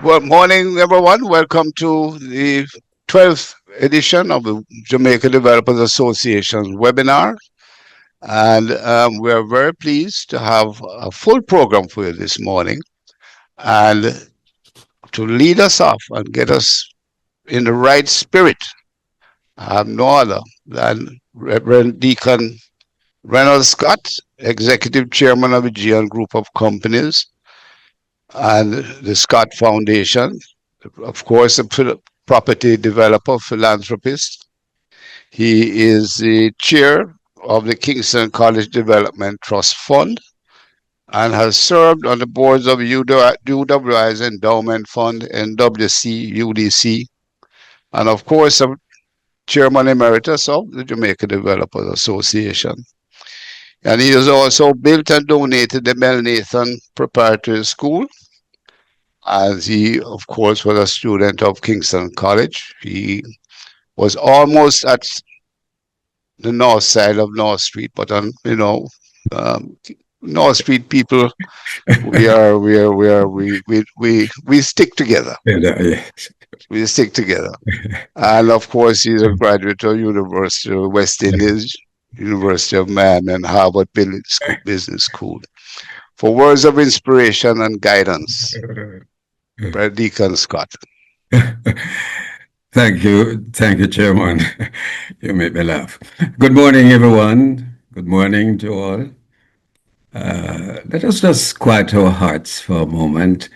Well, morning, everyone. Welcome to the 12th edition of the Jamaica Developers Association webinar. And we are very pleased to have a full program for you this morning. And to lead us off and get us in the right spirit, I have no other than Reverend Deacon Reynolds Scott, Executive Chairman of the GN Group of Companies and the Scott Foundation, of course, a property developer, philanthropist. He is the chair of the Kingston College Development Trust Fund and has served on the boards of UWI's Endowment Fund, NWC, UDC, and of course, a chairman emeritus of the Jamaica Developers Association. And he has also built and donated the Mel Nathan Preparatory School, as he, of course, was a student of Kingston College. He was almost at the north side of North Street, but um, North Street people, we stick together. Yes. We stick together. And of course, he's a graduate of University of West Indies, University of Man, and Harvard Business School. For words of inspiration and guidance, Brother Deacon Scott. Thank you, Chairman. You make me laugh. Good morning, everyone. Good morning to all. Let us just quiet our hearts for a moment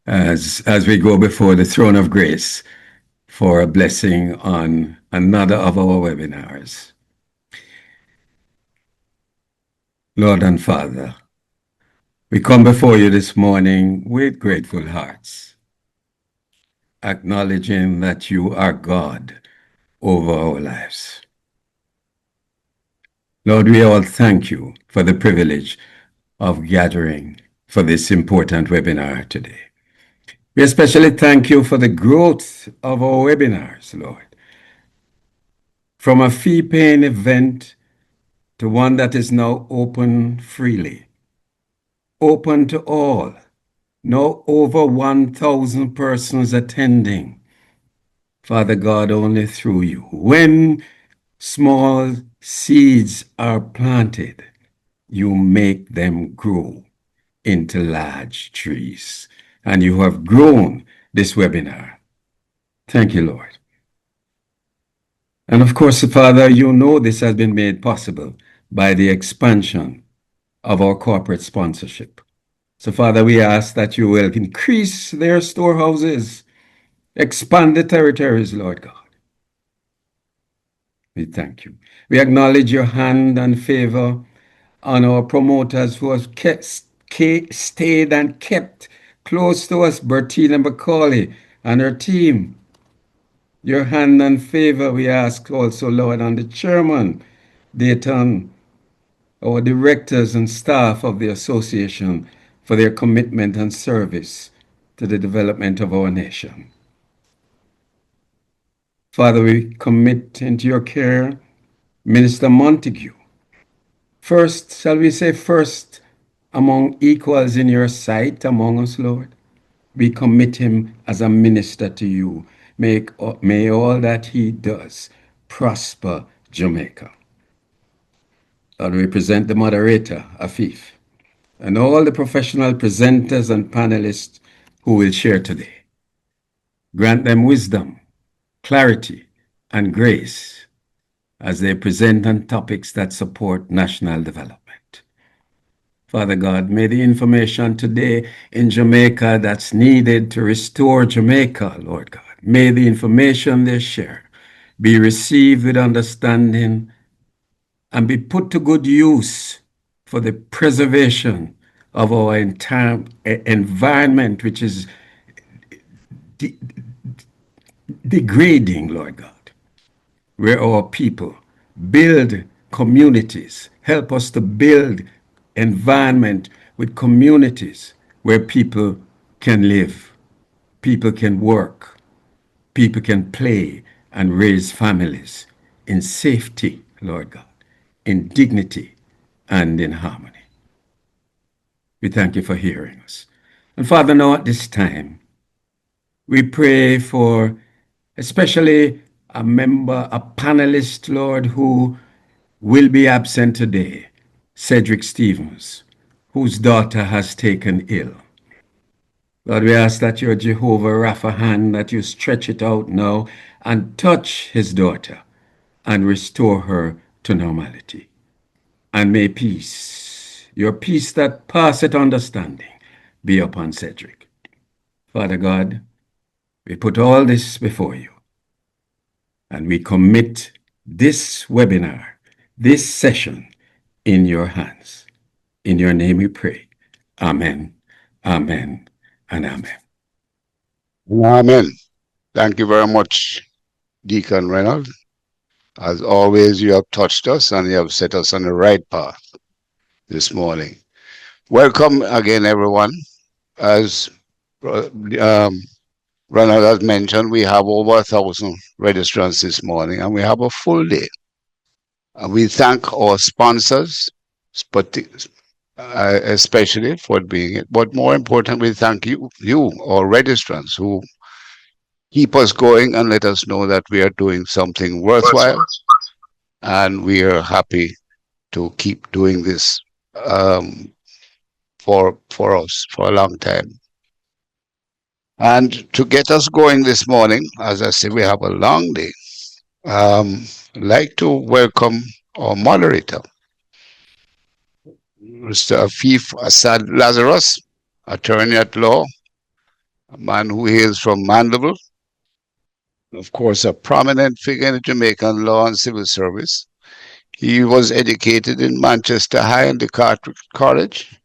as we go before the throne of grace for a blessing on another of our webinars. Lord and Father, we come before you this morning with grateful hearts, acknowledging that you are God over our lives. Lord, we all thank you for the privilege of gathering for this important webinar today. We especially thank you for the growth of our webinars, Lord. From a fee-paying event to one that is now open freely, open to all, now over 1,000 persons attending. Father God, only through you. When small seeds are planted, you make them grow into large trees. And you have grown this webinar. Thank you, Lord. And of course, Father, you know this has been made possible by the expansion of our corporate sponsorship. So, Father, we ask that you will increase their storehouses, expand the territories, Lord God. We thank you. We acknowledge your hand and favor on our promoters who have stayed and kept close to us, Bertina McCauley and her team. Your hand and favor, we ask also, Lord, on the chairman, Dayton, our directors and staff of the association for their commitment and service to the development of our nation. Father, we commit into your care Minister Montague. First, shall we say first among equals in your sight among us, Lord? We commit him as a minister to you. May all that he does prosper Jamaica. Lord, we present the moderator, Afif, and all the professional presenters and panelists who will share today. Grant them wisdom, clarity, and grace as they present on topics that support national development. Father God, may the information today in Jamaica that's needed to restore Jamaica, Lord God, may the information they share be received with understanding and be put to good use for the preservation of our entire environment, which is degrading, Lord God, where our people build communities, help us to build environment with communities where people can live, people can work, people can play and raise families in safety, Lord God, in dignity and in harmony. We thank you for hearing us. And Father, now at this time, We pray for especially a member, a panelist, Lord, who will be absent today, Cedric Stevens, whose daughter has taken ill. Lord, we ask that your Jehovah Rapha hand, that you stretch it out now and touch his daughter and restore her to normality. And may peace, your peace that passeth understanding, be upon Cedric. Father God, we put all this before you and we commit this webinar, this session in your hands. In your name we pray. Amen, amen, and amen. Amen. Thank you very much, Deacon Reynolds. As always, you have touched us and you have set us on the right path this morning. Welcome again, everyone. As um, Ronald has mentioned, we have over 1,000 registrants this morning and we have a full day. And we thank our sponsors, especially for being it. But more important, we thank you, our registrants, who keep us going and let us know that we are doing something worthwhile. And we are happy to keep doing this um, for us for a long time. And to get us going this morning, as I say, we have a long day. I'd like to welcome our moderator, Mr. Afif Assad Lazarus, attorney at law, a man who hails from Mandeville, of course, a prominent figure in Jamaican law and civil service. He was educated in Manchester High and the Cartwright College,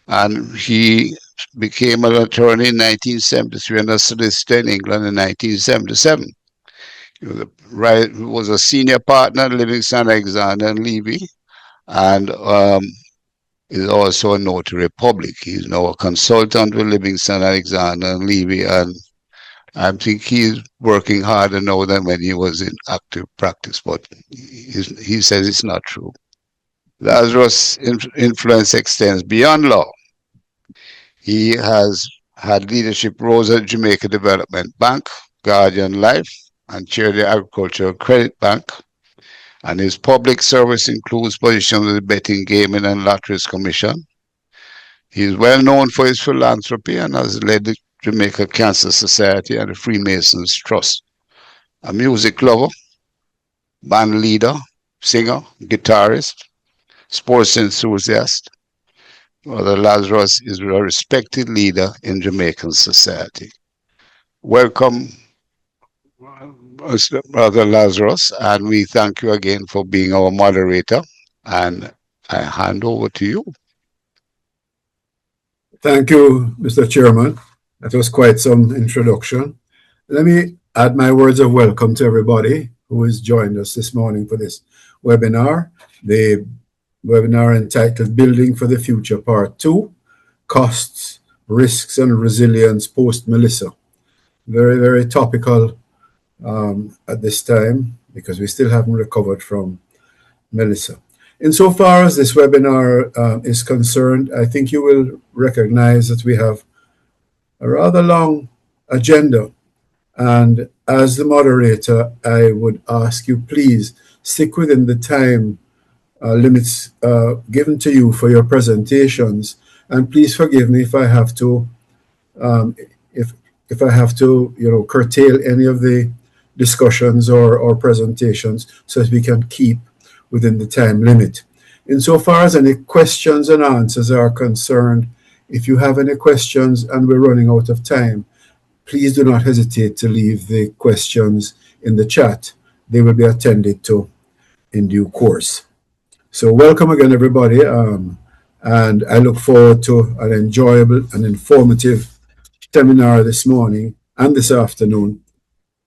and he became an attorney in 1973 and a solicitor in England in 1977. He was a senior partner at Livingston, Alexander and Levy, and is also a notary public. He's now a consultant with Livingston, Alexander and Levy, and I think he's working harder now than when he was in active practice, but he says it's not true. Lazarus' influence extends beyond law. He has had leadership roles at Jamaica Development Bank, Guardian Life, and chaired the Agricultural Credit Bank. And his public service includes positions with the Betting, Gaming, and Lotteries Commission. He is well known for his philanthropy and has led the Jamaica Cancer Society and the Freemasons Trust. A music lover, band leader, singer, guitarist, sports enthusiast, Brother Lazarus is a respected leader in Jamaican society. Welcome, Brother Lazarus, and we thank you again for being our moderator. And I hand over to you. Thank you, Mr. Chairman. That was quite some introduction. Let me add my words of welcome to everybody who has joined us this morning for this webinar. The webinar entitled Building for the Future Part 2, Costs, Risks and Resilience Post-Melissa. Very, very topical at this time because we still haven't recovered from Melissa. Insofar as this webinar is concerned, I think you will recognize that we have a rather long agenda. And as the moderator, I would ask you please stick within the time limits given to you for your presentations. And please forgive me if I have to, if I have to, curtail any of the discussions or presentations so that we can keep within the time limit. Insofar as any questions and answers are concerned, if you have any questions and we're running out of time, please do not hesitate to leave the questions in the chat. They will be attended to in due course. So welcome again, everybody. And I look forward to an enjoyable and informative seminar this morning and this afternoon.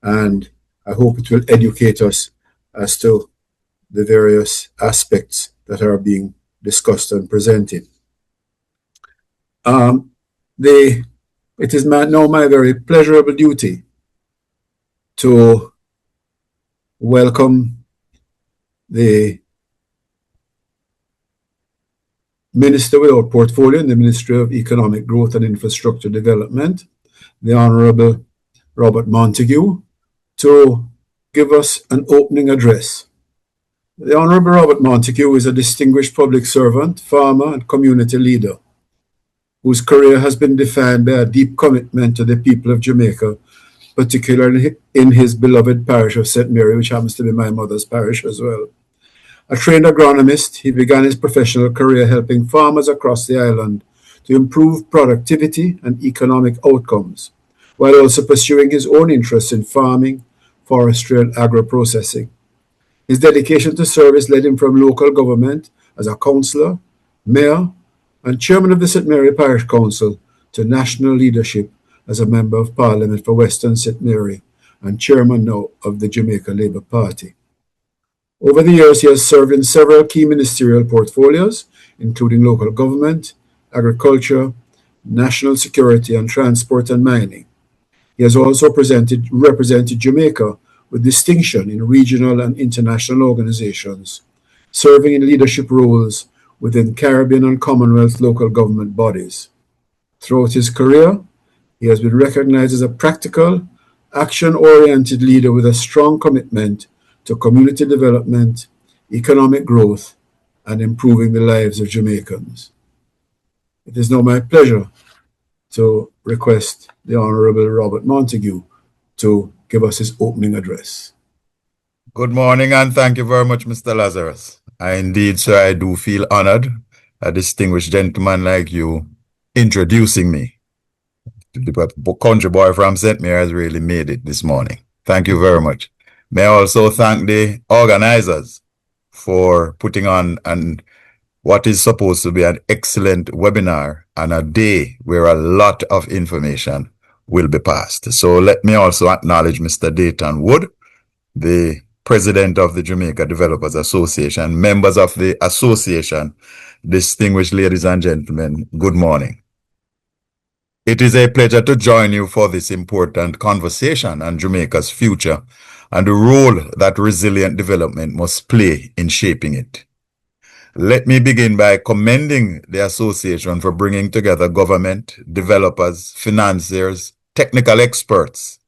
And I hope it will educate us as to the various aspects that are being discussed and presented. It is now my very pleasurable duty to welcome the Minister with our portfolio in the Ministry of Economic Growth and Infrastructure Development, the Honorable Robert Montague, to give us an opening address. The Honorable Robert Montague is a distinguished public servant, farmer, and community leader whose career has been defined by a deep commitment to the people of Jamaica, particularly in his beloved parish of St. Mary, which happens to be my mother's parish as well. A trained agronomist, he began his professional career helping farmers across the island to improve productivity and economic outcomes, while also pursuing his own interests in farming, forestry, and agro-processing. His dedication to service led him from local government as a councillor, mayor, and chairman of the St. Mary Parish Council to national leadership as a member of Parliament for Western St. Mary and chairman now of the Jamaica Labour Party. Over the years, he has served in several key ministerial portfolios, including local government, agriculture, national security, and transport and mining. He has also represented Jamaica with distinction in regional and international organizations, serving in leadership roles within Caribbean and Commonwealth local government bodies. Throughout his career, he has been recognized as a practical, action-oriented leader with a strong commitment to community development, economic growth, and improving the lives of Jamaicans. It is now my pleasure to request the Honorable Robert Montague to give us his opening address. Good morning and thank you very much, Mr. Lazarus. Indeed, sir, I do feel honored, a distinguished gentleman like you introducing me. The country boy from St. Mary has really made it this morning. Thank you very much. May I also thank the organizers for putting on what is supposed to be an excellent webinar and a day where a lot of information will be passed. So let me also acknowledge Mr. Dayton Wood, the president of the Jamaica Developers Association, members of the association, distinguished ladies and gentlemen, good morning. It is a pleasure to join you for this important conversation on Jamaica's future and the role that resilient development must play in shaping it. Let me begin by commending the association for bringing together government, developers, financiers, technical experts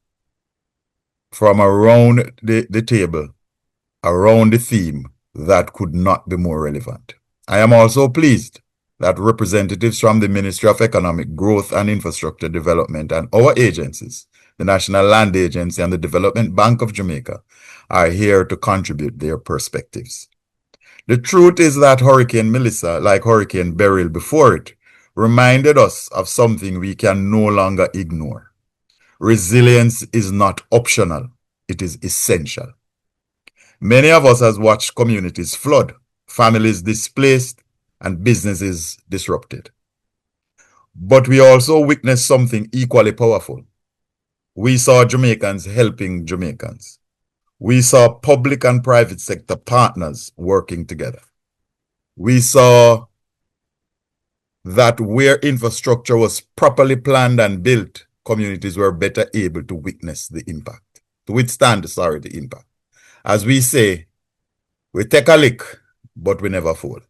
from around the table, around the theme that could not be more relevant. I am also pleased that representatives from the Ministry of Economic Growth and Infrastructure Development and our agencies, the National Land Agency and the Development Bank of Jamaica, are here to contribute their perspectives. The truth is that Hurricane Melissa, like Hurricane Beryl before it, reminded us of something we can no longer ignore. Resilience is not optional, it is essential. Many of us have watched communities flood, families displaced, and businesses disrupted. But we also witnessed something equally powerful. We saw Jamaicans helping Jamaicans. We saw public and private sector partners working together. We saw that where infrastructure was properly planned and built, communities were better able to witness the impact, to withstand the impact. As we say, we take a lick, but we never fall.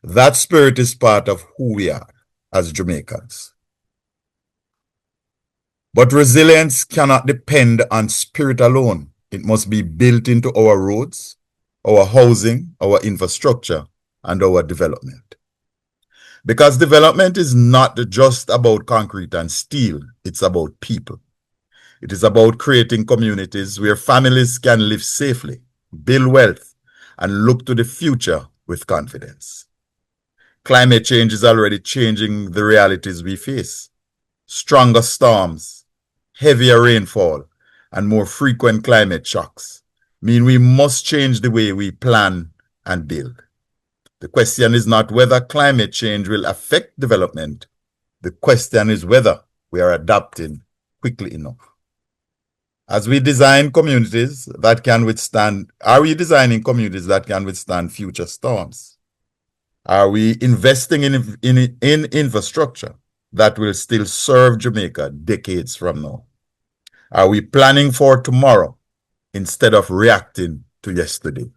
That spirit is part of who we are as Jamaicans. But resilience cannot depend on spirit alone. It must be built into our roads, our housing, our infrastructure, and our development. Because development is not just about concrete and steel, it's about people. It is about creating communities where families can live safely, build wealth, and look to the future with confidence. Climate change is already changing the realities we face. Stronger storms, heavier rainfall, and more frequent climate shocks mean we must change the way we plan and build. The question is not whether climate change will affect development. The question is whether we are adapting quickly enough. As we design communities that can withstand, are we designing communities that can withstand future storms? Are we investing in infrastructure that will still serve Jamaica decades from now? Are we planning for tomorrow instead of reacting to yesterday?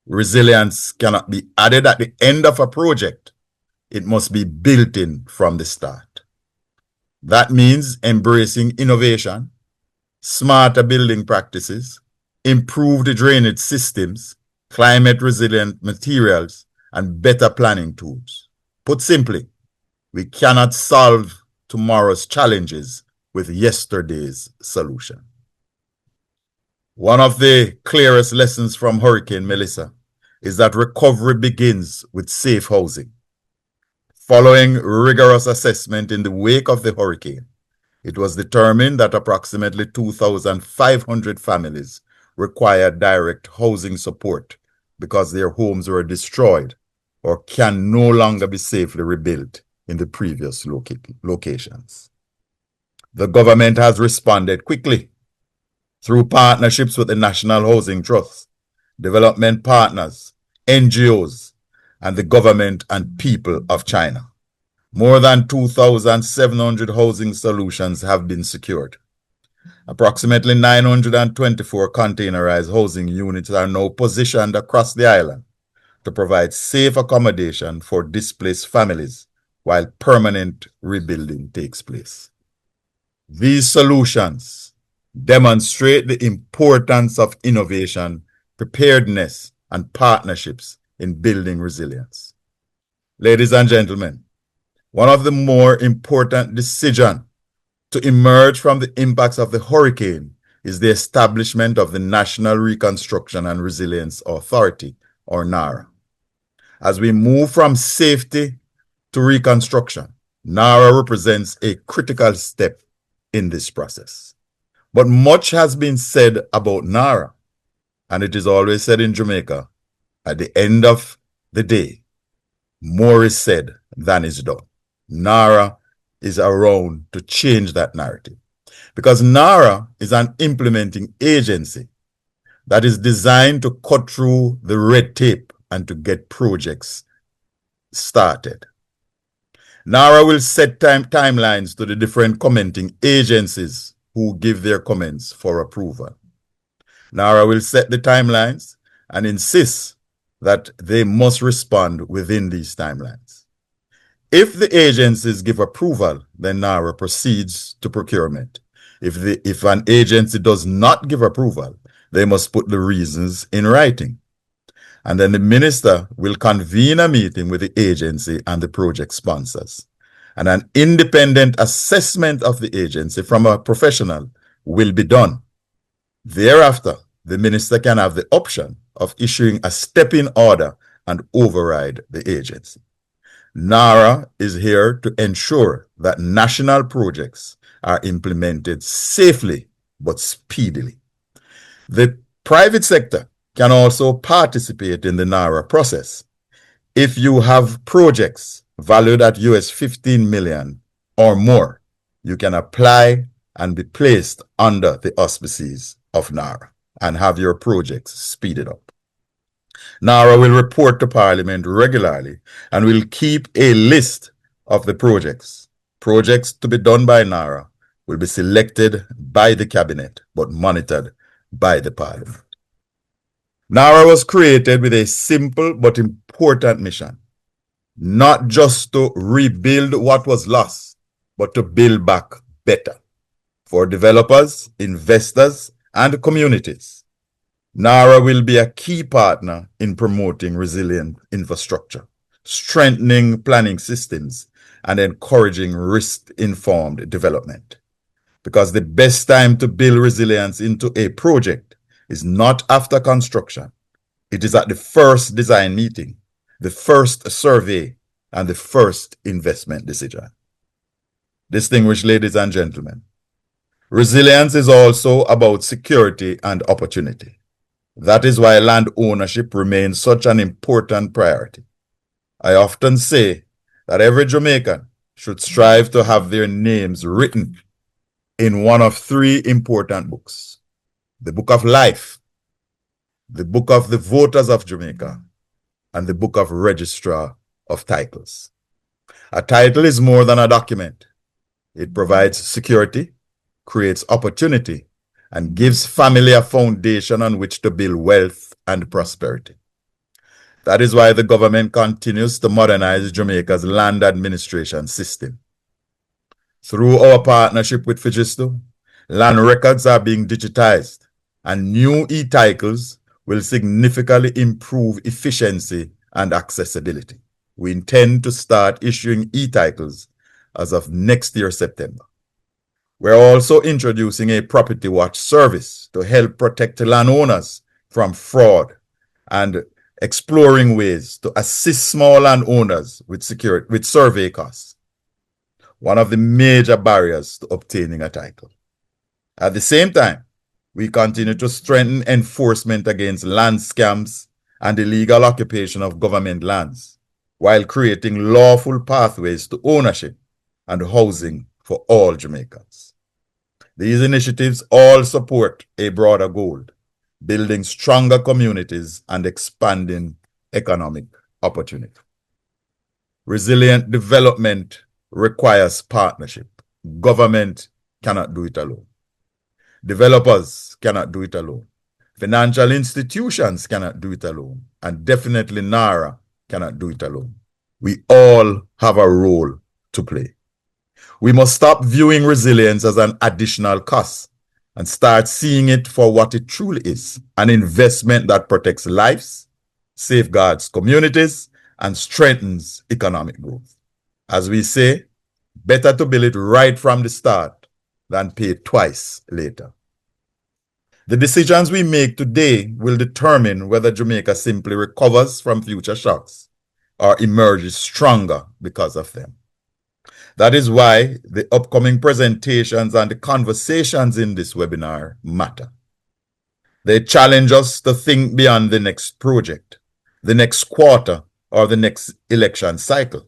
Resilience cannot be added at the end of a project. It must be built in from the start. That means embracing innovation, smarter building practices, improved drainage systems, climate resilient materials, and better planning tools. Put simply, we cannot solve tomorrow's challenges with yesterday's solution. One of the clearest lessons from Hurricane Melissa is that recovery begins with safe housing. Following rigorous assessment in the wake of the hurricane, it was determined that approximately 2,500 families required direct housing support because their homes were destroyed or can no longer be safely rebuilt in the previous locations. The government has responded quickly through partnerships with the National Housing Trust, development partners, NGOs, and the government and people of China. More than 2,700 housing solutions have been secured. Approximately 924 containerized housing units are now positioned across the island to provide safe accommodation for displaced families while permanent rebuilding takes place. These solutions demonstrate the importance of innovation, preparedness, and partnerships in building resilience. Ladies and gentlemen, one of the more important decisions to emerge from the impacts of the hurricane is the establishment of the National Reconstruction and Resilience Authority, or NARA. As we move from safety to reconstruction, NARA represents a critical step in this process. But much has been said about NARA, and it is always said in Jamaica, at the end of the day, more is said than is done. NARA is around to change that narrative, because NARA is an implementing agency that is designed to cut through the red tape and to get projects started. NARA will set timelines to the different commenting agencies who give their comments for approval. NARA will set the timelines and insist that they must respond within these timelines. If the agencies give approval, then NARA proceeds to procurement. If an agency does not give approval, they must put the reasons in writing. And then the minister will convene a meeting with the agency and the project sponsors. And an independent assessment of the agency from a professional will be done. Thereafter, the minister can have the option of issuing a step-in order and override the agency. NARA is here to ensure that national projects are implemented safely but speedily. The private sector can also participate in the NARA process. If you have projects valued at US 15 million or more, you can apply and be placed under the auspices of NARA and have your projects speeded up. NARA will report to Parliament regularly and will keep a list of the projects. Projects to be done by NARA will be selected by the Cabinet but monitored by the Parliament. NARA was created with a simple but important mission, not just to rebuild what was lost, but to build back better for developers, investors, and communities. NARA will be a key partner in promoting resilient infrastructure, strengthening planning systems, and encouraging risk-informed development. Because the best time to build resilience into a project is not after construction. It is at the first design meeting, the first survey, and the first investment decision. Distinguished ladies and gentlemen, resilience is also about security and opportunity. That is why land ownership remains such an important priority. I often say that every Jamaican should strive to have their names written in one of three important books: the Book of Life, the Book of the Voters of Jamaica, and the Book of Registrar of Titles. A title is more than a document. It provides security, creates opportunity, and gives family a foundation on which to build wealth and prosperity. That is why the government continues to modernize Jamaica's land administration system. Through our partnership with Figisto, land records are being digitized, and new e-titles will significantly improve efficiency and accessibility. We intend to start issuing e-titles as of next year, September. We're also introducing a property watch service to help protect landowners from fraud and exploring ways to assist small landowners with survey costs, one of the major barriers to obtaining a title. At the same time, we continue to strengthen enforcement against land scams and illegal occupation of government lands, while creating lawful pathways to ownership and housing for all Jamaicans. These initiatives all support a broader goal: building stronger communities and expanding economic opportunity. Resilient development requires partnership. Government cannot do it alone. Developers cannot do it alone. Financial institutions cannot do it alone. And definitely NARA cannot do it alone. We all have a role to play. We must stop viewing resilience as an additional cost and start seeing it for what it truly is: an investment that protects lives, safeguards communities, and strengthens economic growth. As we say, better to build it right from the start than pay twice later. The decisions we make today will determine whether Jamaica simply recovers from future shocks or emerges stronger because of them. That is why the upcoming presentations and the conversations in this webinar matter. They challenge us to think beyond the next project, the next quarter, or the next election cycle,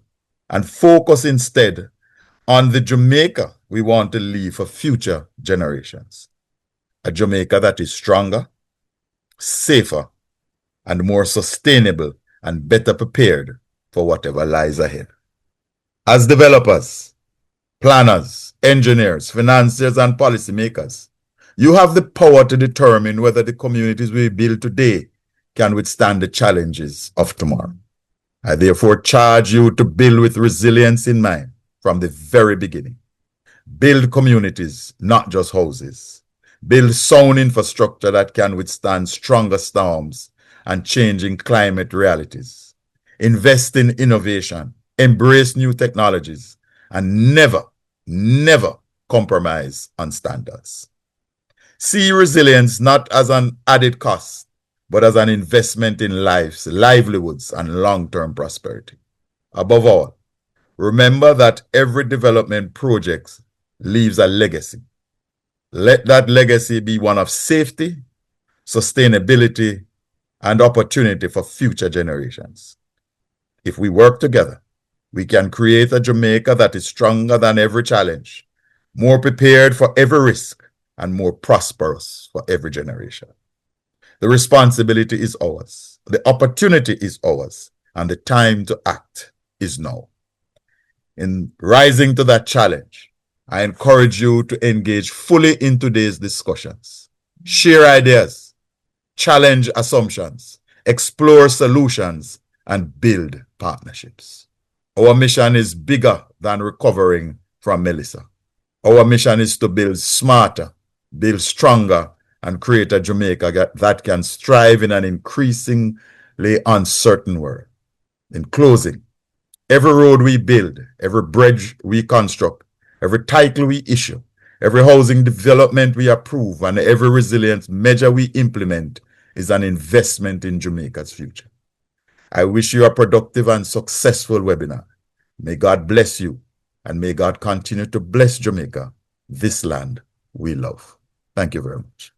and focus instead on the Jamaica we want to leave for future generations. A Jamaica that is stronger, safer, and more sustainable and better prepared for whatever lies ahead. As developers, planners, engineers, financiers, and policymakers, you have the power to determine whether the communities we build today can withstand the challenges of tomorrow. I therefore charge you to build with resilience in mind from the very beginning. Build communities, not just houses. Build sound infrastructure that can withstand stronger storms and changing climate realities. Invest in innovation, embrace new technologies, and never compromise on standards. See resilience not as an added cost, but as an investment in lives, livelihoods, and long-term prosperity. Above all, remember that every development project leaves a legacy. Let that legacy be one of safety, sustainability, and opportunity for future generations. If we work together, we can create a Jamaica that is stronger than every challenge, more prepared for every risk, and more prosperous for every generation. The responsibility is ours, the opportunity is ours, and the time to act is now. In rising to that challenge, I encourage you to engage fully in today's discussions. Share ideas, challenge assumptions, explore solutions, and build partnerships. Our mission is bigger than recovering from Melissa. Our mission is to build smarter, build stronger, and create a Jamaica that can strive in an increasingly uncertain world. In closing, every road we build, every bridge we construct, every title we issue, every housing development we approve, and every resilience measure we implement is an investment in Jamaica's future. I wish you a productive and successful webinar. May God bless you, and may God continue to bless Jamaica, this land we love. Thank you very much.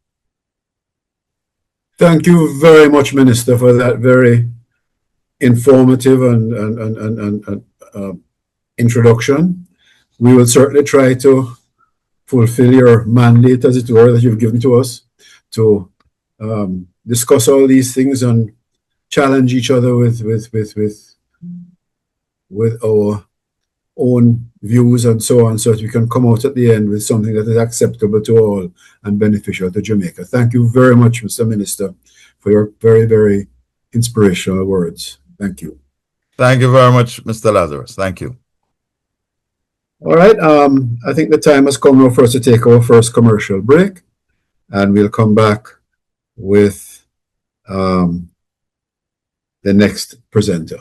Thank you very much, Minister, for that very informative and introduction. We will certainly try to fulfill your mandate, as it were, that you've given to us to discuss all these things and challenge each other with our own views and so on, so that we can come out at the end with something that is acceptable to all and beneficial to Jamaica. Thank you very much, Mr. Minister, for your very, very inspirational words. Thank you. Thank you very much, Mr. Lazarus. Thank you. All right. I think the time has come now for us to take our first commercial break, and we'll come back with the next presenter.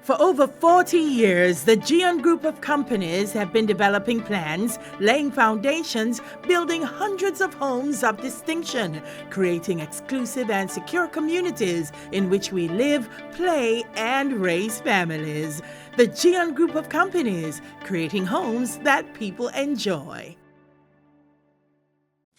For over 40 years, the GN Group of companies have been developing plans, laying foundations, building hundreds of homes of distinction, creating exclusive and secure communities in which we live, play, and raise families. The GN Group of companies, creating homes that people enjoy.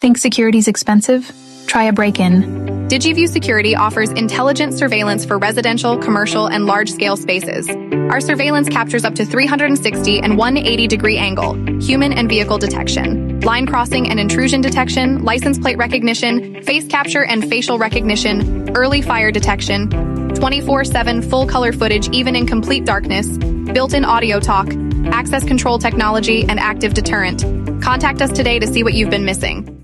Think security's expensive? Try a break-in. DigiView Security offers intelligent surveillance for residential, commercial, and large-scale spaces. Our surveillance captures up to 360 and 180-degree angle, human and vehicle detection, line crossing and intrusion detection, license plate recognition, face capture and facial recognition, early fire detection, 24/7 full-color footage even in complete darkness, built-in audio talk, access control technology, and active deterrent. Contact us today to see what you've been missing.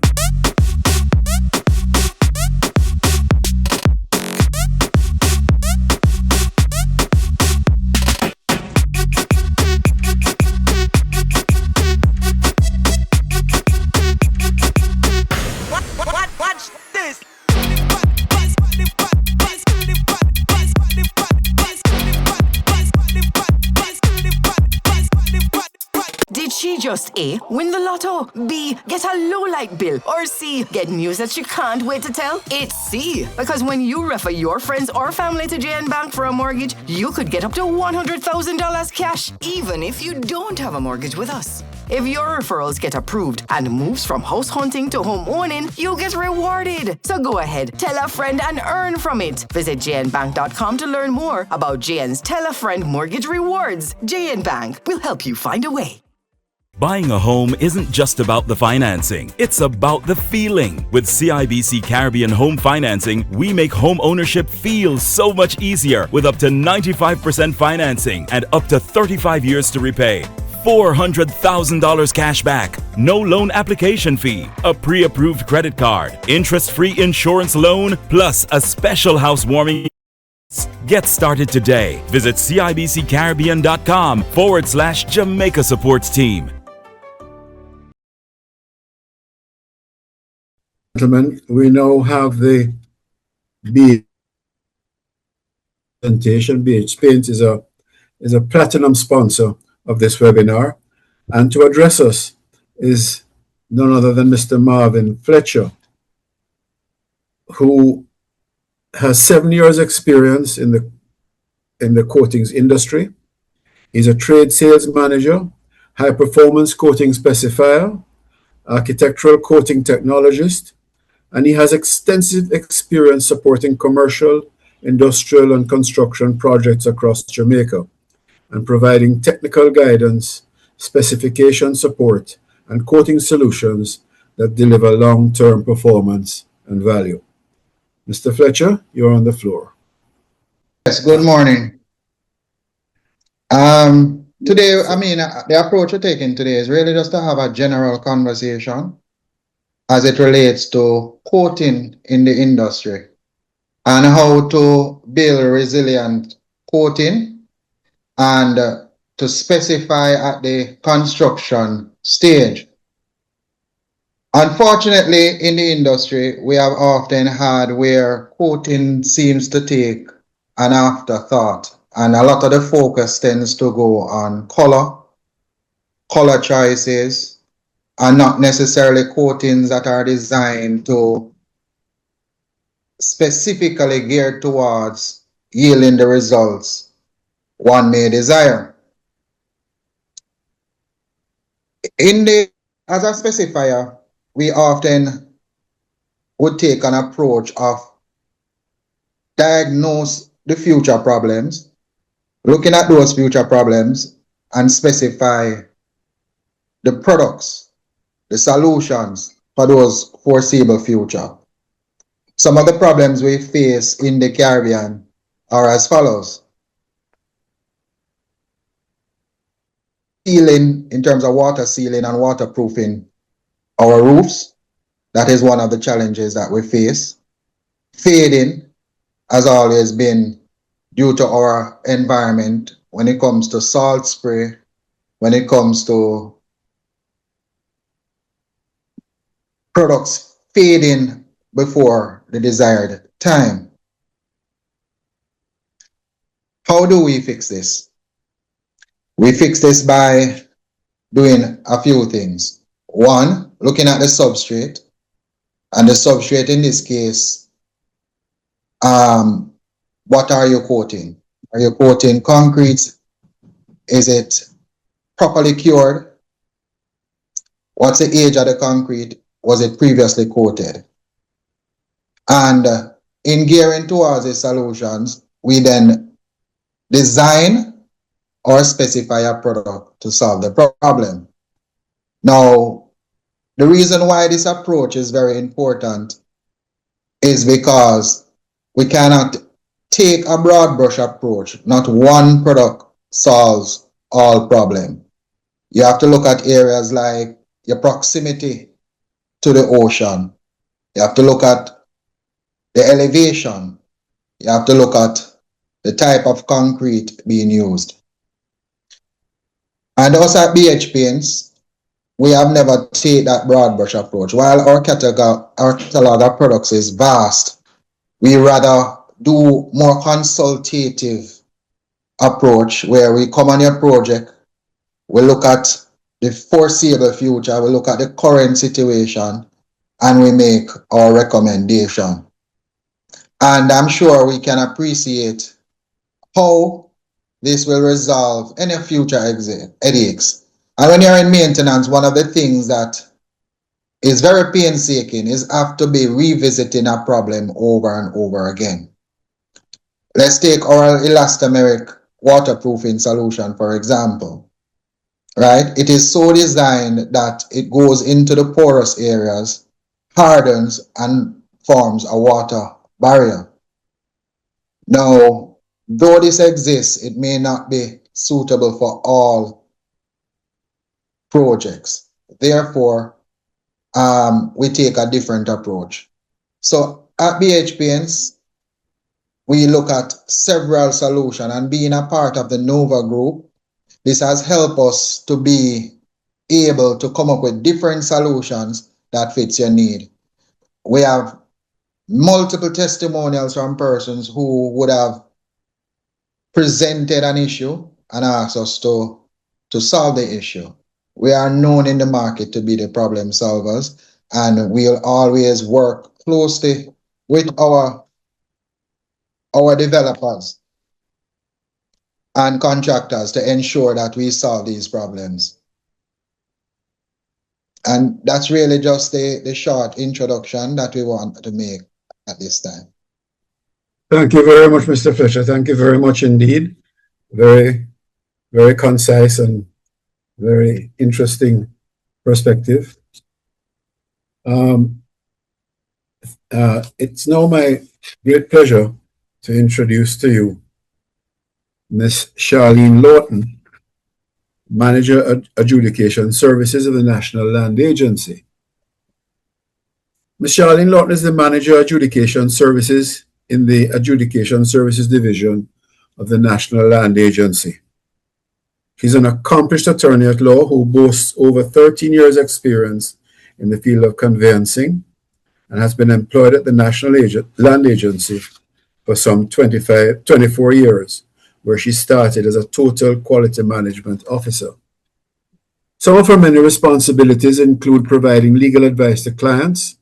Just A, win the lotto, B, get a low light bill, or C, get news that you can't wait to tell? It's C, because when you refer your friends or family to JN Bank for a mortgage, you could get up to $100,000 cash, even if you don't have a mortgage with us. If your referrals get approved and moves from house hunting to home owning, you get rewarded. So go ahead, tell a friend and earn from it. Visit jnbank.com to learn more about JN's Tell a Friend Mortgage Rewards. JN Bank will help you find a way. Buying a home isn't just about the financing, it's about the feeling. With CIBC Caribbean Home Financing, we make home ownership feel so much easier with up to 95% financing and up to 35 years to repay. $400,000 cash back, no loan application fee, a pre-approved credit card, interest-free insurance loan, plus a special housewarming. Get started today. Visit CIBCCaribbean.com/Jamaica Supports Team. Gentlemen, we now have the BH presentation. BH Paint is a platinum sponsor of this webinar, and to address us is none other than Mr. Marvin Fletcher, who has 7 years experience in the coatings industry. He's a trade sales manager, high performance coating specifier, architectural coating technologist, and he has extensive experience supporting commercial, industrial, and construction projects across Jamaica and providing technical guidance, specification support, and coating solutions that deliver long-term performance and value. Mr. Fletcher, you're on the floor. Yes, good morning. Today, the approach we're taking today is really just to have a general conversation as it relates to coating in the industry and how to build resilient coating and to specify at the construction stage. Unfortunately, in the industry, we have often had where coating seems to take an afterthought, and a lot of the focus tends to go on color choices, and not necessarily coatings that are designed to specifically geared towards yielding the results one may desire. As a specifier, we often would take an approach of diagnose the future problems, looking at those future problems and specify the products, the solutions for those foreseeable future. Some of the problems we face in the Caribbean are as follows. Sealing, in terms of water sealing and waterproofing our roofs, that is one of the challenges that we face. Fading has always been due to our environment when it comes to salt spray, when it comes to products fading before the desired time. How do we fix this? We fix this by doing a few things. One, looking at the substrate, and the substrate in this case, what are you coating? Are you coating concrete? Is it properly cured? What's the age of the concrete? Was it previously coated? And in gearing towards the solutions, we then design or specify a product to solve the problem. Now, the reason why this approach is very important is because we cannot take a broad brush approach. Not one product solves all problems. You have to look at areas like your proximity to the ocean. You have to look at the elevation. You have to look at the type of concrete being used. And us at BH Paints, we have never taken that broad brush approach. While our catalog of products is vast, we rather do more consultative approach where we come on your project, we look at the foreseeable future, we look at the current situation, and we make our recommendation. And I'm sure we can appreciate how this will resolve any future headaches. And when you're in maintenance, one of the things that is very painstaking is have to be revisiting a problem over and over again. Let's take our elastomeric waterproofing solution, for example. Right? It is so designed that it goes into the porous areas, hardens, and forms a water barrier. Now, though this exists, it may not be suitable for all projects. Therefore, we take a different approach. So at BH Paints, we look at several solutions, and being a part of the Nova group, this has helped us to be able to come up with different solutions that fits your need. We have multiple testimonials from persons who would have presented an issue and asked us to solve the issue. We are known in the market to be the problem solvers, and we'll always work closely with our developers and contractors to ensure that we solve these problems. And that's really just the short introduction that we want to make at this time. Thank you very much, Mr. Fletcher. Thank you very much indeed. Very, very concise and very interesting perspective. It's now my great pleasure to introduce to you Ms. Charlene Lawton, Manager Adjudication Services of the National Land Agency. Ms. Charlene Lawton is the Manager Adjudication Services in the Adjudication Services Division of the National Land Agency. She's an accomplished attorney at law who boasts over 13 years' experience in the field of conveyancing and has been employed at the National Land Agency for some 24 years, where she started as a Total Quality Management Officer. Some of her many responsibilities include providing legal advice to clients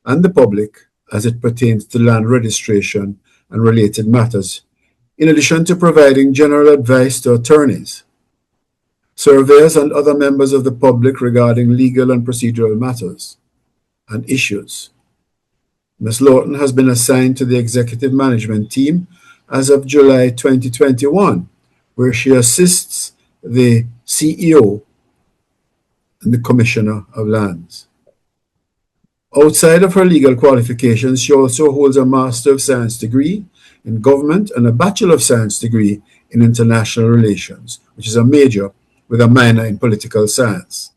and the public as it pertains to land registration and related matters, in addition to providing general advice to attorneys, surveyors, and other members of the public regarding legal and procedural matters and issues. Ms. Lawton has been assigned to the executive management team as of July 2021, where she assists the CEO and the Commissioner of Lands. Outside of her legal qualifications, she also holds a Master of Science degree in Government and a Bachelor of Science degree in International Relations, which is a major with a minor in Political Science.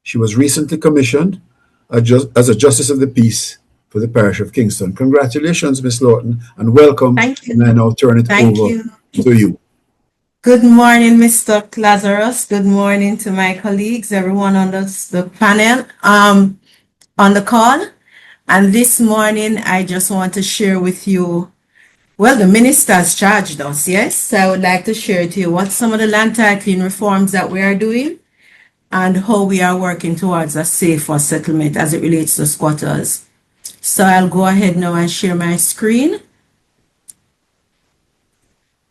She was recently commissioned as a Justice of the Peace for the Parish of Kingston. Congratulations, Ms. Lawton, and welcome. Thank you. And I now turn it over to you. Good morning, Mr. Lazarus. Good morning to my colleagues, everyone on the panel, on the call. And this morning, I just want to share with you, well, the minister has charged us, yes? So I would like to share with you what some of the land titling reforms that we are doing and how we are working towards a safer settlement as it relates to squatters. So I'll go ahead now and share my screen.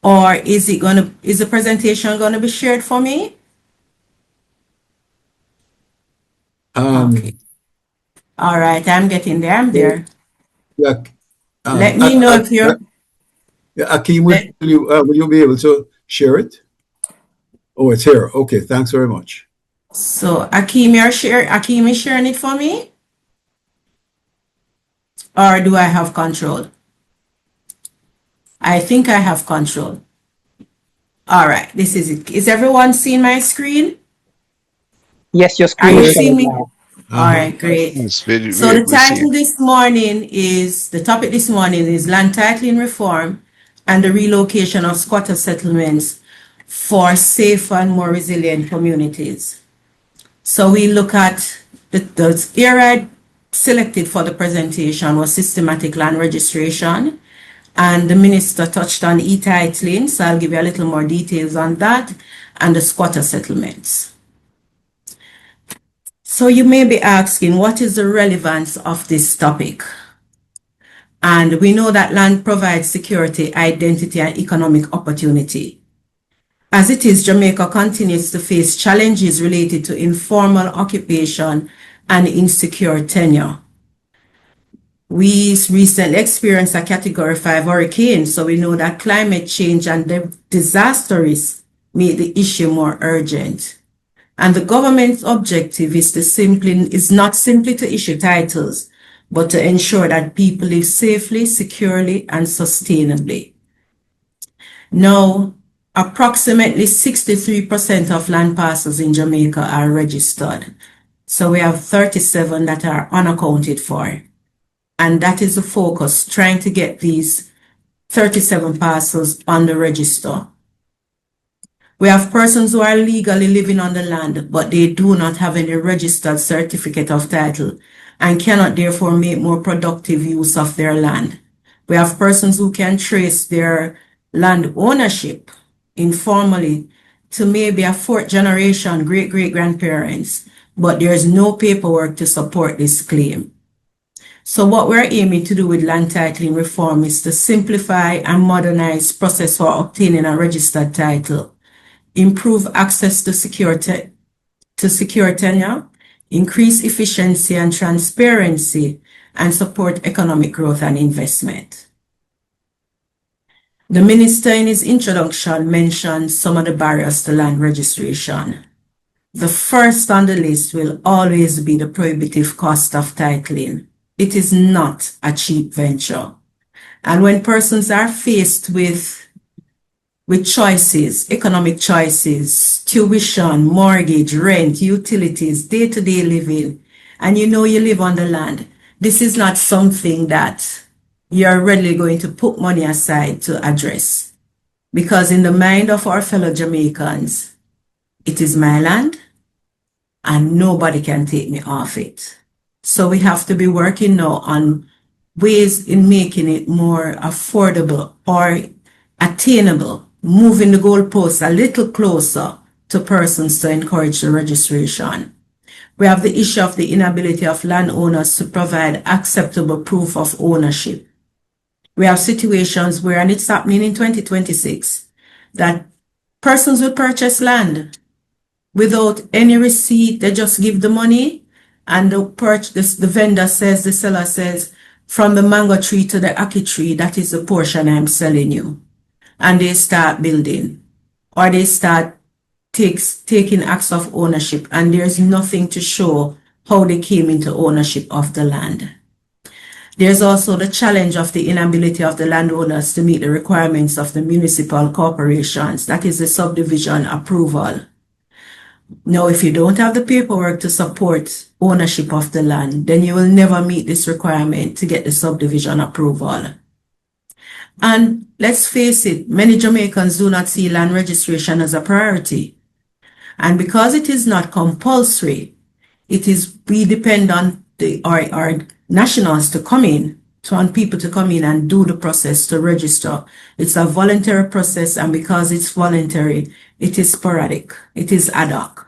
Or is the presentation gonna be shared for me? Okay. All right, I'm getting there. I'm there. Yeah. Let me know if you're. Akeem, will you be able to share it? Oh, it's here. Okay, thanks very much. So Akeem is sharing it for me? Or do I have control? I think I have control. All right, this is it. Is everyone seeing my screen? Yes, your screen Are you is seeing me? now. All right, great. Yes, So the title this morning is, the topic this morning is land titling reform and the relocation of squatter settlements for safer and more resilient communities. So we look at the area selected for the presentation was systematic land registration, and the minister touched on e-titling, so I'll give you a little more details on that, and the squatter settlements. So you may be asking, what is the relevance of this topic? And we know that land provides security, identity, and economic opportunity. As it is, Jamaica continues to face challenges related to informal occupation and insecure tenure. We recently experienced a Category 5 hurricane, so we know that climate change and the disaster risk make the issue more urgent. And the government's objective is not simply to issue titles, but to ensure that people live safely, securely, and sustainably. Now, approximately 63% of land parcels in Jamaica are registered. So we have 37 that are unaccounted for. And that is the focus, trying to get these 37 parcels on the register. We have persons who are legally living on the land, but they do not have any registered certificate of title and cannot therefore make more productive use of their land. We have persons who can trace their land ownership informally to maybe a fourth generation great-great-grandparents, but there is no paperwork to support this claim. So what we're aiming to do with land titling reform is to simplify and modernize process for obtaining a registered title, improve access to secure tenure, increase efficiency and transparency, and support economic growth and investment. The minister in his introduction mentioned some of the barriers to land registration. The first on the list will always be the prohibitive cost of titling. It is not a cheap venture. And when persons are faced with choices, economic choices, tuition, mortgage, rent, utilities, day-to-day living, and you know you live on the land, this is not something that you're readily going to put money aside to address. Because in the mind of our fellow Jamaicans, it is my land and nobody can take me off it. So we have to be working now on ways in making it more affordable or attainable, moving the goalposts a little closer to persons to encourage the registration. We have the issue of the inability of landowners to provide acceptable proof of ownership. We have situations where, and it's happening in 2026, that persons will purchase land without any receipt. They just give the money, and the vendor says, the seller says, from the mango tree to the ackee tree, that is the portion I'm selling you. And they start building, or they start taking acts of ownership, and there's nothing to show how they came into ownership of the land. There's also the challenge of the inability of the landowners to meet the requirements of the municipal corporations, that is the subdivision approval. Now, if you don't have the paperwork to support ownership of the land, then you will never meet this requirement to get the subdivision approval. And let's face it, many Jamaicans do not see land registration as a priority. And because it is not compulsory, we depend on our nationals to come in, on people to come in and do the process to register. It's a voluntary process, and because it's voluntary, it is sporadic, it is ad hoc.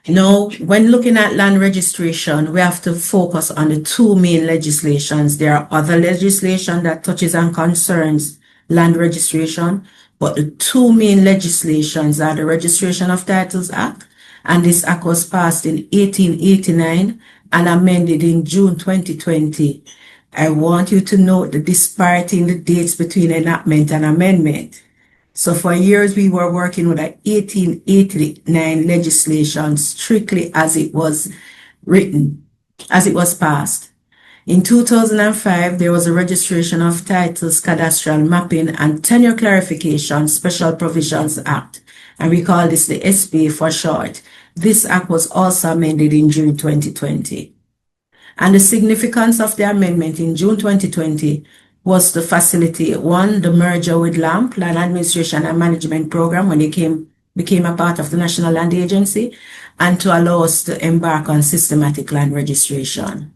Now, when looking at land registration, we have to focus on the two main legislations. There are other legislation that touches and concerns land registration, but the two main legislations are the Registration of Titles Act, and this act was passed in 1889 and amended in June 2020. I want you to note the disparity in the dates between enactment and amendment. So for years, we were working with a 1889 legislation strictly as it was written, as it was passed. In 2005, there was a Registration of Titles, Cadastral Mapping, and Tenure Clarification Special Provisions Act, and we call this the SPA for short. This act was also amended in June 2020. And the significance of the amendment in June 2020 was to facilitate, one, the merger with LAMP, Land Administration and Management Program, when it became a part of the National Land Agency, and to allow us to embark on systematic land registration.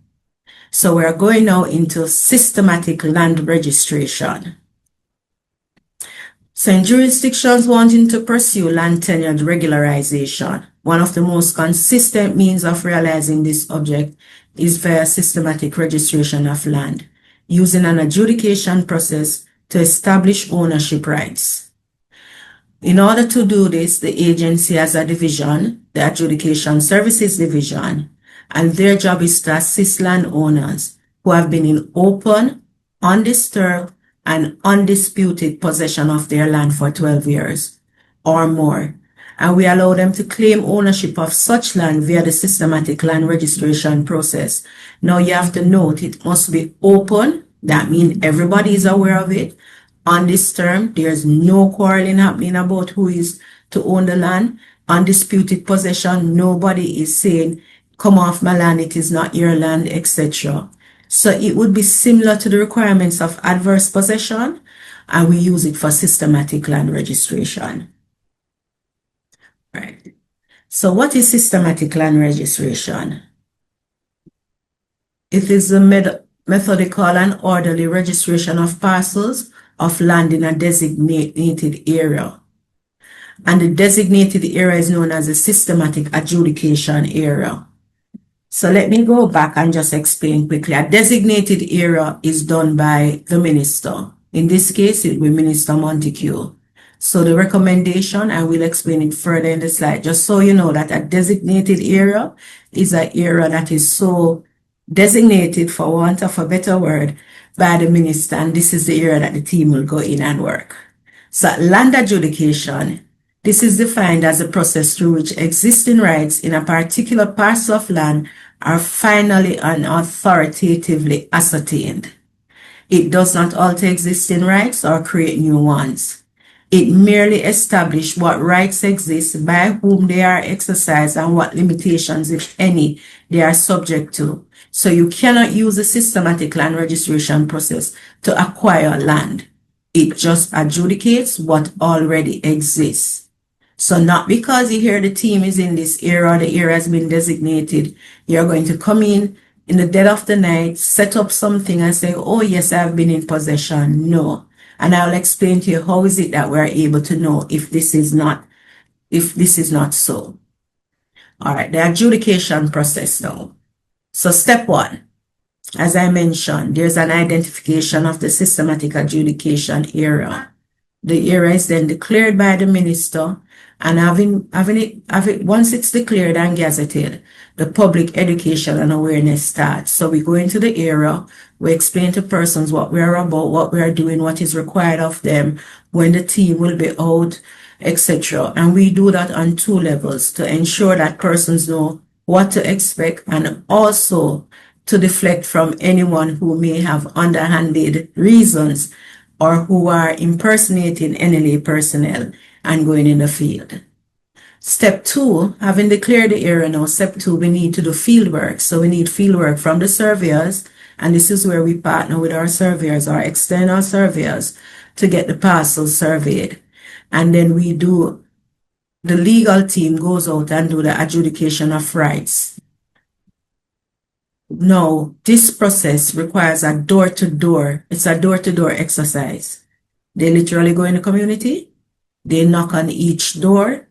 So we're going now into systematic land registration. So in jurisdictions wanting to pursue land tenure regularization, one of the most consistent means of realizing this object is via systematic registration of land, using an adjudication process to establish ownership rights. In order to do this, the agency has a division, the Adjudication Services Division, and their job is to assist landowners who have been in open, undisturbed, and undisputed possession of their land for 12 years or more. And we allow them to claim ownership of such land via the systematic land registration process. Now you have to note it must be open. That means everybody is aware of it. Undisturbed, there's no quarreling happening about who is to own the land. Undisputed possession, nobody is saying, come off my land, it is not your land, etc. So it would be similar to the requirements of adverse possession, and we use it for systematic land registration. Right. So what is systematic land registration? It is a methodical and orderly registration of parcels of land in a designated area. And the designated area is known as a systematic adjudication area. So let me go back and just explain quickly. A designated area is done by the minister. In this case, it will be Minister Montague. So the recommendation, I will explain it further in the slide, just so you know that a designated area is an area that is so designated, for want of a better word, by the minister, and this is the area that the team will go in and work. So land adjudication, this is defined as a process through which existing rights in a particular parcel of land are finally and authoritatively ascertained. It does not alter existing rights or create new ones. It merely establishes what rights exist, by whom they are exercised, and what limitations, if any, they are subject to. So you cannot use the systematic land registration process to acquire land. It just adjudicates what already exists. So not because you hear the team is in this area, the area has been designated, you're going to come in the dead of the night, set up something and say, oh yes, I've been in possession. No. And I'll explain to you how is it that we're able to know if this is not so. All right, the adjudication process now. So step one, as I mentioned, there's an identification of the systematic adjudication area. The area is then declared by the minister, and having it once it's declared and gazetted, the public education and awareness starts. So we go into the area, we explain to persons what we are about, what we are doing, what is required of them, when the team will be out, etc. And we do that on 2 levels to ensure that persons know what to expect, and also to deflect from anyone who may have underhanded reasons or who are impersonating NLA personnel and going in the field. Step 2, having declared the area now, step 2, we need to do field work. So we need field work from the surveyors, and this is where we partner with our surveyors, our external surveyors, to get the parcels surveyed. And then the legal team goes out and do the adjudication of rights. Now, this process requires a door-to-door exercise. They literally go in the community, they knock on each door,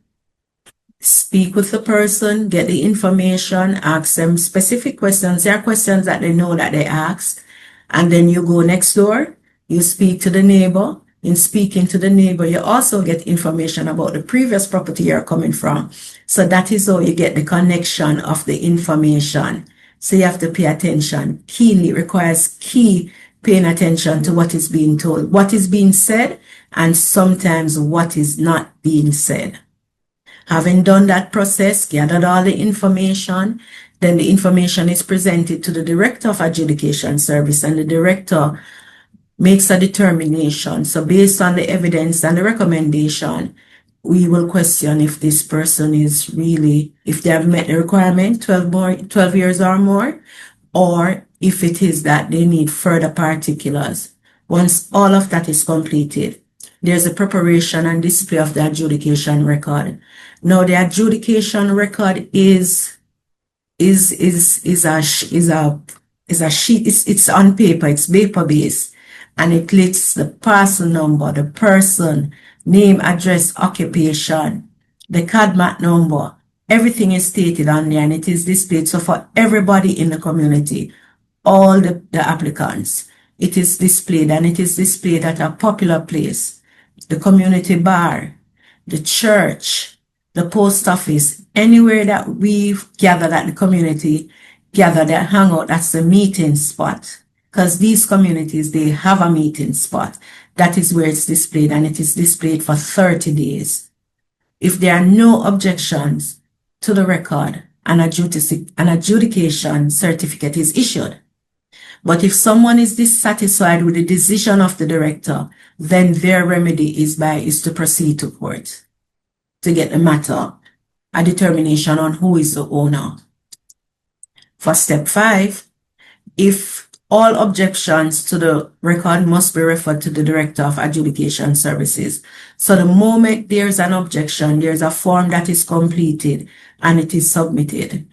speak with the person, get the information, ask them specific questions. There are questions that they know that they ask, and then you go next door, you speak to the neighbor. In speaking to the neighbor, you also get information about the previous property you're coming from. So that is how you get the connection of the information. So you have to pay attention keenly. It requires paying attention to what is being told, what is being said, and sometimes what is not being said. Having done that process, gathered all the information, then the information is presented to the Director of Adjudication Service, and the Director makes a determination. So based on the evidence and the recommendation, we will question if this person is really, if they have met the requirement, 12 years or more, or if it is that they need further particulars. Once all of that is completed, there's a preparation and display of the adjudication record. Now, the adjudication record is a sheet. It's on paper. It's paper based, and it lists the parcel number, the person, name, address, occupation, the CADMAT number. Everything is stated on there, and it is displayed. So for everybody in the community, all the applicants, it is displayed, and it is displayed at a popular place, the community bar, the church, the post office, anywhere that we gather, that the community gather, that hang out, that's the meeting spot. Because these communities, they have a meeting spot. That is where it's displayed, and it is displayed for 30 days. If there are no objections to the record, an adjudication certificate is issued. But if someone is dissatisfied with the decision of the director, then their remedy is to proceed to court to get the matter, a determination on who is the owner. For step 5, if all objections to the record must be referred to the Director of Adjudication Services. So the moment there's an objection, there's a form that is completed and it is submitted.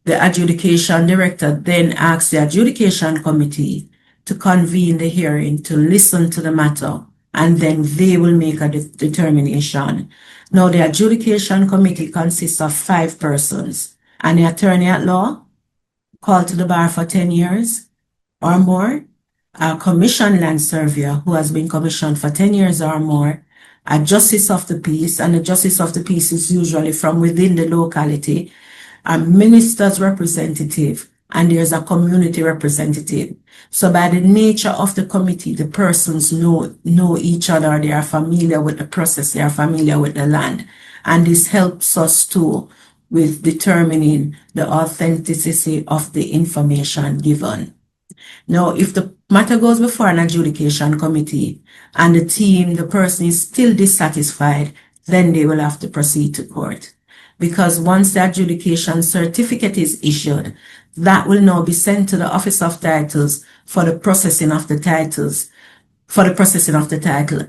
The adjudication director then asks the adjudication committee to convene the hearing to listen to the matter, and then they will make a determination. Now, the adjudication committee consists of 5 persons: an attorney at law, called to the bar for 10 years or more, a commissioned land surveyor who has been commissioned for 10 years or more, a justice of the peace, and the justice of the peace is usually from within the locality, a minister's representative, and there's a community representative. So by the nature of the committee, the persons know each other, they are familiar with the process, they are familiar with the land. And this helps us too with determining the authenticity of the information given. Now, if the matter goes before an adjudication committee and the person is still dissatisfied, then they will have to proceed to court. Because once the adjudication certificate is issued, that will now be sent to the Office of Titles for the processing of the titles,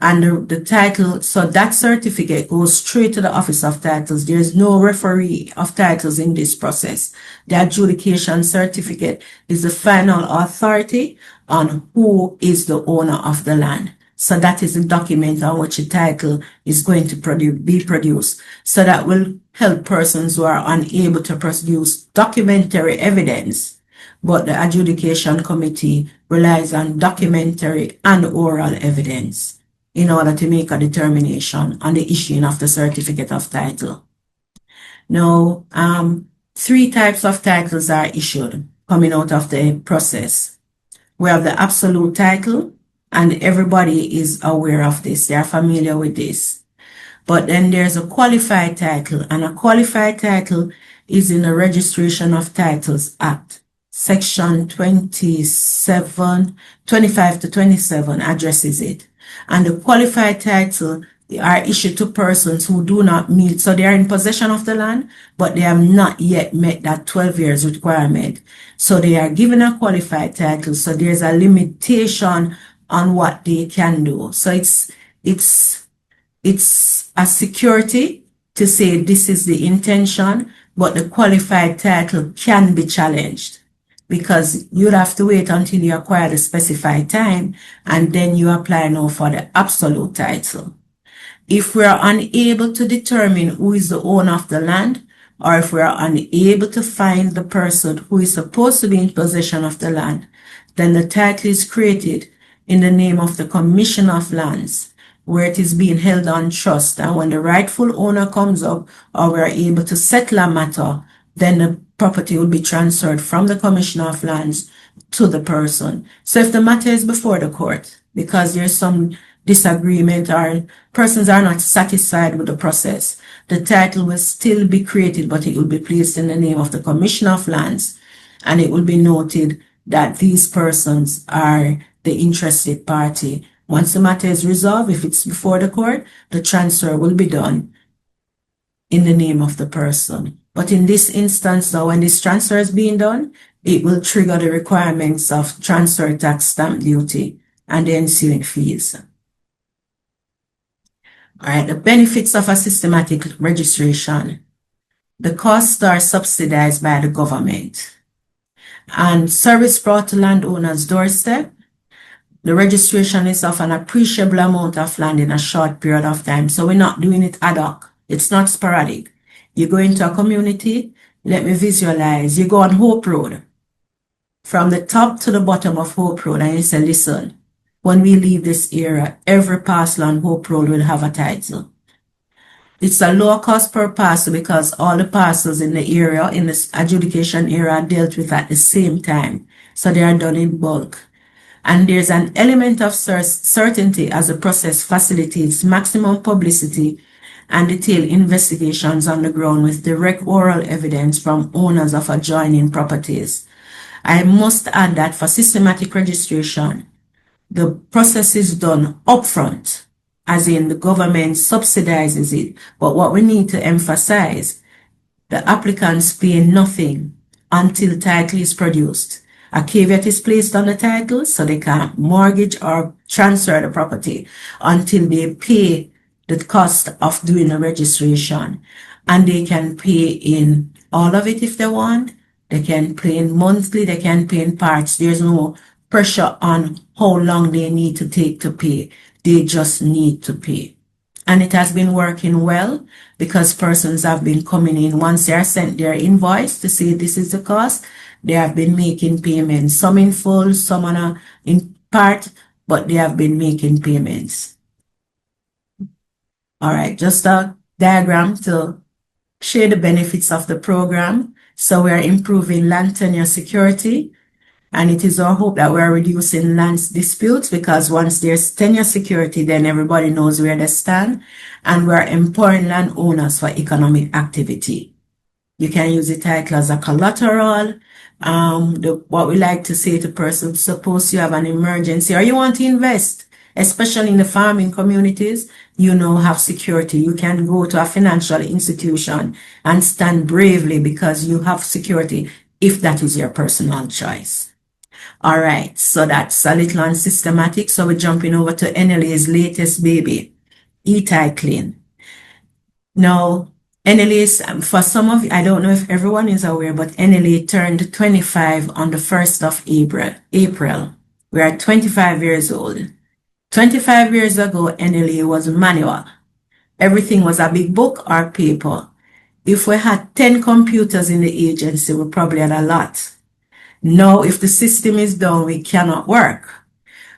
and the title, so that certificate goes straight to the Office of Titles. There is no referee of titles in this process. The adjudication certificate is the final authority on who is the owner of the land. So that is the document on which the title is going to be produced. So that will help persons who are unable to produce documentary evidence. But the adjudication committee relies on documentary and oral evidence in order to make a determination on the issuing of the certificate of title. Now, 3 types of titles are issued coming out of the process. We have the absolute title, and everybody is aware of this. They are familiar with this. But then there's a qualified title, and a qualified title is in the Registration of Titles Act. Section 25 to 27 addresses it. And the qualified title are issued to persons who do not meet, so they are in possession of the land, but they have not yet met that 12 years requirement. So they are given a qualified title, so there's a limitation on what they can do. So it's a security to say this is the intention, but the qualified title can be challenged, because you'd have to wait until you acquire the specified time, and then you apply now for the absolute title. If we are unable to determine who is the owner of the land, or if we are unable to find the person who is supposed to be in possession of the land, then the title is created in the name of the Commissioner of Lands, where it is being held on trust. And when the rightful owner comes up, or we are able to settle a matter, then the property will be transferred from the Commissioner of Lands to the person. So if the matter is before the court, because there's some disagreement or persons are not satisfied with the process, the title will still be created, but it will be placed in the name of the Commissioner of Lands, and it will be noted that these persons are the interested party. Once the matter is resolved, if it's before the court, the transfer will be done in the name of the person. But in this instance now, when this transfer is being done, it will trigger the requirements of transfer tax, stamp duty, and the ensuing fees. All right, the benefits of a systematic registration. The costs are subsidized by the government. And service brought to landowners' doorstep. The registration is of an appreciable amount of land in a short period of time. So we're not doing it ad hoc. It's not sporadic. You go into a community, let me visualize. You go on Hope Road, from the top to the bottom of Hope Road, and you say, listen, when we leave this area, every parcel on Hope Road will have a title. It's a lower cost per parcel because all the parcels in the area, in this adjudication area, are dealt with at the same time. So they are done in bulk. And there's an element of certainty as the process facilitates maximum publicity and detailed investigations on the ground with direct oral evidence from owners of adjoining properties. I must add that for systematic registration, the process is done upfront, as in the government subsidizes it. But what we need to emphasize, the applicants pay nothing until title is produced. A caveat is placed on the title, so they can't mortgage or transfer the property until they pay the cost of doing the registration. And they can pay in all of it if they want. They can pay in monthly, they can pay in parts. There's no pressure on how long they need to take to pay. They just need to pay. And it has been working well because persons have been coming in. Once they are sent their invoice to say this is the cost, they have been making payments, some in full, some in part, but they have been making payments. All right, just a diagram to share the benefits of the program. So we are improving land tenure security, and it is our hope that we are reducing land disputes, because once there's tenure security, then everybody knows where they stand, and we are empowering landowners for economic activity. You can use the title as a collateral. What we like to say to persons, suppose you have an emergency or you want to invest, especially in the farming communities, you now have security. You can go to a financial institution and stand bravely because you have security if that is your personal choice. All right, so that's a little unsystematic. So we're jumping over to NLA's latest baby, e-titling. Now, NLA, for some of you, I don't know if everyone is aware, but NLA turned 25 on the 1st of April. We are 25 years old. 25 years ago, NLA was manual. Everything was a big book or paper. If we had 10 computers in the agency, we probably had a lot. Now, if the system is down, we cannot work.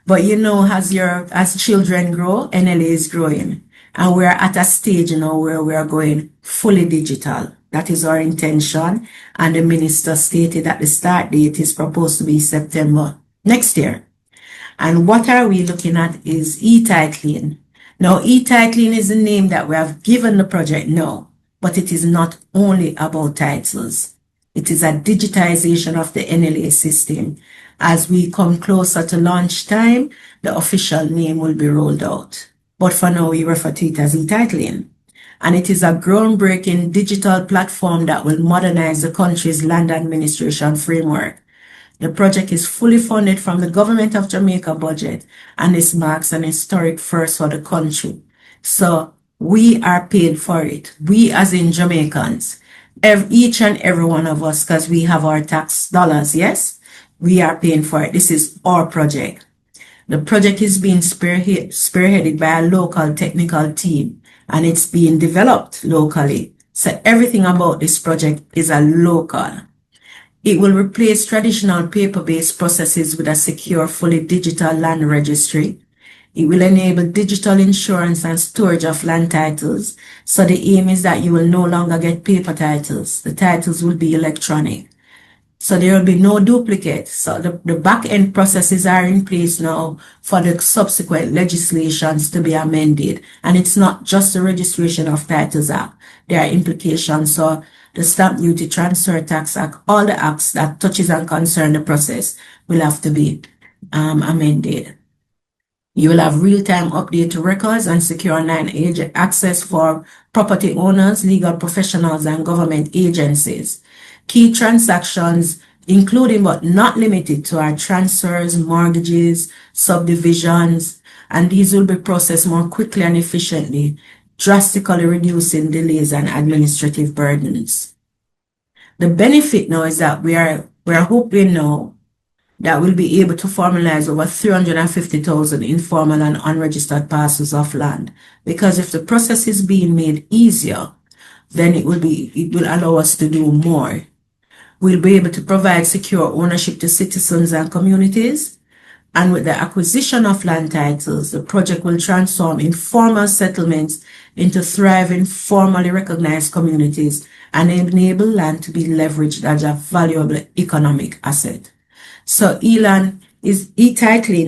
But you know, as children grow, NLA is growing. And we're at a stage now where we are going fully digital. That is our intention. And the minister stated that the start date is proposed to be September next year. And what are we looking at is e-titling. Now, e-titling is the name that we have given the project now, but it is not only about titles. It is a digitization of the NLA system. As we come closer to launch time, the official name will be rolled out. But for now, we refer to it as e-titling. And it is a groundbreaking digital platform that will modernize the country's land administration framework. The project is fully funded from the Government of Jamaica budget, and this marks an historic first for the country. So we are paid for it. We as in Jamaicans, each and every one of us, because we have our tax dollars, yes? We are paying for it. This is our project. The project is being spearheaded by a local technical team, and it's being developed locally. So everything about this project is a local. It will replace traditional paper-based processes with a secure, fully digital land registry. It will enable digital insurance and storage of land titles. So the aim is that you will no longer get paper titles. The titles will be electronic. So there will be no duplicate. So the back-end processes are in place now for the subsequent legislations to be amended. And it's not just the Registration of Titles Act. There are implications. So the Stamp Duty Transfer Tax Act, all the acts that touches and concern the process will have to be amended. You will have real-time update to records and secure online access for property owners, legal professionals, and government agencies. Key transactions, including but not limited to, our transfers, mortgages, subdivisions, and these will be processed more quickly and efficiently, drastically reducing delays and administrative burdens. The benefit now is that we are hoping now that we'll be able to formalize over 350,000 informal and unregistered parcels of land. Because if the process is being made easier, then it will allow us to do more. We'll be able to provide secure ownership to citizens and communities. And with the acquisition of land titles, the project will transform informal settlements into thriving, formally recognized communities and enable land to be leveraged as a valuable economic asset. So e-titling,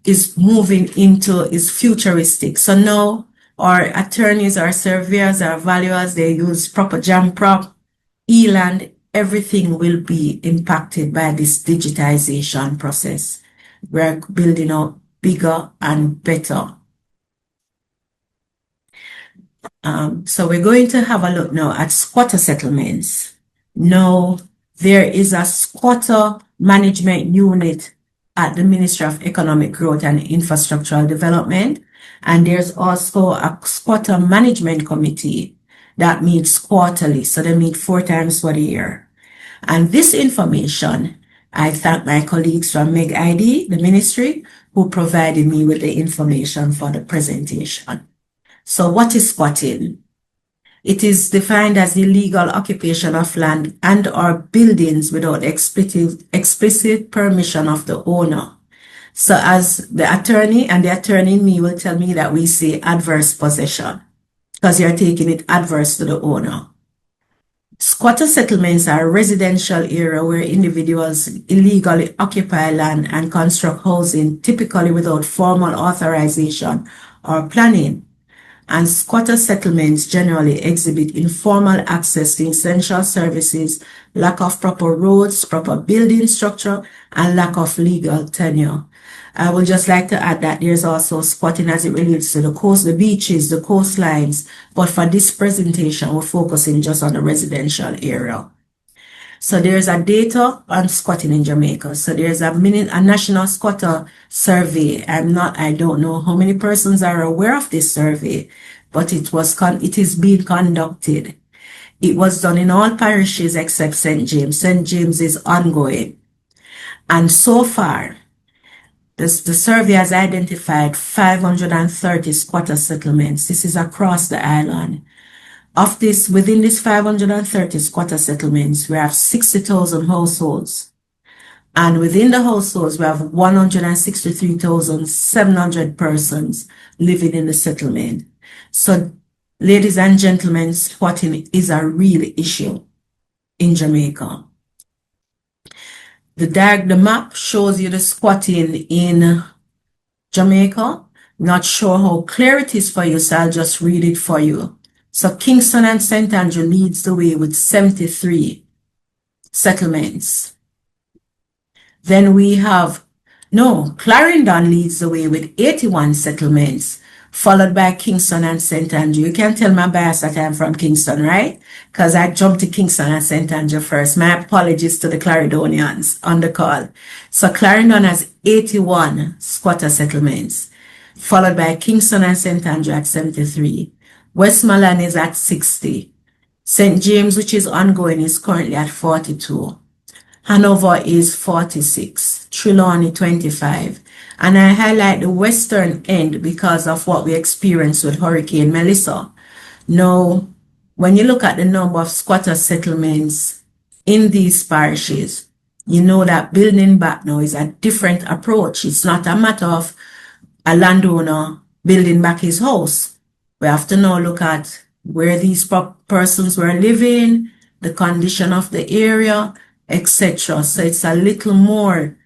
is moving is futuristic. So now our attorneys, our surveyors, our valuers, they use proper jam-prop, e-land, everything will be impacted by this digitization process. We're building out bigger and better. So we're going to have a look now at squatter settlements. Now, there is a squatter management unit at the Ministry of Economic Growth and Infrastructural Development. And there's also a squatter management committee that meets quarterly. So they meet 4 times for the year. And this information, I thank my colleagues from MEG-ID, the ministry, who provided me with the information for the presentation. So what is squatting? It is defined as the illegal occupation of land and or buildings without explicit permission of the owner. So as the attorney in me will tell me that we say adverse possession because you're taking it adverse to the owner. Squatter settlements are a residential area where individuals illegally occupy land and construct housing, typically without formal authorization or planning. And squatter settlements generally exhibit informal access to essential services, lack of proper roads, proper building structure, and lack of legal tenure. I would just like to add that there's also squatting as it relates to the coast, the beaches, the coastlines. But for this presentation, we're focusing just on the residential area. So there's a data on squatting in Jamaica. So there's a national squatter survey. I don't know how many persons are aware of this survey, but it is being conducted. It was done in all parishes except St. James. St. James is ongoing. And so far, the survey has identified 530 squatter settlements. This is across the island. Of this, within these 530 squatter settlements, we have 60,000 households. And within the households, we have 163,700 persons living in the settlement. So, ladies and gentlemen, squatting is a real issue in Jamaica. The map shows you the squatting in Jamaica. Not sure how clear it is for you, so I'll just read it for you. So Kingston and St. Andrew leads the way with 73 settlements. Then we have, Clarendon leads the way with 81 settlements, followed by Kingston and St. Andrew. You can tell my bias that I'm from Kingston, right? Because I jumped to Kingston and St. Andrew first. My apologies to the Clarendonians on the call. So Clarendon has 81 squatter settlements, followed by Kingston and St. Andrew at 73. Westmoreland is at 60. St. James, which is ongoing, is currently at 42. Hanover is 46, Trelawney 25. And I highlight the western end because of what we experienced with Hurricane Melissa. Now, when you look at the number of squatter settlements in these parishes, you know that building back now is a different approach. It's not a matter of a landowner building back his house. We have to now look at where these persons were living, the condition of the area, etc. So it's a little more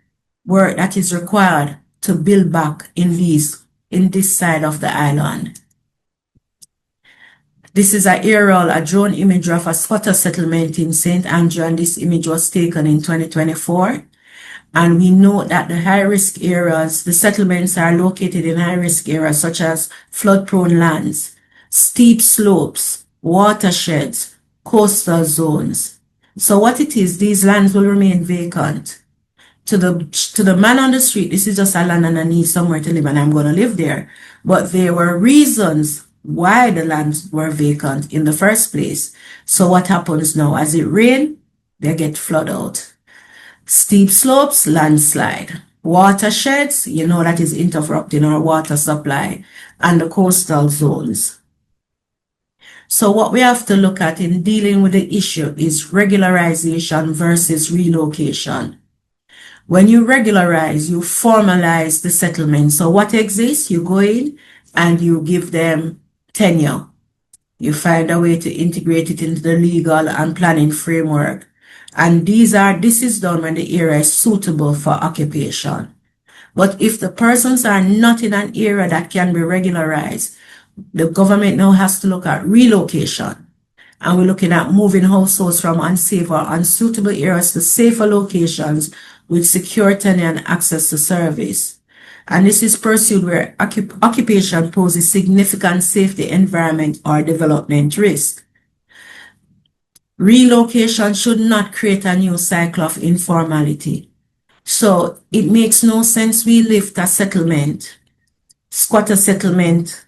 work that is required to build back in this side of the island. This is a drone imagery of a squatter settlement in St. Andrew, and this image was taken in 2024. And we know that the high-risk areas, the settlements are located in high-risk areas such as flood-prone lands, steep slopes, watersheds, coastal zones. So what it is, these lands will remain vacant. To the man on the street, this is just a land and I need somewhere to live and I'm going to live there. But there were reasons why the lands were vacant in the first place. So what happens now? As it rains, they get flooded out. Steep slopes, landslide. Watersheds, that is interrupting our water supply, and the coastal zones. So what we have to look at in dealing with the issue is regularization versus relocation. When you regularize, you formalize the settlement. So what exists, you go in and you give them tenure. You find a way to integrate it into the legal and planning framework. And this is done when the area is suitable for occupation. But if the persons are not in an area that can be regularized, the government now has to look at relocation. And we're looking at moving households from unsafe or unsuitable areas to safer locations with secure tenure and access to service. And this is pursued where occupation poses significant safety, environment, or development risk. Relocation should not create a new cycle of informality. So it makes no sense we lift a settlement, squatter settlement,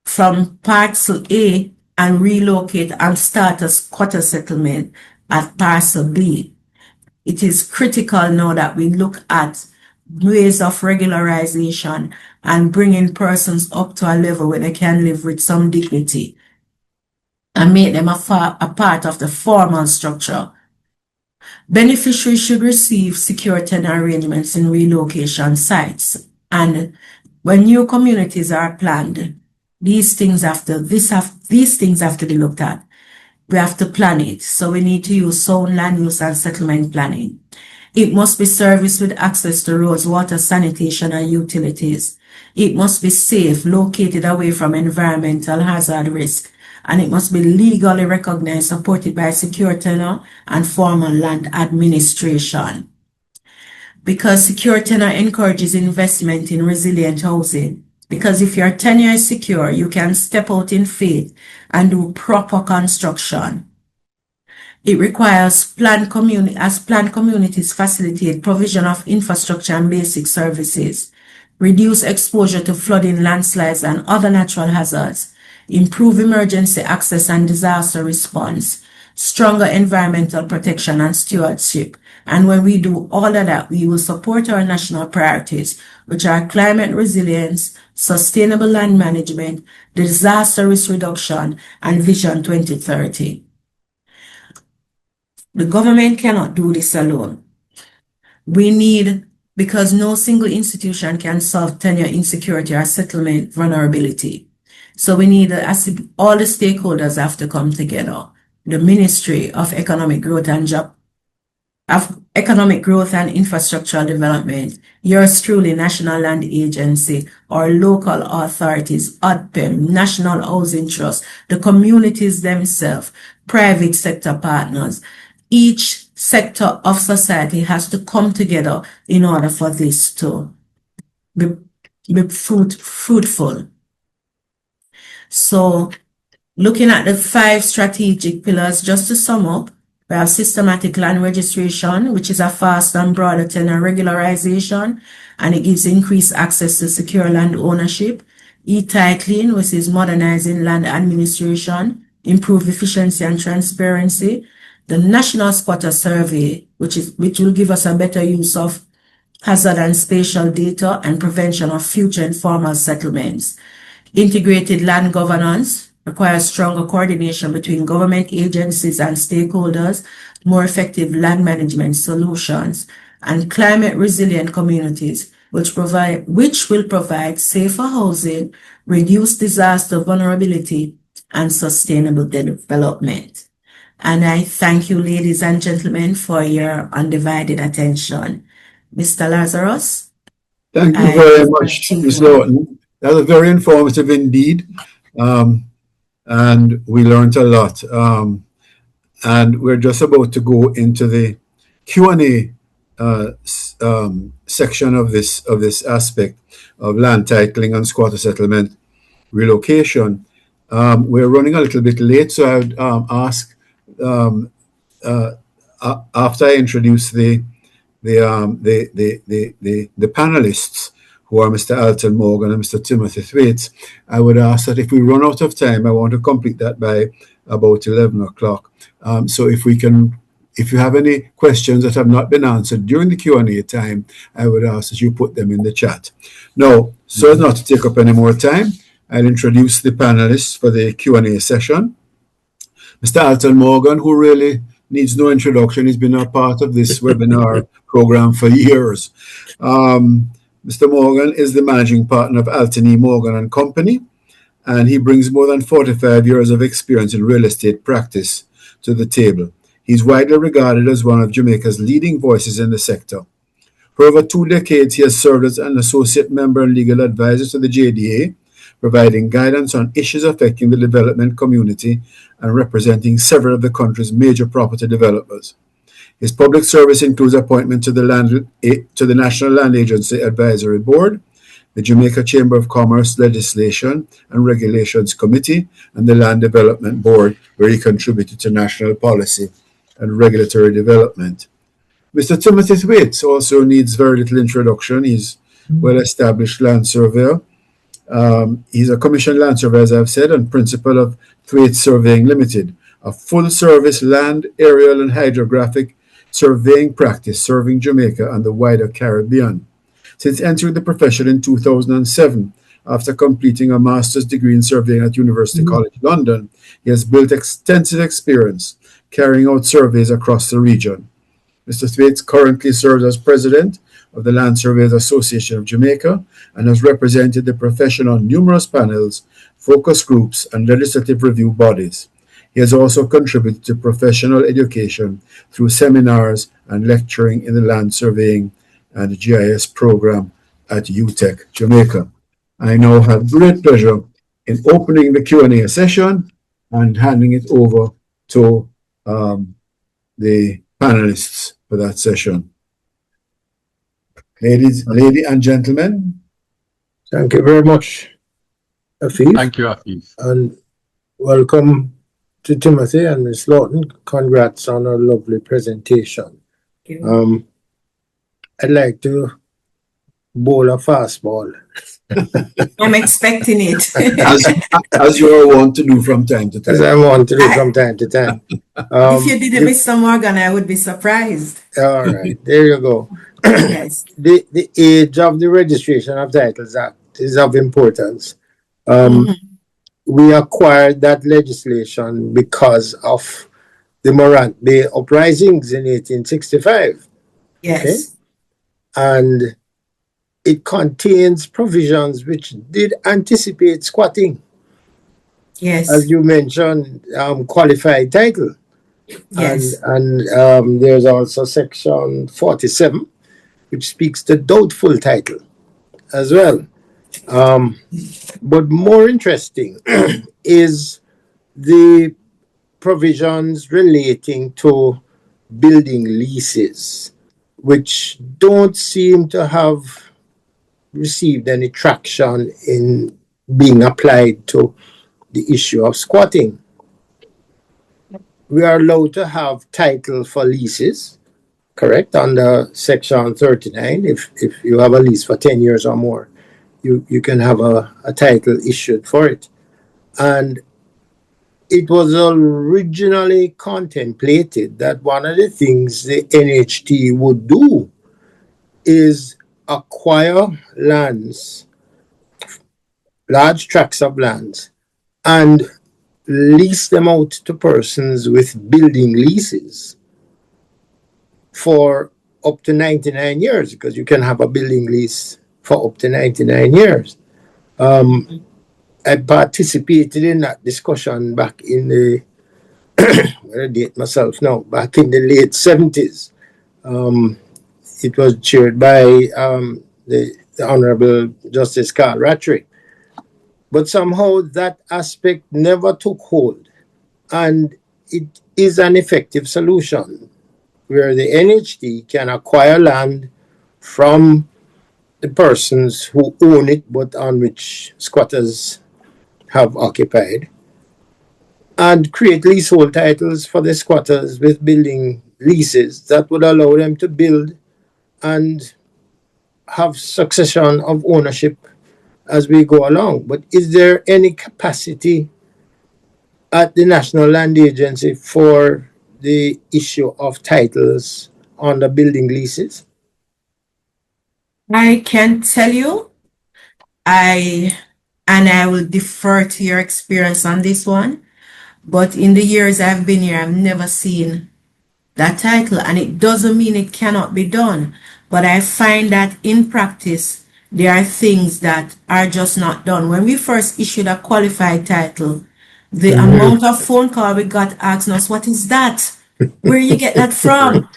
from parcel A and relocate and start a squatter settlement at parcel B. It is critical now that we look at ways of regularization and bringing persons up to a level where they can live with some dignity and make them a part of the formal structure. Beneficiaries should receive secure tenure arrangements in relocation sites. And when new communities are planned, these things have to be looked at. We have to plan it. So we need to use sound land use and settlement planning. It must be serviced with access to roads, water, sanitation, and utilities. It must be safe, located away from environmental hazard risk, and it must be legally recognized, supported by secure tenure and formal land administration. Because secure tenure encourages investment in resilient housing. Because if your tenure is secure, you can step out in faith and do proper construction. It requires planned communities facilitate provision of infrastructure and basic services, reduce exposure to flooding, landslides, and other natural hazards, improve emergency access and disaster response, stronger environmental protection and stewardship. And when we do all of that, we will support our national priorities, which are climate resilience, sustainable land management, disaster risk reduction, and Vision 2030. The government cannot do this alone. We need, because no single institution can solve tenure insecurity or settlement vulnerability. So we need, all the stakeholders have to come together. The Ministry of Economic Growth and Infrastructural Development, yours truly, National Land Agency, or local authorities, ODPEM, National Housing Trust, the communities themselves, private sector partners. Each sector of society has to come together in order for this to be fruitful. So, looking at the 5 strategic pillars, just to sum up, we have systematic land registration, which is a fast and broader tenure regularization, and it gives increased access to secure land ownership. E-titling, which is modernizing land administration, improve efficiency and transparency. The National Squatter Survey, which will give us a better use of hazard and spatial data and prevention of future informal settlements. Integrated land governance requires stronger coordination between government agencies and stakeholders, more effective land management solutions, and climate resilient communities, which will provide safer housing, reduce disaster vulnerability, and sustainable development. And I thank you, ladies and gentlemen, for your undivided attention. Mr. Lazarus? Thank you very much, Ms. Lawton. That was very informative indeed. And we learned a lot. And we're just about to go into the Q&A section of this aspect of land titling and squatter settlement relocation. We're running a little bit late, so I would ask, after I introduce the panelists, who are Mr. Alton Morgan and Mr. Timothy Thwaites, I would ask that if we run out of time, I want to complete that by about 11 o'clock. So if you have any questions that have not been answered during the Q&A time, I would ask that you put them in the chat. Now, so as not to take up any more time, I'll introduce the panelists for the Q&A session. Mr. Alton Morgan, who really needs no introduction. He's been a part of this webinar program for years. Mr. Morgan is the managing partner of Alton E. Morgan and Company, and he brings more than 45 years of experience in real estate practice to the table. He's widely regarded as one of Jamaica's leading voices in the sector. For over 2 decades, he has served as an associate member and legal advisor to the JDA, providing guidance on issues affecting the development community and representing several of the country's major property developers. His public service includes appointment to the National Land Agency Advisory Board, the Jamaica Chamber of Commerce Legislation and Regulations Committee, and the Land Development Board, where he contributed to national policy and regulatory development. Mr. Timothy Thwaites also needs very little introduction. He's well-established land surveyor. He's a commissioned land surveyor, as I've said, and principal of Thwaites Surveying Limited, a full-service land, aerial, and hydrographic surveying practice serving Jamaica and the wider Caribbean. Since entering the profession in 2007, after completing a master's degree in surveying at University College London, he has built extensive experience carrying out surveys across the region. Mr. Thwaites currently serves as president of the Land Surveyors Association of Jamaica and has represented the profession on numerous panels, focus groups, and legislative review bodies. He has also contributed to professional education through seminars and lecturing in the land surveying and GIS program at UTech Jamaica. I now have great pleasure in opening the Q&A session and handing it over to the panelists for that session. Ladies and gentlemen. Thank you very much, Afif. Thank you, Afif. And welcome to Timothy and Ms. Lawton. Congrats on a lovely presentation. I'd like to bowl a fastball. I'm expecting it. as you are wont to do from time to time. As I want to do from time to time. If you did it, Mr. Morgan, I would be surprised. All right, there you go. Yes. The age of the Registration of Titles Act is of importance. We acquired that legislation because of the Morant Bay uprisings in 1865. Yes. and it contains provisions which did anticipate squatting. Yes. As you mentioned, qualified title. Yes. And there's also section 47, which speaks to doubtful title as well. But more interesting is the provisions relating to building leases, which don't seem to have received any traction in being applied to the issue of squatting. We are allowed to have title for leases, correct, under section 39. If you have a lease for 10 years or more, you can have a title issued for it. And it was originally contemplated that one of the things the NHT would do is acquire lands, large tracts of lands, and lease them out to persons with building leases for up to 99 years, because you can have a building lease for up to 99 years. I participated in that discussion back in the, I date myself now, back in the late 70s. It was chaired by the Honorable Justice Carl Rattray. But somehow that aspect never took hold. And it is an effective solution where the NHT can acquire land from the persons who own it, but on which squatters have occupied, and create leasehold titles for the squatters with building leases that would allow them to build and have succession of ownership as we go along. But is there any capacity at the National Land Agency for the issue of titles on the building leases? I can tell you, I will defer to your experience on this one, but in the years I've been here, I've never seen that title, and it doesn't mean it cannot be done, but I find that in practice, there are things that are just not done. When we first issued a qualified title, the amount of phone call we got asking us, what is that? Where you get that from?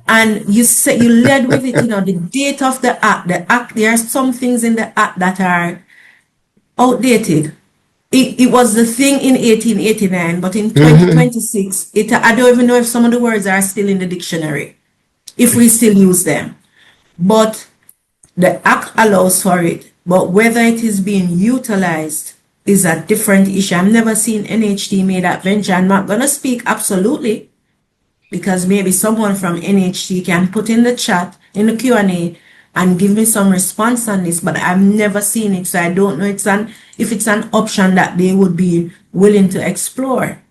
And you said you led with it, the date of the act. There are some things in the act that are outdated. It was the thing in 1889, but in 2026, I don't even know if some of the words are still in the dictionary, if we still use them. But the act allows for it. But whether it is being utilized is a different issue. I've never seen NHT made that venture. I'm not going to speak absolutely, because maybe someone from NHT can put in the chat, in the Q&A, and give me some response on this, but I've never seen it, so I don't know if it's an option that they would be willing to explore.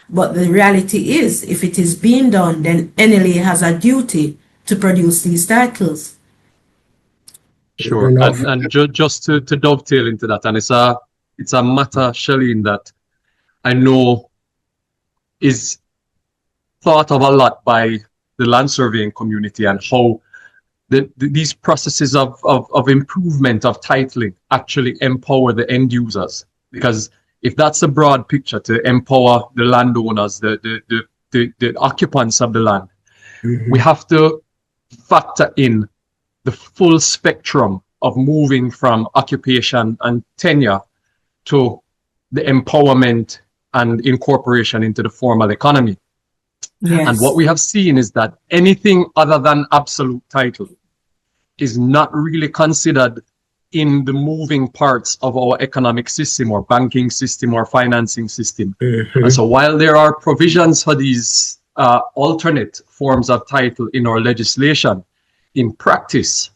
But the reality is, if it is being done, then NLA has a duty to produce these titles. Sure, and just to dovetail into that, and it's a matter, Shalene, that I know is thought of a lot by the land surveying community, and how these processes of improvement of titling actually empower the end users. Because if that's a broad picture, to empower the landowners, the occupants of the land, we have to factor in the full spectrum of moving from occupation and tenure to the empowerment and incorporation into the formal economy. Yes. And what we have seen is that anything other than absolute title is not really considered in the moving parts of our economic system or banking system or financing system. And so while there are provisions for these alternate forms of title in our legislation, in practice,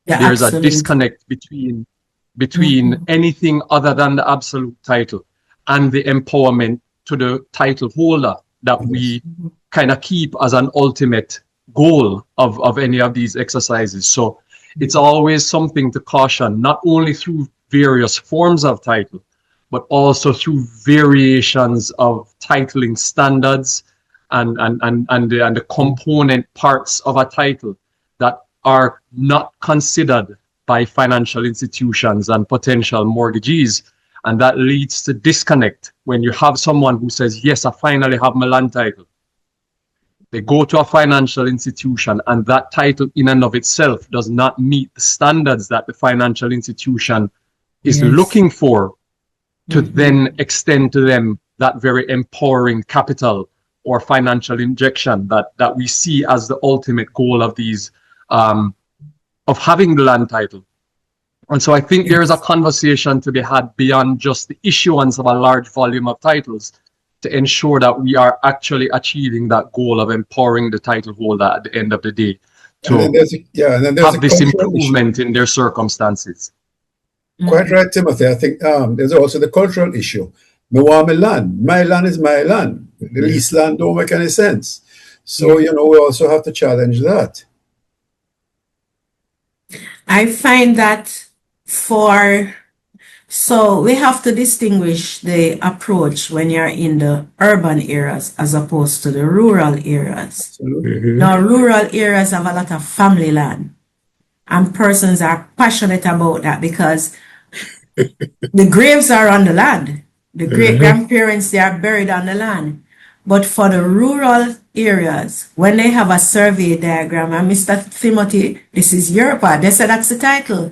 there's a disconnect between anything other than the absolute title and the empowerment to the title holder that we kind of keep as an ultimate goal of any of these exercises. So it's always something to caution, not only through various forms of title, but also through variations of titling standards and the component parts of a title that are not considered by financial institutions and potential mortgagees. And that leads to disconnect when you have someone who says, yes, I finally have my land title. They go to a financial institution and that title in and of itself does not meet the standards that the financial institution is looking for to then extend to them that very empowering capital or financial injection that we see as the ultimate goal of these, of having the land title. And so I think there is a conversation to be had beyond just the issuance of a large volume of titles to ensure that we are actually achieving that goal of empowering the title holder at the end of the day to have this improvement in their circumstances. Quite right, Timothy. I think there's also the cultural issue. Me want my land. My land is my land. The lease land don't make any sense. So, you know, we also have to challenge that. I find that so we have to distinguish the approach when you're in the urban areas as opposed to the rural areas. Now, rural areas have a lot of family land, and persons are passionate about that because the graves are on the land. The great-grandparents, they are buried on the land. But for the rural areas, when they have a survey diagram, and Mr. Timothy, this is your part, they said that's the title.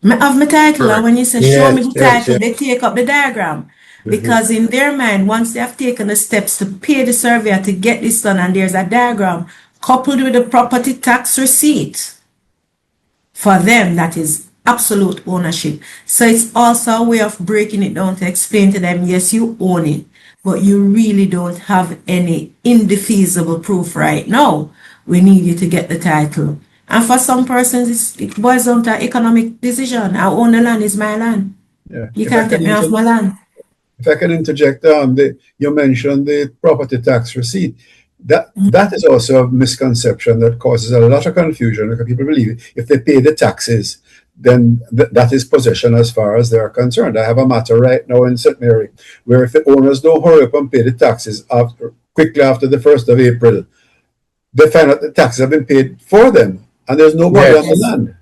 I have my title, and when you say show me the title, they take up the diagram. Because in their mind, once they have taken the steps to pay the surveyor to get this done, and there's a diagram coupled with the property tax receipt, for them, that is absolute ownership. So it's also a way of breaking it down to explain to them, yes, you own it, but you really don't have any indefeasible proof right now. We need you to get the title. And for some persons, it boils down to an economic decision. I own the land, it's my land. Yeah. You can't take me off my land. If I can interject, you mentioned the property tax receipt. That is also a misconception that causes a lot of confusion because people believe if they pay the taxes, then that is possession as far as they are concerned. I have a matter right now in St. Mary where if the owners don't hurry up and pay the taxes quickly after the 1st of April, they find out the taxes have been paid for them and there's nobody on the land.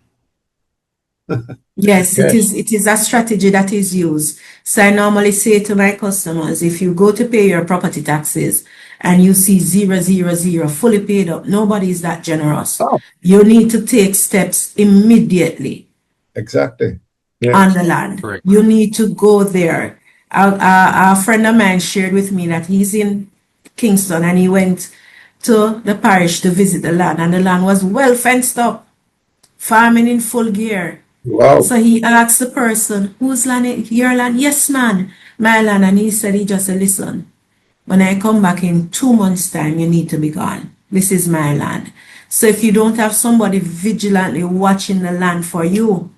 Yes, it is a strategy that is used. So I normally say to my customers, if you go to pay your property taxes and you see 000 fully paid up, nobody is that generous. You need to take steps immediately. Exactly. On the land. Correct. You need to go there. A friend of mine shared with me that he's in Kingston and he went to the parish to visit the land, and the land was well fenced up, farming in full gear. Wow. So he asked the person, whose land is your land? Yes, man, my land. And he just said, listen, when I come back in 2 months' time, you need to be gone. This is my land. So if you don't have somebody vigilantly watching the land for you,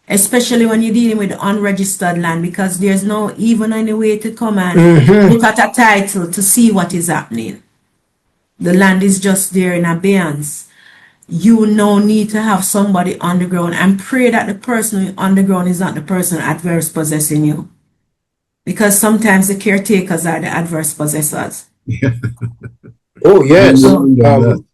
especially when you're dealing with unregistered land, because there's no even any way to come and look at a title to see what is happening. The land is just there in abeyance. You now need to have somebody on the ground and pray that the person on the ground is not the person adverse possessing you. Because sometimes the caretakers are the adverse possessors. Oh, yes.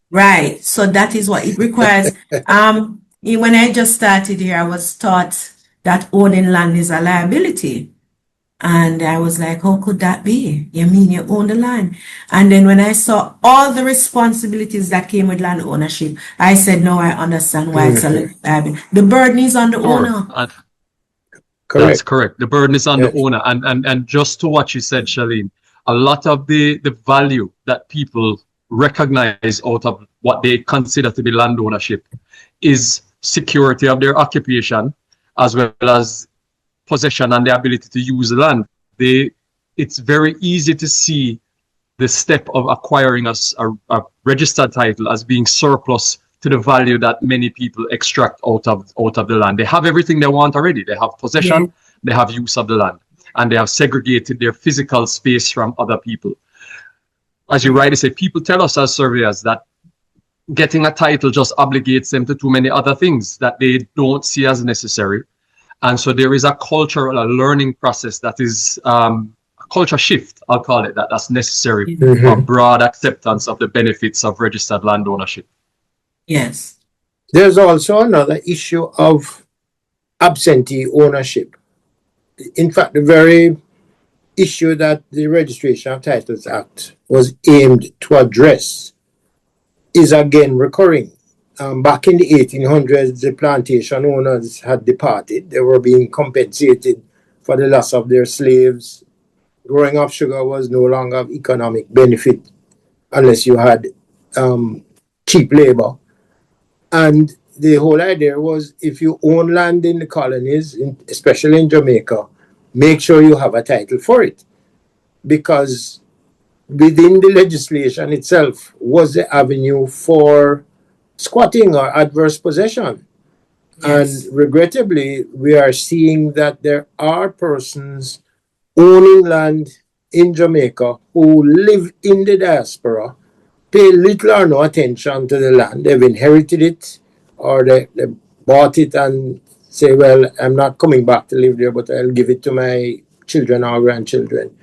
Right. So that is what it requires. When I just started here, I was taught that owning land is a liability. And I was like, how could that be? You mean you own the land? And then when I saw all the responsibilities that came with land ownership, I said, no, I understand why it's a liability. The burden is on the owner. That's correct. The burden is on the owner. And just to what you said, Charlene, a lot of the value that people recognize out of what they consider to be land ownership is security of their occupation, as well as possession and the ability to use the land. It's very easy to see the step of acquiring a registered title as being surplus to the value that many people extract out of the land. They have everything they want already. They have possession, they have use of the land, and they have segregated their physical space from other people. As you rightly say, people tell us as surveyors that getting a title just obligates them to too many other things that they don't see as necessary. And so there is a learning process that is a culture shift, I'll call it that's necessary for broad acceptance of the benefits of registered land ownership. Yes. There's also another issue of absentee ownership. In fact, the very issue that the Registration of Titles Act was aimed to address is again recurring. Back in the 1800s, the plantation owners had departed. They were being compensated for the loss of their slaves. Growing up sugar was no longer of economic benefit unless you had cheap labor. And the whole idea was if you own land in the colonies, especially in Jamaica, make sure you have a title for it. Because within the legislation itself was the avenue for squatting or adverse possession. Yes. And regrettably, we are seeing that there are persons owning land in Jamaica who live in the diaspora, pay little or no attention to the land. They've inherited it or they bought it and say, well, I'm not coming back to live there, but I'll give it to my children or grandchildren.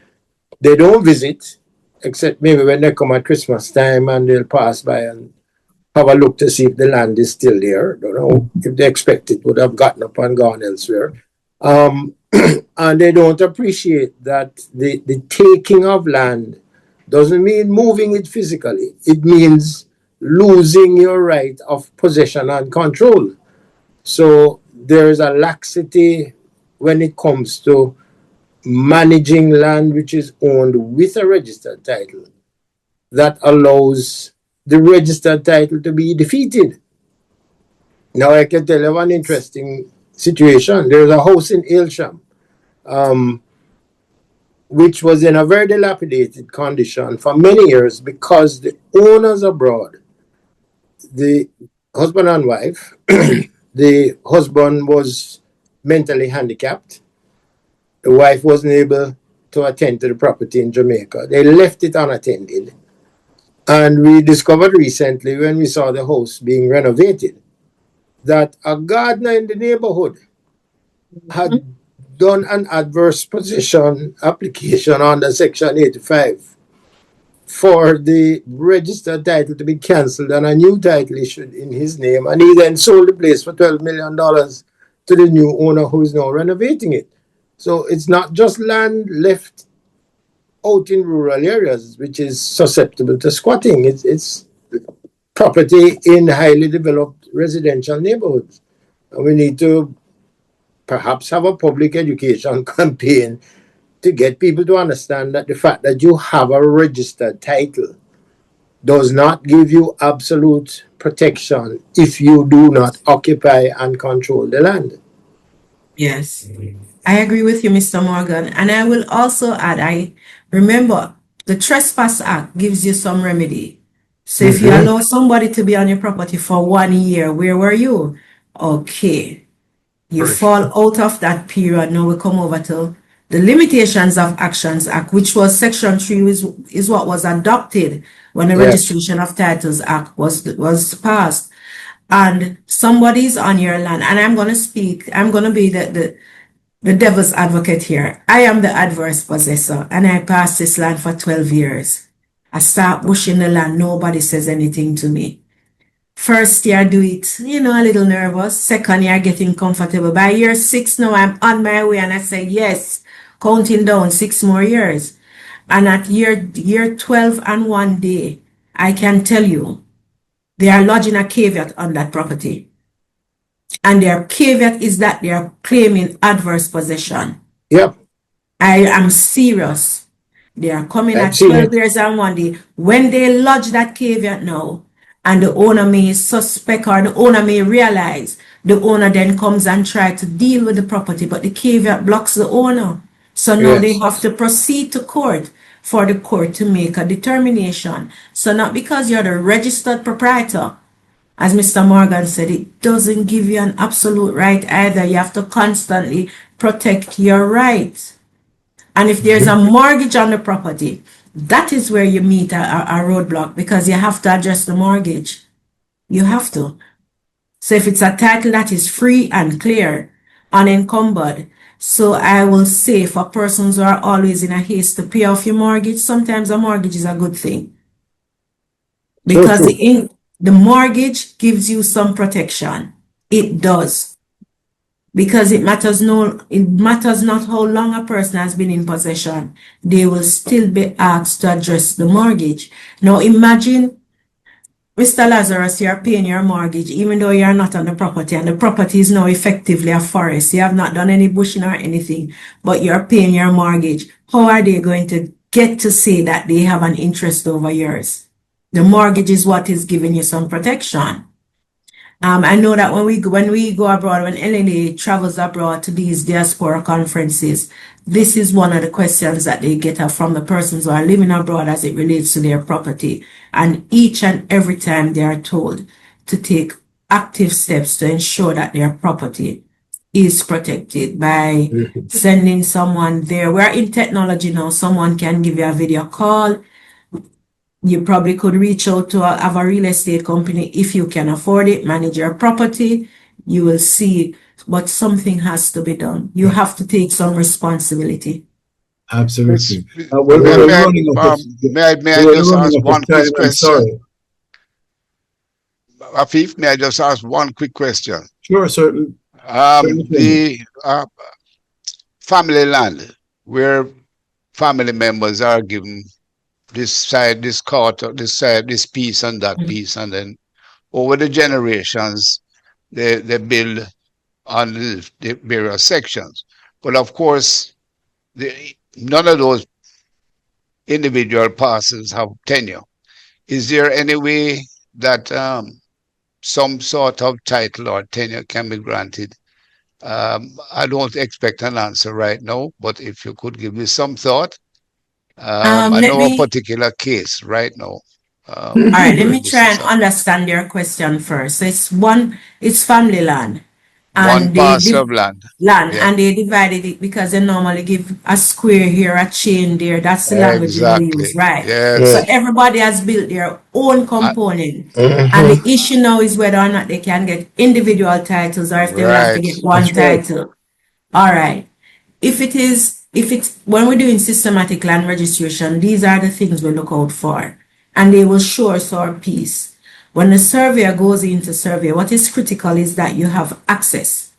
They don't visit, except maybe when they come at Christmas time and they'll pass by and have a look to see if the land is still there. Don't know if they expect it would have gotten up and gone elsewhere. And they don't appreciate that the taking of land doesn't mean moving it physically. It means losing your right of possession and control. So there is a laxity when it comes to managing land which is owned with a registered title that allows the registered title to be defeated. Now I can tell you one interesting situation. There's a house in Aylsham which was in a very dilapidated condition for many years because the owners abroad, the husband and wife, the husband was mentally handicapped. The wife wasn't able to attend to the property in Jamaica. They left it unattended. And we discovered recently when we saw the house being renovated that a gardener in the neighborhood had done an adverse possession application under Section 85 for the registered title to be cancelled and a new title issued in his name. And he then sold the place for $12 million to the new owner who is now renovating it. So it's not just land left out in rural areas, which is susceptible to squatting. It's property in highly developed residential neighborhoods. And we need to perhaps have a public education campaign to get people to understand that the fact that you have a registered title does not give you absolute protection if you do not occupy and control the land. Yes, I agree with you, Mr. Morgan. And I will also add, I remember the Trespass Act gives you some remedy. So if you allow somebody to be on your property for 1 year, where were you? Okay. You fall out of that period. Now we come over to the Limitations of Actions Act, which was Section 3 is what was adopted when the Registration of Titles Act was passed. And somebody's on your land, and I'm going to be the devil's advocate here. I am the adverse possessor, and I passed this land for 12 years. I start bushing the land, nobody says anything to me. First year, I do it, a little nervous. Second year, getting comfortable. By year 6 now, I'm on my way, and I say, yes, counting down 6 more years. And at year 12 and 1 day, I can tell you, they are lodging a caveat on that property. And their caveat is that they are claiming adverse possession. Yep. I am serious. They are coming at 12 years and 1 day. When they lodge that caveat now, and the owner may suspect or the owner may realize, the owner then comes and tries to deal with the property, but the caveat blocks the owner. So now they have to proceed to court for the court to make a determination. So not because you're the registered proprietor, as Mr. Morgan said, it doesn't give you an absolute right either. You have to constantly protect your rights. And if there's a mortgage on the property, that is where you meet a roadblock because you have to address the mortgage. You have to. So if it's a title that is free and clear, unencumbered, so I will say for persons who are always in a haste to pay off your mortgage, sometimes a mortgage is a good thing. Because The mortgage gives you some protection. It does. Because it matters not how long a person has been in possession. They will still be asked to address the mortgage. Now imagine, Mr. Lazarus, you're paying your mortgage even though you're not on the property, and the property is now effectively a forest. You have not done any bushing or anything, but you're paying your mortgage. How are they going to get to say that they have an interest over yours? The mortgage is what is giving you some protection. I know that when we go abroad, when LNA travels abroad to these diaspora conferences, this is one of the questions that they get from the persons who are living abroad as it relates to their property. And each and every time they are told to take active steps to ensure that their property is protected by sending someone there. We're in technology now. Someone can give you a video call. You probably could reach out to have a real estate company if you can afford it, manage your property. You will see, but something has to be done. You have to take some responsibility. Absolutely. May I just ask one quick question? Afif, may I just ask one quick question? Sure, certainly. The family land, where family members are given this side, this quarter, this side, this piece and that piece, and then over the generations, they build on the various sections. But of course, none of those individual parcels have tenure. Is there any way that some sort of title or tenure can be granted? I don't expect an answer right now, but if you could give me some thought. I know a particular case right now. All right, let me try and understand your question first. So it's family land. And one parcel of land. And they divided it because they normally give a square here, a chain there. That's the language they use, right? Yes. So everybody has built their own component. And the issue now is whether or not they can get individual titles or if they will have to get one title. All right. When we're doing systematic land registration, these are the things we look out for. And they will show us our piece. When the surveyor goes into survey, what is critical is that you have access.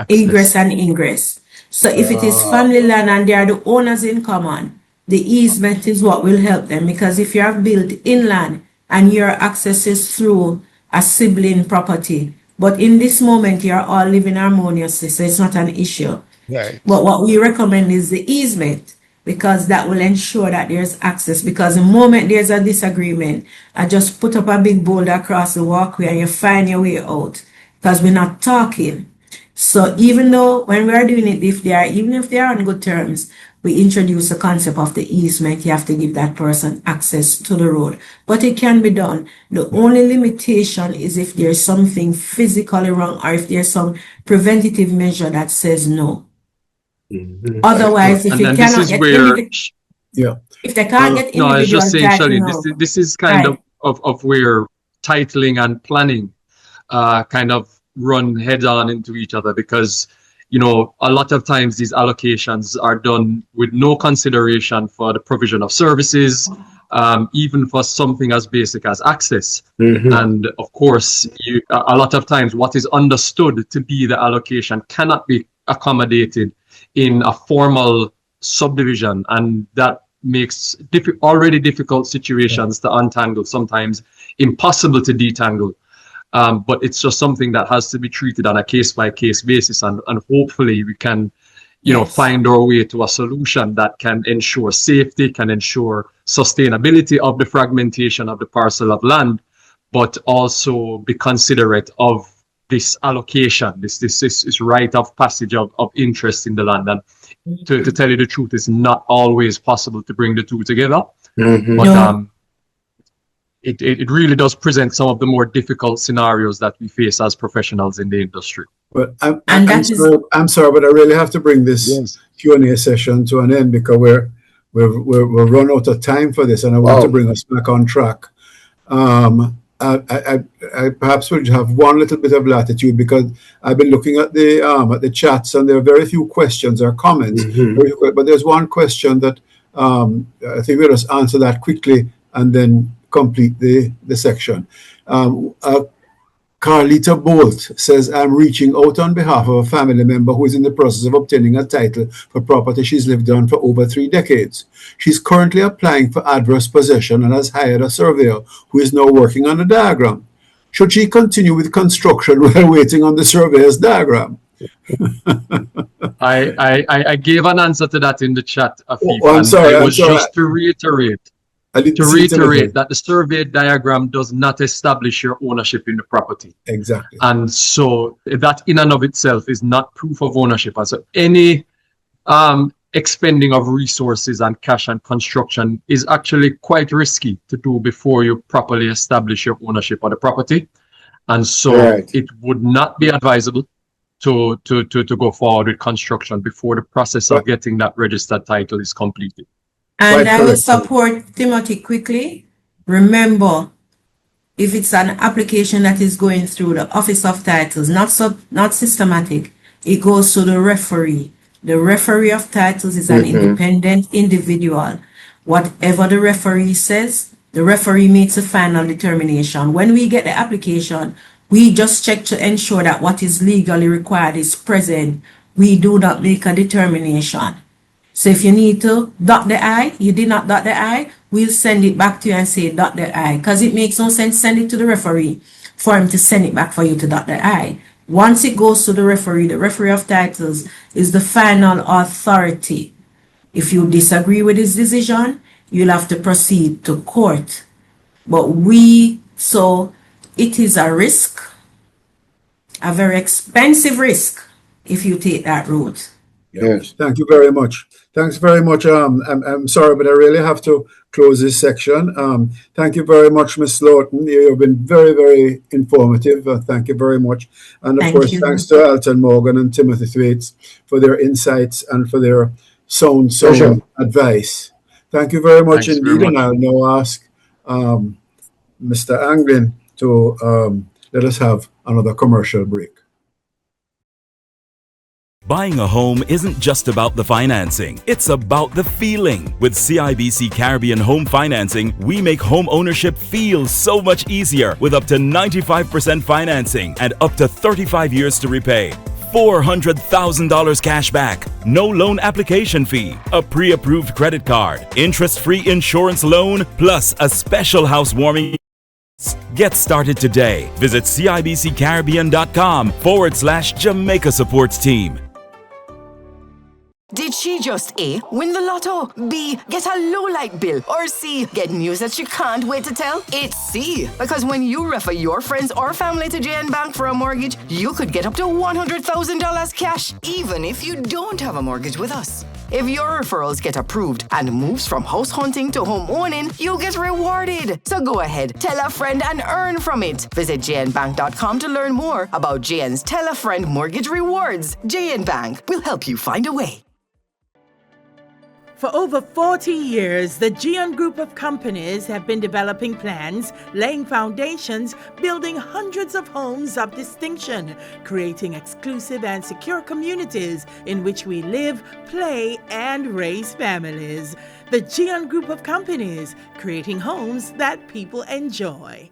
Egress and ingress. So if it is family land and they are the owners in common, the easement is what will help them, because if you have built inland and your access is through a sibling property, but in this moment you're all living harmoniously, so it's not an issue. Right. But what we recommend is the easement, because that will ensure that there's access. Because the moment there's a disagreement, I just put up a big boulder across the walkway and you find your way out, because we're not talking. So even though when we are doing it, even if they are on good terms, we introduce the concept of the easement. You have to give that person access to the road. But it can be done. The only limitation is if there's something physically wrong or if there's some preventative measure that says no. Otherwise, if you cannot get if they can't get individual, no, I was just saying, Shirley, this is kind of where titling and planning kind of run head on into each other, because a lot of times these allocations are done with no consideration for the provision of services, even for something as basic as access. And of course, a lot of times what is understood to be the allocation cannot be accommodated in a formal subdivision, and that makes already difficult situations to untangle, sometimes impossible to detangle. But it's just something that has to be treated on a case-by-case basis, and hopefully we can find our way to a solution that can ensure safety, can ensure sustainability of the fragmentation of the parcel of land, but also be considerate of this allocation, this rite of passage of interest in the land. And to tell you the truth, it's not always possible to bring the two together. But it really does present some of the more difficult scenarios that we face as professionals in the industry. But I'm sorry, but I really have to bring this Q&A session to an end, because we're run out of time for this, and I want to bring us back on track. I perhaps would have one little bit of latitude, because I've been looking at the chats, and there are very few questions or comments. But there's one question that I think we'll just answer that quickly, and then complete the section. Carlita Bolt says, I'm reaching out on behalf of a family member who is in the process of obtaining a title for property she's lived on for over 3 decades. She's currently applying for adverse possession and has hired a surveyor who is now working on a diagram. Should she continue with construction while waiting on the surveyor's diagram? I gave an answer to that in the chat, Afif, I'm sorry. just to reiterate. That That the survey diagram does not establish your ownership in the property. Exactly. And so that in and of itself is not proof of ownership. And so any expending of resources and cash and construction is actually quite risky to do before you properly establish your ownership of the property. And so it would not be advisable to go forward with construction before the process of getting that registered title is completed. And I will support Timothy quickly. Remember, if it's an application that is going through the Office of Titles, not systematic, it goes to the referee. The referee of titles is an independent individual. Whatever the referee says, the referee makes a final determination. When we get the application, we just check to ensure that what is legally required is present. We do not make a determination. So if you need to dot the I, you did not dot the I, we'll send it back to you and say dot the I. Because it makes no sense send it to the referee for him to send it back for you to dot the I. Once it goes to the referee of titles is the final authority. If you disagree with his decision, you'll have to proceed to court. But so it is a risk, a very expensive risk if you take that route. Yes. Thank you very much. Thanks very much. I'm sorry, but I really have to close this section. Thank you very much, Ms. Lawton. You've been very, very informative. Thank you very much. And of course, thanks to Alton Morgan and Timothy Thwaites for their insights and for their sound advice. Thank you very much indeed. And I'll now ask Mr. Anglin to let us have another commercial break. Buying a home isn't just about the financing, it's about the feeling. With CIBC Caribbean Home Financing, we make home ownership feel so much easier with up to 95% financing and up to 35 years to repay. $400,000 cash back, no loan application fee, a pre-approved credit card, interest-free insurance loan, plus a special housewarming. Get started today. Visit CIBCCaribbean.com/Jamaica Supports Team. Did she just A, win the lotto, B, get a low light bill, or C, get news that she can't wait to tell? It's C, because when you refer your friends or family to JN Bank for a mortgage, you could get up to $100,000 cash, even if you don't have a mortgage with us. If your referrals get approved and moves from house hunting to home owning, you get rewarded. So go ahead, tell a friend and earn from it. Visit jnbank.com to learn more about JN's Tell a Friend Mortgage Rewards. JN Bank will help you find a way. For over 40 years, the GN Group of companies have been developing plans, laying foundations, building hundreds of homes of distinction, creating exclusive and secure communities in which we live, play, and raise families. The GN Group of companies, creating homes that people enjoy.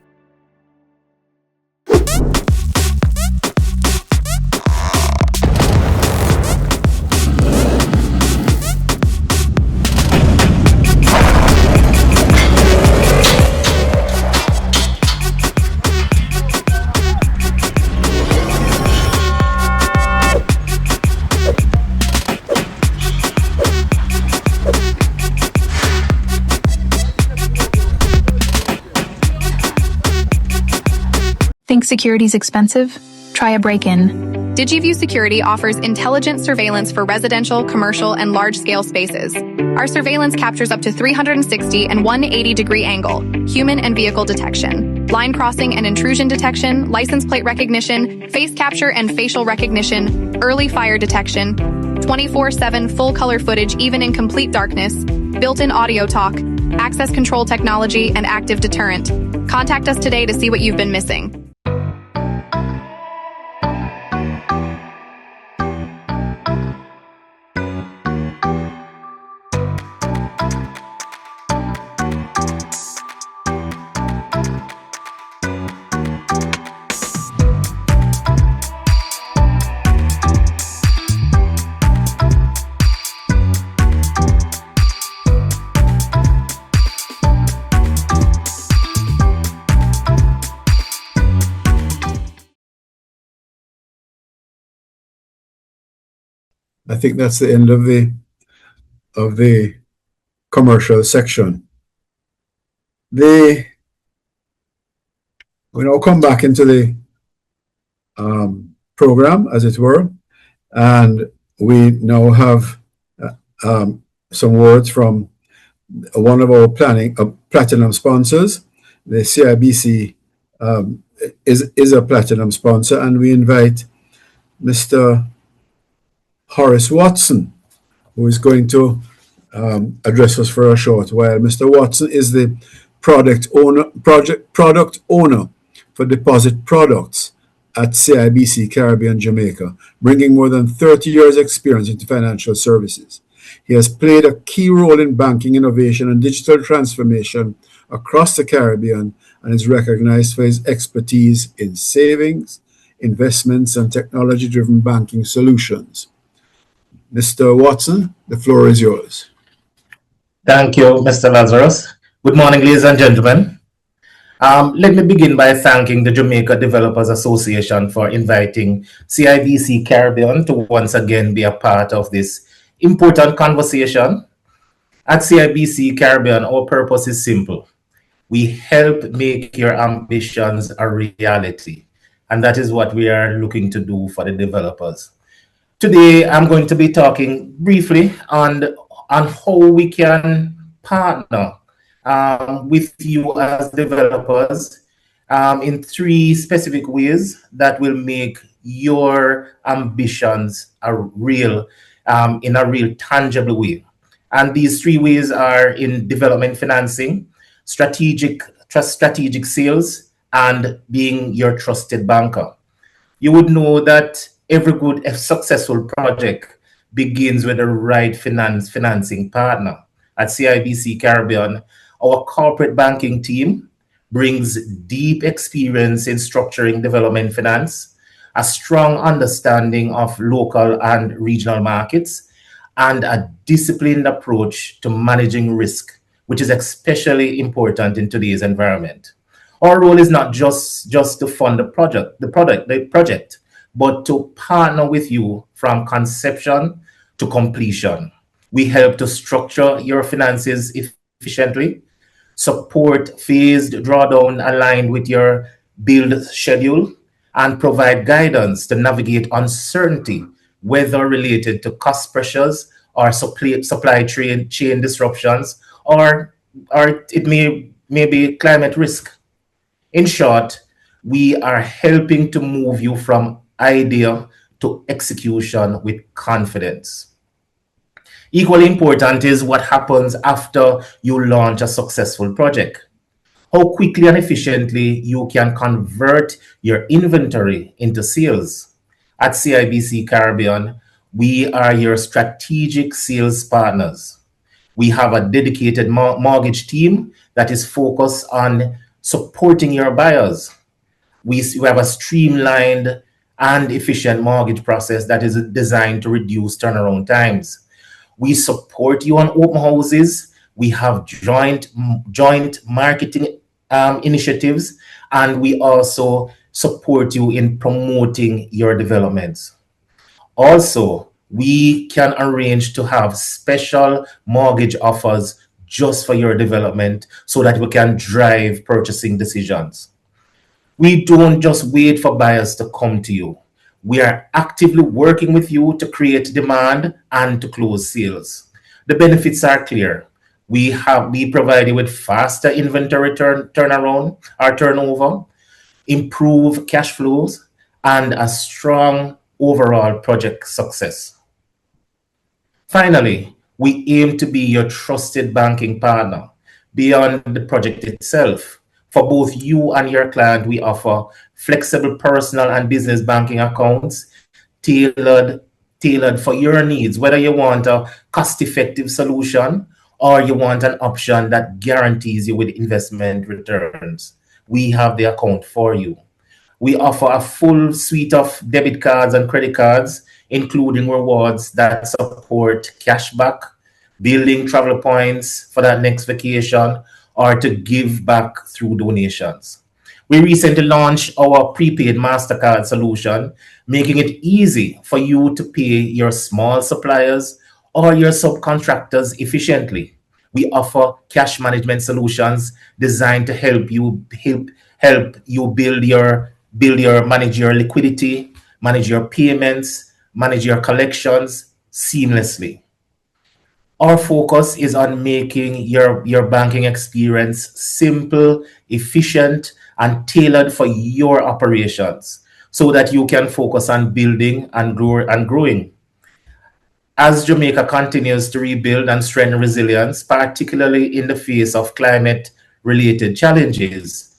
Think security's expensive? Try a break-in. DigiView Security offers intelligent surveillance for residential, commercial, and large-scale spaces. Our surveillance captures up to 360 and 180-degree angle, human and vehicle detection, line crossing and intrusion detection, license plate recognition, face capture and facial recognition, early fire detection, 24/7 full-color footage even in complete darkness, built-in audio talk, access control technology, and active deterrent. Contact us today to see what you've been missing. I think that's the end of the commercial section. We now come back into the program, as it were, and we now have some words from one of our platinum sponsors. The CIBC is a platinum sponsor, and we invite Mr. Horace Watson, who is going to address us for a short while. Mr. Watson is the product owner for deposit products at CIBC Caribbean Jamaica, bringing more than 30 years experience into financial services. He has played a key role in banking innovation and digital transformation across the Caribbean and is recognized for his expertise in savings, investments, and technology-driven banking solutions. Mr. Watson, the floor is yours. Thank you, Mr. Lazarus. Good morning, ladies and gentlemen. Let me begin by thanking the Jamaica Developers Association for inviting CIBC Caribbean to once again be a part of this important conversation. At CIBC Caribbean, our purpose is simple. We help make your ambitions a reality, and that is what we are looking to do for the developers. Today, I'm going to be talking briefly on how we can partner with you as developers in 3 specific ways that will make your ambitions in a real tangible way. And these 3 ways are in development financing, strategic sales, and being your trusted banker. You would know that every good, successful project begins with the right financing partner. At CIBC Caribbean, our corporate banking team brings deep experience in structuring development finance, a strong understanding of local and regional markets, and a disciplined approach to managing risk, which is especially important in today's environment. Our role is not just to fund the project, but to partner with you from conception to completion. We help to structure your finances efficiently, support phased drawdown aligned with your build schedule, and provide guidance to navigate uncertainty, whether related to cost pressures or supply chain disruptions, or it may be climate risk. In short, we are helping to move you from idea to execution with confidence. Equally important is what happens after you launch a successful project. How quickly and efficiently you can convert your inventory into sales. At CIBC Caribbean, we are your strategic sales partners. We have a dedicated mortgage team that is focused on supporting your buyers. We have a streamlined and efficient mortgage process that is designed to reduce turnaround times. We support you on open houses. We have joint marketing initiatives, and we also support you in promoting your developments. Also, we can arrange to have special mortgage offers just for your development so that we can drive purchasing decisions. We don't just wait for buyers to come to you. We are actively working with you to create demand and to close sales. The benefits are clear. We provide you with faster inventory turnaround or turnover, improve cash flows, and a strong overall project success. Finally, we aim to be your trusted banking partner beyond the project itself. For both you and your client, we offer flexible personal and business banking accounts tailored for your needs, whether you want a cost-effective solution or you want an option that guarantees you with investment returns. We have the account for you. We offer a full suite of debit cards and credit cards, including rewards that support cashback, building travel points for that next vacation, or to give back through donations. We recently launched our prepaid MasterCard solution, making it easy for you to pay your small suppliers or your subcontractors efficiently. We offer cash management solutions designed to help you manage your liquidity, manage your payments, manage your collections seamlessly. Our focus is on making your banking experience simple, efficient, and tailored for your operations so that you can focus on building and growing. As Jamaica continues to rebuild and strengthen resilience, particularly in the face of climate-related challenges,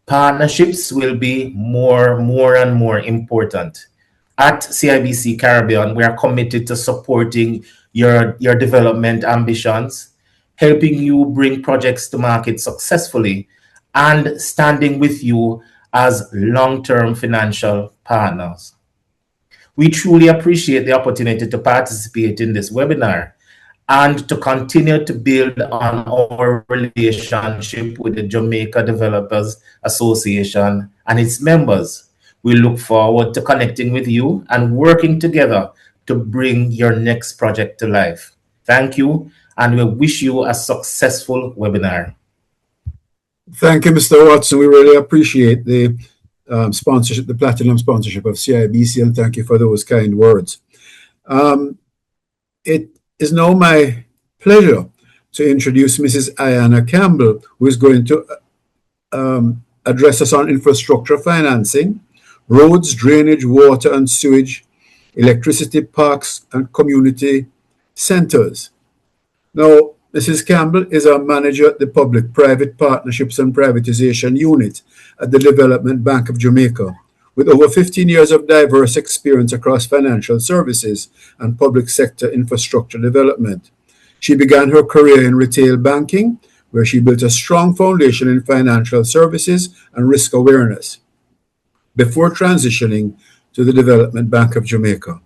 partnerships will be more and more important. At CIBC Caribbean, we are committed to supporting your development ambitions, helping you bring projects to market successfully, and standing with you as long-term financial partners. We truly appreciate the opportunity to participate in this webinar and to continue to build on our relationship with the Jamaica Developers Association and its members. We look forward to connecting with you and working together to bring your next project to life. Thank you, and we wish you a successful webinar. Thank you, Mr. Watson. We really appreciate the sponsorship, the platinum sponsorship of CIBC, and thank you for those kind words. It is now my pleasure to introduce Mrs. Ayana Campbell, who is going to address us on infrastructure financing, roads, drainage, water and sewage, electricity, parks, and community centers. Now, Mrs. Campbell is a manager at the Public-Private Partnerships and Privatization Unit at the Development Bank of Jamaica, with over 15 years of diverse experience across financial services and public sector infrastructure development. She began her career in retail banking, where she built a strong foundation in financial services and risk awareness, before transitioning to the Development Bank of Jamaica.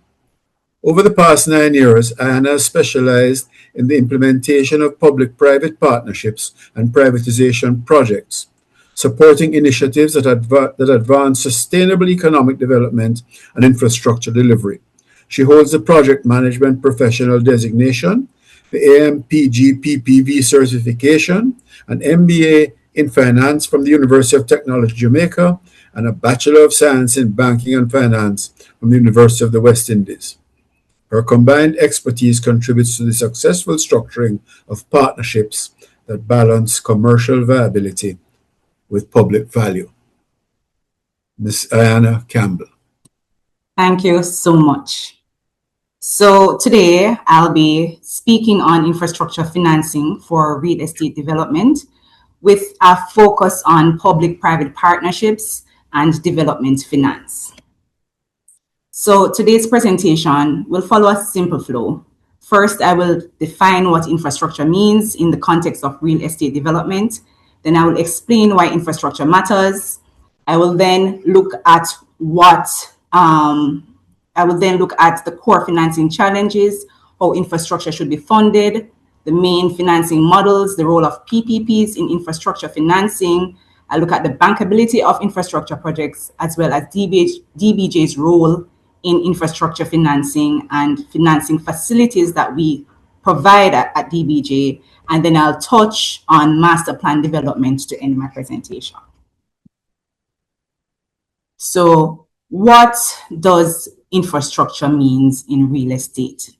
Over the past 9 years, Ayana has specialized in the implementation of public-private partnerships and privatization projects, supporting initiatives that advance sustainable economic development and infrastructure delivery. She holds the Project Management Professional Designation, the AMPG-PPV certification, an MBA in Finance from the University of Technology, Jamaica, and a Bachelor of Science in Banking and Finance from the University of the West Indies. Her combined expertise contributes to the successful structuring of partnerships that balance commercial viability with public value. Ms. Ayana Campbell. Thank you so much. So today I'll be speaking on infrastructure financing for real estate development with a focus on public-private partnerships and development finance. So today's presentation will follow a simple flow. First, I will define what infrastructure means in the context of real estate development. Then I will explain why infrastructure matters. I will then look at the core financing challenges, how infrastructure should be funded, the main financing models, the role of PPPs in infrastructure financing. I look at the bankability of infrastructure projects, as well as DBJ's role in infrastructure financing and financing facilities that we provide at DBJ. And then I'll touch on master plan development to end my presentation. So what does infrastructure means in real estate?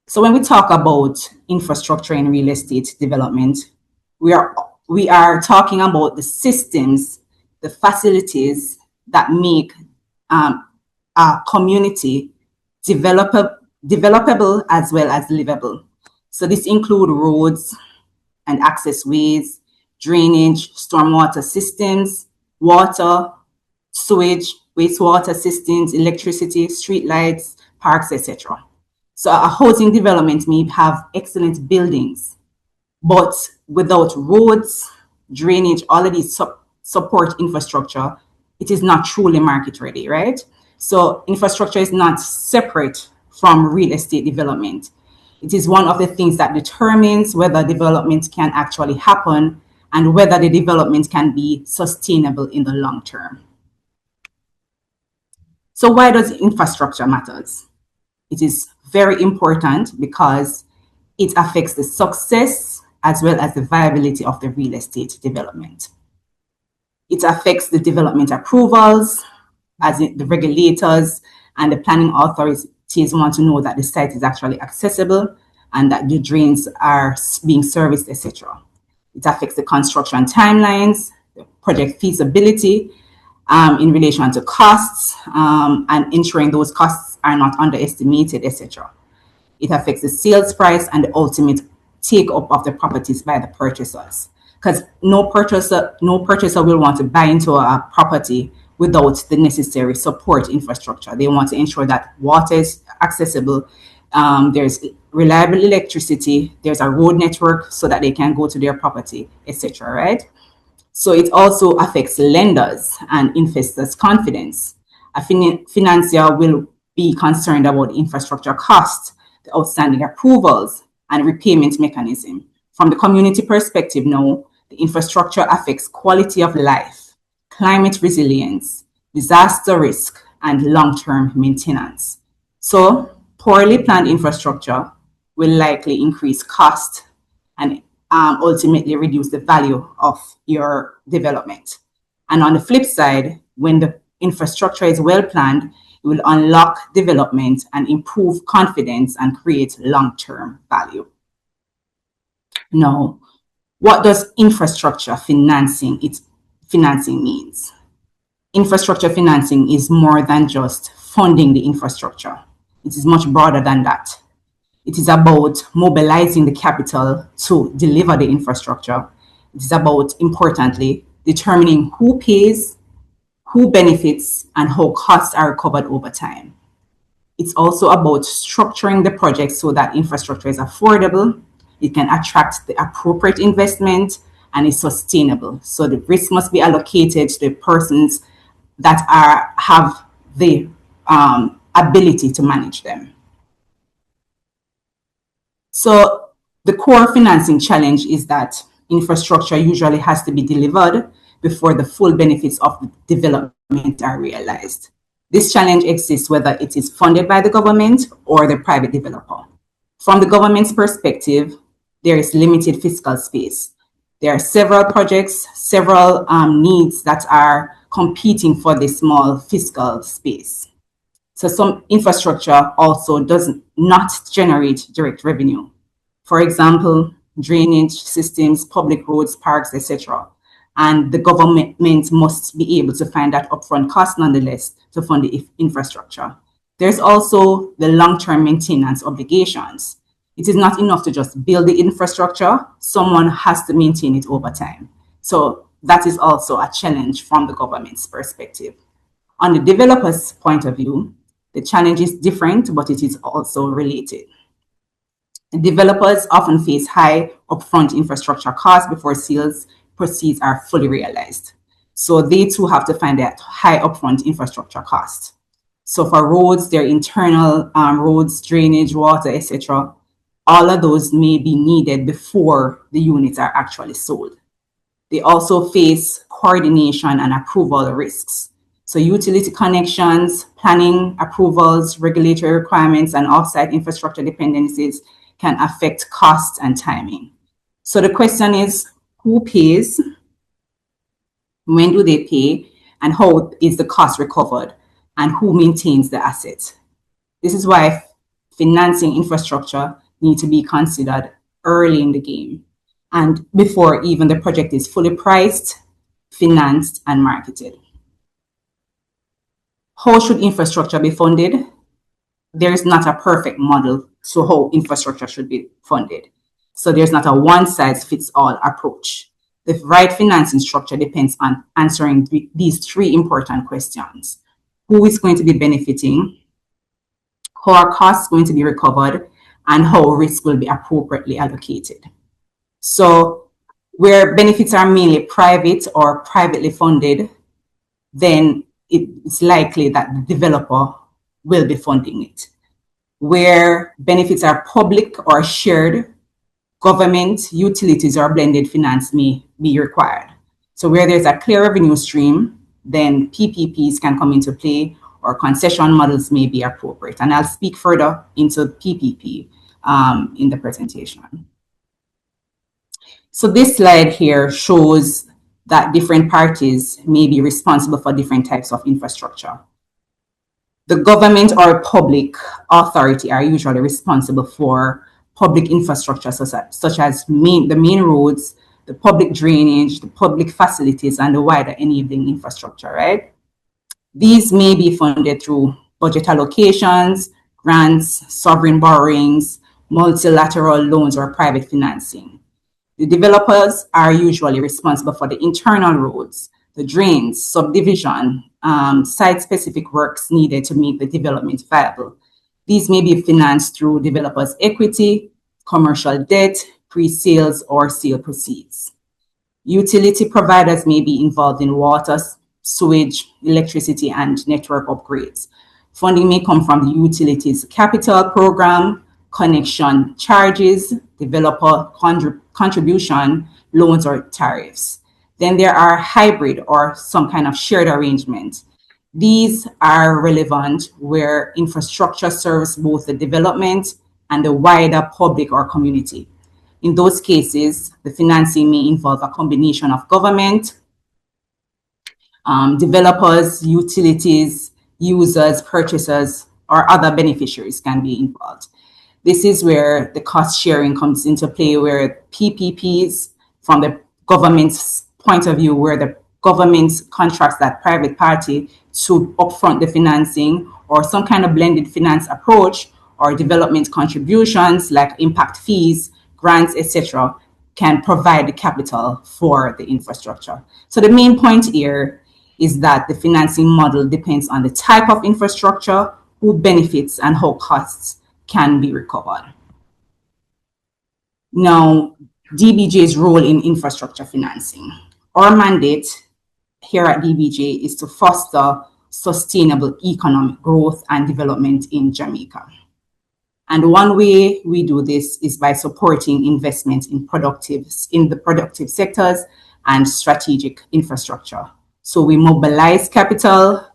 So when we talk about infrastructure in real estate development, we are talking about the systems, the facilities that make a community developable as well as livable. So this include roads and access ways, drainage, stormwater systems, water, sewage, wastewater systems, electricity, street lights, parks, etc. So a housing development may have excellent buildings, but without roads, drainage, all of these support infrastructure, it is not truly market ready, right? So infrastructure is not separate from real estate development. It is one of the things that determines whether development can actually happen and whether the development can be sustainable in the long term. So why does infrastructure matters? It is very important because it affects the success as well as the viability of the real estate development. It affects the development approvals, as the regulators and the planning authorities want to know that the site is actually accessible and that the drains are being serviced, etc. It affects the construction timelines, the project feasibility in relation to costs, and ensuring those costs are not underestimated, etc. It affects the sales price and the ultimate take-up of the properties by the purchasers. Because no purchaser will want to buy into a property without the necessary support infrastructure. They want to ensure that water is accessible, there's reliable electricity, there's a road network so that they can go to their property, etc. Right? So it also affects lenders and investors' confidence. A financier will be concerned about infrastructure costs, the outstanding approvals, and repayment mechanism. From the community perspective now, the infrastructure affects quality of life, climate resilience, disaster risk, and long-term maintenance. So poorly planned infrastructure will likely increase cost and ultimately reduce the value of your development. And on the flip side, when the infrastructure is well planned, it will unlock development and improve confidence and create long-term value. Now, what does infrastructure financing means? Infrastructure financing is more than just funding the infrastructure. It is much broader than that. It is about mobilizing the capital to deliver the infrastructure. It is about, importantly, determining who pays, who benefits, and how costs are recovered over time. It's also about structuring the project so that infrastructure is affordable, it can attract the appropriate investment, and is sustainable. So the risk must be allocated to the persons that have the ability to manage them. So the core financing challenge is that infrastructure usually has to be delivered before the full benefits of the development are realized. This challenge exists whether it is funded by the government or the private developer. From the government's perspective, there is limited fiscal space. There are several projects, several needs that are competing for this small fiscal space. So some infrastructure also does not generate direct revenue. For example, drainage systems, public roads, parks, etc. And the government must be able to find that upfront cost nonetheless to fund the infrastructure. There's also the long-term maintenance obligations. It is not enough to just build the infrastructure, someone has to maintain it over time. So that is also a challenge from the government's perspective. On the developer's point of view, the challenge is different, but it is also related. Developers often face high upfront infrastructure costs before sales proceeds are fully realized. So they too have to find that high upfront infrastructure cost. So for roads, their internal roads, drainage, water, etc., all of those may be needed before the units are actually sold. They also face coordination and approval risks. So utility connections, planning approvals, regulatory requirements, and offsite infrastructure dependencies can affect cost and timing. So the question is, who pays? When do they pay? And how is the cost recovered? And who maintains the asset? This is why financing infrastructure needs to be considered early in the game and before even the project is fully priced, financed, and marketed. How should infrastructure be funded? There is not a perfect model to how infrastructure should be funded. So there's not a one-size-fits-all approach. The right financing structure depends on answering these three important questions. Who is going to be benefiting? How are costs going to be recovered? And how risk will be appropriately allocated. So where benefits are mainly private or privately funded, then it's likely that the developer will be funding it. Where benefits are public or shared, government, utilities, or blended finance may be required. So where there's a clear revenue stream, then PPPs can come into play, or concession models may be appropriate. And I'll speak further into PPP in the presentation. So this slide here shows that different parties may be responsible for different types of infrastructure. The government or public authority are usually responsible for public infrastructure such as the main roads, the public drainage, the public facilities, and the wider enabling infrastructure, right? These may be funded through budget allocations, grants, sovereign borrowings, multilateral loans, or private financing. The developers are usually responsible for the internal roads, the drains, subdivision, site-specific works needed to make the development viable. These may be financed through developers' equity, commercial debt, pre-sales, or sale proceeds. Utility providers may be involved in water, sewage, electricity, and network upgrades. Funding may come from the utilities capital program, connection charges, developer contribution, loans, or tariffs. Then there are hybrid or some kind of shared arrangement. These are relevant where infrastructure serves both the development and the wider public or community. In those cases, the financing may involve a combination of government, developers, utilities, users, purchasers, or other beneficiaries can be involved. This is where the cost sharing comes into play, where PPPs, from the government's point of view, where the government contracts that private party to upfront the financing, or some kind of blended finance approach, or development contributions like impact fees, grants, etc., can provide the capital for the infrastructure. So the main point here is that the financing model depends on the type of infrastructure, who benefits, and how costs can be recovered. Now, DBJ's role in infrastructure financing. Our mandate here at DBJ is to foster sustainable economic growth and development in Jamaica. And one way we do this is by supporting investment in the productive sectors and strategic infrastructure. So we mobilize capital,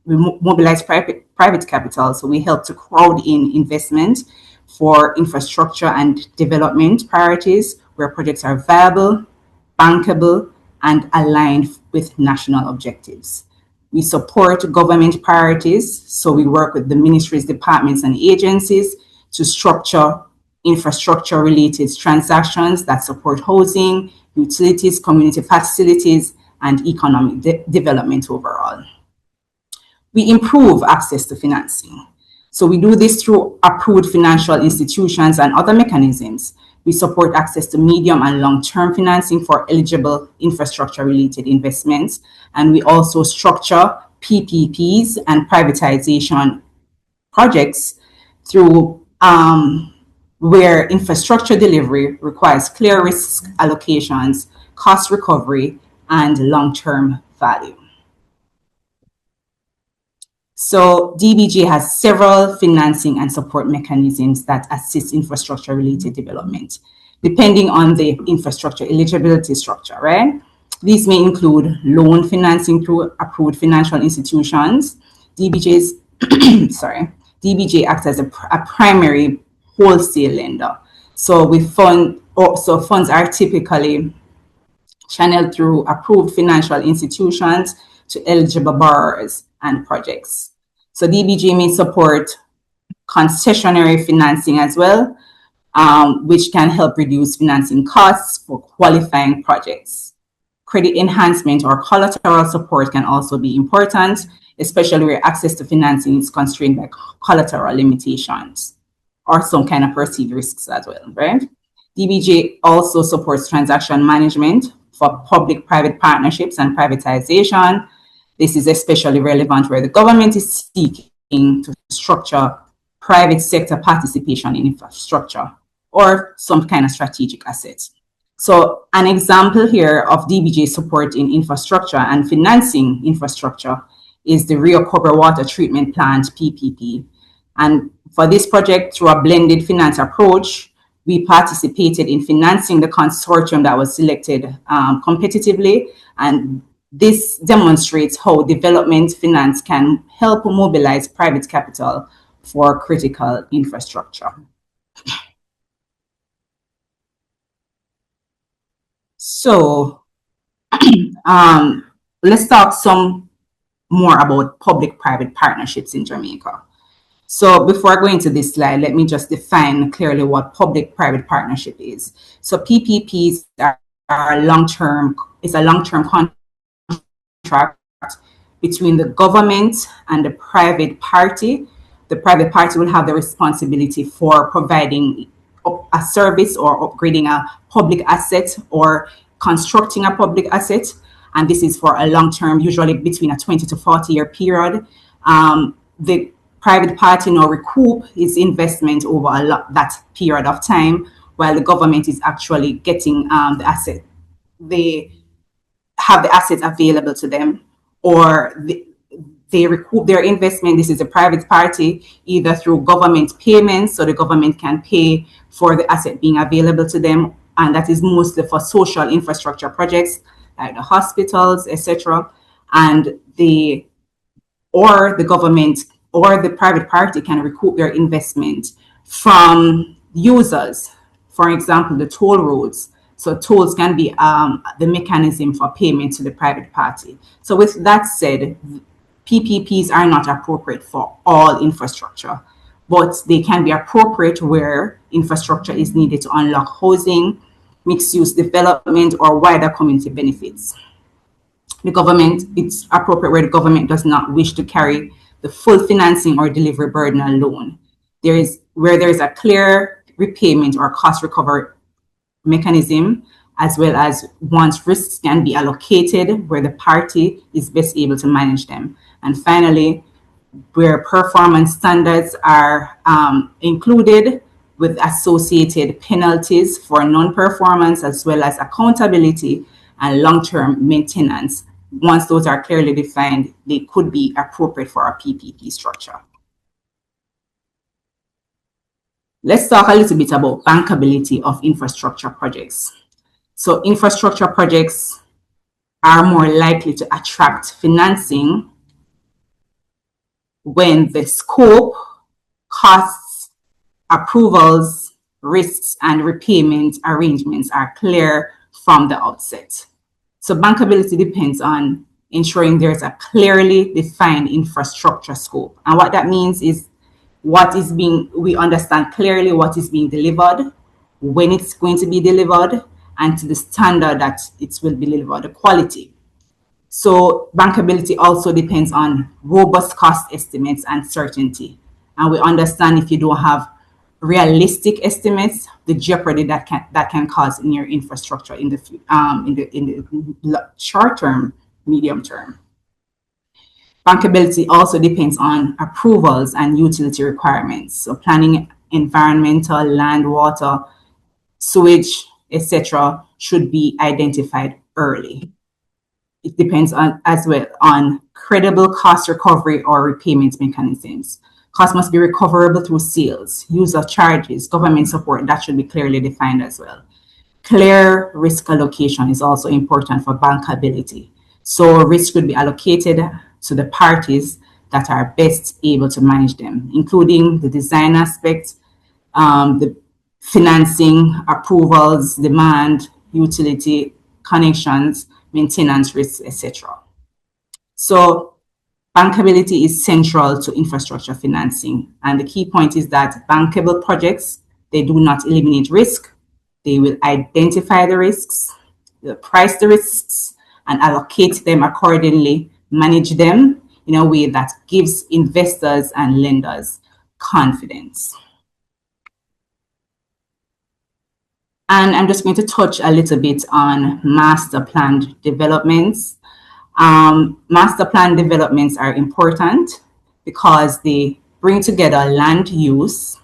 we mobilize private capital, so we help to crowd in investment for infrastructure and development priorities where projects are viable, bankable, and aligned with national objectives. We support government priorities, so we work with the ministries, departments, and agencies to structure infrastructure-related transactions that support housing, utilities, community facilities, and economic development overall. We improve access to financing. So we do this through approved financial institutions and other mechanisms. We support access to medium and long-term financing for eligible infrastructure-related investments. And we also structure PPPs and privatization projects through where infrastructure delivery requires clear risk allocations, cost recovery, and long-term value. So DBJ has several financing and support mechanisms that assist infrastructure-related development, depending on the infrastructure eligibility structure, right? These may include loan financing through approved financial institutions. DBJ acts as a primary wholesale lender. So funds are typically channeled through approved financial institutions to eligible borrowers and projects. So DBJ may support concessionary financing as well, which can help reduce financing costs for qualifying projects. Credit enhancement or collateral support can also be important, especially where access to financing is constrained by collateral limitations or some kind of perceived risks as well, right? DBJ also supports transaction management for public-private partnerships and privatization. This is especially relevant where the government is seeking to structure private sector participation in infrastructure or some kind of strategic assets. So an example here of DBJ support in infrastructure and financing infrastructure is the Rio Cobre Water Treatment Plant, PPP. And for this project, through a blended finance approach, We participated in financing the consortium that was selected competitively, and this demonstrates how development finance can help mobilize private capital for critical infrastructure. So let's talk some more about public-private partnerships in Jamaica. So before going to this slide, let me just define clearly what public-private partnership is. So PPPs are a long-term contract between the government and the private party. The private party will have the responsibility for providing a service or upgrading a public asset or constructing a public asset. And this is for a long term, usually between a 20 to 40 year period. The private party now recoup its investment over that period of time, while the government is actually getting the asset. They have the assets available to them, or they recoup their investment. This is a private party, either through government payments, so the government can pay for the asset being available to them, and that is mostly for social infrastructure projects like the hospitals, etc. And the government or the private party can recoup their investment from users. For example, the toll roads. So tolls can be the mechanism for payment to the private party. So with that said, PPPs are not appropriate for all infrastructure, but they can be appropriate where infrastructure is needed to unlock housing, mixed-use development, or wider community benefits. The government, it's appropriate where the government does not wish to carry the full financing or delivery burden alone. Where there is a clear repayment or cost recovery mechanism, as well as once risks can be allocated where the party is best able to manage them. And finally, where performance standards are included with associated penalties for non-performance, as well as accountability and long-term maintenance. Once those are clearly defined, they could be appropriate for a PPP structure. Let's talk a little bit about bankability of infrastructure projects. So infrastructure projects are more likely to attract financing when the scope, costs, approvals, risks, and repayment arrangements are clear from the outset. So bankability depends on ensuring there's a clearly defined infrastructure scope. And what that means is we understand clearly what is being delivered, when it's going to be delivered, and to the standard that it will be delivered, the quality. So bankability also depends on robust cost estimates and certainty. And we understand if you don't have realistic estimates, the jeopardy that can cause in your infrastructure in the short term, medium term. Bankability also depends on approvals and utility requirements. So planning, environmental, land, water, sewage, etc. should be identified early. It depends on as well on credible cost recovery or repayment mechanisms. Costs must be recoverable through sales, user charges, government support. That should be clearly defined as well. Clear risk allocation is also important for bankability. So risk should be allocated to the parties that are best able to manage them, including the design aspect, the financing, approvals, demand, utility, connections, maintenance risks, etc. So bankability is central to infrastructure financing. And the key point is that bankable projects, they do not eliminate risk. They will identify the risks, they'll price the risks, and allocate them accordingly, manage them in a way that gives investors and lenders confidence. And I'm just going to touch a little bit on master plan developments. Master plan developments are important because they bring together land use,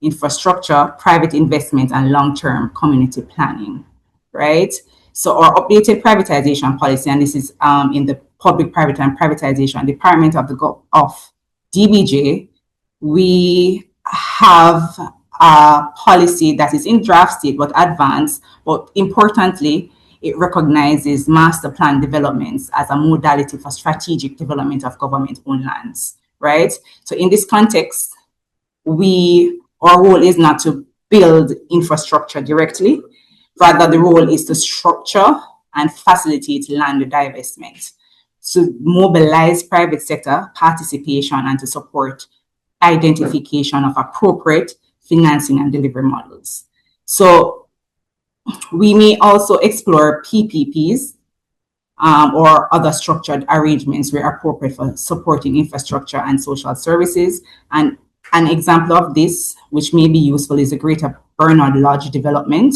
infrastructure, private investment, and long-term community planning, right? So our updated privatization policy, and this is in the Public, Private, and Privatization Department of DBJ, we have a policy that is in draft state but advanced, but importantly, it recognizes master plan developments as a modality for strategic development of government-owned lands, right? So in this context, our role is not to build infrastructure directly, rather the role is to structure and facilitate land divestment, to mobilize private sector participation and to support identification of appropriate financing and delivery models. So we may also explore PPPs or other structured arrangements where appropriate for supporting infrastructure and social services. And an example of this, which may be useful, is the Greater Bernard Lodge development.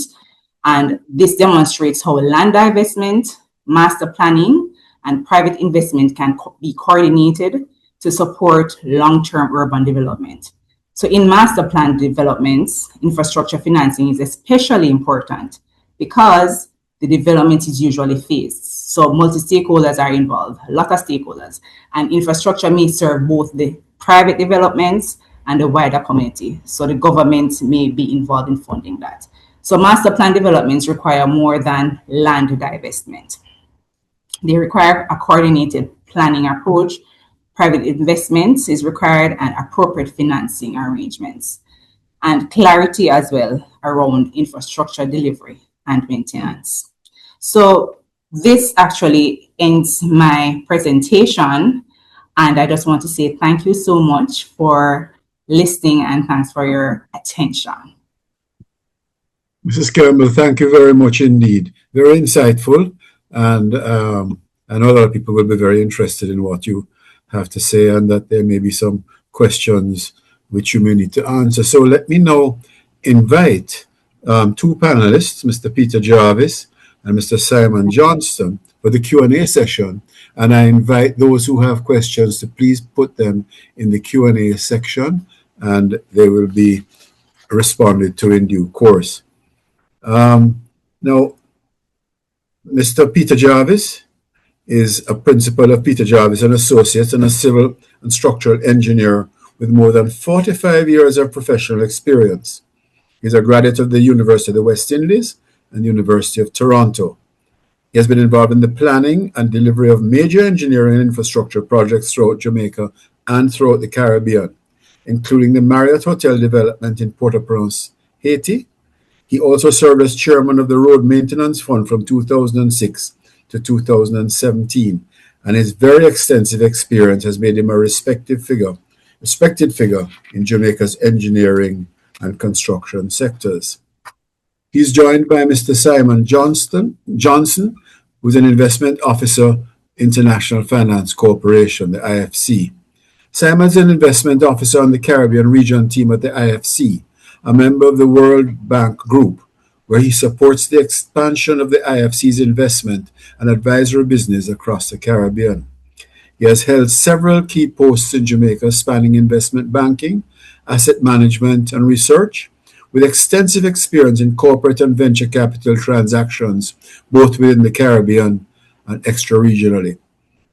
And this demonstrates how land divestment, master planning, and private investment can be coordinated to support long-term urban development. So in master plan developments, infrastructure financing is especially important because the development is usually phased. So multi-stakeholders are involved, a lot of stakeholders, and infrastructure may serve both the private developments and the wider community. So the government may be involved in funding that. So master plan developments require more than land divestment. They require a coordinated planning approach. Private investments is required and appropriate financing arrangements, and clarity as well around infrastructure delivery and maintenance. So this actually ends my presentation, and I just want to say thank you so much for listening and thanks for your attention. Mrs. Campbell, thank you very much indeed. Very insightful, and I know a lot of people will be very interested in what you have to say, and that there may be some questions which you may need to answer. So let me now invite two panelists, Mr. Peter Jarvis and Mr. Simon Johnston, for the Q&A session. And I invite those who have questions to please put them in the Q&A section, and they will be responded to in due course. Now, Mr. Peter Jarvis is a principal of Peter Jarvis and Associates and a civil and structural engineer with more than 45 years of professional experience. He's a graduate of the University of the West Indies and the University of Toronto. He has been involved in the planning and delivery of major engineering and infrastructure projects throughout Jamaica and throughout the Caribbean, including the Marriott Hotel development in Port-au-Prince, Haiti. He also served as chairman of the Road Maintenance Fund from 2006 to 2017, and his very extensive experience has made him a respected figure in Jamaica's engineering and construction sectors. He's joined by Mr. Simon Johnson, who's an investment officer, International Finance Corporation, the IFC. Simon's an investment officer on the Caribbean region team at the IFC, a member of the World Bank Group, where he supports the expansion of the IFC's investment and advisory business across the Caribbean. He has held several key posts in Jamaica spanning investment banking, asset management, and research, with extensive experience in corporate and venture capital transactions, both within the Caribbean and extra-regionally.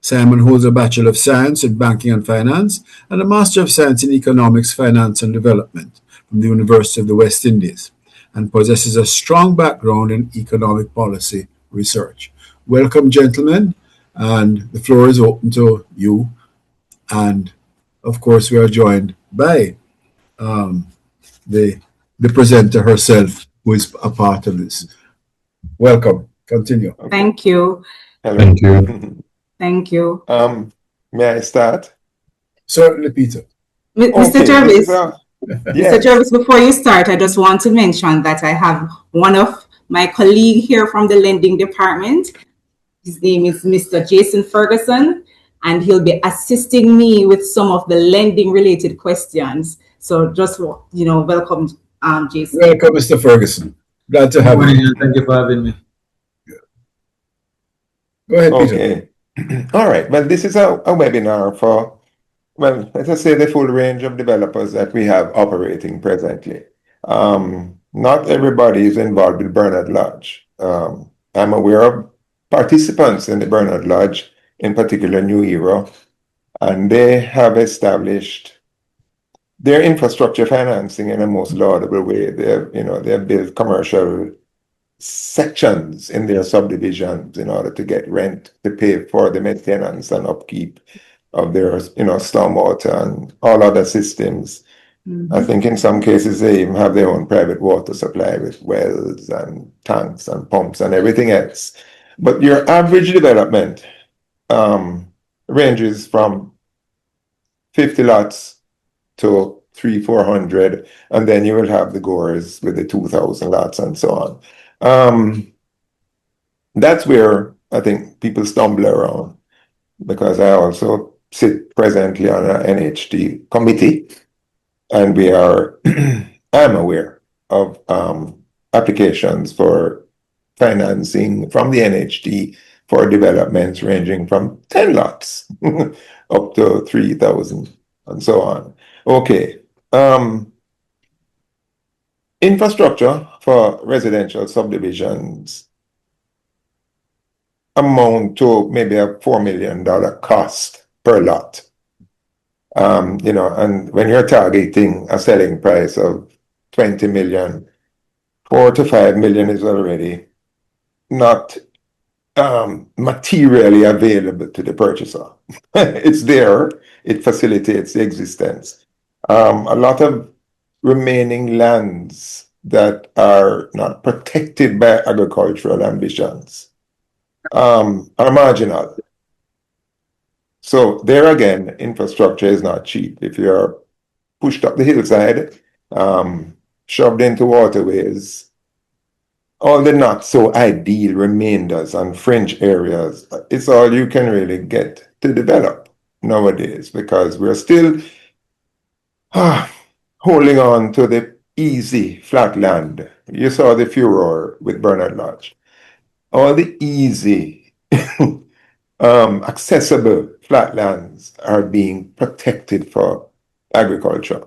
Simon holds a Bachelor of Science in Banking and Finance and a Master of Science in Economics, Finance and Development from the University of the West Indies, and possesses a strong background in economic policy research. Welcome, gentlemen, and the floor is open to you. And of course, we are joined by the presenter herself, who is a part of this. Welcome. Continue. Thank you. Hello. Thank you. Thank you. May I start? Certainly, Peter. Mr. Jarvis. Yes. Mr. Jarvis, before you start, I just want to mention that I have one of my colleagues here from the lending department. His name is Mr. Jason Ferguson, and he'll be assisting me with some of the lending related questions. So just, welcome, Jason. Welcome, Mr. Ferguson. Glad to have you. Thank you for having me. Go ahead, Peter. Okay. All right. Well, this is a webinar for, let us say, the full range of developers that we have operating presently. Not everybody is involved with Bernard Lodge. I'm aware of participants in the Bernard Lodge, in particular New Era, and they have established their infrastructure financing in a most laudable way. They have built commercial sections in their subdivisions in order to get rent to pay for the maintenance and upkeep of their, stormwater and all other systems. I think in some cases they even have their own private water supply with wells and tanks and pumps and everything else. But your average development ranges from 50 lots to 300-400, and then you will have the gores with the 2,000 lots and so on. That's where I think people stumble around, because I also sit presently on an NHT committee, and I'm aware of applications for financing from the NHT for developments ranging from 10 lots up to 3,000 and so on. Okay. Infrastructure for residential subdivisions amount to maybe a $4 million cost per lot. And when you're targeting a selling price of 20 million, 4 to 5 million is already not materially available to the purchaser. It's there, it facilitates the existence. A lot of remaining lands that are not protected by agricultural ambitions are marginal. So there again, infrastructure is not cheap. If you're pushed up the hillside, shoved into waterways, all the not so ideal remainders and fringe areas, it's all you can really get to develop nowadays, because we're still holding on to the easy flat land. You saw the furor with Bernard Lodge. All the easy accessible flatlands are being protected for agriculture.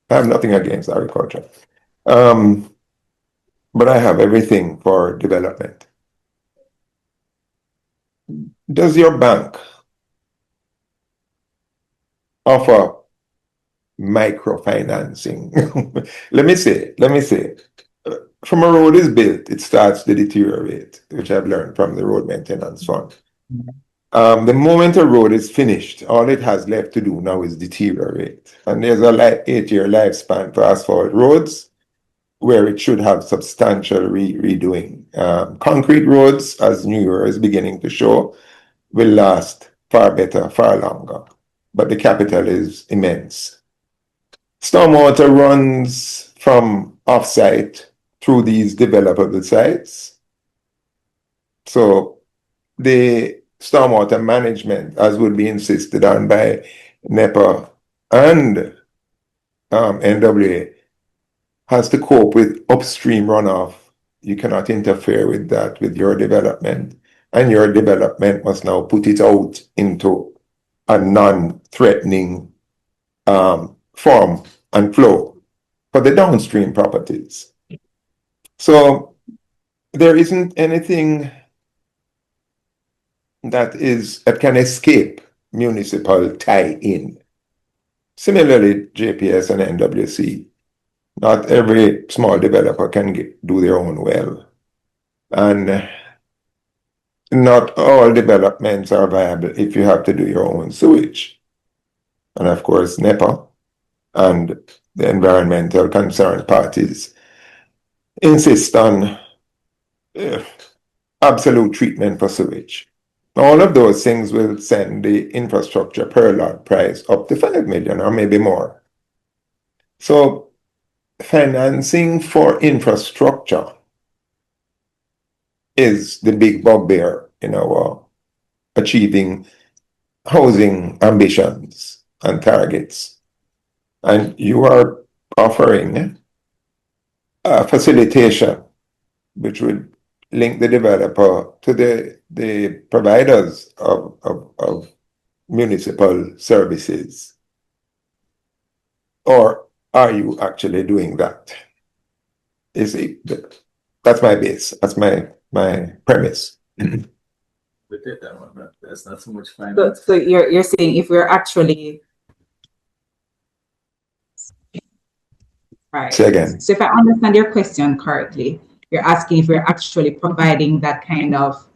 I have nothing against agriculture, but I have everything for development. Does your bank offer microfinancing? Let me say, from a road is built, it starts to deteriorate, which I've learned from the road maintenance fund. The moment a road is finished, all it has left to do now is deteriorate. And there's a 8-year lifespan for asphalt roads, where it should have substantial redoing. Concrete roads, as New Year is beginning to show, will last far better, far longer. But the capital is immense. Stormwater runs from off-site through these developable sites. So the stormwater management, as would be insisted on by NEPA and NWA, has to cope with upstream runoff. You cannot interfere with that with your development, and your development must now put it out into a non-threatening form and flow for the downstream properties. So there isn't anything that can escape municipal tie-in. Similarly, JPS and NWC, not every small developer can do their own well. And not all developments are viable if you have to do your own sewage. And of course, NEPA and the environmental concerned parties insist on absolute treatment for sewage. All of those things will send the infrastructure per lot price up to 5 million or maybe more. So financing for infrastructure is the big bugbear in our achieving housing ambitions and targets. And you are offering a facilitation which would link the developer to the providers of municipal services. Or are you actually doing that? That's my base. That's my premise. We did that one, but there's not so much finance. So you're saying if we're actually Right. Say again. So if I understand your question correctly, you're asking if we're actually providing that kind of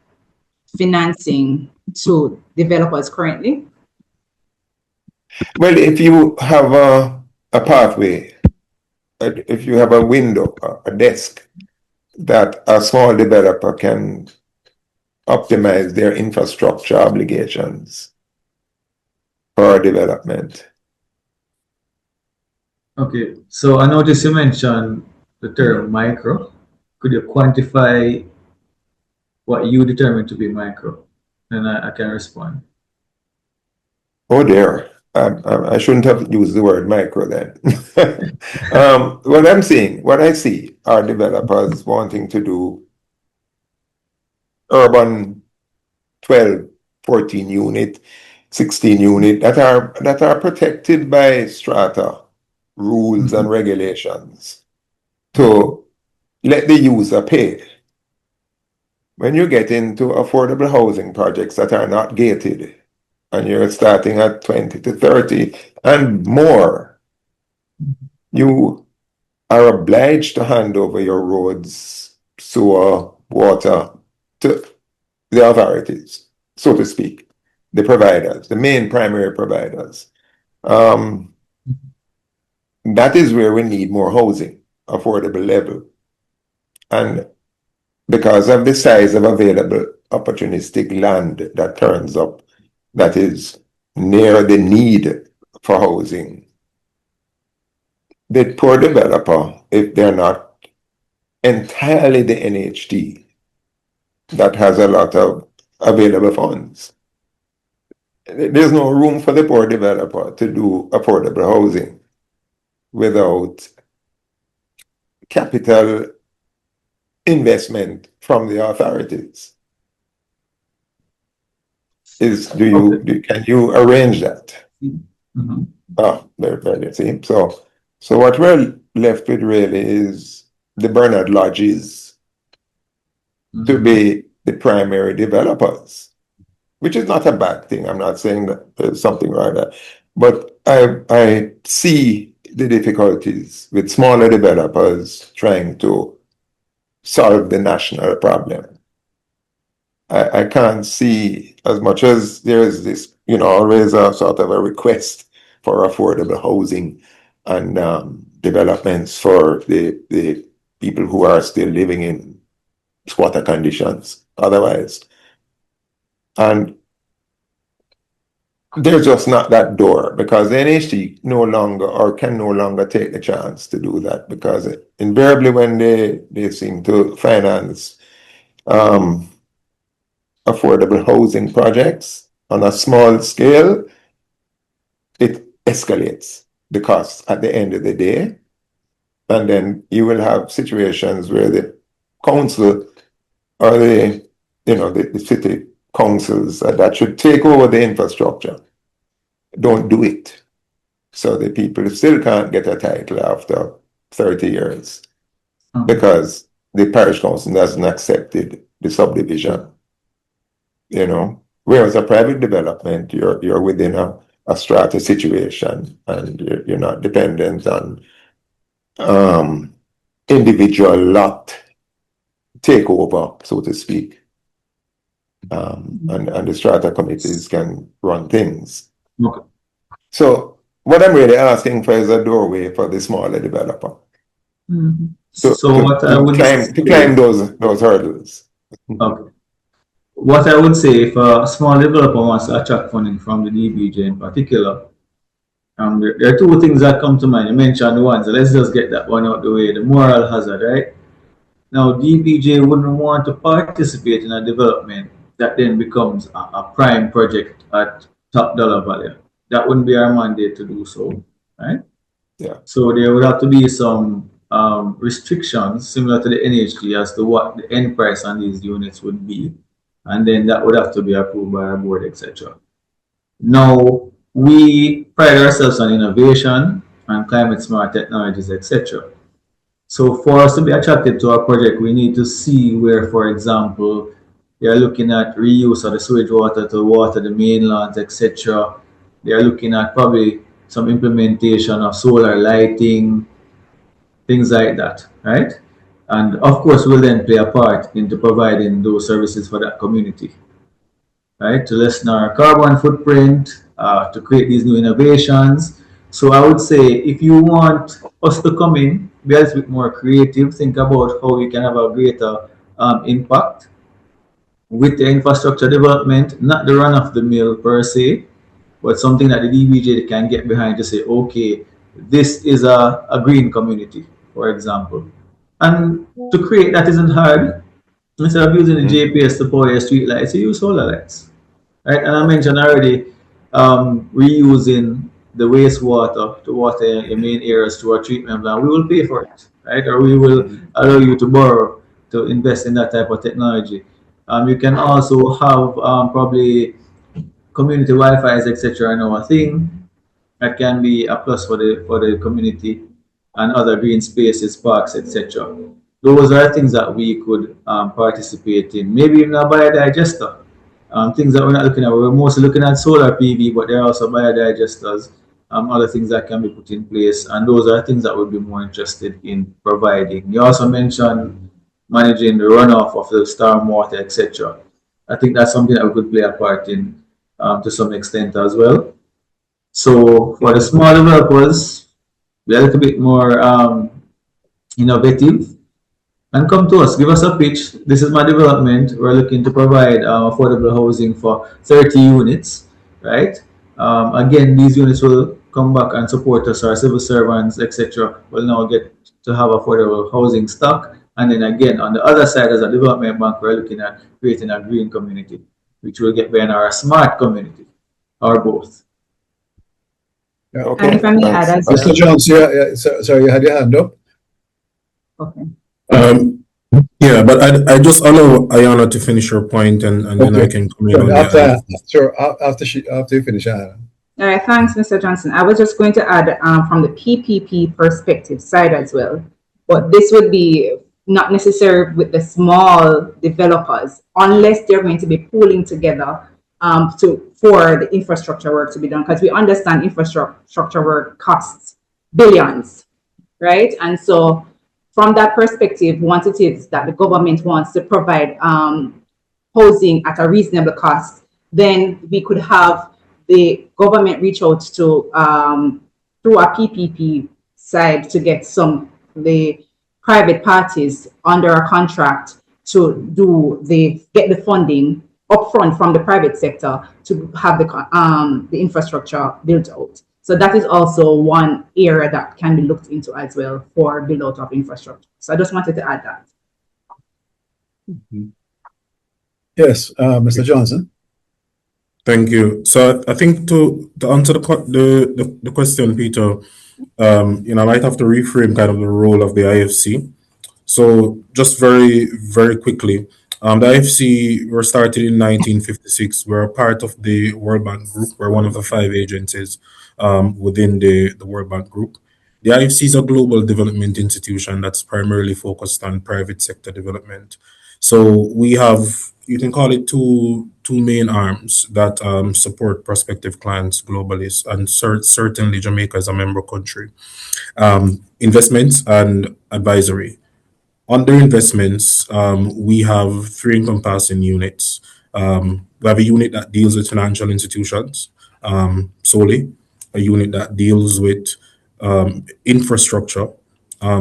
financing to developers currently? Well, if you have a pathway, if you have a window, a desk that a small developer can optimize their infrastructure obligations for development. Okay, so I noticed you mentioned the term micro. Could you quantify what you determine to be micro? And I can respond. Oh dear, I shouldn't have used the word micro then. What I see are developers wanting to do urban 12, 14 unit, 16 unit that are protected by strata rules and regulations to let the user pay. When you get into affordable housing projects that are not gated and you're starting at 20 to 30 and more, you are obliged to hand over your roads, sewer, water to the authorities, so to speak, the providers, the main primary providers. That is where we need more housing, affordable level. And because of the size of available opportunistic land that turns up, that is near the need for housing, the poor developer, if they're not entirely the NHT that has a lot of available funds, there's no room for the poor developer to do affordable housing without capital investment from the authorities. Can you arrange that? Mm-hmm. Very see. So what we're left with really is the Bernard Lodges to be the primary developers, which is not a bad thing. I'm not saying that there's something wrong with that, but I see the difficulties with smaller developers trying to solve the national problem. I can't see, as much as there is this, always a sort of a request for affordable housing and developments for the people who are still living in squatter conditions otherwise. And there's just not that door, because the NHT no longer or can no longer take the chance to do that, because invariably when they seem to finance affordable housing projects on a small scale, it escalates the cost at the end of the day. And then you will have situations where the council or the city councils that should take over the infrastructure don't do it. So the people still can't get a title after 30 years because the parish council hasn't accepted the subdivision. Whereas a private development, you're within a strata situation and you're not dependent on individual lot takeover, so to speak. And the strata committees can run things. Okay. So what I'm really asking for is a doorway for the smaller developer. Mm-hmm. To climb those hurdles. Okay. What I would say, if a small developer wants to attract funding from the DBJ in particular, there are two things that come to mind. You mentioned one, so let's just get that one out the way. The moral hazard, right? Now, DBJ wouldn't want to participate in a development that then becomes a prime project at top dollar value. That wouldn't be our mandate to do so, right? Yeah. So there would have to be some restrictions similar to the NHT as to what the end price on these units would be. And then that would have to be approved by our board, etc. Now, we pride ourselves on innovation and climate smart technologies, etc. So for us to be attracted to a project, we need to see where, for example, they are looking at reuse of the sewage water to water the mainlands, etc. They are looking at probably some implementation of solar lighting, things like that, right? And of course, we'll then play a part into providing those services for that community, right? To lessen our carbon footprint, to create these new innovations. So I would say if you want us to come in, be a little bit more creative, think about how we can have a greater impact with the infrastructure development, not the run of the mill per se, but something that the DBJ can get behind to say, okay, this is a green community, for example. And to create that isn't hard. Instead of using the JPS to power your street lights, you use solar lights. Right? And I mentioned already reusing the wastewater to water your main areas to a treatment plant. We will pay for it, right? Or we will allow you to borrow to invest in that type of technology. You can also have probably community Wi-Fi's, etc. and our thing that can be a plus for the community and other green spaces, parks, etc. Those are things that we could participate in. Maybe even a biodigester. Things that we're not looking at. We're mostly looking at solar PV, but there are also biodigesters, other things that can be put in place. And those are things that we'd be more interested in providing. You also mentioned managing the runoff of the stormwater, etc. I think that's something that we could play a part in to some extent as well. So for the small developers, be a little bit more innovative and come to us, give us a pitch. This is my development. We're looking to provide affordable housing for 30 units, right? Again, these units will come back and support us. Our civil servants, etc., will now get to have affordable housing stock. And then again, on the other side, as a development bank, we're looking at creating a green community, which will get behind our smart community, or both. Okay. And if I may add as well. Mr. Jones, sorry, you had your hand up. Okay. Yeah, but I just allow Ayana to finish her point, and then I can come in on after you finish, Ayana. All right, thanks, Mr. Johnson. I was just going to add from the PPP perspective side as well, but this would be not necessary with the small developers unless they're going to be pooling together for the infrastructure work to be done, because we understand infrastructure work costs billions, right? And so from that perspective, once it is that the government wants to provide housing at a reasonable cost, then we could have the government reach out to through a PPP side to get the private parties under a contract to get the funding upfront from the private sector to have the infrastructure built out. So that is also one area that can be looked into as well for build out of infrastructure. So I just wanted to add that. Yes, Mr. Johnson. Thank you. So I think to answer the question, Peter, I might have to reframe kind of the role of the IFC. So just very, very quickly, the IFC were started in 1956. We're a part of the World Bank Group. We're one of the 5 agencies within the World Bank Group. The IFC is a global development institution that's primarily focused on private sector development. So we have, you can call it two main arms that support prospective clients globally, and certainly Jamaica is a member country. Investments and advisory. Under investments, we have 3 encompassing units. We have a unit that deals with financial institutions solely, a unit that deals with infrastructure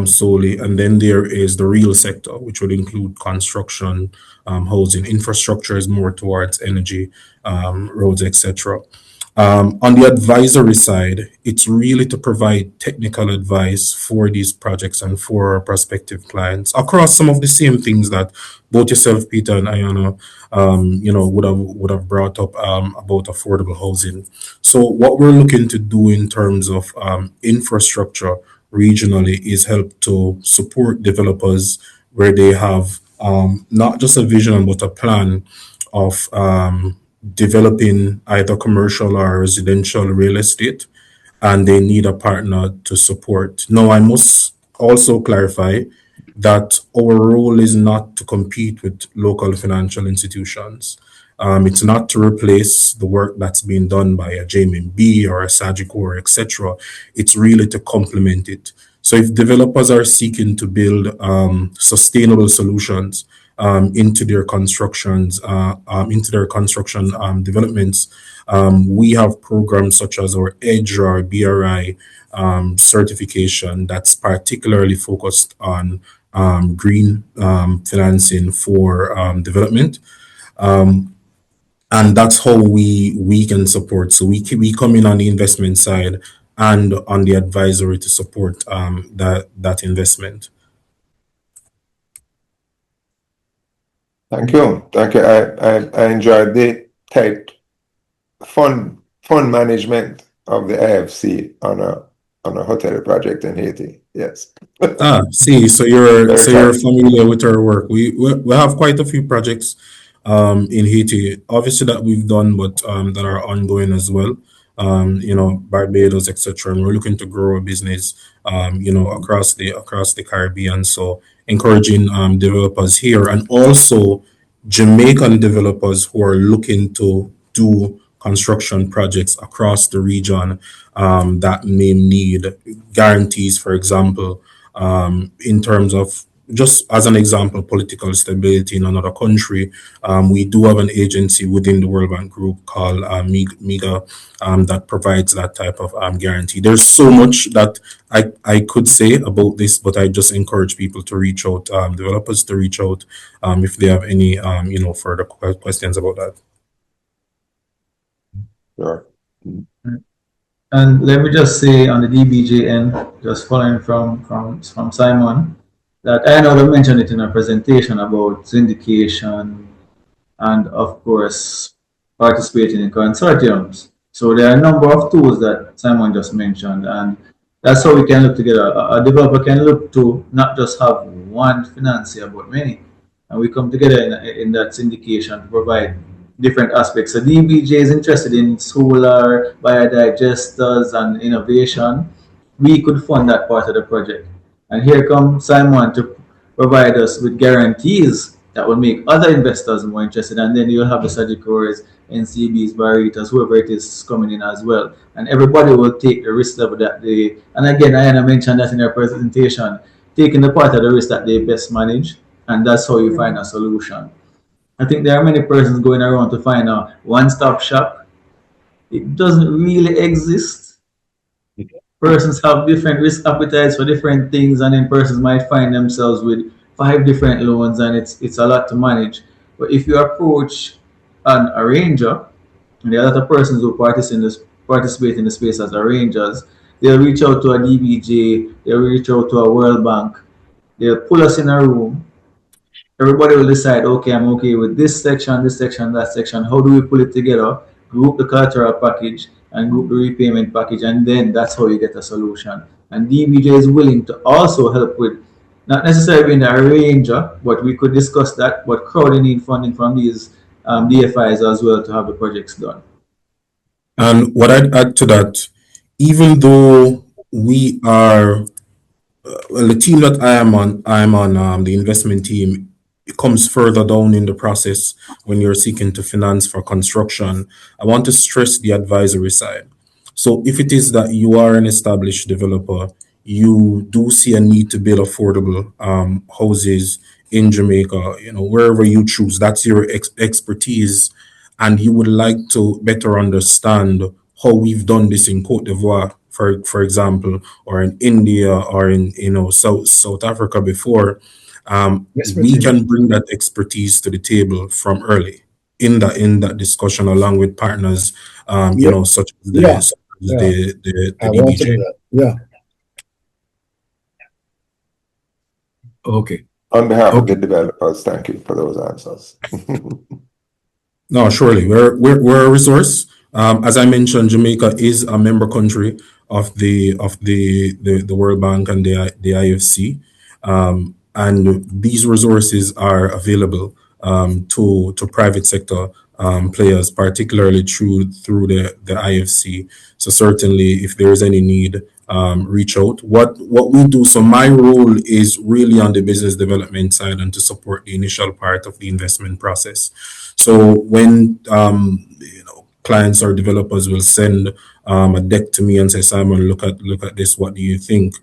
solely, and then there is the real sector, which would include construction, housing. Infrastructure is more towards energy, roads, etc. On the advisory side, it's really to provide technical advice for these projects and for our prospective clients across some of the same things that both yourself, Peter, and Ayana, would have brought up about affordable housing. So what we're looking to do in terms of infrastructure regionally is help to support developers where they have not just a vision but a plan of developing either commercial or residential real estate, and they need a partner to support. Now, I must also clarify that our role is not to compete with local financial institutions. It's not to replace the work that's being done by a JMB or a Sagicor, etc. It's really to complement it. So if developers are seeking to build sustainable solutions into their constructions, developments, we have programs such as our EDGE or BRI certification that's particularly focused on green financing for development. And that's how we can support. So we come in on the investment side and on the advisory to support that investment. Thank you. I enjoyed the tight fund management of the IFC on a hotel project in Haiti. Yes. See, so you're familiar with our work. We have quite a few projects in Haiti, obviously that we've done, but that are ongoing as well. Barbados, etc. And we're looking to grow a business, across the Caribbean. So encouraging developers here, and also Jamaican developers who are looking to do construction projects across the region that may need guarantees, for example, in terms of, just as an example, political stability in another country. We do have an agency within the World Bank Group called MIGA that provides that type of guarantee. There's so much that I could say about this, but I just encourage people to reach out, developers to reach out if they have any further questions about that. Sure. And let me just say on the DBJ end, just following from Simon, that I know they mentioned it in a presentation about syndication and, of course, participating in consortiums. So there are a number of tools that Simon just mentioned, and that's how we can look together. A developer can look to not just have one financier, but many. And we come together in that syndication to provide different aspects. So DBJ is interested in solar, biodigesters, and innovation. We could fund that part of the project. And here comes Simon to provide us with guarantees that will make other investors more interested. And then you'll have the Sagicores, NCBs, Barritas, whoever it is coming in as well. And everybody will take the risk level that they, and again, Ayana mentioned that in her presentation, taking the part of the risk that they best manage. And that's how you find a solution. I think there are many persons going around to find a one-stop shop. It doesn't really exist. Persons have different risk appetites for different things, and then persons might find themselves with 5 different loans, and it's a lot to manage. But if you approach an arranger, and there are a lot of persons who participate in the space as arrangers, they'll reach out to a DBJ, they'll reach out to a World Bank, they'll pull us in a room. Everybody will decide, okay, I'm okay with this section, that section. How do we pull it together? Group the collateral package and group the repayment package, and then that's how you get a solution. And DBJ is willing to also help with, not necessarily being the arranger, but we could discuss that, but crowding need funding from these DFIs as well to have the projects done. And what I'd add to that, even though we are, the team that I'm on the investment team, it comes further down in the process when you're seeking to finance for construction. I want to stress the advisory side. So if it is that you are an established developer, you do see a need to build affordable houses in Jamaica, wherever you choose, that's your expertise, and you would like to better understand how we've done this in Cote d'Ivoire, for example, or in India, or in South Africa before. We can bring that expertise to the table from early in that discussion, along with partners, such as the DBJ. Okay. On behalf of the developers, thank you for those answers. No, surely we're a resource. As I mentioned, Jamaica is a member country of the World Bank and the IFC. And these resources are available to private sector players, particularly through the IFC. So certainly, if there is any need, reach out. What we do. So my role is really on the business development side and to support the initial part of the investment process. So when clients or developers will send a deck to me and say, Simon, look at this. What do you think?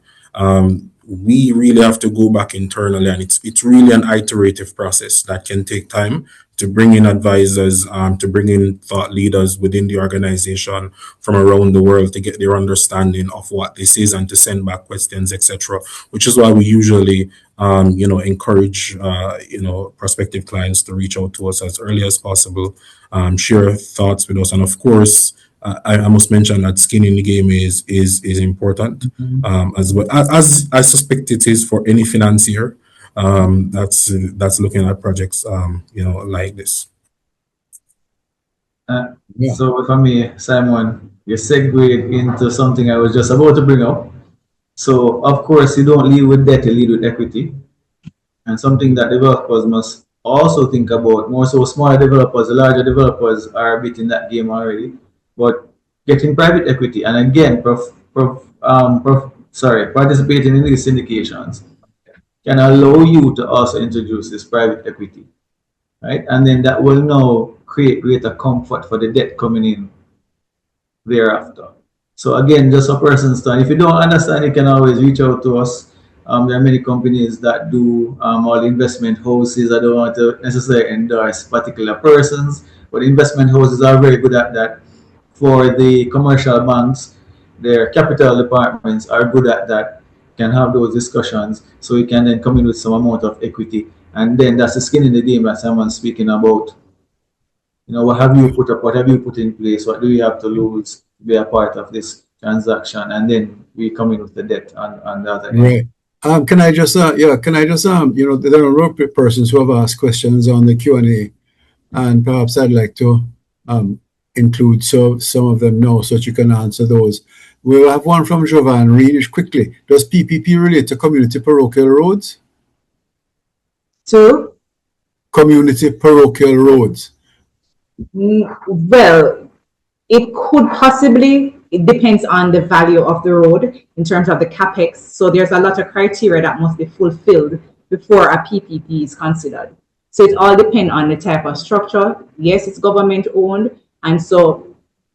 We really have to go back internally, and it's really an iterative process that can take time to bring in advisors, to bring in thought leaders within the organization from around the world to get their understanding of what this is and to send back questions, etc. Which is why we usually, encourage, prospective clients to reach out to us as early as possible, share thoughts with us, and of course, I must mention that skin in the game is important, as well as I suspect it is for any financier that's looking at projects like this. So if I may, Simon, you segued into something I was just about to bring up. So of course you don't lead with debt, you lead with equity. And something that developers must also think about, more so smaller developers, the larger developers are a bit in that game already. But getting private equity and again participating in these syndications can allow you to also introduce this private equity, right? And then that will now create greater comfort for the debt coming in thereafter. So again, just a person's turn. If you don't understand, you can always reach out to us. There are many companies that do all investment houses. I don't want to necessarily endorse particular persons, but investment houses are very good at that. For the commercial banks, their capital departments are good at that, can have those discussions, so we can then come in with some amount of equity. And then that's the skin in the game that someone's speaking about. What have you put up? What have you put in place? What do we have to lose to be a part of this transaction? And then we come in with the debt on the other end. Right. Can I just, there are a number of persons who have asked questions on the Q&A, and perhaps I'd like to include some of them now so that you can answer those. We'll have one from Jovan. Read quickly. Does PPP relate to community parochial roads? To community parochial roads. Well, it could possibly. It depends on the value of the road in terms of the capex. So there's a lot of criteria that must be fulfilled before a PPP is considered. So it all depends on the type of structure. Yes, it's government owned, and so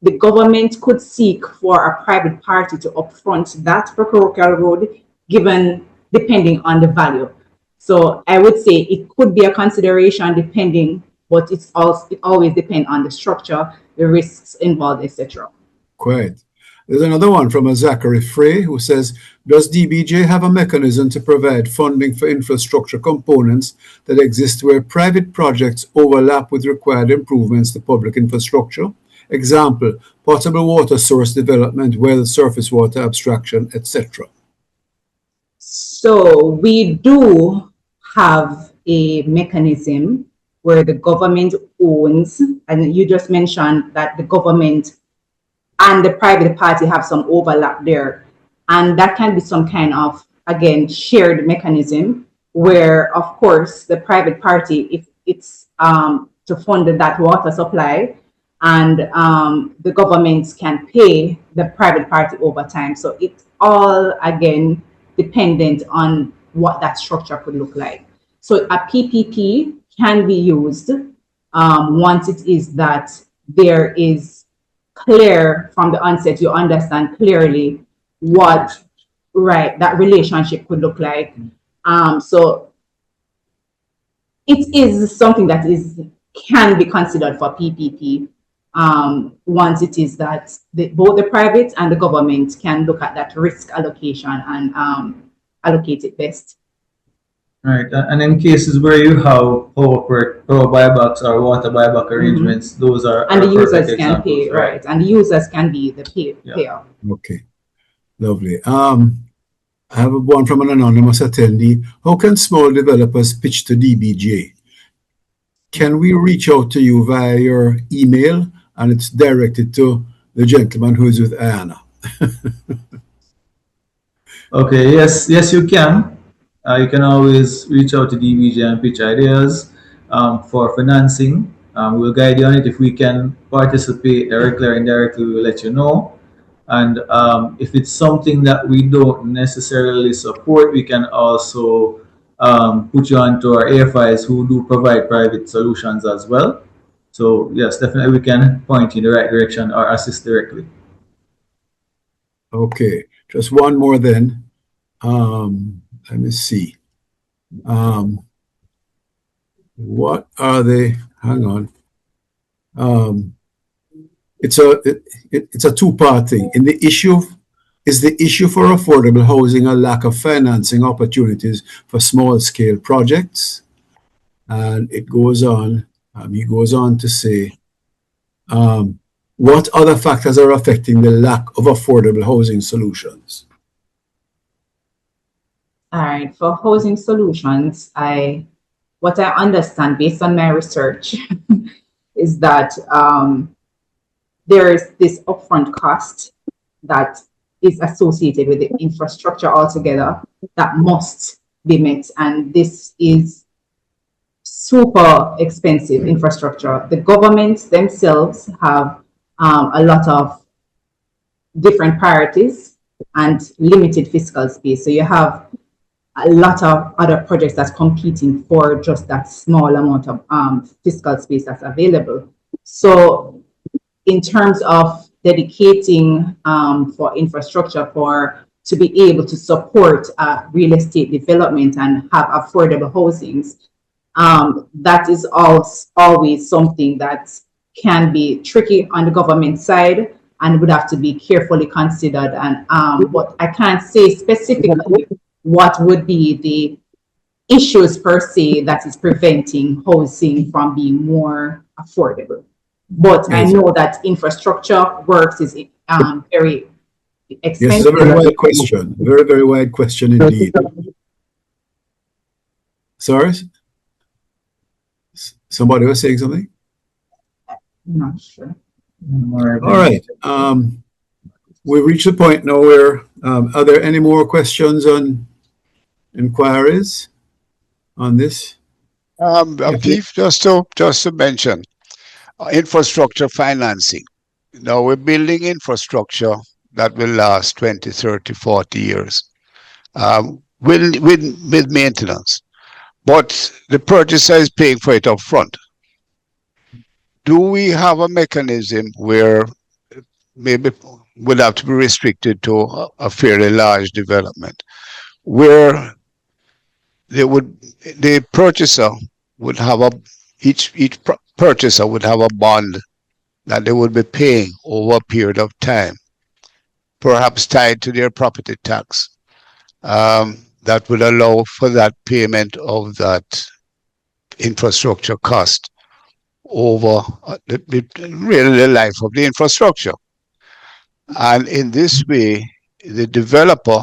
the government could seek for a private party to upfront that for parochial road, depending on the value. So I would say it could be a consideration depending, but it always depends on the structure, the risks involved, etc. Quite. There's another one from a Zachary Frey who says, does DBJ have a mechanism to provide funding for infrastructure components that exist where private projects overlap with required improvements to public infrastructure? Example, potable water source development, well surface water abstraction, etc. So we do have a mechanism where the government owns, and you just mentioned that the government and the private party have some overlap there. And that can be some kind of, again, shared mechanism where, of course, the private party, if it's to fund that water supply, and the government can pay the private party over time. So it's all, again, dependent on what that structure could look like. So a PPP can be used once it is that there is clear from the onset, you understand clearly what that relationship could look like. So it is something that can be considered for PPP once it is that both the private and the government can look at that risk allocation and allocate it best. Right, and in cases where you have power buybacks or water buyback arrangements, those are and the users can pay, right? And the users can be the payer. Okay, lovely. I have one from an anonymous attendee. How can small developers pitch to DBJ? Can we reach out to you via your email? And it's directed to the gentleman who is with Ayana. Okay, yes, you can. You can always reach out to DBJ and pitch ideas for financing. We'll guide you on it. If we can participate directly or indirectly, we will let you know. And if it's something that we don't necessarily support, we can also put you onto our AFIs who do provide private solutions as well. So yes, definitely we can point you in the right direction or assist directly. Okay, just one more then. Let me see. What are they? Hang on. It's a two-part thing. In the issue, is the issue for affordable housing a lack of financing opportunities for small-scale projects? And it goes on. He goes on to say, what other factors are affecting the lack of affordable housing solutions? All right, for housing solutions, what I understand based on my research is that there is this upfront cost that is associated with the infrastructure altogether that must be met, and this is super expensive infrastructure. The governments themselves have a lot of different priorities and limited fiscal space. So you have a lot of other projects that's competing for just that small amount of fiscal space that's available. So in terms of dedicating for infrastructure to be able to support real estate development and have affordable housings, that is always something that can be tricky on the government side and would have to be carefully considered. And but I can't say specifically what would be the issues per se that is preventing housing from being more affordable. But I know that infrastructure works is very expensive. Yes, it's a very wide question. Very, very wide question indeed. Sorry? Somebody was saying something? I'm not sure. All right. We've reached the point now where, are there any more questions on inquiries on this? Keith, just to mention, infrastructure financing. Now we're building infrastructure that will last 20, 30, 40 years with maintenance. But the purchaser is paying for it up front. Do we have a mechanism where maybe would have to be restricted to a fairly large development, where the purchaser would have each purchaser would have a bond that they would be paying over a period of time, perhaps tied to their property tax, that would allow for that payment of that infrastructure cost over really the life of the infrastructure. And in this way, the developer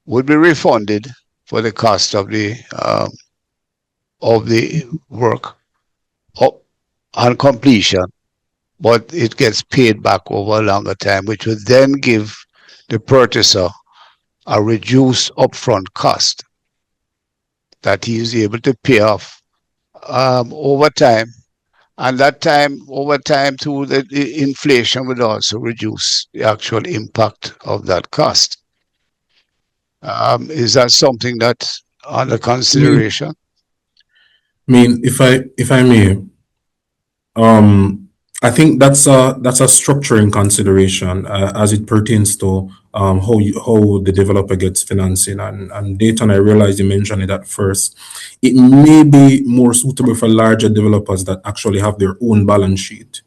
would be refunded for the cost of the work on completion, but it gets paid back over a longer time, which would then give the purchaser a reduced upfront cost that he is able to pay off over time. And that time, over time, through the inflation would also reduce the actual impact of that cost. Is that something that's under consideration? I mean, if I may, I think that's a structuring consideration as it pertains to how the developer gets financing. And Dayton, I realize you mentioned it at first. It may be more suitable for larger developers that actually have their own balance sheet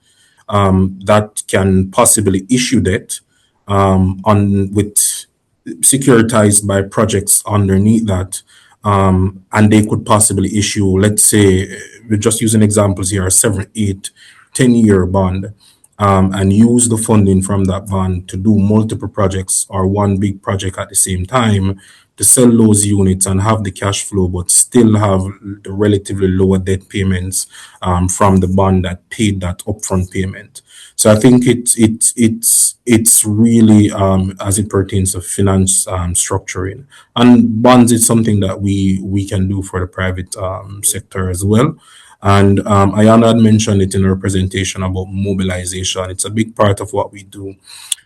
that can possibly issue debt with securitized by projects underneath that. And they could possibly issue, let's say, we're just using examples here, a 7, 8, 10-year bond, and use the funding from that bond to do multiple projects or one big project at the same time to sell those units and have the cash flow, but still have the relatively lower debt payments from the bond that paid that upfront payment. So I think it's really as it pertains to finance structuring, and bonds is something that we can do for the private sector as well. And Ayana had mentioned it in her presentation about mobilization. It's a big part of what we do.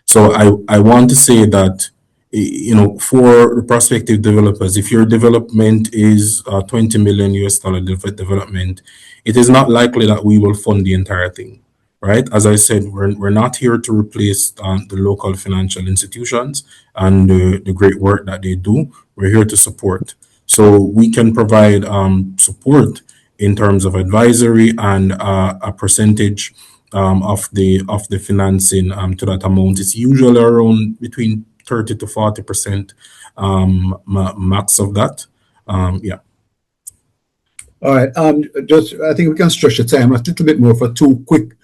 So I want to say that, you know, for prospective developers, if your development is $20 million US development, it is not likely that we will fund the entire thing. right? As I said, we're not here to replace the local financial institutions and the great work that they do. We're here to support. So we can provide support in terms of advisory and a percentage of the financing to that amount. It's usually around between 30 to 40% max of that. Yeah. All right. Just I think we can stretch the time a little bit more for two quick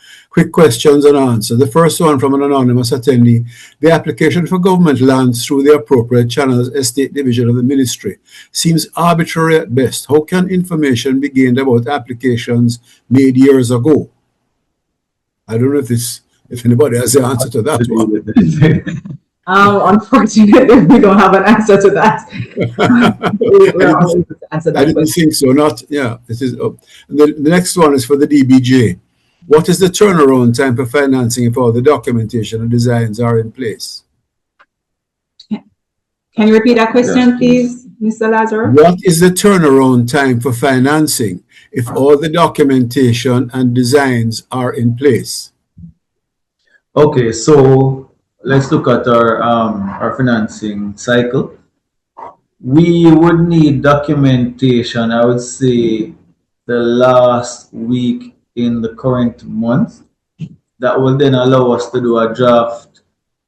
questions and answers. The first one from an anonymous attendee: the application for government lands through the appropriate channels, estate division of the ministry, seems arbitrary at best. How can information be gained about applications made years ago? I don't know if anybody has the answer to that one. Unfortunately, we don't have an answer to that. We're unable to answer that I didn't think so. Not yeah. This is the next one is for the DBJ. What is the turnaround time for financing if all the documentation and designs are in place? Can you repeat that question, please, Mr. Lazarus? What is the turnaround time for financing if all the documentation and designs are in place? Okay, so let's look at our financing cycle. We would need documentation, I would say, the last week in the current month. That will then allow us to do a draft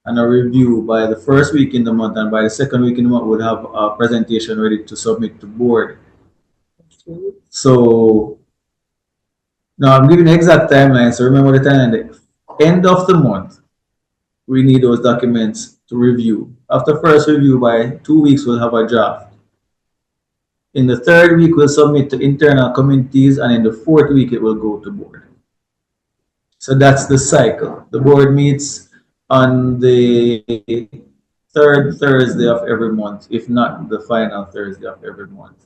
and a review by the first week in the month, and by the second week in the month we'll have a presentation ready to submit to board. So now I'm giving the exact timeline, so remember the timeline. The end of the month, we need those documents to review. After first review, by 2 weeks, we'll have a draft. In the third week, we'll submit to internal committees, and in the fourth week, it will go to board. So that's the cycle. The board meets on the third Thursday of every month, if not the final Thursday of every month.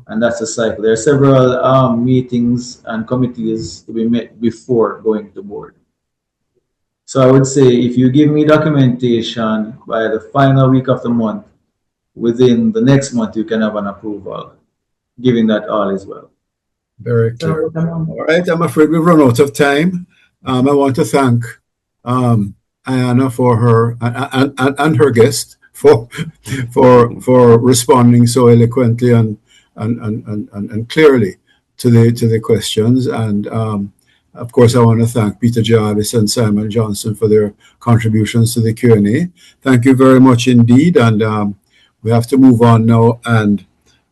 And that's the cycle. There are several meetings and committees to be met before going to board. So I would say if you give me documentation by the final week of the month, within the next month, you can have an approval, giving that all is well. Very clear. All right, I'm afraid we've run out of time. I want to thank Anna for her and her guest for responding so eloquently and clearly to the questions. And of course, I want to thank Peter Jarvis and Simon Johnson for their contributions to the Q&A. Thank you very much indeed. And we have to move on now, and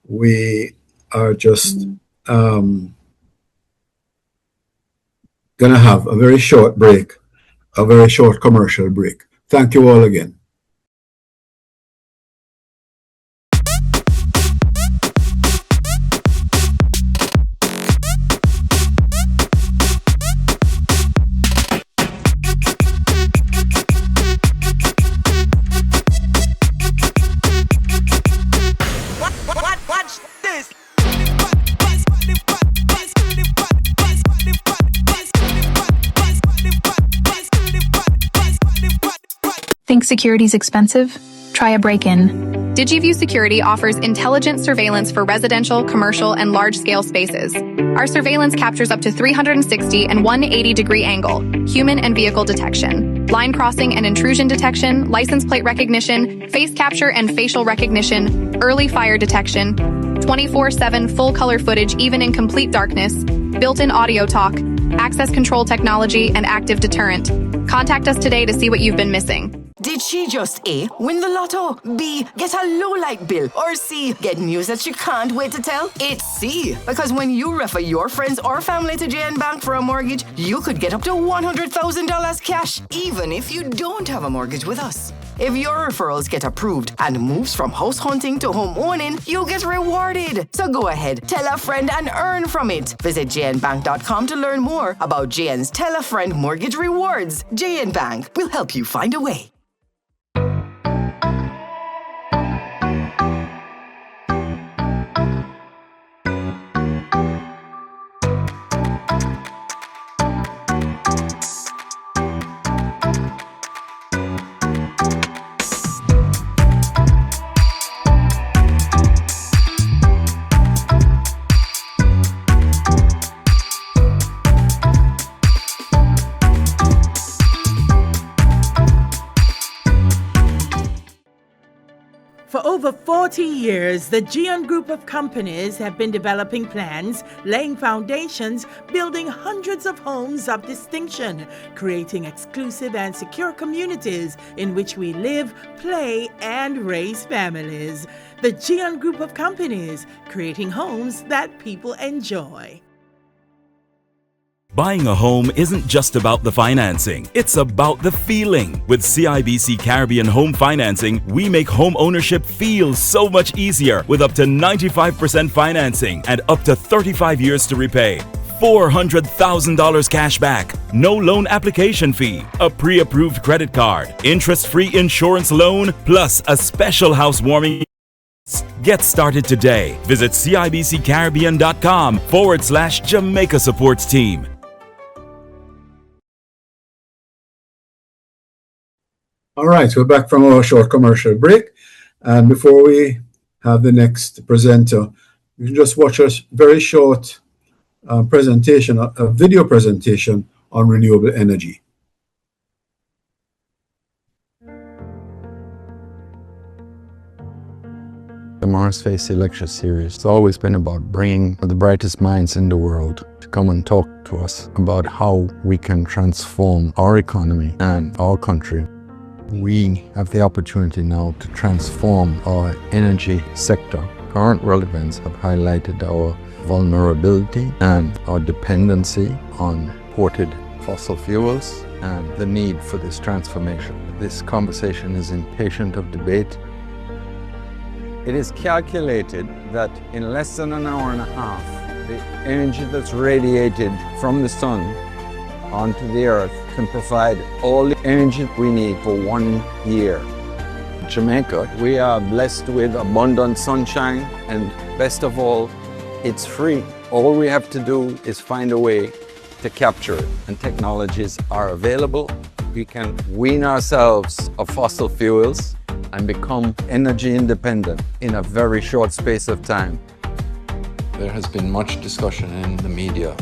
we are just going to have a very short break, a very short commercial break. Thank you all again. Think security's expensive? Try a break-in. DigiView Security offers intelligent surveillance for residential, commercial, and large-scale spaces. Our surveillance captures up to 360 and 180-degree angle, human and vehicle detection, line crossing and intrusion detection, license plate recognition, face capture and facial recognition, early fire detection, 24/7 full-color footage even in complete darkness, built-in audio talk, access control technology, and active deterrent. Contact us today to see what you've been missing. Did she just A, win the lotto, B, get a low light bill, or C, get news that she can't wait to tell? It's C, because when you refer your friends or family to JN Bank for a mortgage, you could get up to $100,000 cash, even if you don't have a mortgage with us. If your referrals get approved and moves from house hunting to home owning, you get rewarded. So go ahead, tell a friend and earn from it. Visit jnbank.com to learn more about JN's Tell a Friend Mortgage Rewards. JN Bank will help you find a way. 40 years, the GN Group of companies have been developing plans, laying foundations, building hundreds of homes of distinction, creating exclusive and secure communities in which we live, play, and raise families. The GN Group of companies, creating homes that people enjoy. Buying a home isn't just about the financing, it's about the feeling. With CIBC Caribbean Home Financing, we make home ownership feel so much easier with up to 95% financing and up to 35 years to repay. $400,000 cash back, no loan application fee, a pre-approved credit card, interest-free insurance loan, plus a special housewarming. Get started today. Visit CIBCCaribbean.com/Jamaica Supports Team. All right, we're back from our short commercial break. And before we have the next presenter, you can just watch a very short presentation, a video presentation on renewable energy. The Mars Face Lecture Series has always been about bringing the brightest minds in the world to come and talk to us about how we can transform our economy and our country. We have the opportunity now to transform our energy sector. Current relevance have highlighted our vulnerability and our dependency on imported fossil fuels and the need for this transformation. This conversation is impatient of debate. It is calculated that in less than an hour and a half, the energy that's radiated from the sun onto the earth can provide all the energy we need for 1 year. Jamaica, we are blessed with abundant sunshine, and best of all, it's free. All we have to do is find a way to capture it, and technologies are available. We can wean ourselves of fossil fuels and become energy independent in a very short space of time. There has been much discussion in the media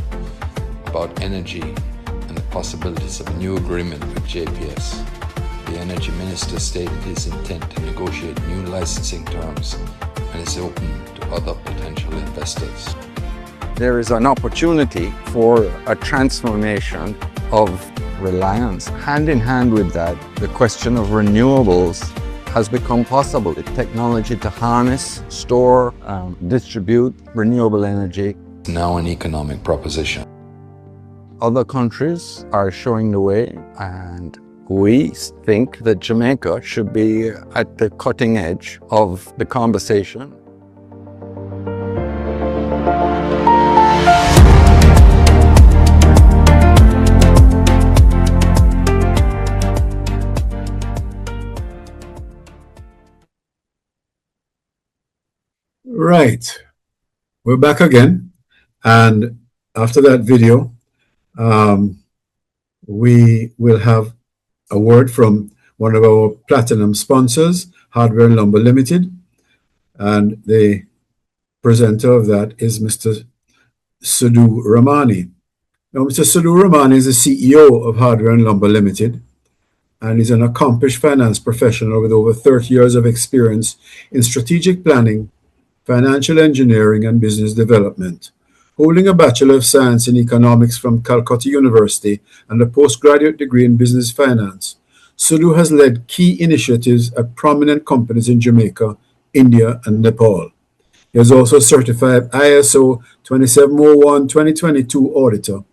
about energy and the possibilities of a new agreement with JPS. The Energy Minister stated his intent to negotiate new licensing terms and is open to other potential investors. There is an opportunity for a transformation of reliance. Hand in hand with that, the question of renewables has become possible. The technology to harness, store, distribute renewable energy is now an economic proposition. Other countries are showing the way, and we think that Jamaica should be at the cutting edge of the conversation. Right, we're back again, and after that video, we will have a word from one of our platinum sponsors, Hardware Lumber Limited, and the presenter of that is Mr. Sadhu Ramani. Now, Mr. Sadhu Ramani is the CEO of Hardware and Lumber Limited, and is an accomplished finance professional with over 30 years of experience in strategic planning, financial engineering, and business development. Holding a Bachelor of Science in Economics from Calcutta University and a postgraduate degree in Business Finance, Sadhu has led key initiatives at prominent companies in Jamaica, India, and Nepal. He is also a certified ISO 2701-2022 auditor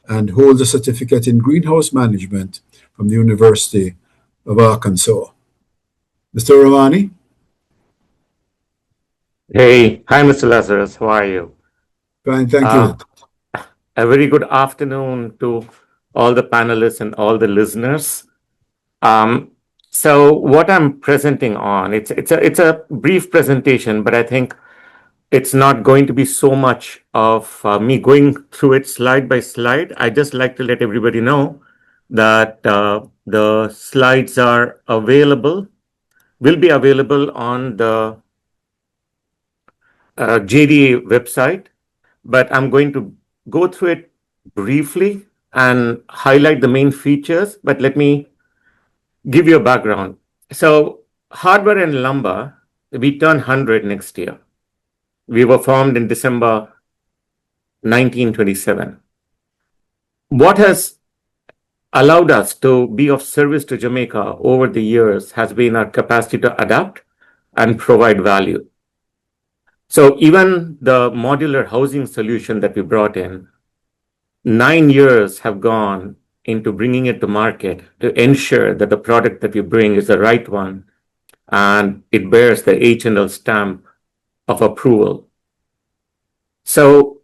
and holds a certificate in greenhouse management from the University of Arkansas. Mr. Ramani? Hey, hi, Mr. Lazarus. How are you? Fine, thank you. A very good afternoon to all the panelists and all the listeners. So what I'm presenting on, it's a brief presentation, but I think it's not going to be so much of me going through it slide by slide. I just like to let everybody know that the slides are available, will be available on the JDA website, but I'm going to go through it briefly and highlight the main features, but let me give you a background. So Hardware and Lumber we turn 100 next year. We were formed in December 1927. What has allowed us to be of service to Jamaica over the years has been our capacity to adapt and provide value. So even the modular housing solution that we brought in, 9 years have gone into bringing it to market to ensure that the product that we bring is the right one and it bears the H&L stamp of approval. So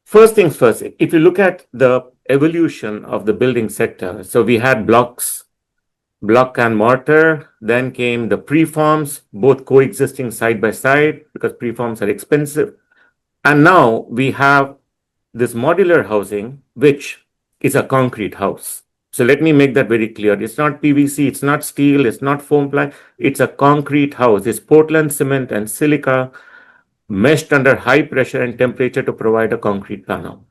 first things first, if you look at the evolution of the building sector, so we had blocks, block and mortar, then came the preforms, both coexisting side by side because preforms are expensive. And now we have this modular housing, which is a concrete house. So let me make that very clear. It's not PVC, it's not steel, it's not foam ply, it's a concrete house. It's Portland cement and silica meshed under high pressure and temperature to provide a concrete panel.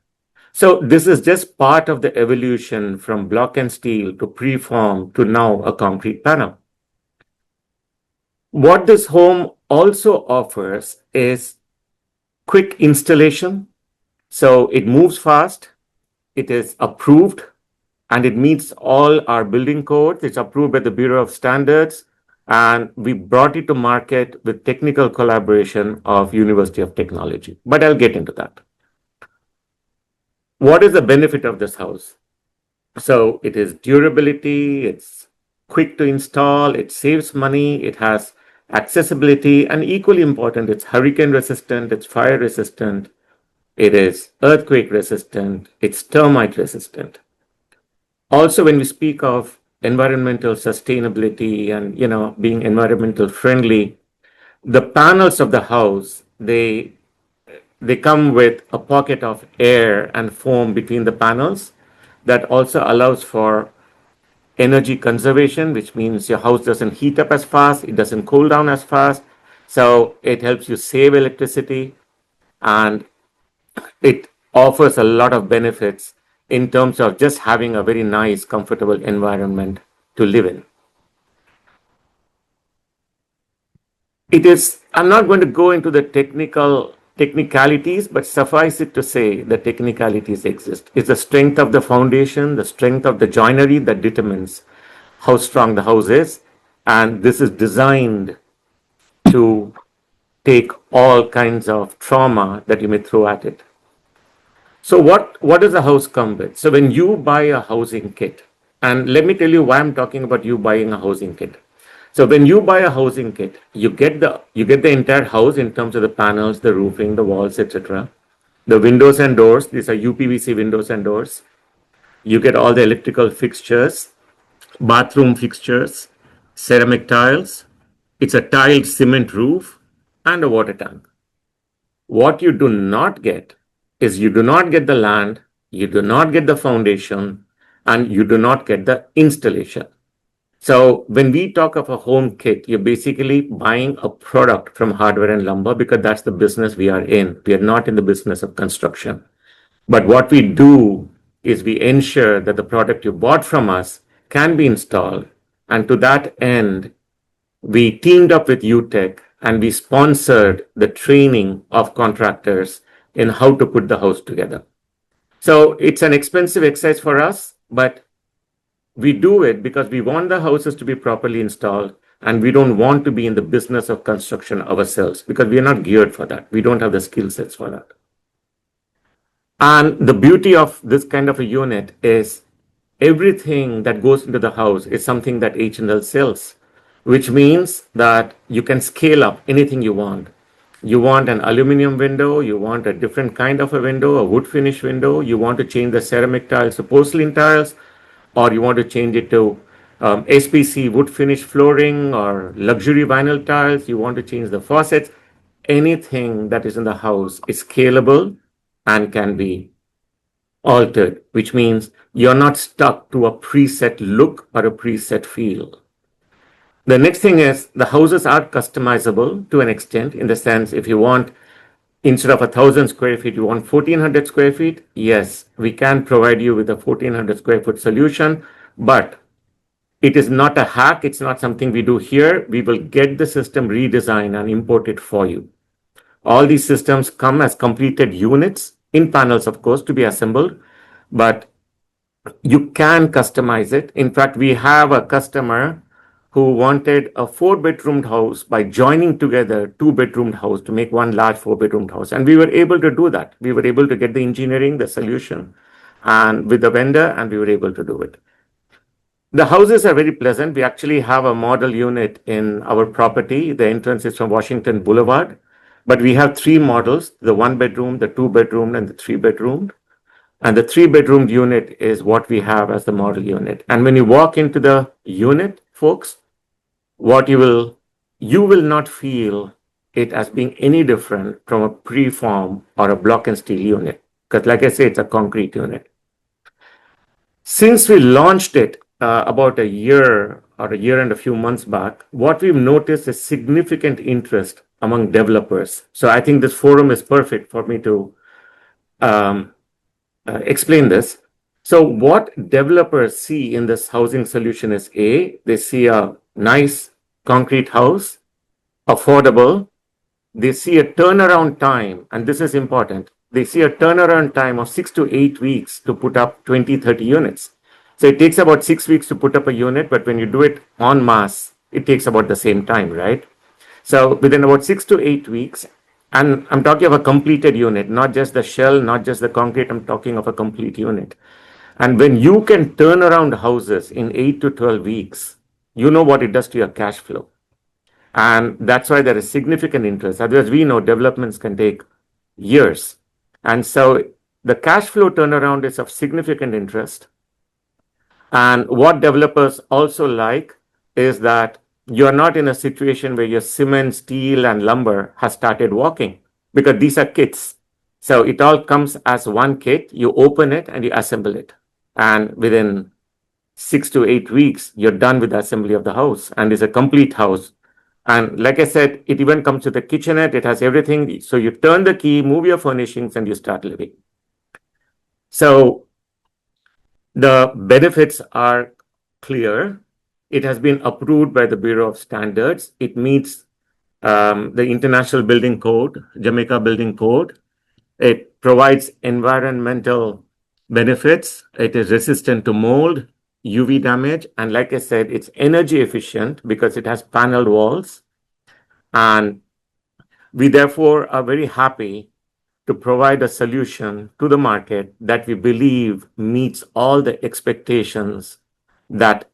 So this is just part of the evolution from block and steel to preform to now a concrete panel. What this home also offers is quick installation. So it moves fast, it is approved, and it meets all our building codes. It's approved by the Bureau of Standards, and we brought it to market with technical collaboration of University of Technology. But I'll get into that. What is the benefit of this house? So it is durability, it's quick to install, it saves money, it has accessibility, and equally important, it's hurricane resistant, it's fire resistant, it is earthquake resistant, it's termite resistant. Also, when we speak of environmental sustainability and being environmental friendly, the panels of the house, they come with a pocket of air and foam between the panels that also allows for energy conservation, which means your house doesn't heat up as fast, it doesn't cool down as fast. So it helps you save electricity, and it offers a lot of benefits in terms of just having a very nice, comfortable environment to live in. I'm not going to go into the technicalities, but suffice it to say the technicalities exist. It's the strength of the foundation, the strength of the joinery that determines how strong the house is. And this is designed to take all kinds of trauma that you may throw at it. So what does a house come with? So when you buy a housing kit, and let me tell you why I'm talking about you buying a housing kit. So when you buy a housing kit, you get the entire house in terms of the panels, the roofing, the walls, etc. The windows and doors, these are UPVC windows and doors. You get all the electrical fixtures, bathroom fixtures, ceramic tiles. It's a tiled cement roof and a water tank. What you do not get is you do not get the land, you do not get the foundation, and you do not get the installation. So when we talk of a home kit, you're basically buying a product from hardware and lumber because that's the business we are in. We are not in the business of construction. But what we do is we ensure that the product you bought from us can be installed. And to that end, we teamed up with UTech and we sponsored the training of contractors in how to put the house together. So it's an expensive exercise for us, but we do it because we want the houses to be properly installed, and we don't want to be in the business of construction ourselves because we are not geared for that. We don't have the skill sets for that. And the beauty of this kind of a unit is everything that goes into the house is something that H&L sells, which means that you can scale up anything you want. You want an aluminum window, you want a different kind of a window, a wood finish window, you want to change the ceramic tiles to porcelain tiles, or you want to change it to SPC wood finish flooring or luxury vinyl tiles, you want to change the faucets. Anything that is in the house is scalable and can be altered, which means you're not stuck to a preset look or a preset feel. The next thing is the houses are customizable to an extent, in the sense if you want, instead of 1,000 square feet, you want 1,400 square feet. Yes, we can provide you with a 1,400 square foot solution, but It is not a hack. It's not something we do here. We will get the system redesigned and import it for you. All these systems come as completed units in panels, of course, to be assembled, but you can customize it. In fact, we have a customer who wanted a 4-bedroomed house by joining together 2-bedroomed house to make one large 4-bedroomed house. And we were able to do that. We were able to get the engineering, the solution, and with the vendor, and we were able to do it. The houses are very pleasant. We actually have a model unit in our property. The entrance is from Washington Boulevard, but we have 3 models, the 1-bedroom, the 2-bedroom, and the 3-bedroom. And the 3-bedroom unit is what we have as the model unit. And when you walk into the unit, folks, what you will not feel it as being any different from a preform or a block and steel unit. Because like I say, it's a concrete unit. Since we launched it about a year or a year and a few months back, what we've noticed is significant interest among developers. So I think this forum is perfect for me to explain this. So what developers see in this housing solution is they see a nice concrete house, affordable. They see a turnaround time, and this is important. They see a turnaround time of 6 to 8 weeks to put up 20, 30 units. So it takes about 6 weeks to put up a unit, but when you do it en masse, it takes about the same time, right? So within about 6 to 8 weeks, and I'm talking of a completed unit, not just the shell, not just the concrete, I'm talking of a complete unit. And when you can turn around houses in 8 to 12 weeks, you know what it does to your cash flow. And that's why there is significant interest. Otherwise, we know developments can take years. And so the cash flow turnaround is of significant interest. And what developers also like is that you're not in a situation where your cement, steel, and lumber has started walking, because these are kits. So it all comes as one kit. You open it and you assemble it. And within 6 to 8 weeks, you're done with the assembly of the house, and it's a complete house. And like I said, it even comes with a kitchenette. It has everything. So you turn the key, move your furnishings, and you start living. So the benefits are clear. It has been approved by the Bureau of Standards. It meets the International Building Code, Jamaica Building Code. It provides environmental benefits. It is resistant to mold, UV damage, and like I said, it's energy efficient because it has paneled walls. And we therefore are very happy to provide a solution to the market that we believe meets all the expectations that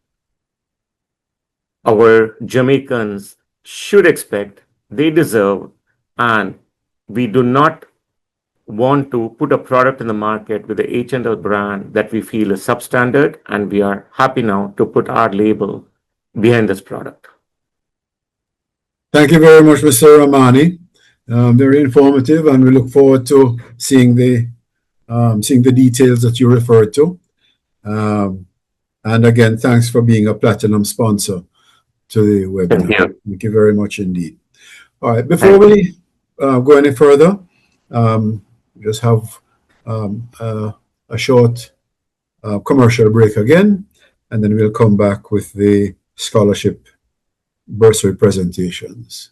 our Jamaicans should expect, they deserve, and we do not want to put a product in the market with the H&L brand that we feel is substandard, and we are happy now to put our label behind this product. Thank you very much, Mr. Ramani. Very informative, and we look forward to seeing the details that you referred to. And again, thanks for being a platinum sponsor to the webinar. Thank you very much indeed. All right, before we go any further, just have a short commercial break again, and then we'll come back with the scholarship bursary presentations.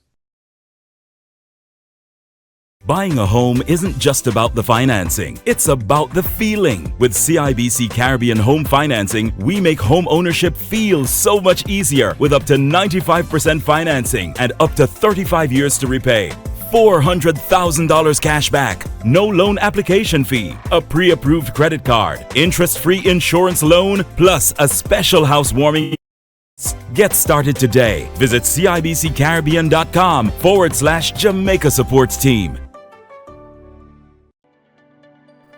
Buying a home isn't just about the financing, it's about the feeling. With CIBC Caribbean Home Financing, we make home ownership feel so much easier with up to 95% financing and up to 35 years to repay. $400,000 cash back, no loan application fee, a pre-approved credit card, interest-free insurance loan, plus a special housewarming. Get started today. Visit CIBCCaribbean.com/Jamaica Supports Team.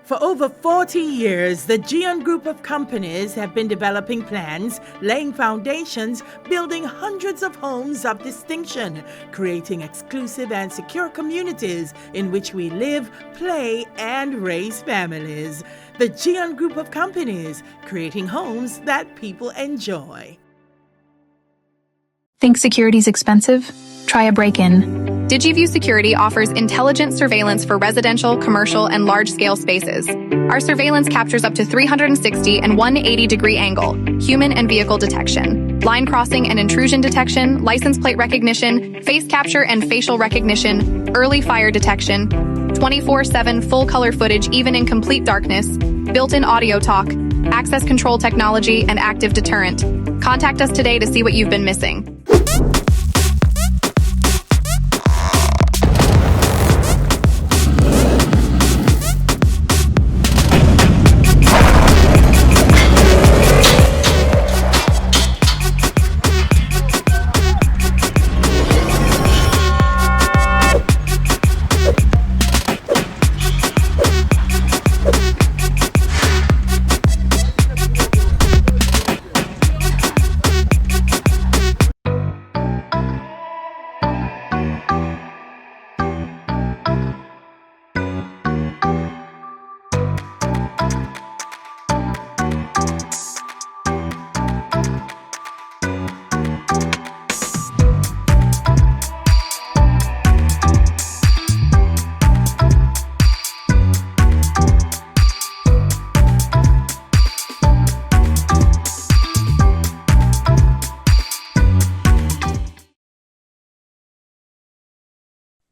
For over 40 years, the GN Group of companies have been developing plans, laying foundations, building hundreds of homes of distinction, creating exclusive and secure communities in which we live, play, and raise families. The GN Group of companies, creating homes that people enjoy. Think security's expensive? Try a break-in. DigiView Security offers intelligent surveillance for residential, commercial, and large-scale spaces. Our surveillance captures up to 360 and 180-degree angle, human and vehicle detection, line crossing and intrusion detection, license plate recognition, face capture and facial recognition, early fire detection, 24/7 full-color footage even in complete darkness, built-in audio talk, access control technology, and active deterrent. Contact us today to see what you've been missing.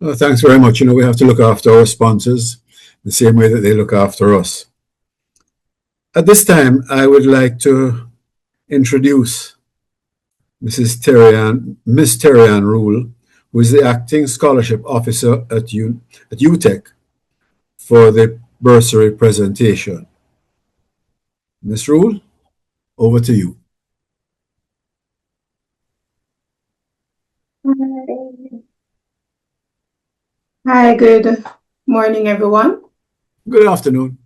Well, thanks very much. We have to look after our sponsors the same way that they look after us. At this time, I would like to introduce Miss Terrian Rule, who is the Acting Scholarship Officer at UTEC for the bursary presentation. Ms. Rule, over to you. Hi, good morning, everyone. Good afternoon.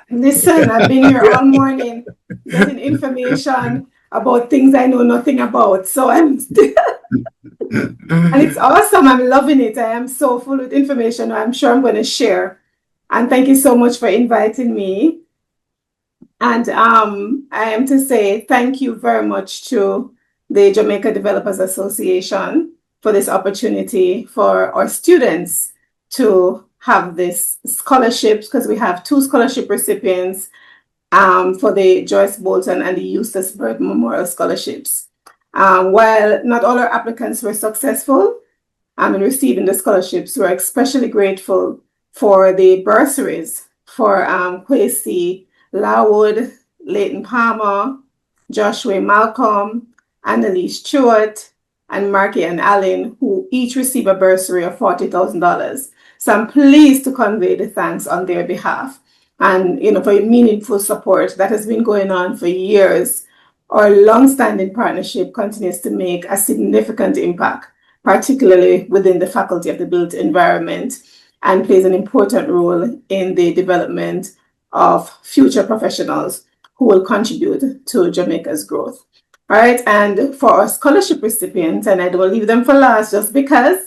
Listen, I've been here all morning getting information about things I know nothing about. So and it's awesome. I'm loving it. I am so full with information I'm sure I'm going to share. And thank you so much for inviting me. And I am to say thank you very much to the Jamaica Developers Association for this opportunity for our students to have this scholarships, because we have 2 scholarship recipients for the Joyce Bolton and the Eustace Bird Memorial Scholarships. While not all our applicants were successful in receiving the scholarships, we're especially grateful for the bursaries for Kwesi Larwood, Leighton Palmer, Joshua Malcolm, Annalise Stewart, and Marky and Allen, who each receive a bursary of $40,000. So I'm pleased to convey the thanks on their behalf and, for meaningful support that has been going on for years. Our long-standing partnership continues to make a significant impact, particularly within the faculty of the built environment, and plays an important role in the development of future professionals who will contribute to Jamaica's growth. All right, and for our scholarship recipients, and I don't leave them for last just because,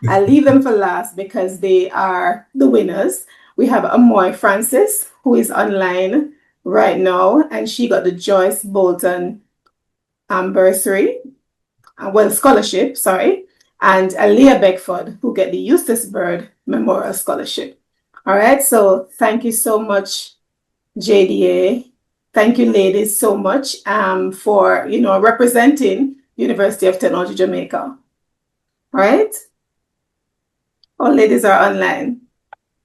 I leave them for last because they are the winners. We have Amoy Francis, who is online right now, and she got the Joyce Bolton bursary, scholarship, sorry, and Aaliyah Beckford, who get the Eustace Bird Memorial Scholarship. All right, so thank you so much, JDA. Thank you, ladies, so much for representing University of Technology Jamaica. All right, all ladies are online.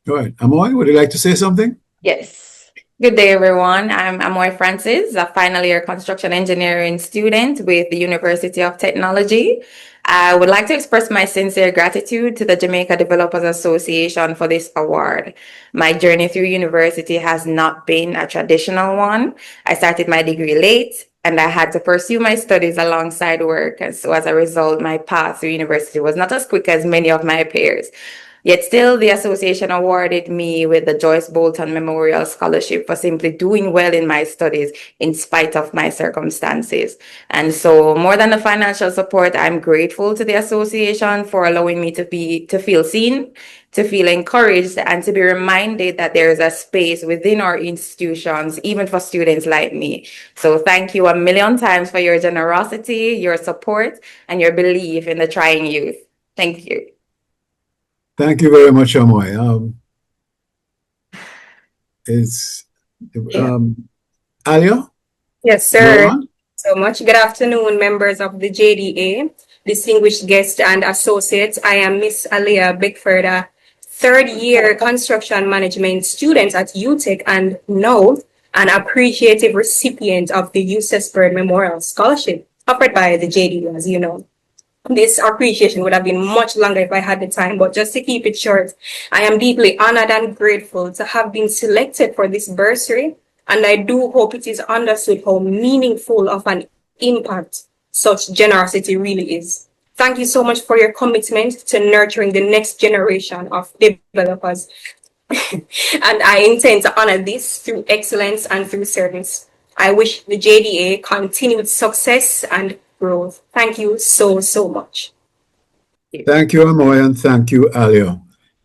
All right, Amoy, would you like to say something? Yes. Good day, everyone. I'm Amoy Francis, a final year construction engineering student with the University of Technology. I would like to express my sincere gratitude to the Jamaica Developers Association for this award. My journey through university has not been a traditional one. I started my degree late and I had to pursue my studies alongside work. And so as a result, my path through university was not as quick as many of my peers. Yet still, the association awarded me with the Joyce Bolton Memorial Scholarship for simply doing well in my studies in spite of my circumstances. And so more than the financial support, I'm grateful to the association for allowing me to feel seen, to feel encouraged, and to be reminded that there is a space within our institutions, even for students like me. So thank you a million times for your generosity, your support, and your belief in the trying youth. Thank you. Thank you very much, Amoy. It's Alia, Yes, you're sir. on. So much. Good afternoon, members of the JDA, distinguished guests and associates. I am Miss Alia Bickford, a third-year construction management student at UTech and now an appreciative recipient of the UCES Bird Memorial Scholarship offered by the JDA, as you know. This appreciation would have been much longer if I had the time, but just to keep it short, I am deeply honored and grateful to have been selected for this bursary, and I do hope it is understood how meaningful of an impact such generosity really is. Thank you so much for your commitment to nurturing the next generation of developers. And I intend to honor this through excellence and through service. I wish the JDA continued success and growth. Thank you so, so much. Thank you, Amoy, and thank you, Alia.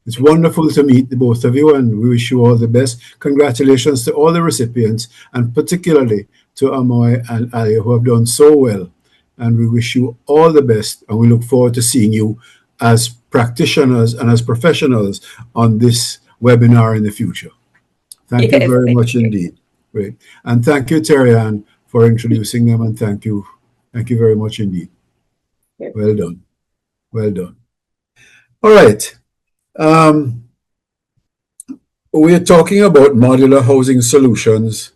It's wonderful to meet the both of you, and we wish you all the best. Congratulations to all the recipients, and particularly to Amoy and Alia, who have done so well. And we wish you all the best, and we look forward to seeing you as practitioners and as professionals on this webinar in the future. Thank you very much indeed. Great. And thank you, Terry-Ann, for introducing them, and thank you very much indeed. Well done. Well done. All right. We're talking about modular housing solutions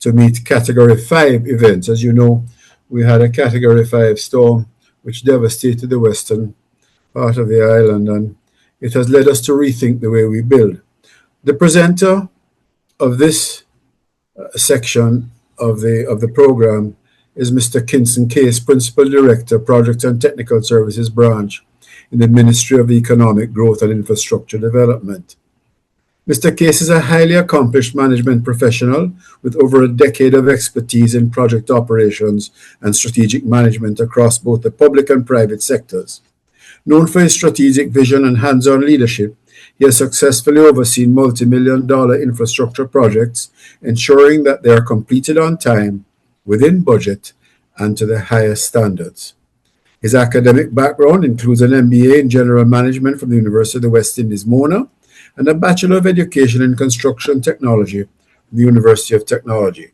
to meet Category 5 events. As you know, we had a Category 5 storm which devastated the western part of the island, and it has led us to rethink the way we build. The presenter of this section of the program is Mr. Kinson Case, Principal Director, Project and Technical Services Branch in the Ministry of Economic Growth and Infrastructure Development. Mr. Case is a highly accomplished management professional with over a decade of expertise in project operations and strategic management across both the public and private sectors. Known for his strategic vision and hands-on leadership, he has successfully overseen multi-million-dollar infrastructure projects, ensuring that they are completed on time, within budget, and to the highest standards. His academic background includes an MBA in General Management from the University of the West Indies, Mona, and a Bachelor of Education in Construction Technology from the University of Technology,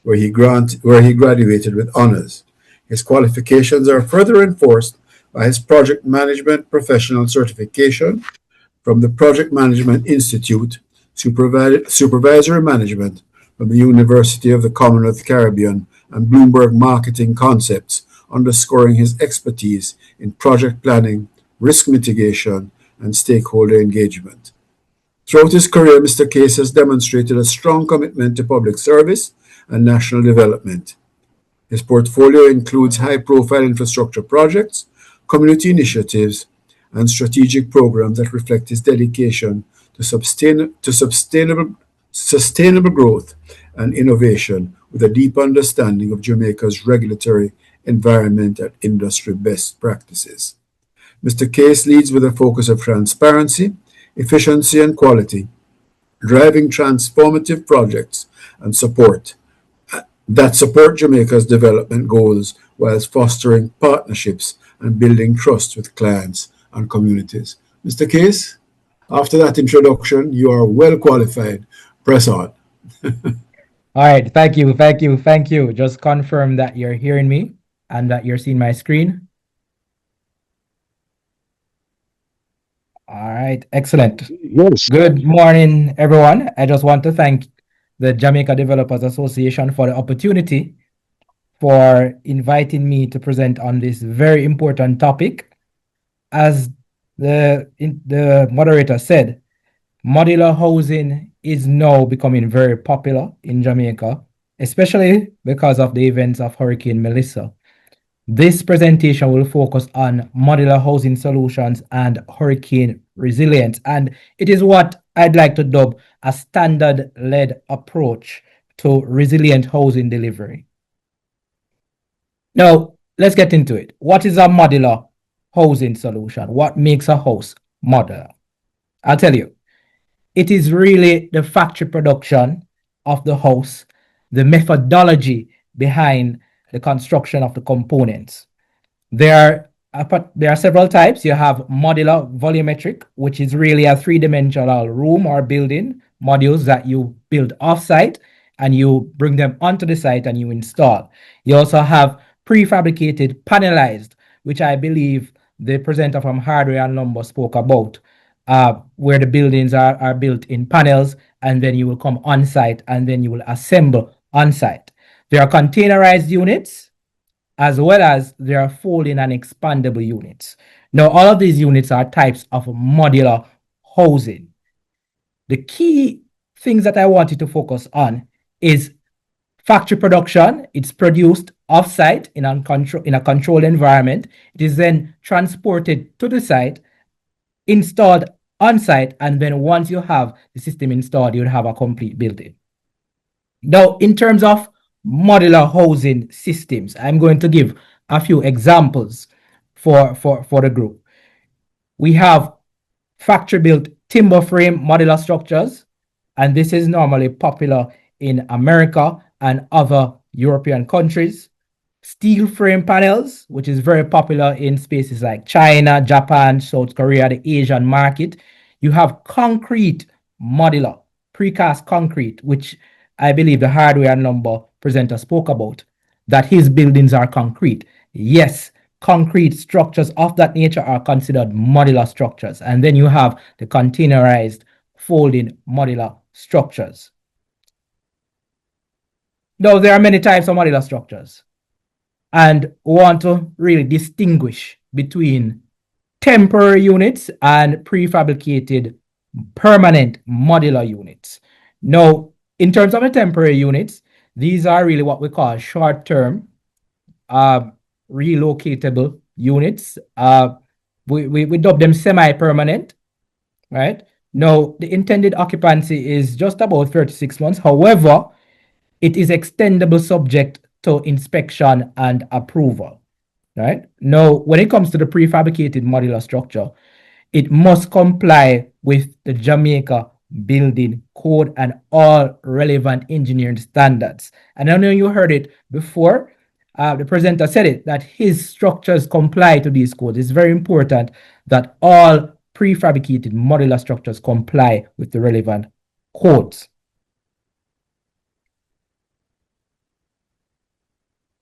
where he graduated with honors. His qualifications are further enforced by his Project Management Professional Certification from the Project Management Institute, Supervisory Management from the University of the Commonwealth Caribbean, and Bloomberg Marketing Concepts, underscoring his expertise in project planning, risk mitigation, and stakeholder engagement. Throughout his career, Mr. Case has demonstrated a strong commitment to public service and national development. His portfolio includes high-profile infrastructure projects, community initiatives, and strategic programs that reflect his dedication to sustainable growth and innovation, with a deep understanding of Jamaica's regulatory environment and industry best practices. Mr. Case leads with a focus of transparency, efficiency, and quality, driving transformative projects and support Jamaica's development goals whilst fostering partnerships and building trust with clients and communities. Mr. Case, after that introduction, you are well qualified. Press on. All right, thank you. Just confirm that you're hearing me and that you're seeing my screen. All right, excellent. Yes. Good morning, everyone. I just want to thank the Jamaica Developers Association for the opportunity for inviting me to present on this very important topic. As the moderator said, modular housing is now becoming very popular in Jamaica, especially because of the events of Hurricane Melissa. This presentation will focus on modular housing solutions and hurricane resilience, and it is what I'd like to dub a standard-led approach to resilient housing delivery. Now, let's get into it. What is a modular housing solution? What makes a house modular? I'll tell you. It is really the factory production of the house, the methodology behind the construction of the components. There are there are several types. You have modular volumetric, which is really a three-dimensional room or building modules that you build off-site and you bring them onto the site and you install. You also have prefabricated panelized, which I believe the presenter from Hardware and Lumber spoke about, where the buildings are built in panels and then you will come on-site and then you will assemble on-site. There are containerized units, as well as there are folding and expandable units. Now, all of these units are types of modular housing. The key things that I want you to focus on is factory production. It's produced off-site in a controlled environment. It is then transported to the site, installed on-site, and then once you have the system installed, you'll have a complete building. Now, in terms of modular housing systems, I'm going to give a few examples for the group. We have factory-built timber frame modular structures, and this is normally popular in America and other European countries. Steel frame panels, which is very popular in spaces like China, Japan, South Korea, the Asian market. You have concrete modular, precast concrete, which I believe the Hardware and Lumber presenter spoke about, that his buildings are concrete. Yes, concrete structures of that nature are considered modular structures. And then you have the containerized folding modular structures. Now, there are many types of modular structures, and we want to really distinguish between temporary units and prefabricated permanent modular units. Now, in terms of the temporary units, these are really what we call short-term relocatable units. We dub them semi-permanent, right? Now, the intended occupancy is just about 36 months. However, it is extendable subject to inspection and approval, right? Now, when it comes to the prefabricated modular structure, it must comply with the Jamaica Building Code and all relevant engineering standards. And I know you heard it before. The presenter said it, that his structures comply to these codes. It's very important that all prefabricated modular structures comply with the relevant codes.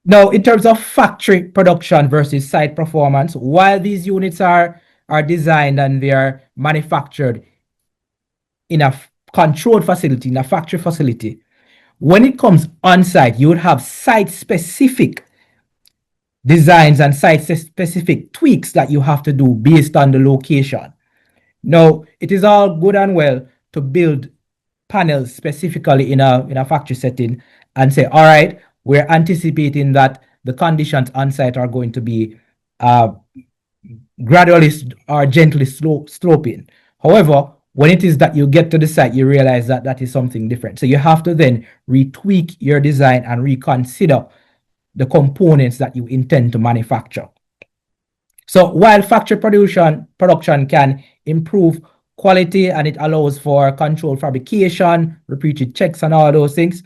Now, in terms of factory production versus site performance, while these units are designed and they are manufactured in a controlled facility, in a factory facility, when it comes on site, you would have site-specific designs and site-specific tweaks that you have to do based on the location. Now, it is all good and well to build panels specifically in a factory setting and say, all right, we're anticipating that the conditions on site are going to be gradually or gently sloping. However, when it is that you get to the site, you realize that that is something different. So you have to then retweak your design and reconsider the components that you intend to manufacture. So while factory production can improve quality and it allows for controlled fabrication, repeated checks and all those things,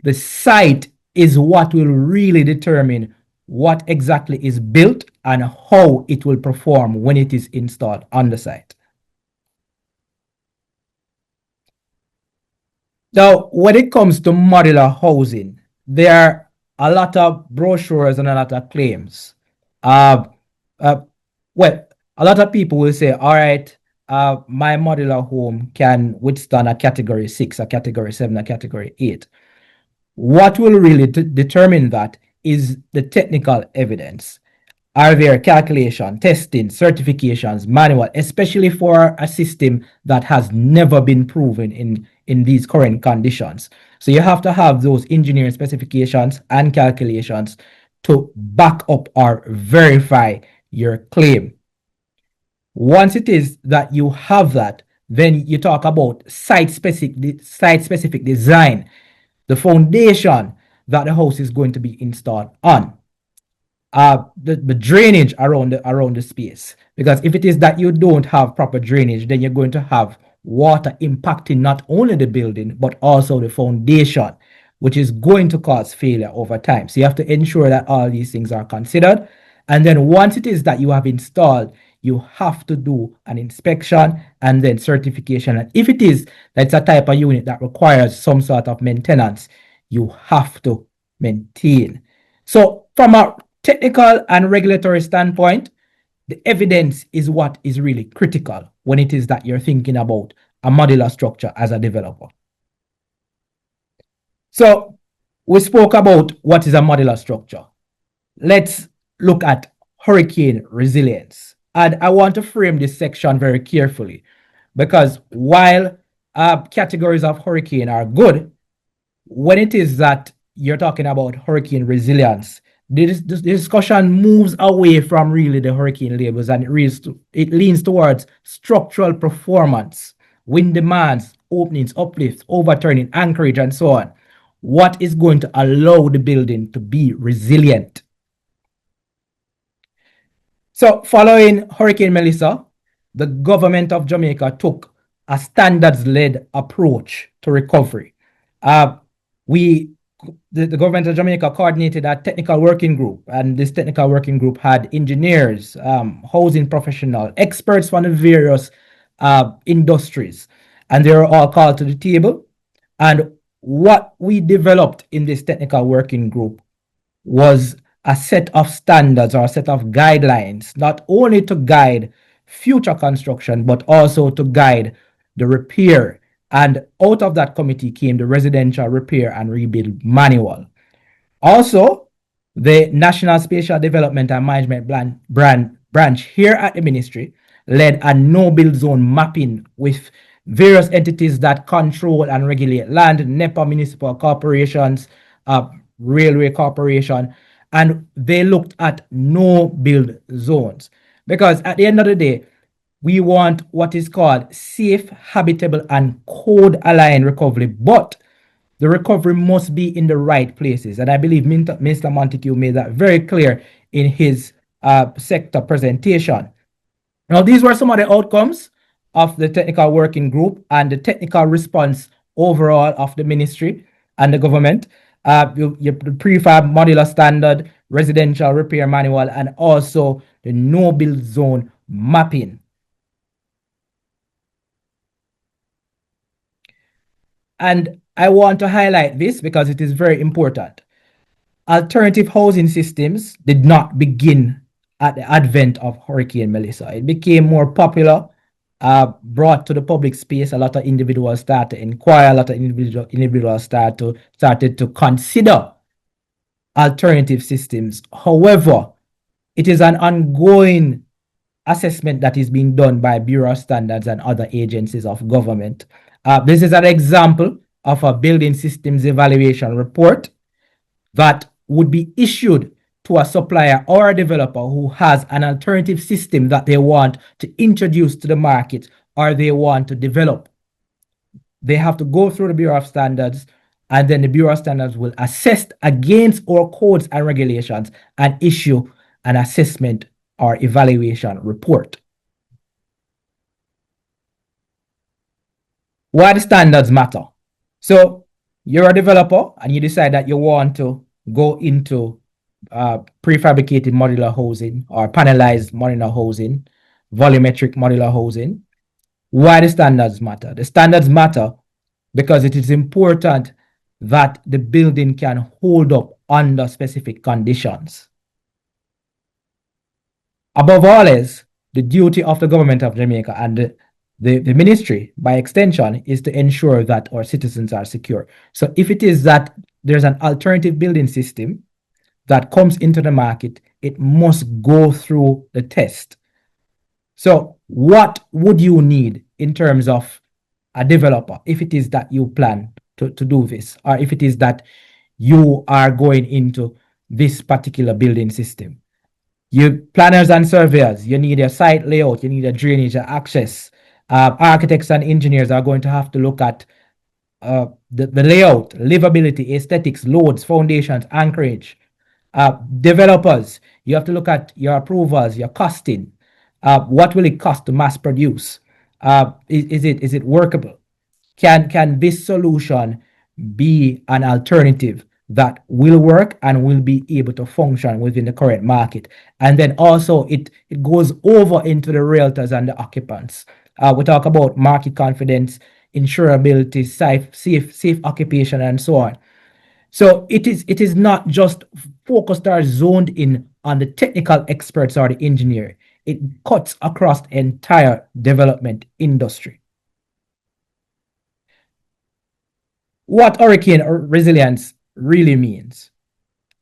the site is what will really determine what exactly is built and how it will perform when it is installed on the site. Now, when it comes to modular housing, there are a lot of brochures and a lot of claims. Well, a lot of people will say, all right, my modular home can withstand a category 6, a category 7, a category 8. What will really determine that is the technical evidence. Are there calculation, testing, certifications, manual, especially for a system that has never been proven in these current conditions? So you have to have those engineering specifications and calculations to back up or verify your claim. Once it is that you have that, then you talk about site-specific design, the foundation that the house is going to be installed on. The drainage around the space, because if it is that you don't have proper drainage, then you're going to have water impacting not only the building but also the foundation, which is going to cause failure over time. So you have to ensure that all these things are considered And then once it is that you have installed, you have to do an inspection and then certification. And if it is that's a type of unit that requires some sort of maintenance, you have to maintain. So from a technical and regulatory standpoint, the evidence is what is really critical when it is that you're thinking about a modular structure as a developer. So we spoke about what is a modular structure. Let's look at hurricane resilience. And I want to frame this section very carefully because while categories of hurricane are good, when it is that you're talking about hurricane resilience, this discussion moves away from really the hurricane labels and it leans towards structural performance, wind demands, openings, uplifts, overturning, anchorage, and so on. What is going to allow the building to be resilient? So following Hurricane Melissa, the government of Jamaica took a standards-led approach to recovery. The government of Jamaica coordinated a technical working group, and this technical working group had engineers, housing professionals, experts from the various industries, and they were all called to the table. And what we developed in this technical working group was a set of standards or a set of guidelines, not only to guide future construction, but also to guide the repair. And out of that committee came the Residential Repair and Rebuild Manual. Also, the National Spatial Development and Management branch here at the ministry led a no-build zone mapping with various entities that control and regulate land, NEPA municipal corporations, railway corporation, and they looked at no-build zones. Because at the end of the day, we want what is called safe, habitable, and code-aligned recovery, but the recovery must be in the right places. And I believe Mr. Montague made that very clear in his sector presentation. Now, these were some of the outcomes of the technical working group and the technical response overall of the ministry and the government. Your prefab modular standard, residential repair manual, and also the no-build zone mapping. And I want to highlight this because it is very important. Alternative housing systems did not begin at the advent of Hurricane Melissa. It became more popular, brought to the public space. A lot of individuals started to inquire, a lot of individuals started to consider alternative systems. However, it is an ongoing assessment that is being done by Bureau of Standards and other agencies of government. This is an example of a building systems evaluation report that would be issued to a supplier or a developer who has an alternative system that they want to introduce to the market or they want to develop. They have to go through the Bureau of Standards, and then the Bureau of Standards will assess against our codes and regulations and issue an assessment or evaluation report. Why the standards matter? So you're a developer and you decide that you want to go into prefabricated modular housing or panelized modular housing, volumetric modular housing. Why the standards matter? The standards matter because it is important that the building can hold up under specific conditions. Above all is the duty of the government of Jamaica and the ministry, by extension, is to ensure that our citizens are secure. So if it is that there's an alternative building system that comes into the market, it must go through the test. So what would you need in terms of a developer if it is that you plan to do this, or if it is that you are going into this particular building system? You planners and surveyors, you need a site layout, you need a drainage, access. Architects and engineers are going to have to look at the layout, livability, aesthetics, loads, foundations, anchorage. Developers, you have to look at your approvals, your costing. What will it cost to mass produce? Is it workable? Can this solution be an alternative that will work and will be able to function within the current market. And then also it goes over into the realtors and the occupants. We talk about market confidence, insurability, safe occupation, and so on. So it is not just focused or zoned in on the technical experts or the engineer. It cuts across the entire development industry. What hurricane resilience really means.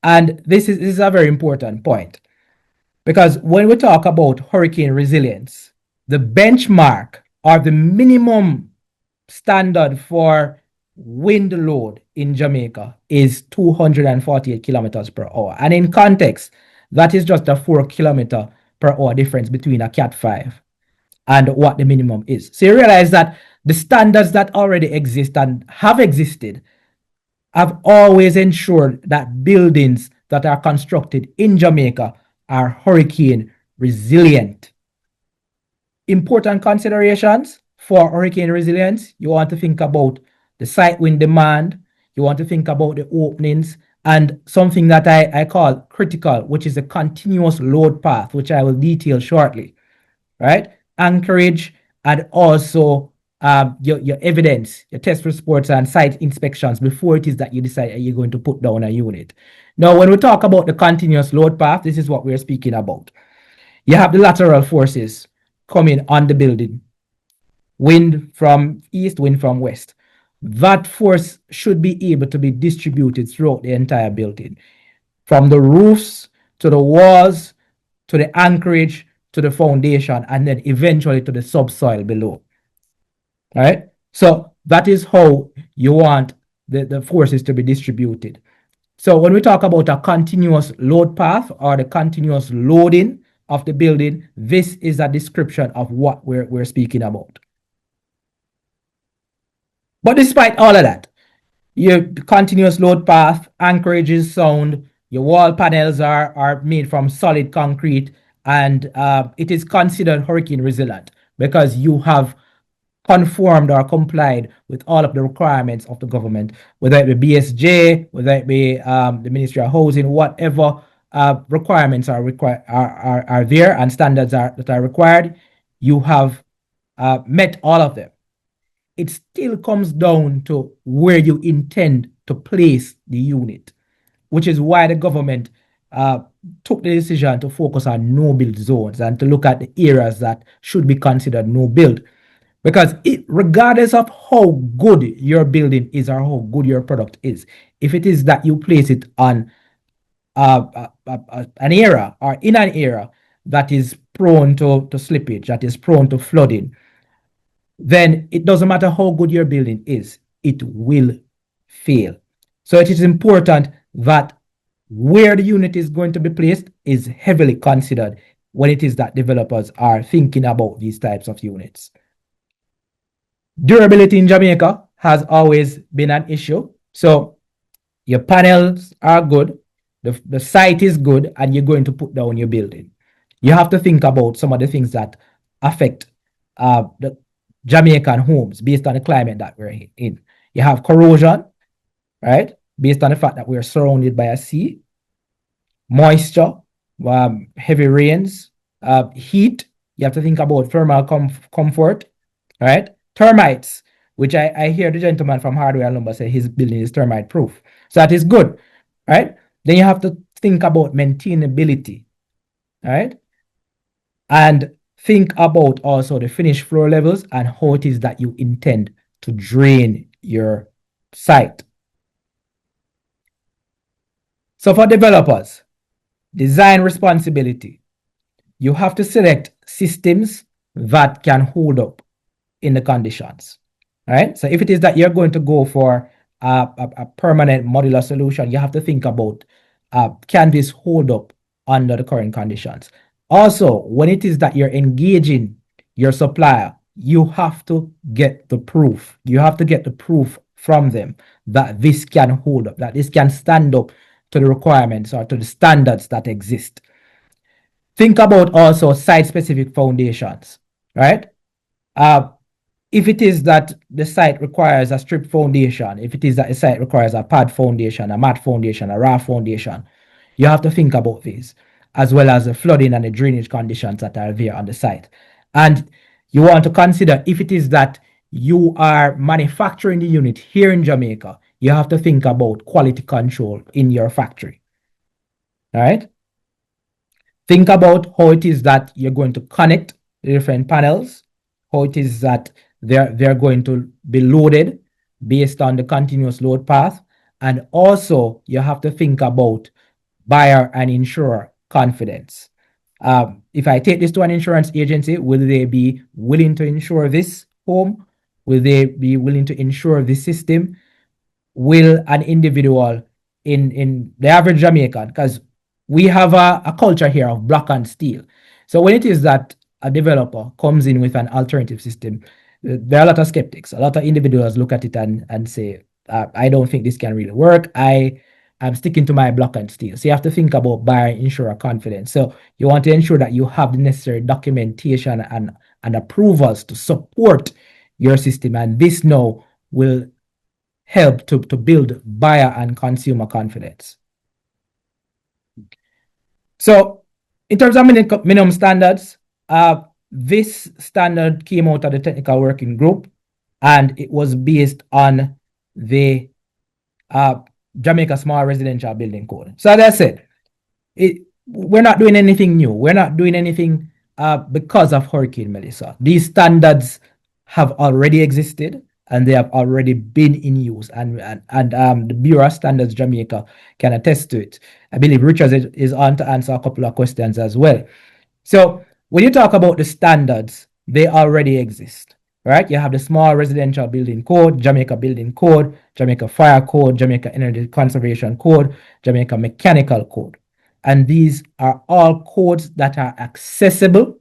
And this is a very important point, because when we talk about hurricane resilience, the benchmark or the minimum standard for wind load in Jamaica is 248 kilometers per hour. And in context, that is just a 4 kilometer per hour difference between a Cat 5 and what the minimum is. So you realize that the standards that already exist and have existed have always ensured that buildings that are constructed in Jamaica are hurricane resilient. Important considerations for hurricane resilience: you want to think about the site wind demand, you want to think about the openings, and something that I call critical, which is a continuous load path, which I will detail shortly, right? Anchorage, and also your evidence, your test reports and site inspections before it is that you decide you're going to put down a unit. Now, when we talk about the continuous load path, this is what we're speaking about. You have the lateral forces coming on the building, wind from east, wind from west. That force should be able to be distributed throughout the entire building, from the roofs to the walls to the anchorage to the foundation, and then eventually to the subsoil below. All right. So that is how you want the forces to be distributed. So when we talk about a continuous load path or the continuous loading of the building, this is a description of what we're speaking about. But despite all of that, your continuous load path, anchorage is sound, your wall panels are made from solid concrete, and it is considered hurricane resilient because you have conformed or complied with all of the requirements of the government, whether it be BSJ, whether it be the Ministry of Housing, whatever requirements are there and standards that are required, you have met all of them. It still comes down to where you intend to place the unit, which is why the government took the decision to focus on no-build zones and to look at the areas that should be considered no-build. Because regardless of how good your building is or how good your product is, if it is that you place it on an area or in an area that is prone to slippage, that is prone to flooding, then it doesn't matter how good your building is, it will fail. So it is important that where the unit is going to be placed is heavily considered when it is that developers are thinking about these types of units. Durability in Jamaica has always been an issue. So your panels are good, the site is good, and you're going to put down your building. You have to think about some of the things that affect the Jamaican homes based on the climate that we're in. You have corrosion, right? Based on the fact that we're surrounded by a sea, moisture, heavy rains, heat. You have to think about thermal comfort, right? Termites, which I hear the gentleman from Hardware and Lumber say his building is termite proof. So that is good, right? Then you have to think about maintainability, right? And think about also the finished floor levels and how it is that you intend to drain your site. So for developers, design responsibility. You have to select systems that can hold up in the conditions, right? So if it is that you're going to go for a permanent modular solution, you have to think about can this hold up under the current conditions? Also, when it is that you're engaging your supplier, you have to get the proof. You have to get the proof from them that this can hold up, that this can stand up to the requirements or to the standards that exist. Think about also site-specific foundations, right? if it is that the site requires a strip foundation, if it is that the site requires a pad foundation, a mat foundation, a raft foundation, you have to think about these, as well as the flooding and the drainage conditions that are there on the site. And you want to consider, if it is that you are manufacturing the unit here in Jamaica, you have to think about quality control in your factory. All right? Think about how it is that you're going to connect the different panels, how it is that they're going to be loaded based on the continuous load path. And also, you have to think about buyer and insurer confidence. If I take this to an insurance agency, will they be willing to insure this home? Will they be willing to insure this system? Will an individual in the average Jamaican, because we have a culture here of block and steel. So when it is that a developer comes in with an alternative system, there are a lot of skeptics. A lot of individuals look at it and say, I don't think this can really work. I'm sticking to my block and steel. So you have to think about buyer insurer confidence. So you want to ensure that you have the necessary documentation and approvals to support your system. And this now will help to build buyer and consumer confidence. So in terms of minimum standards, this standard came out of the technical working group, and it was based on the Jamaica Small Residential Building Code. So as I said, we're not doing anything new. We're not doing anything because of Hurricane Melissa. These standards have already existed and they have already been in use. And the Bureau of Standards Jamaica can attest to it. I believe Richard is on to answer a couple of questions as well. So when you talk about the standards, they already exist, right? You have the Small Residential Building Code, Jamaica Building Code, Jamaica Fire Code, Jamaica Energy Conservation Code, Jamaica Mechanical Code. And these are all codes that are accessible,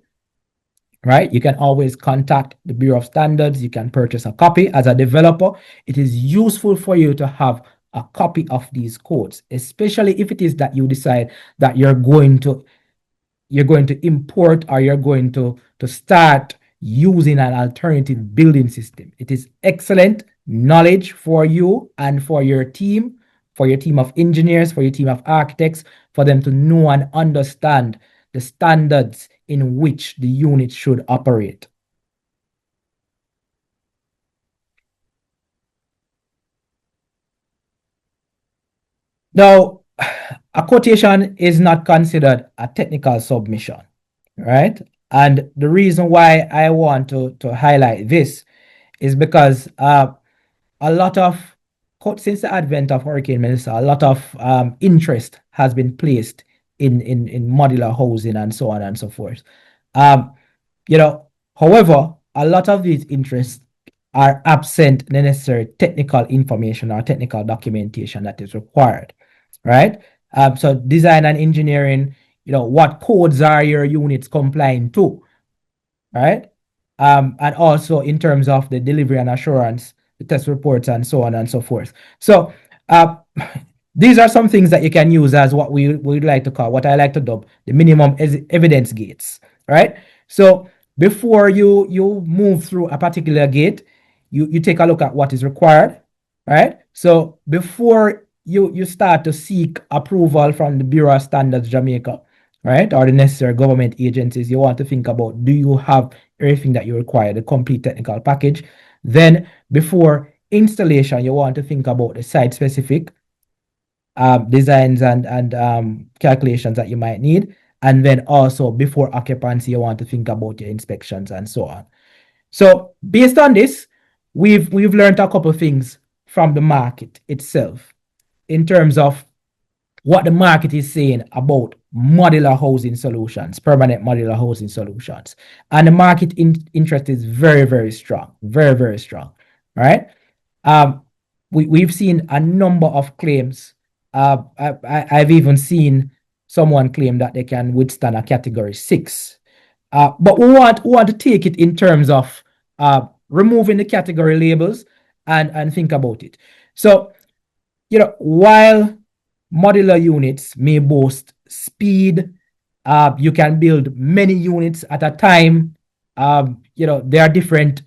right? You can always contact the Bureau of Standards. You can purchase a copy. As a developer, it is useful for you to have a copy of these codes, especially if it is that you decide that you're going to import or you're going to start using an alternative building system. It is excellent knowledge for you and for your team of engineers, for your team of architects, for them to know and understand the standards in which the unit should operate. Now, a quotation is not considered a technical submission, right? And the reason why I want to highlight this is because a lot of, since the advent of Hurricane Melissa, a lot of interest has been placed in modular housing and so on and so forth. However, a lot of these interests are absent the necessary technical information or technical documentation that is required, right? So design and engineering, what codes are your units complying to, right? And also in terms of the delivery and assurance, the test reports and so on and so forth. So these are some things that you can use as what we would like to call, what I like to dub, the minimum evidence gates, right? So before you move through a particular gate, you take a look at what is required, right? So before you start to seek approval from the Bureau of Standards Jamaica, right, or the necessary government agencies, you want to think about, do you have everything that you require, the complete technical package? Then before installation, you want to think about the site-specific designs and calculations that you might need. And then also before occupancy, you want to think about your inspections and so on. So based on this, we've learned a couple of things from the market itself in terms of what the market is saying about modular housing solutions, permanent modular housing solutions. And the market interest is very, very strong, very, very strong, right? We've seen a number of claims. I've even seen someone claim that they can withstand a category 6. But we want to take it in terms of removing the category labels and think about it. So, while modular units may boast speed, you can build many units at a time. There are different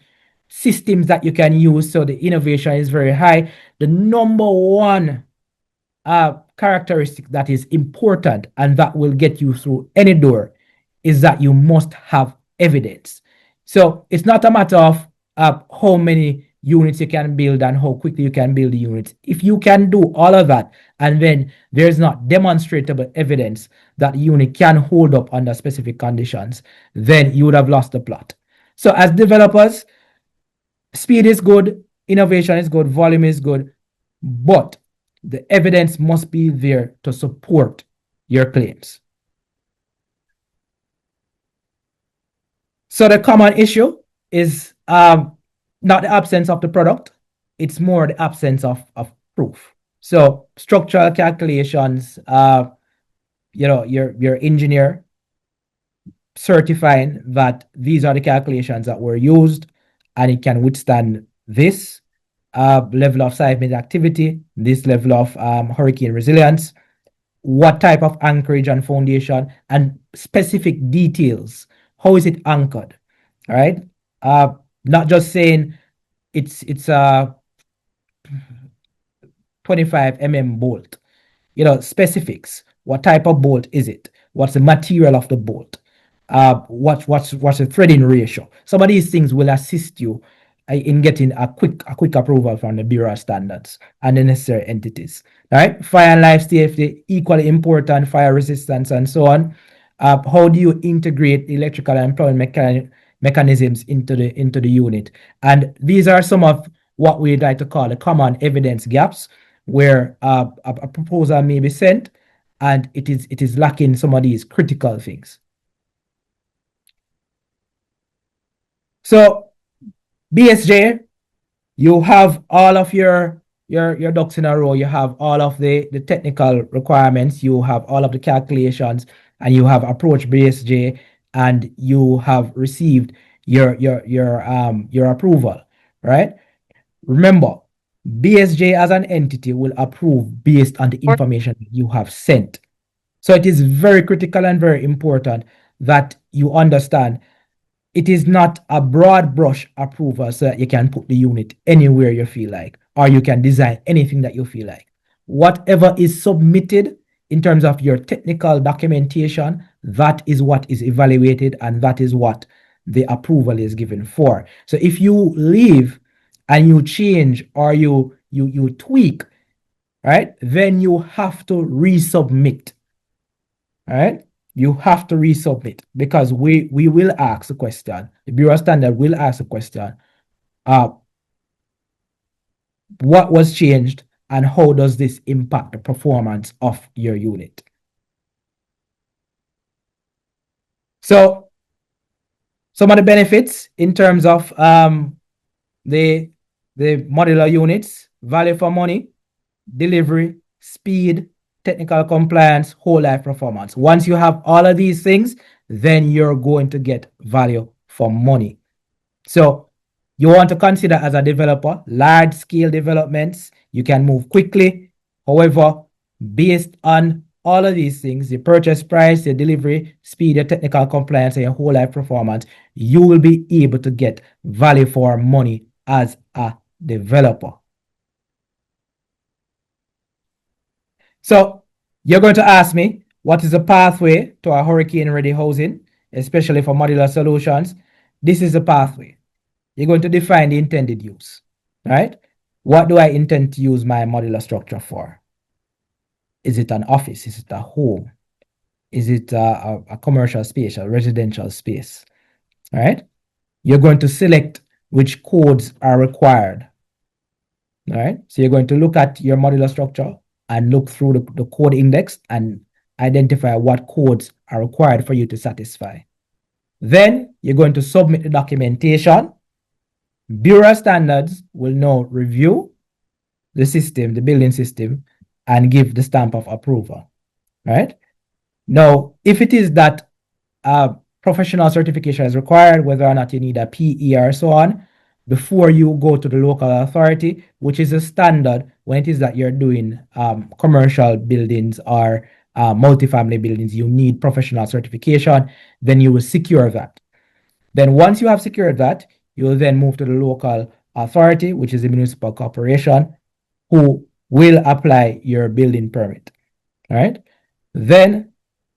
systems that you can use. So the innovation is very high. The number one characteristic that is important and that will get you through any door is that you must have evidence. So it's not a matter of how many units you can build and how quickly you can build the units. If you can do all of that and then there's not demonstrable evidence that the unit can hold up under specific conditions, then you would have lost the plot. So as developers, speed is good, innovation is good, volume is good, but the evidence must be there to support your claims. So the common issue is not the absence of the product, it's more the absence of proof. So structural calculations, your engineer certifying that these are the calculations that were used and it can withstand this level of seismic activity, this level of hurricane resilience, what type of anchorage and foundation, and specific details. How is it anchored? All right. Not just saying it's a 25 mm bolt. Specifics. What type of bolt is it? What's the material of the bolt? What's the threading ratio? Some of these things will assist you in getting a quick approval from the Bureau of Standards and the necessary entities. All right, fire and life safety, equally important, fire resistance and so on. How do you integrate the electrical and plumbing mechanisms into the unit? And these are some of what we'd like to call the common evidence gaps, where a proposal may be sent and it is lacking some of these critical things. So BSJ, you have all of your ducks in a row. You have all of the technical requirements. You have all of the calculations, and you have approached BSJ, and you have received your approval, right? Remember, BSJ as an entity will approve based on the information you have sent. So it is very critical and very important that you understand it is not a broad brush approval so that you can put the unit anywhere you feel like, or you can design anything that you feel like. Whatever is submitted in terms of your technical documentation, that is what is evaluated and that is what the approval is given for. So if you leave and you change or you tweak, right, then you have to resubmit. All right, you have to resubmit because we will ask the question. The Bureau of Standard will ask the question, what was changed and how does this impact the performance of your unit? So some of the benefits in terms of the modular units: value for money, delivery, speed, technical compliance, whole life performance. Once you have all of these things, then you're going to get value for money. So you want to consider as a developer, large scale developments, you can move quickly. However, based on all of these things, the purchase price, the delivery, speed, the technical compliance, and your whole life performance, you will be able to get value for money as a developer. So you're going to ask me, what is the pathway to a hurricane-ready housing, especially for modular solutions? This is the pathway. You're going to define the intended use, right? What do I intend to use my modular structure for? Is it an office? Is it a home? Is it a commercial space, a residential space, all right? You're going to select which codes are required, all right? So you're going to look at your modular structure and look through the code index and identify what codes are required for you to satisfy. Then you're going to submit the documentation. Bureau of Standards will now review the system, the building system, and give the stamp of approval, right? Now, if it is that professional certification is required, whether or not you need a PE or so on, before you go to the local authority, which is a standard when it is that you're doing commercial buildings or multifamily buildings, you need professional certification, then you will secure that. Then once you have secured that, you will then move to the local authority, which is the municipal corporation, who will apply your building permit. All right. Then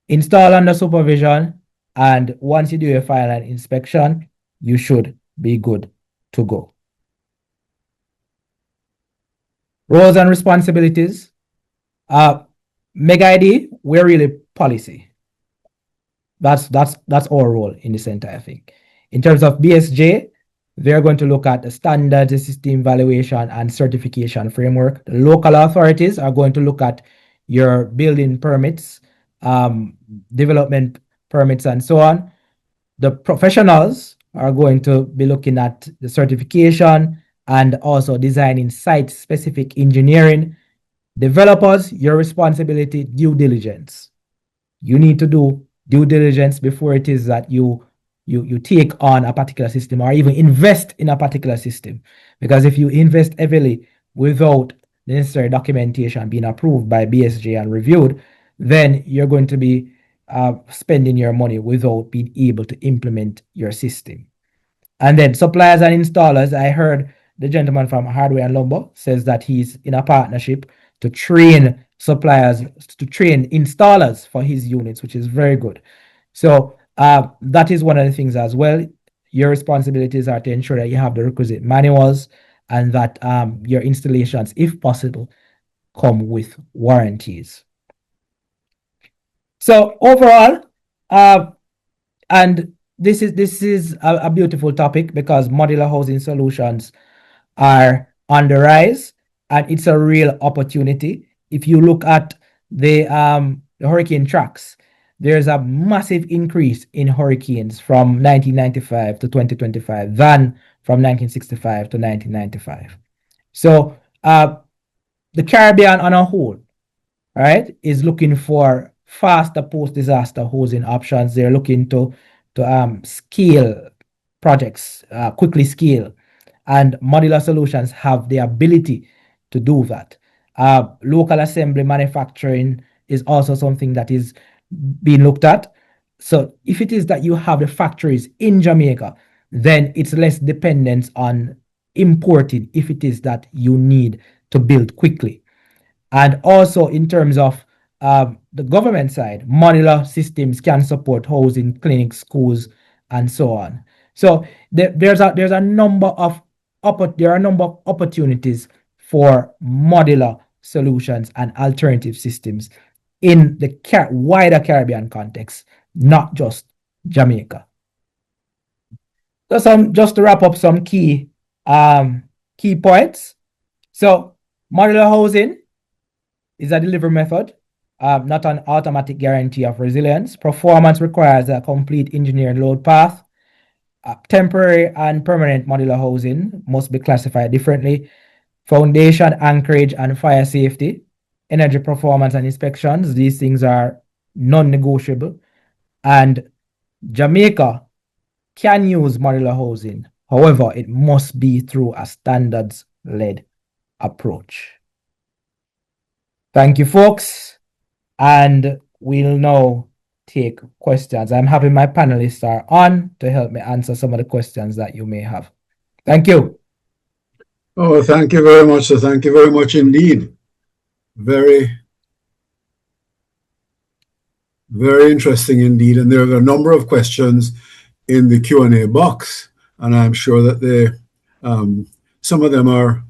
install under supervision, and once you do your final inspection, you should be good to go. Roles and responsibilities. Mega ID, we're really policy. That's our role in this entire thing. In terms of BSJ, they're going to look at the standards, the system evaluation, and certification framework. The local authorities are going to look at your building permits, development permits, and so on. The professionals are going to be looking at the certification and also designing site-specific engineering. Developers, your responsibility, due diligence. You need to do due diligence before it is that you take on a particular system or even invest in a particular system. Because if you invest heavily without the necessary documentation being approved by BSJ and reviewed, then you're going to be spending your money without being able to implement your system. And then suppliers and installers, I heard the gentleman from Hardware and Lumber says that he's in a partnership to train suppliers, to train installers for his units, which is very good. So that is one of the things as well. Your responsibilities are to ensure that you have the requisite manuals and that your installations, if possible, come with warranties. So overall, and this is a beautiful topic because modular housing solutions are on the rise, and it's a real opportunity. If you look at the hurricane tracks, there's a massive increase in hurricanes from 1995 to 2025 than from 1965 to 1995. So the Caribbean on a whole, right, is looking for faster post-disaster housing options. They're looking to scale projects, quickly scale, and modular solutions have the ability to do that. Local assembly manufacturing is also something that is being looked at. So if it is that you have the factories in Jamaica, then it's less dependence on importing if it is that you need to build quickly. And also in terms of the government side, modular systems can support housing, clinics, schools, and so on. So there's a number of opportunities for modular solutions and alternative systems in the wider Caribbean context, not just Jamaica. So just to wrap up some key points. So modular housing is a delivery method, not an automatic guarantee of resilience. Performance requires a complete engineered load path. Temporary and permanent modular housing must be classified differently. Foundation, anchorage, and fire safety. Energy performance and inspections, these things are non-negotiable. And Jamaica can use modular housing. However, it must be through a standards-led approach. Thank you, folks. And we'll now take questions. I'm happy my panelists are on to help me answer some of the questions that you may have. Thank you. Oh, thank you very much, sir. Thank you very much indeed. Very, very interesting indeed. And there are a number of questions in the Q&A box, and I'm sure that some of them are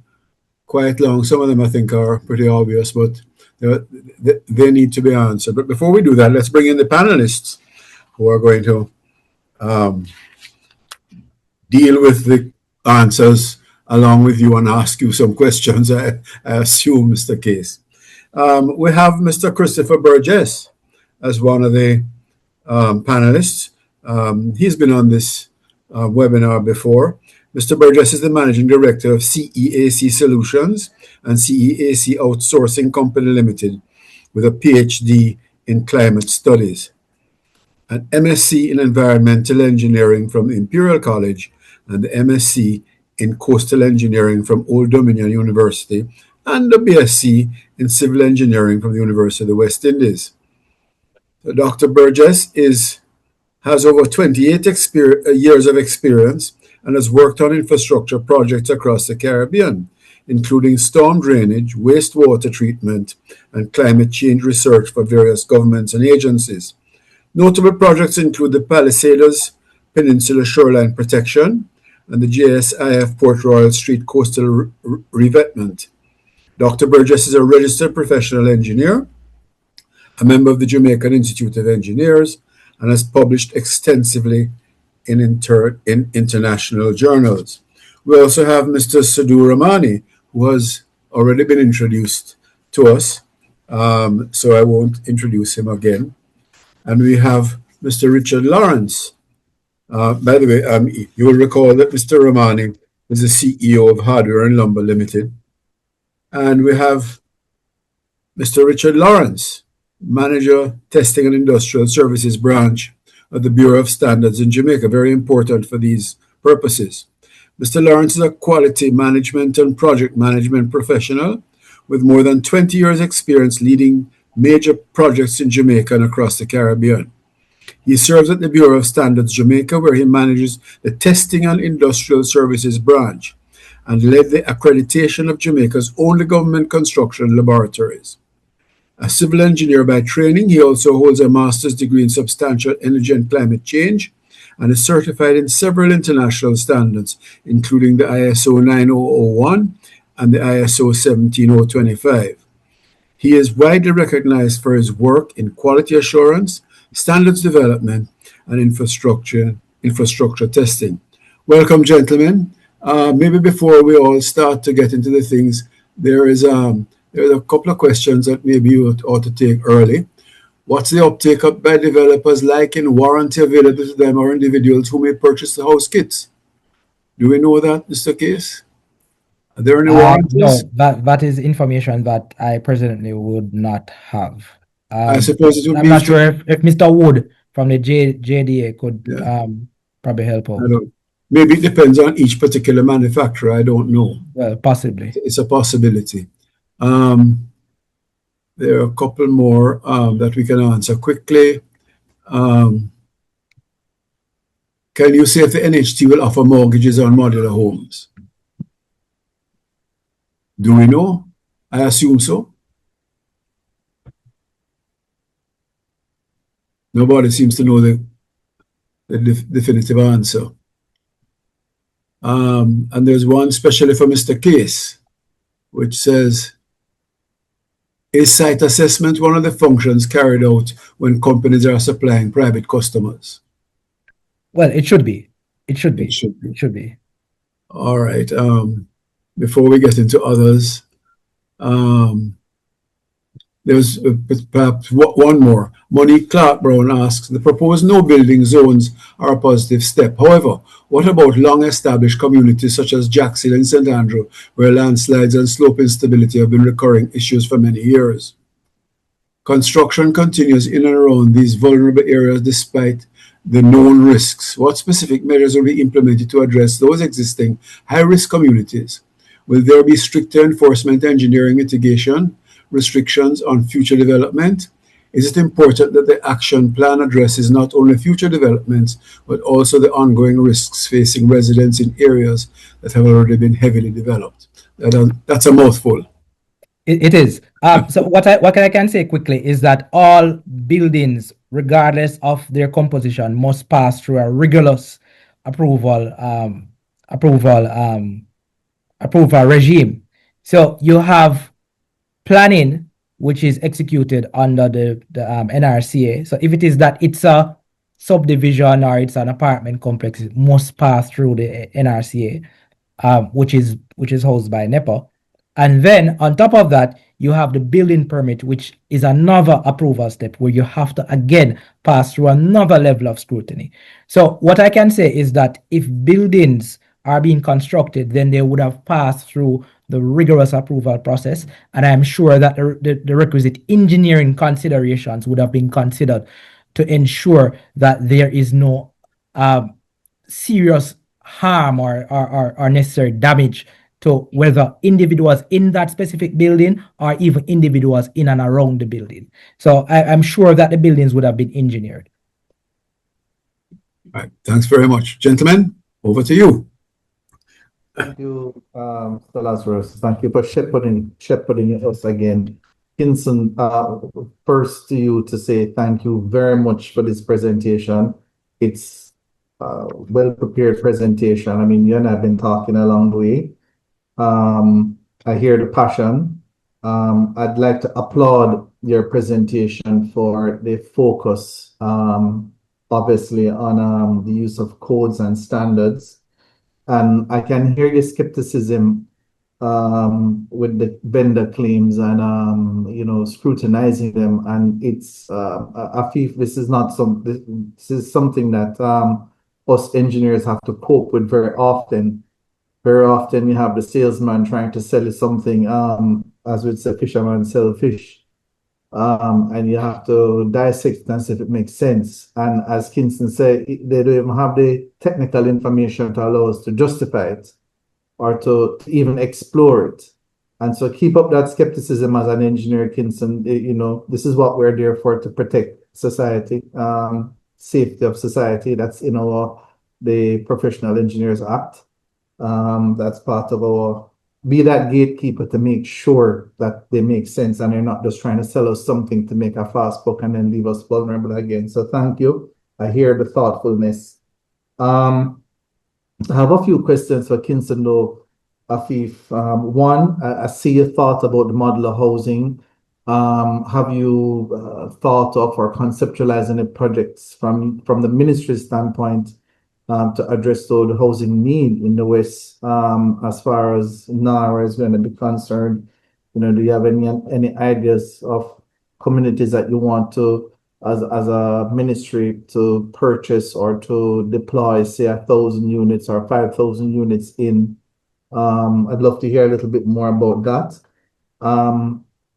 quite long. Some of them I think are pretty obvious, but they need to be answered. But before we do that, let's bring in the panelists who are going to deal with the answers along with you and ask you some questions, I assume, Mr. Case. We have Mr. Christopher Burgess as one of the panelists. He's been on this webinar before. Mr. Burgess is the Managing Director of CEAC Solutions and CEAC Outsourcing Company Limited with a PhD in Climate Studies, an MSc in Environmental Engineering from Imperial College, and the MSc in Coastal Engineering from Old Dominion University, and a BSc in Civil Engineering from the University of the West Indies. So Dr. Burgess has over 28 years of experience and has worked on infrastructure projects across the Caribbean, including storm drainage, wastewater treatment, and climate change research for various governments and agencies. Notable projects include the Palisades Peninsula Shoreline Protection and the JSIF Port Royal Street Coastal Revetment. Dr. Burgess is a registered professional engineer, a member of the Jamaican Institute of Engineers, and has published extensively in international journals. We also have Mr. Sadhu Ramani, who has already been introduced to us, so I won't introduce him again. And we have Mr. Richard Lawrence. By the way, you will recall that Mr. Ramani is the CEO of Hardware and Lumber Limited. And we have Mr. Richard Lawrence, Manager, Testing and Industrial Services Branch of the Bureau of Standards in Jamaica, very important for these purposes. Mr. Lawrence is a quality management and project management professional with more than 20 years' experience leading major projects in Jamaica and across the Caribbean. He serves at the Bureau of Standards Jamaica, where he manages the Testing and Industrial Services Branch and led the accreditation of Jamaica's only government construction laboratories. A civil engineer by training, he also holds a master's degree in substantial energy and climate change and is certified in several international standards, including the ISO 9001 and the ISO 17025. He is widely recognized for his work in quality assurance, standards development, and infrastructure testing. Welcome, gentlemen. Maybe before we all start to get into the things, there's a couple of questions that maybe you ought to take early. What's the uptake up by developers like in warranty available to them or individuals who may purchase the house kits? Do we know that, Mr. Case? Are there any warranties? No, that is information that I presently would not have. I suppose it would I'm be not sure if Mr. Wood from the JDA could probably help out. Maybe it depends on each particular manufacturer. I don't know. Well, possibly. It's a possibility. There are a couple more that we can answer quickly. Can you say if the NHT will offer mortgages on modular homes? Do we know? I assume so. Nobody seems to know the definitive answer. And there's one especially for Mr. Case, which says, is site assessment one of the functions carried out when companies are supplying private customers? Well, it should be. It should be. It should be. All right. Before we get into others, there's perhaps one more. Monique Clark Brown asks, the proposed no building zones are a positive step. However, what about long-established communities such as Jackson and St. Andrew, where landslides and slope instability have been recurring issues for many years? Construction continues in and around these vulnerable areas despite the known risks. What specific measures will be implemented to address those existing high-risk communities? Will there be stricter enforcement, engineering mitigation, restrictions on future development? Is it important that the action plan addresses not only future developments, but also the ongoing risks facing residents in areas that have already been heavily developed? That's a mouthful. It is. So what I can say quickly is that all buildings, regardless of their composition, must pass through a rigorous approval regime. So you have planning, which is executed under the NRCA. So if it is that it's a subdivision or it's an apartment complex, it must pass through the NRCA, which is housed by NEPA. And then on top of that, you have the building permit, which is another approval step where you have to again pass through another level of scrutiny. So what I can say is that if buildings are being constructed, then they would have passed through the rigorous approval process, and I'm sure that the requisite engineering considerations would have been considered to ensure that there is no serious harm or necessary damage to whether individuals in that specific building or even individuals in and around the building. So I'm sure that the buildings would have been engineered. All right, thanks very much. Gentlemen? Over to you. Thank you, Mr. Lazarus. Thank you for shepherding us again. Kinson, first to you to say thank you very much for this presentation. It's a well-prepared presentation. I mean, you and I have been talking along the way. I hear the passion. I'd like to applaud your presentation for the focus, obviously, on the use of codes and standards. And I can hear your skepticism with the vendor claims and scrutinizing them. And it's I feel this is not this is something that us engineers have to cope with very often. Very often you have the salesman trying to sell you something, as we'd say, fisherman sell fish. And you have to dissect and see if it makes sense. And as Kingston said, they don't even have the technical information to allow us to justify it or to even explore it. And so keep up that skepticism as an engineer, Kingston. This is what we're there for, to protect society, safety of society. That's in the Professional Engineers Act. That's part of our be that gatekeeper to make sure that they make sense and they're not just trying to sell us something to make a fast buck and then leave us vulnerable again. So thank you. I hear the thoughtfulness. I have a few questions for Kingston though, Afif. One, I see your thought about the modular housing. Have you thought of or conceptualized any projects from the ministry standpoint to address the housing need in the West, as far as NARA is going to be concerned? Do you have any ideas of communities that you want to, as a ministry, to purchase or to deploy, say, 1,000 units or 5,000 units in? I'd love to hear a little bit more about that.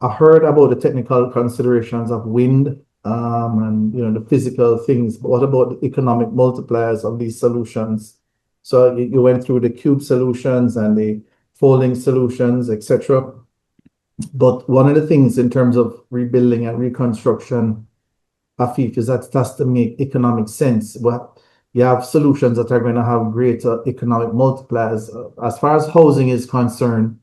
I heard about the technical considerations of wind, and the physical things, but what about the economic multipliers of these solutions? So you went through the cube solutions and the folding solutions, etc. But one of the things in terms of rebuilding and reconstruction, Afif, is that it has to make economic sense. But you have solutions that are going to have greater economic multipliers. As far as housing is concerned,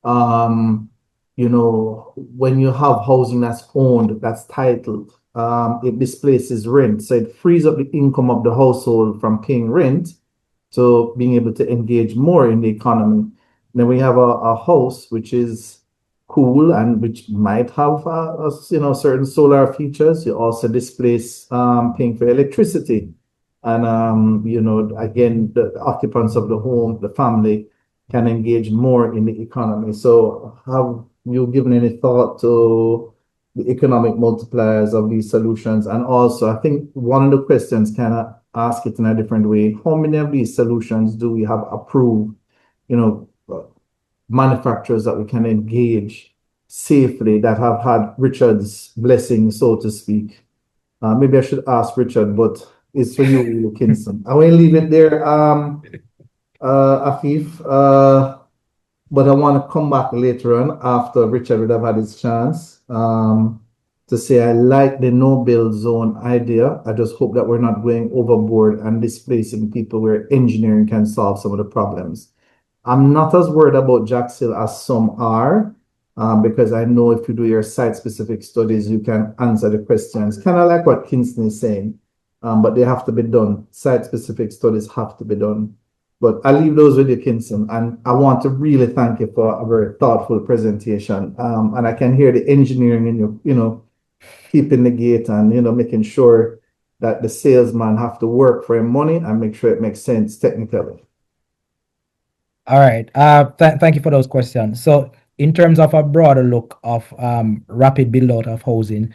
when you have housing that's owned, that's titled, it displaces rent. So it frees up the income of the household from paying rent to being able to engage more in the economy. Then we have a house which is cool and which might have certain solar features. You also displace paying for electricity. And again, the occupants of the home, the family, can engage more in the economy. So have you given any thought to the economic multipliers of these solutions? And also, I think one of the questions, kind of ask it in a different way, how many of these solutions do we have approved, manufacturers that we can engage safely, that have had Richard's blessing, so to speak? Maybe I should ask Richard, but it's for you, Kingston. I will leave it there, Afif. But I want to come back later on after Richard would have had his chance to say I like the no-build zone idea. I just hope that we're not going overboard and displacing people where engineering can solve some of the problems. I'm not as worried about Jack's Hill as some are, because I know if you do your site-specific studies, you can answer the questions, kind of like what Kingston is saying, but they have to be done. Site-specific studies have to be done. But I'll leave those with you, Kingston. And I want to really thank you for a very thoughtful presentation. And I can hear the engineering in you, keeping the gate and, making sure that the salesman have to work for his money and make sure it makes sense technically. All right. Thank you for those questions. So in terms of a broader look of rapid build out of housing,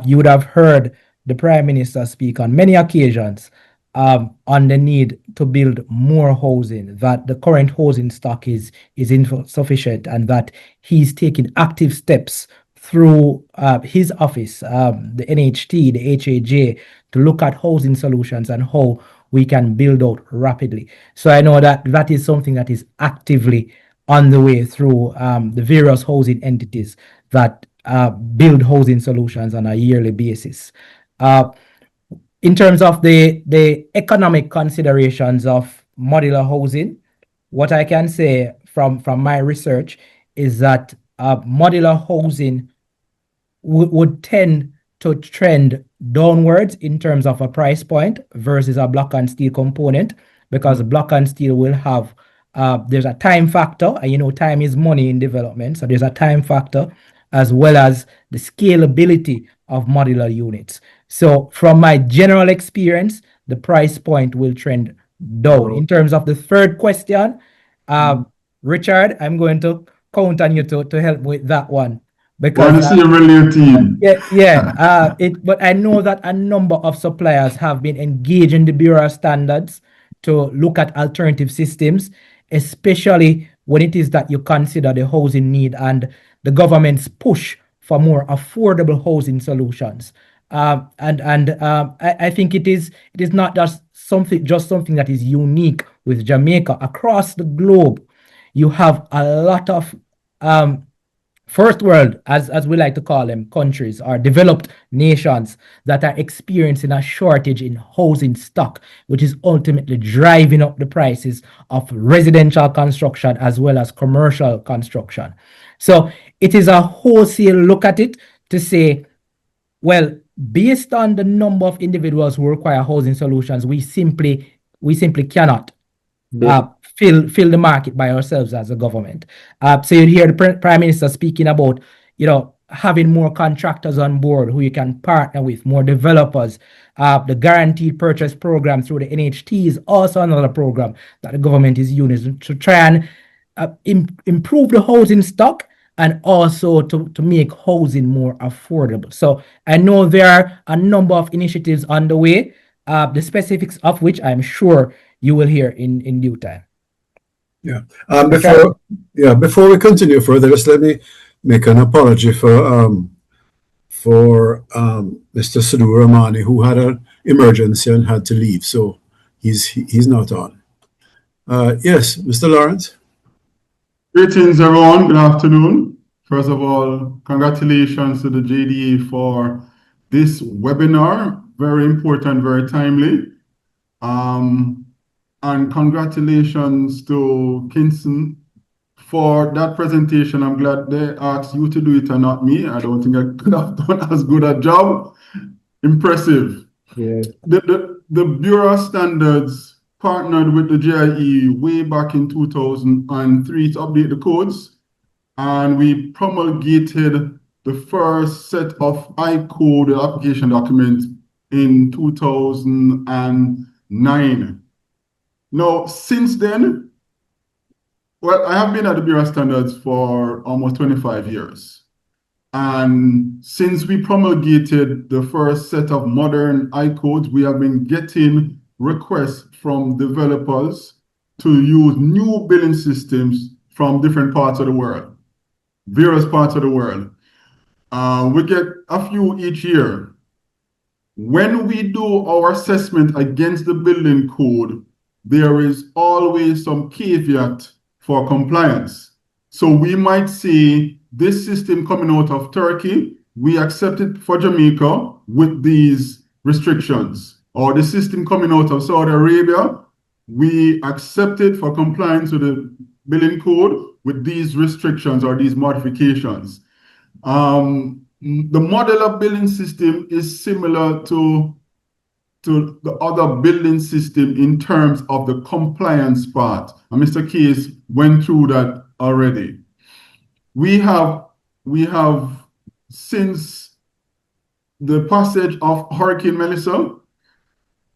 you would have heard the Prime Minister speak on many occasions on the need to build more housing, that the current housing stock is insufficient, and that he's taking active steps through his office, the NHT, the HAJ, to look at housing solutions and how we can build out rapidly. So I know that that is something that is actively on the way through the various housing entities that build housing solutions on a yearly basis. In terms of the economic considerations of modular housing. What I can say from my research is that modular housing would tend to trend downwards in terms of a price point versus a block and steel component, because block and steel will have there's a time factor, and you know time is money in development, so there's a time factor as well as the scalability of modular units. So from my general experience, the price point will trend down. In terms of the third question, Richard, I'm going to count on you to help with that one. Want to see a relay team. But I know that a number of suppliers have been engaged in the Bureau of Standards to look at alternative systems, especially when it is that you consider the housing need and the government's push for more affordable housing solutions. I think it is not just something that is unique with Jamaica. Across the globe, you have a lot of first world, as we like to call them, countries or developed nations that are experiencing a shortage in housing stock, which is ultimately driving up the prices of residential construction as well as commercial construction. So it is a wholesale look at it to say, well, based on the number of individuals who require housing solutions, we simply cannot fill the market by ourselves as a government. So you hear the Prime Minister speaking about, having more contractors on board who you can partner with, more developers. The guaranteed purchase program through the NHT is also another program that the government is using to try and improve the housing stock and also to make housing more affordable. So I know there are a number of initiatives on the way, the specifics of which I'm sure you will hear in due time. Before we continue further, just let me make an apology for Mr. Sadu Ramani, who had an emergency and had to leave, so he's not on. Yes, Mr. Lawrence. Greetings, everyone. Good afternoon. First of all, congratulations to the JDA for this webinar. Very important, very timely. And congratulations to Kinson for that presentation. I'm glad they asked you to do it and not me. I don't think I could have done as good a job. Impressive. Yeah. The Bureau of Standards partnered with the JIE way back in 2003 to update the codes, and we promulgated the first set of I-code application documents in 2009. Now, since then, well, I have been at the Bureau of Standards for almost 25 years. And since we promulgated the first set of modern I-codes, we have been getting requests from developers to use new billing systems from different parts of the world, various parts of the world. We get a few each year. When we do our assessment against the building code, there is always some caveat for compliance. So we might say this system coming out of Turkey, we accept it for Jamaica with these restrictions. Or the system coming out of Saudi Arabia, we accept it for compliance with the billing code with these restrictions or these modifications. The modular billing system is similar to the other billing system in terms of the compliance part. And Mr. Case went through that already. We have since the passage of Hurricane Melissa,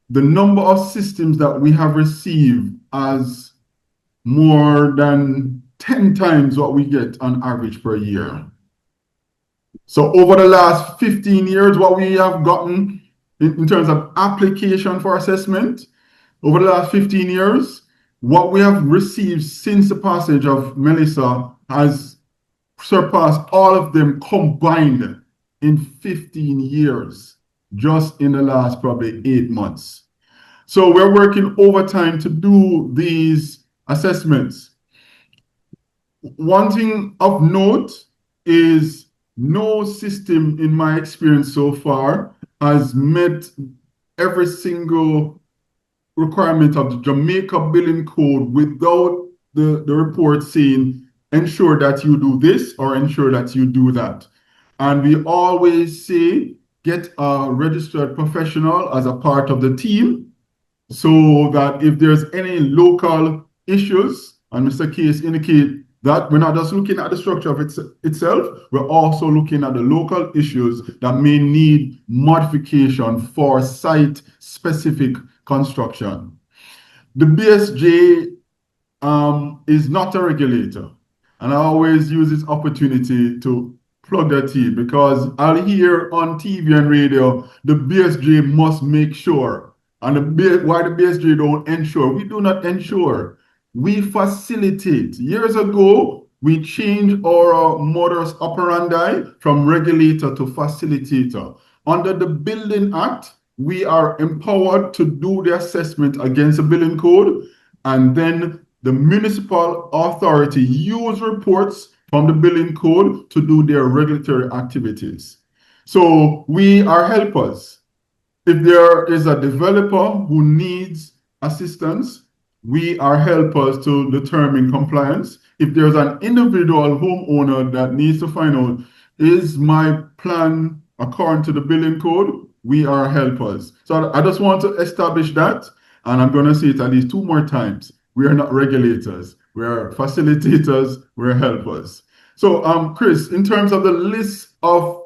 the number of systems that we have received as more than 10 times what we get on average per year. So over the last 15 years, what we have gotten in terms of application for assessment, over the last 15 years, what we have received since the passage of Melissa has surpassed all of them combined in 15 years, just in the last probably 8 months. So we're working overtime to do these assessments. One thing of note is no system in my experience so far has met every single requirement of the Jamaica Building Code without the report saying, ensure that you do this or ensure that you do that. And we always say, get a registered professional as a part of the team so that if there's any local issues, and Mr. Case indicate that we're not just looking at the structure of itself, we're also looking at the local issues that may need modification for site-specific construction. The BSJ is not a regulator, and I always use this opportunity to plug their team because I'll hear on TV and radio, the BSJ must make sure. And why the BSJ don't ensure? We do not ensure. We facilitate. Years ago, we changed our modus operandi from regulator to facilitator. Under the Building Act, we are empowered to do the assessment against the building code, and then the municipal authority use reports from the building code to do their regulatory activities. So we are helpers. If there is a developer who needs assistance, we are helpers to determine compliance. If there's an individual homeowner that needs to find out, is my plan according to the building code, we are helpers. So I just want to establish that, and I'm going to say it at least 2 more times. We are not regulators. We are facilitators. We're helpers. So, Chris, in terms of the list of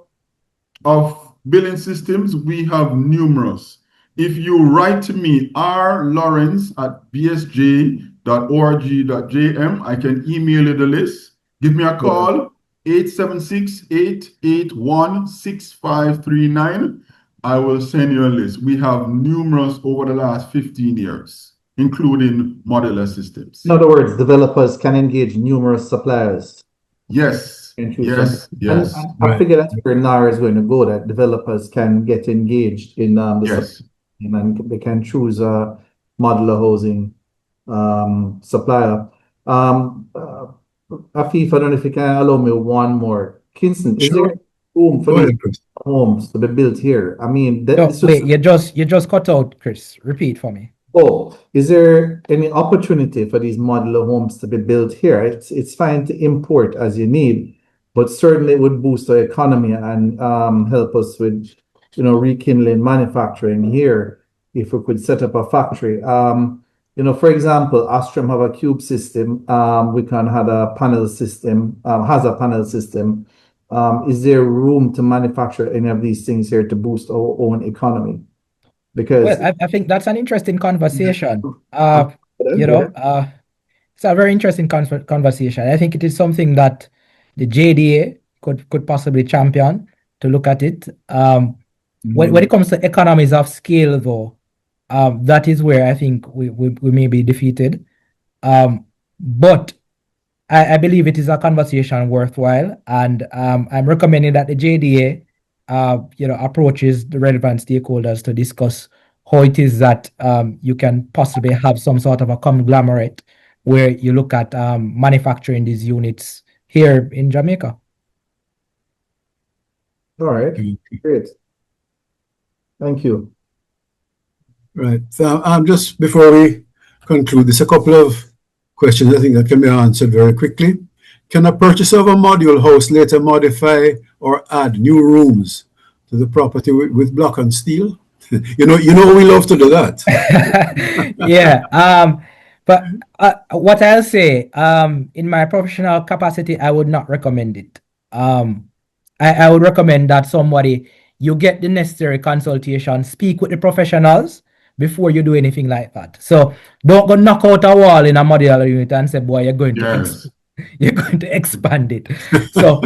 billing systems, we have numerous. If you write to me, rlawrence@bsj.org.jm, I can email you the list. Give me a call, 876-881-6539. I will send you a list. We have numerous over the last 15 years, including modular systems. In other words, developers can engage numerous suppliers. Yes. Yes. Yes. And I figure that's where NAR is going to go, that developers can get engaged in the and they can choose a modular housing supplier. Afif, I don't know if you can allow me one more. Kingston, is there room for these homes to be built here? I mean, wait, you just cut out, Chris. Repeat for me. Oh, is there any opportunity for these modular homes to be built here? It's fine to import as you need, but certainly it would boost the economy and help us with, rekindling manufacturing here if we could set up a factory. For example, Astrum have a cube system. We can have a panel system, has a panel system. Is there room to manufacture any of these things here to boost our own economy? Because I think that's an interesting conversation. It's a very interesting conversation. I think it is something that the JDA could possibly champion to look at it. When it comes to economies of scale, though, that is where I think we may be defeated. But I believe it is a conversation worthwhile, and I'm recommending that the JDA approaches the relevant stakeholders to discuss how it is that you can possibly have some sort of a conglomerate where you look at manufacturing these units here in Jamaica. All right, great. Thank you. Right. So just before we conclude, there's a couple of questions I think that can be answered very quickly. Can a purchaser of a module house later modify or add new rooms to the property with block and steel? we love to do that. Yeah. But what I'll say, in my professional capacity, I would not recommend it. I would recommend that you get the necessary consultation, speak with the professionals before you do anything like that. So don't go knock out a wall in a modular unit and say, boy, you're going to expand it. So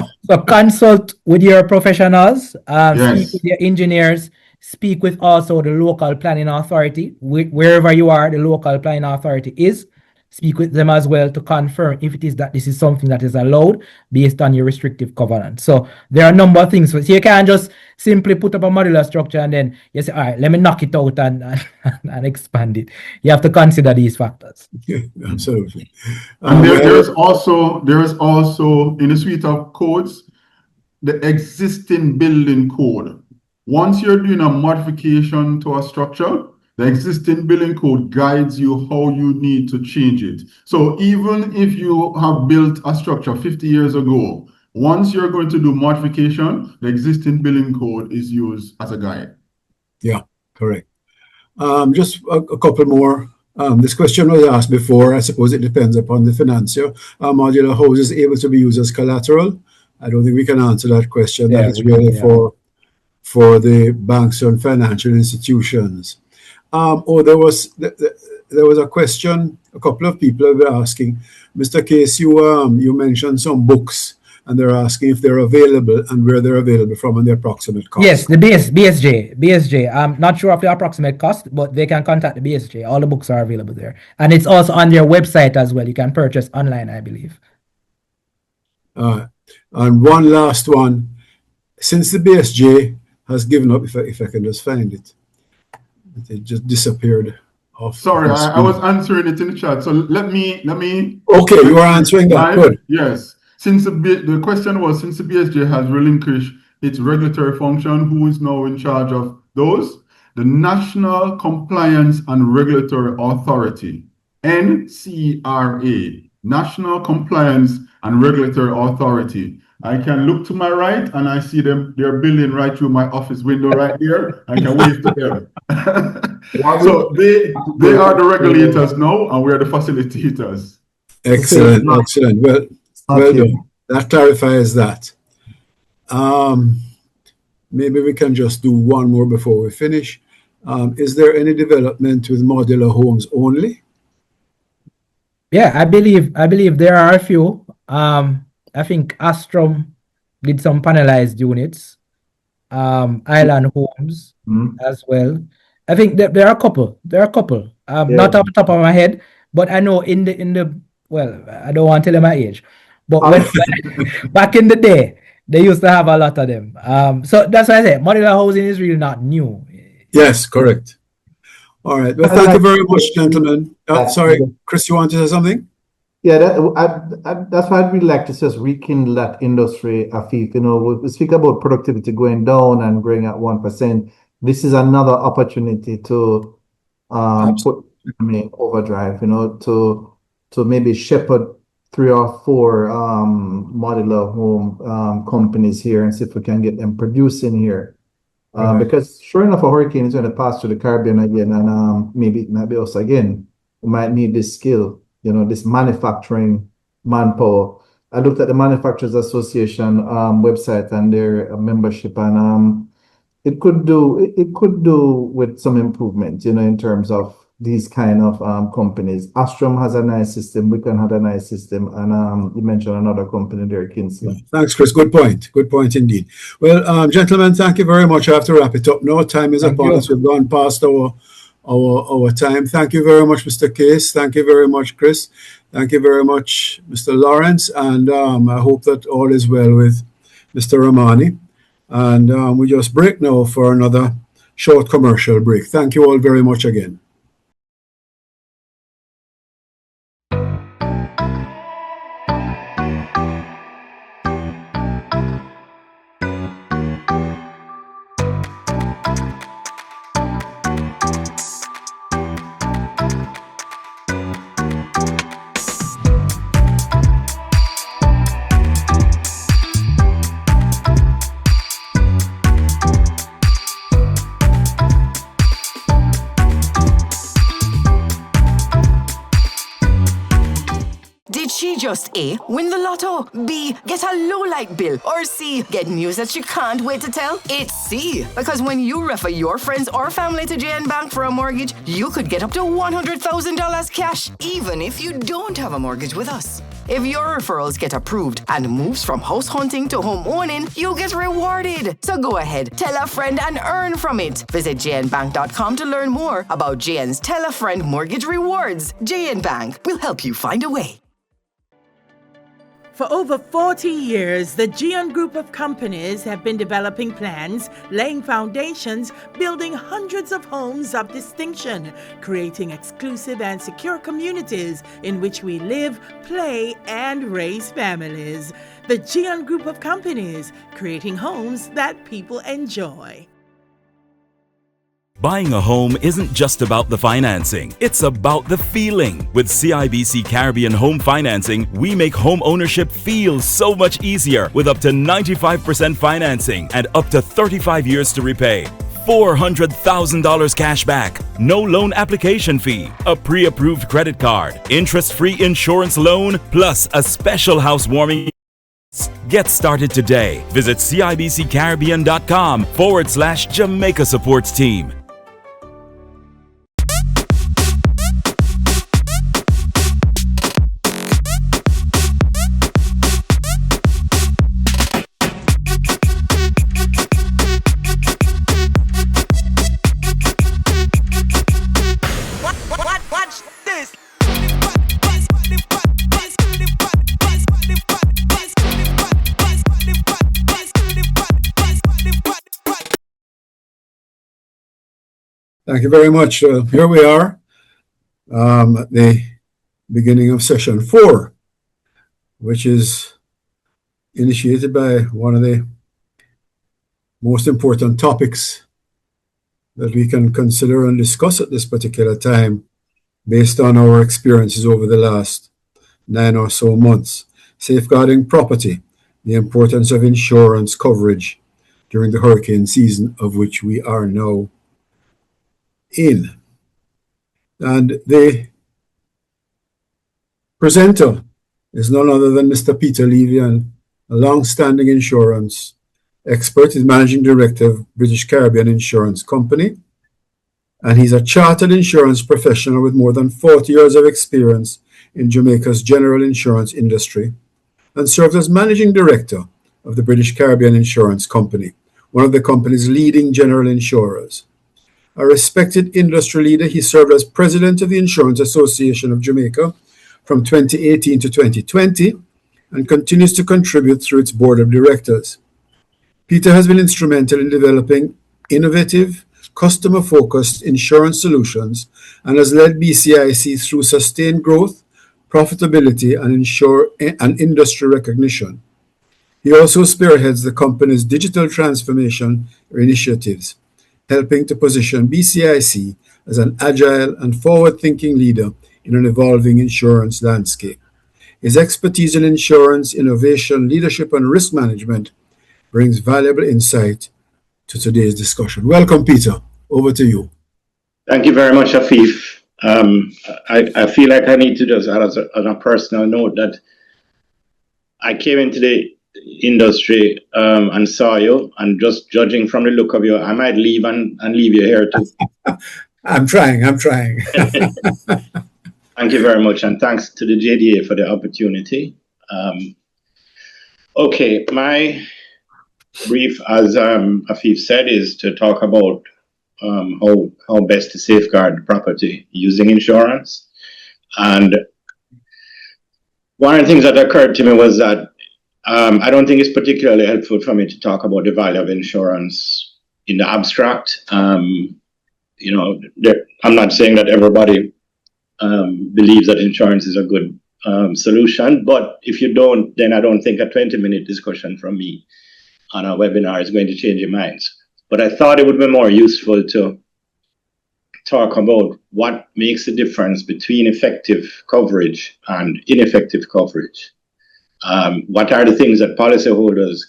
consult with your professionals, speak with your engineers, speak with also the local planning authority, wherever you are, the local planning authority is. Speak with them as well to confirm if it is that this is something that is allowed based on your restrictive covenant. So there are a number of things. So you can't just simply put up a modular structure and then you say, all right, let me knock it out and expand it. You have to consider these factors. Yeah, absolutely. And there is also in the suite of codes, the existing building code. Once you're doing a modification to a structure, The existing billing code guides you how you need to change it. So even if you have built a structure 50 years ago, once you're going to do modification, the existing billing code is used as a guide. Yeah, correct. Just a couple more. This question was asked before. I suppose it depends upon the financier. Are modular houses able to be used as collateral? I don't think we can answer that question. That is really for the banks and financial institutions. There was a question. A couple of people have been asking, Mr. Case, you mentioned some books, and they're asking if they're available and where they're available from and the approximate cost. Yes, the BSJ. I'm not sure of the approximate cost, but they can contact the BSJ. All the books are available there. And it's also on their website as well. You can purchase online, I believe. And one last one. Since the BSJ has given up, if I can just find it, it just disappeared off. Sorry, I was answering it in the chat. So let me. Okay, you are answering that. Good. Yes. Since the question was, since the BSJ has relinquished its regulatory function, who is now in charge of those? The National Compliance and Regulatory Authority, NCRA, National Compliance and Regulatory Authority. I can look to my right and I see them, they're building right through my office window right here. I can wave to them. So they are the regulators now and we are the facilitators. Excellent, excellent. Well done. That clarifies that. Maybe we can just do one more before we finish. Is there any development with modular homes only? Yeah, I believe there are a few. I think Astrom did some panelized units. Island Homes as well. I think that there are a couple. Not off the top of my head, but I know in the well, I don't want to tell you my age, but when back in the day, they used to have a lot of them. So that's why I say modular housing is really not new. Yes, correct. All right. Well, thank you very much, gentlemen. Sorry, Chris, you want to say something? Yeah, that's why I'd really like to just rekindle that industry, Afif. You know, we speak about productivity going down and growing at 1%. This is another opportunity to put in overdrive, you know, to maybe shepherd 3 or 4 modular home companies here and see if we can get them producing here. Because sure enough, a hurricane is going to pass through the Caribbean again, and maybe it might be us again. We might need this skill, you know, this manufacturing manpower. I looked at the Manufacturers Association website and their membership, and it could do with some improvement, you know, in terms of these kind of companies. Astrom has a nice system. Wiccan had a nice system, and you mentioned another company there, Kinsey. Thanks, Chris. Good point. Good point indeed. Well, gentlemen, thank you very much. I have to wrap it up now. Time is upon us. We've gone past our time. Thank you very much, Mr. Case. Thank you very much, Chris. Thank you very much, Mr. Lawrence. And I hope that all is well with Mr. Ramani. And we just break now for another short commercial break. Thank you all very much again. Just A, win the lotto. B, get a low light bill. Or C, get news that you can't wait to tell. It's C, because when you refer your friends or family to JN Bank for a mortgage, you could get up to $100,000 cash, even if you don't have a mortgage with us. If your referrals get approved and moves from house hunting to home owning, you get rewarded. So go ahead, tell a friend and earn from it. Visit jnbank.com to learn more about JN's Tell a Friend Mortgage Rewards. JN Bank will help you find a way. For over 40 years, the GN Group of companies have been developing plans, laying foundations, building hundreds of homes of distinction, creating exclusive and secure communities in which we live, play, and raise families. The GN Group of companies, creating homes that people enjoy. Buying a home isn't just about the financing, it's about the feeling. With CIBC Caribbean Home Financing, we make home ownership feel so much easier with up to 95% financing and up to 35 years to repay. $400,000 cash back, no loan application fee, a pre-approved credit card, interest-free insurance loan, plus a special housewarming. Get started today. Visit CIBCCaribbean.com/Jamaica Supports Team. Thank you very much. Here we are at the beginning of session 4, which is initiated by one of the most important topics that we can consider and discuss at this particular time based on our experiences over the last 9 or so months. Safeguarding property, the importance of insurance coverage during the hurricane season of which we are now in. And the presenter is none other than Mr. Peter Levian, a long-standing insurance expert. He's managing director of British Caribbean Insurance Company, and he's a chartered insurance professional with more than 40 years of experience in Jamaica's general insurance industry, and served as managing director of the British Caribbean Insurance Company, one of the company's leading general insurers. A respected industry leader, he served as president of the Insurance Association of Jamaica from 2018 to 2020 and continues to contribute through its board of directors. Peter has been instrumental in developing innovative, customer-focused insurance solutions and has led BCIC through sustained growth, profitability, and industry recognition. He also spearheads the company's digital transformation initiatives, helping to position BCIC as an agile and forward-thinking leader in an evolving insurance landscape. His expertise in insurance, innovation, leadership, and risk management brings valuable insight to today's discussion. Welcome, Peter. Over to you. Thank you very much, Afif. I feel like I need to just add on a personal note that I came into the industry and saw you, and just judging from the look of you, I might leave and leave you here too. I'm trying. Thank you very much, and thanks to the JDA for the opportunity. Okay, my brief, as Afif said, is to talk about how best to safeguard property using insurance. And one of the things that occurred to me was that I don't think it's particularly helpful for me to talk about the value of insurance in the abstract. I'm not saying that everybody believes that insurance is a good solution, but if you don't, then I don't think a 20-minute discussion from me on a webinar is going to change your minds. But I thought it would be more useful to talk about what makes the difference between effective coverage and ineffective coverage. What are the things that policyholders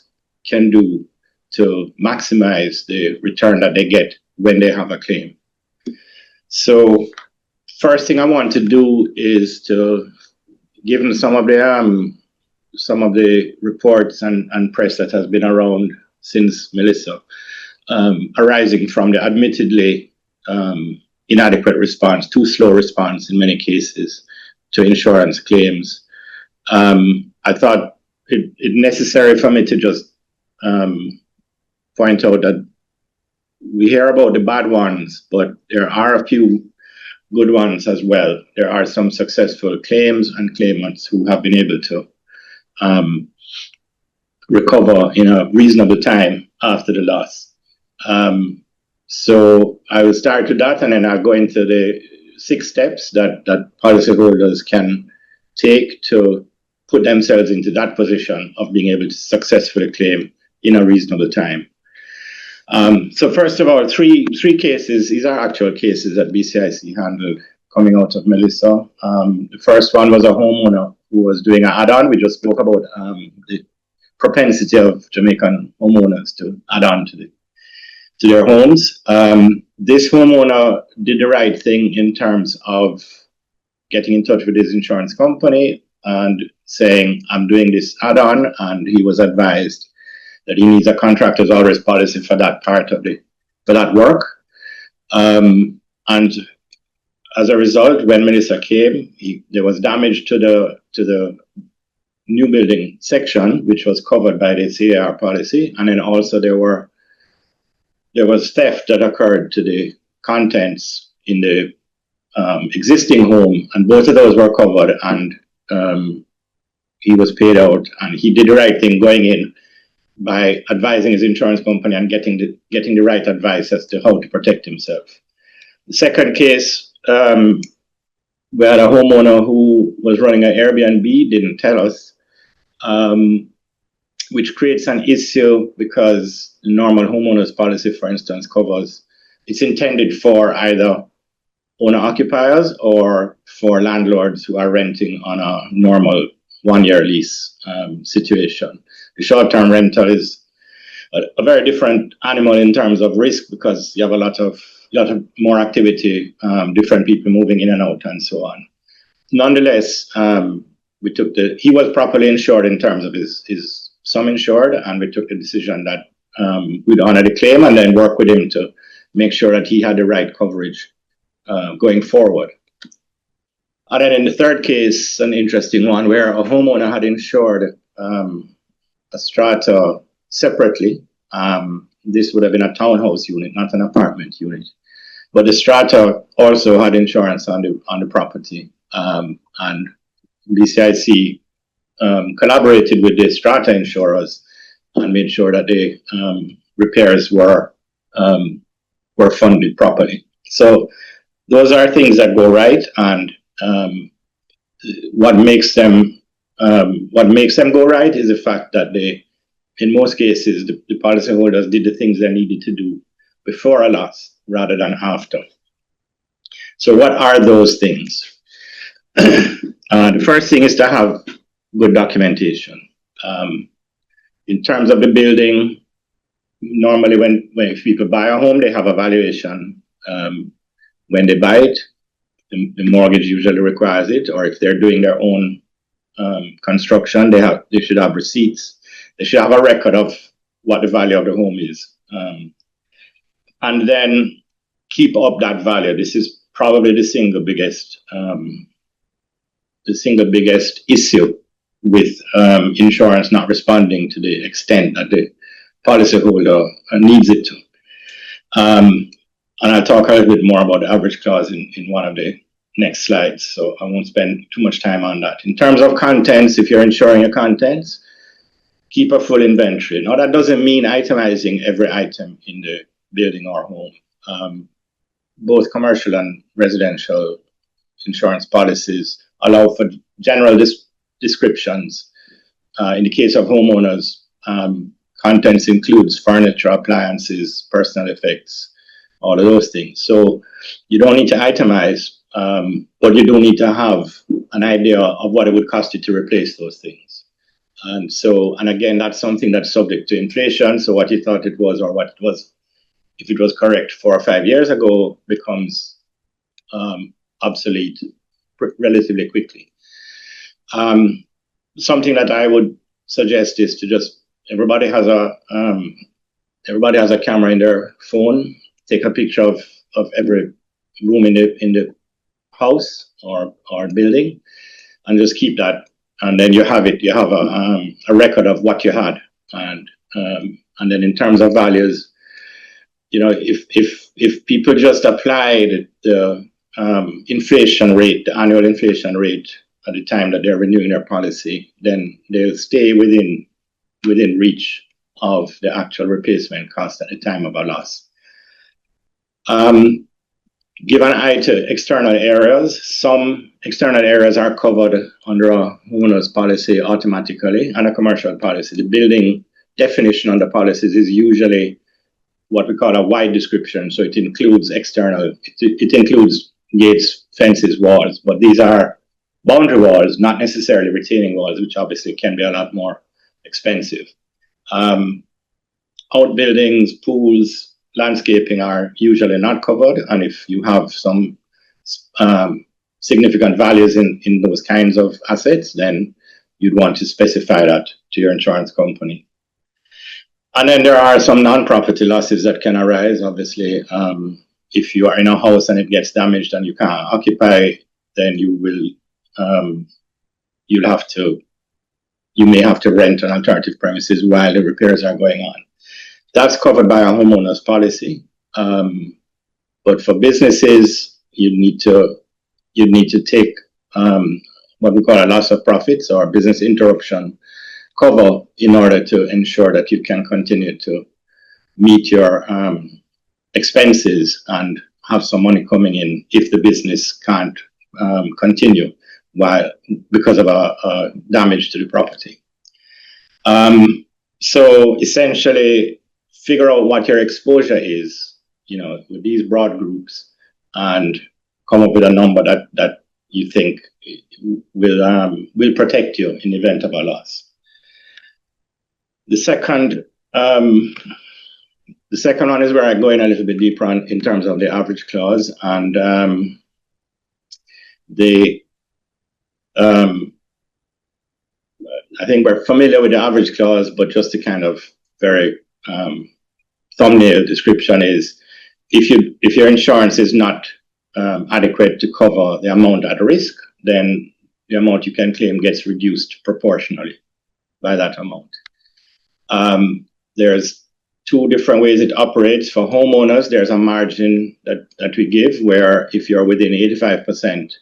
can do to maximize the return that they get when they have a claim? So first thing I want to do is to, given some of the reports and press that has been around since Melissa, arising from the admittedly inadequate response, too slow response in many cases to insurance claims, I thought it necessary for me to just point out that we hear about the bad ones, but there are a few good ones as well. There are some successful claims and claimants who have been able to recover in a reasonable time after the loss. So I will start with that, and then I'll go into the 6 steps that policyholders can take to put themselves into that position of being able to successfully claim in a reasonable time. So first of all, three cases. These are actual cases that BCIC handled coming out of Melissa. The first one was a homeowner who was doing an add-on. We just spoke about the propensity of Jamaican homeowners to add on to their homes. This homeowner did the right thing in terms of getting in touch with his insurance company and saying, I'm doing this add-on, and he was advised that he needs a contractor's all risk policy for that part of for that work. And as a result, when Melissa came, there was damage to the new building section, which was covered by the CAR policy, and then also there was theft that occurred to the contents in the existing home, and both of those were covered, and he was paid out, and he did the right thing going in by advising his insurance company and getting the right advice as to how to protect himself. The second case, we had a homeowner who was running an Airbnb, didn't tell us, which creates an issue because the normal homeowner's policy, for instance, it's intended for either owner-occupiers or for landlords who are renting on a normal one-year lease situation. The short-term rental is a very different animal in terms of risk because you have a lot of more activity, different people moving in and out, and so on. Nonetheless, he was properly insured in terms of his sum insured, and we took the decision that we'd honor the claim and then work with him to make sure that he had the right coverage going forward. And then in the third case, an interesting one where a homeowner had insured a strata separately. This would have been a townhouse unit, not an apartment unit. But the strata also had insurance on the property. And BCIC collaborated with the strata insurers and made sure that the repairs were funded properly. So those are things that go right, and what makes them go right is the fact that in most cases, the policyholders did the things they needed to do before a loss rather than after. So what are those things? The first thing is to have good documentation. In terms of the building, normally when people buy a home, they have a valuation. When they buy it, the mortgage usually requires it, or if they're doing their own construction, they should have receipts. They should have a record of what the value of the home is. And then keep up that value. This is probably the single biggest issue with insurance not responding to the extent that the policyholder needs it to. And I'll talk a little bit more about the average clause in one of the next slides, so I won't spend too much time on that. In terms of contents, if you're insuring your contents, keep a full inventory. Now, that doesn't mean itemizing every item in the building or home. Both commercial and residential insurance policies allow for general descriptions. In the case of homeowners, contents includes furniture, appliances, personal effects, all of those things. So you don't need to itemize, but you do need to have an idea of what it would cost you to replace those things. And again, that's something that's subject to inflation. So what you thought it was, or what it was, if it was correct 4 or 5 years ago, becomes obsolete relatively quickly. Something that I would suggest is to just, everybody has a camera in their phone. Take a picture of every room in the house or building, and just keep that. And then you have it. You have a record of what you had, and then in terms of values, if people just applied the inflation rate, the annual inflation rate at the time that they're renewing their policy, then they'll stay within reach of the actual replacement cost at the time of a loss. Give an eye to external areas. Some external areas are covered under a homeowner's policy automatically and a commercial policy. The building definition on the policies is usually what we call a wide description. So it includes external, it includes gates, fences, walls, but these are boundary walls, not necessarily retaining walls, which obviously can be a lot more expensive. Outbuildings, pools, landscaping are usually not covered, and if you have some significant values in those kinds of assets, then you'd want to specify that to your insurance company. And then there are some non-property losses that can arise. Obviously, if you are in a house and it gets damaged and you can't occupy, then you may have to rent an alternative premises while the repairs are going on. That's covered by a homeowner's policy. But for businesses, you need to take what we call a loss of profits or business interruption cover in order to ensure that you can continue to meet your expenses and have some money coming in if the business can't continue because of a damage to the property. So essentially, figure out what your exposure is, with these broad groups, and come up with a number that you think will protect you in the event of a loss. The second one is where I go in a little bit deeper in terms of the average clause, and I think we're familiar with the average clause, but just to kind of very thumbnail description is if your insurance is not adequate to cover the amount at risk, then the amount you can claim gets reduced proportionally by that amount. There's two different ways it operates. For homeowners, there's a margin that we give where if you're within 85%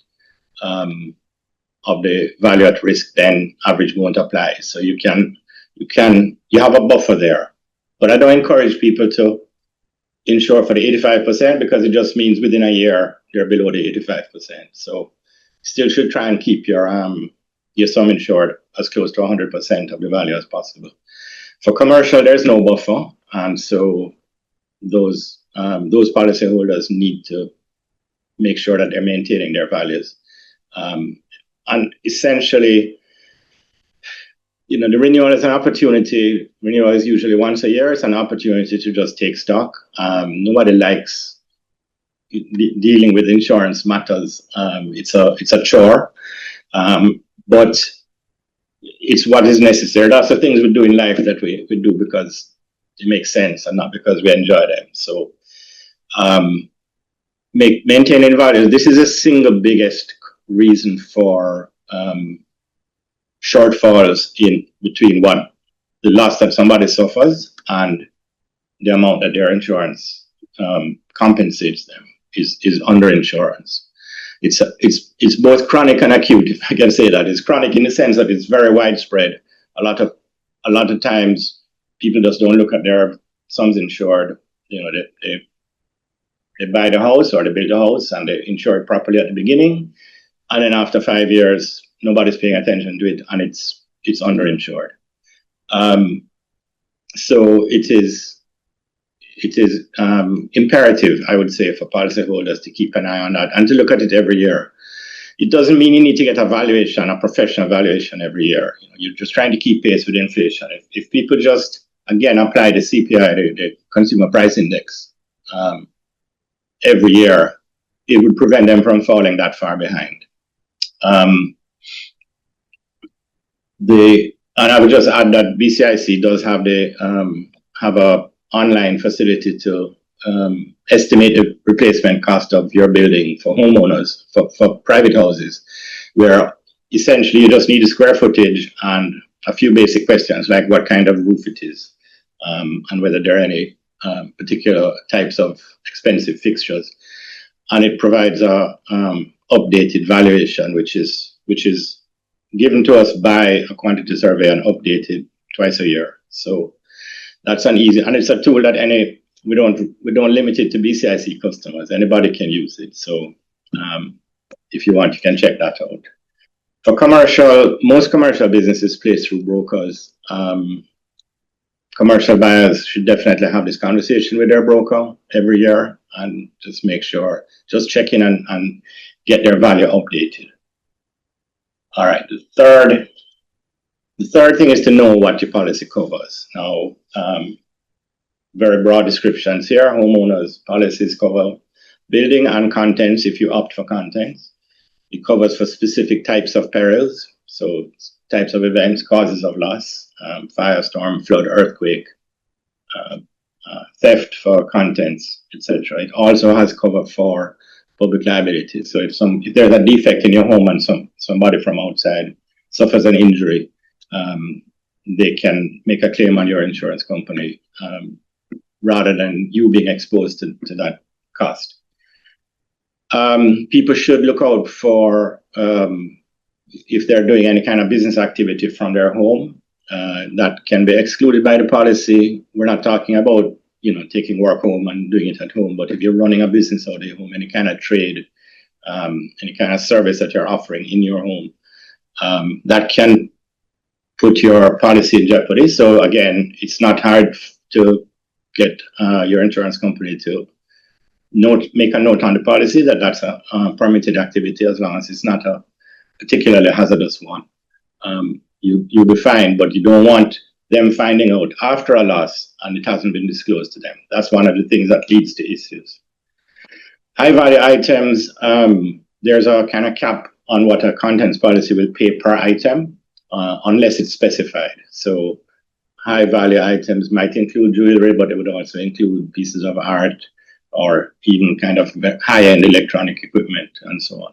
of the value at risk, then average won't apply. So you have a buffer there. But I don't encourage people to insure for the 85% because it just means within a year you're below the 85%. So still should try and keep your sum insured as close to 100% of the value as possible. For commercial, there's no buffer, and so those policyholders need to make sure that they're maintaining their values. And essentially, the renewal is an opportunity. Renewal is usually once a year. It's an opportunity to just take stock. Nobody likes dealing with insurance matters. It's a chore, but it's what is necessary. That's the things we do in life that we do because it makes sense and not because we enjoy them. So maintaining values. This is the single biggest reason for shortfalls in between the loss that somebody suffers and the amount that their insurance compensates them is underinsurance. It's both chronic and acute, if I can say that. It's chronic in the sense that it's very widespread. A lot of times people just don't look at their sums insured. They buy the house or they build the house and they insure it properly at the beginning, and then after 5 years nobody's paying attention to it and it's underinsured. So it is imperative, I would say, for policyholders to keep an eye on that and to look at it every year. It doesn't mean you need to get a professional valuation every year. You're just trying to keep pace with inflation. If people just, again, apply the CPI, the Consumer Price Index, every year, it would prevent them from falling that far behind. And I would just add that BCIC does have a online facility to estimate the replacement cost of your building for homeowners, for private houses, where essentially you just need a square footage and a few basic questions like what kind of roof it is, and whether there are any particular types of expensive fixtures. And it provides a updated valuation, which is given to us by a quantity survey and updated twice a year. So that's and it's a tool that we don't limit it to BCIC customers. Anybody can use it. So if you want, you can check that out. For commercial, most commercial businesses place through brokers. commercial buyers should definitely have this conversation with their broker every year and just make sure, just check in and get their value updated. All right, the third thing is to know what your policy covers. Now, very broad descriptions here. Homeowners policies cover building and contents if you opt for contents. It covers for specific types of perils, so types of events, causes of loss, firestorm, flood, earthquake, theft for contents, etc. It also has cover for public liability. So if there's a defect in your home and somebody from outside suffers an injury, they can make a claim on your insurance company rather than you being exposed to that cost. People should look out for if they're doing any kind of business activity from their home that can be excluded by the policy. We're not talking about taking work home and doing it at home, but if you're running a business out of your home, any kind of trade, any kind of service that you're offering in your home, that can put your policy in jeopardy. So again, it's not hard to get your insurance company to make a note on the policy that that's a permitted activity, as long as it's not a particularly hazardous one. You'll be fine, but you don't want them finding out after a loss and it hasn't been disclosed to them. That's one of the things that leads to issues. High value items, there's a kind of cap on what a contents policy will pay per item, unless it's specified. So high value items might include jewelry, but it would also include pieces of art or even kind of high-end electronic equipment and so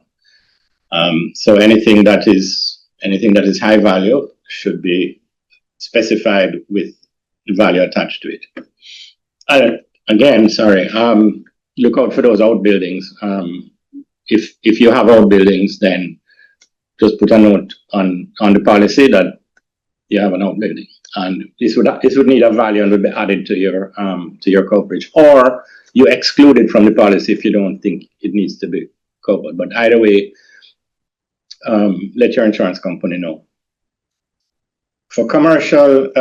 on. So anything that is high value should be specified with the value attached to it. Again, sorry, look out for those outbuildings. If you have outbuildings, then just put a note on the policy that you have an outbuilding, and this would need a value and would be added to your coverage, or you exclude it from the policy if you don't think it needs to be covered. But either way, let your insurance company know. For commercial,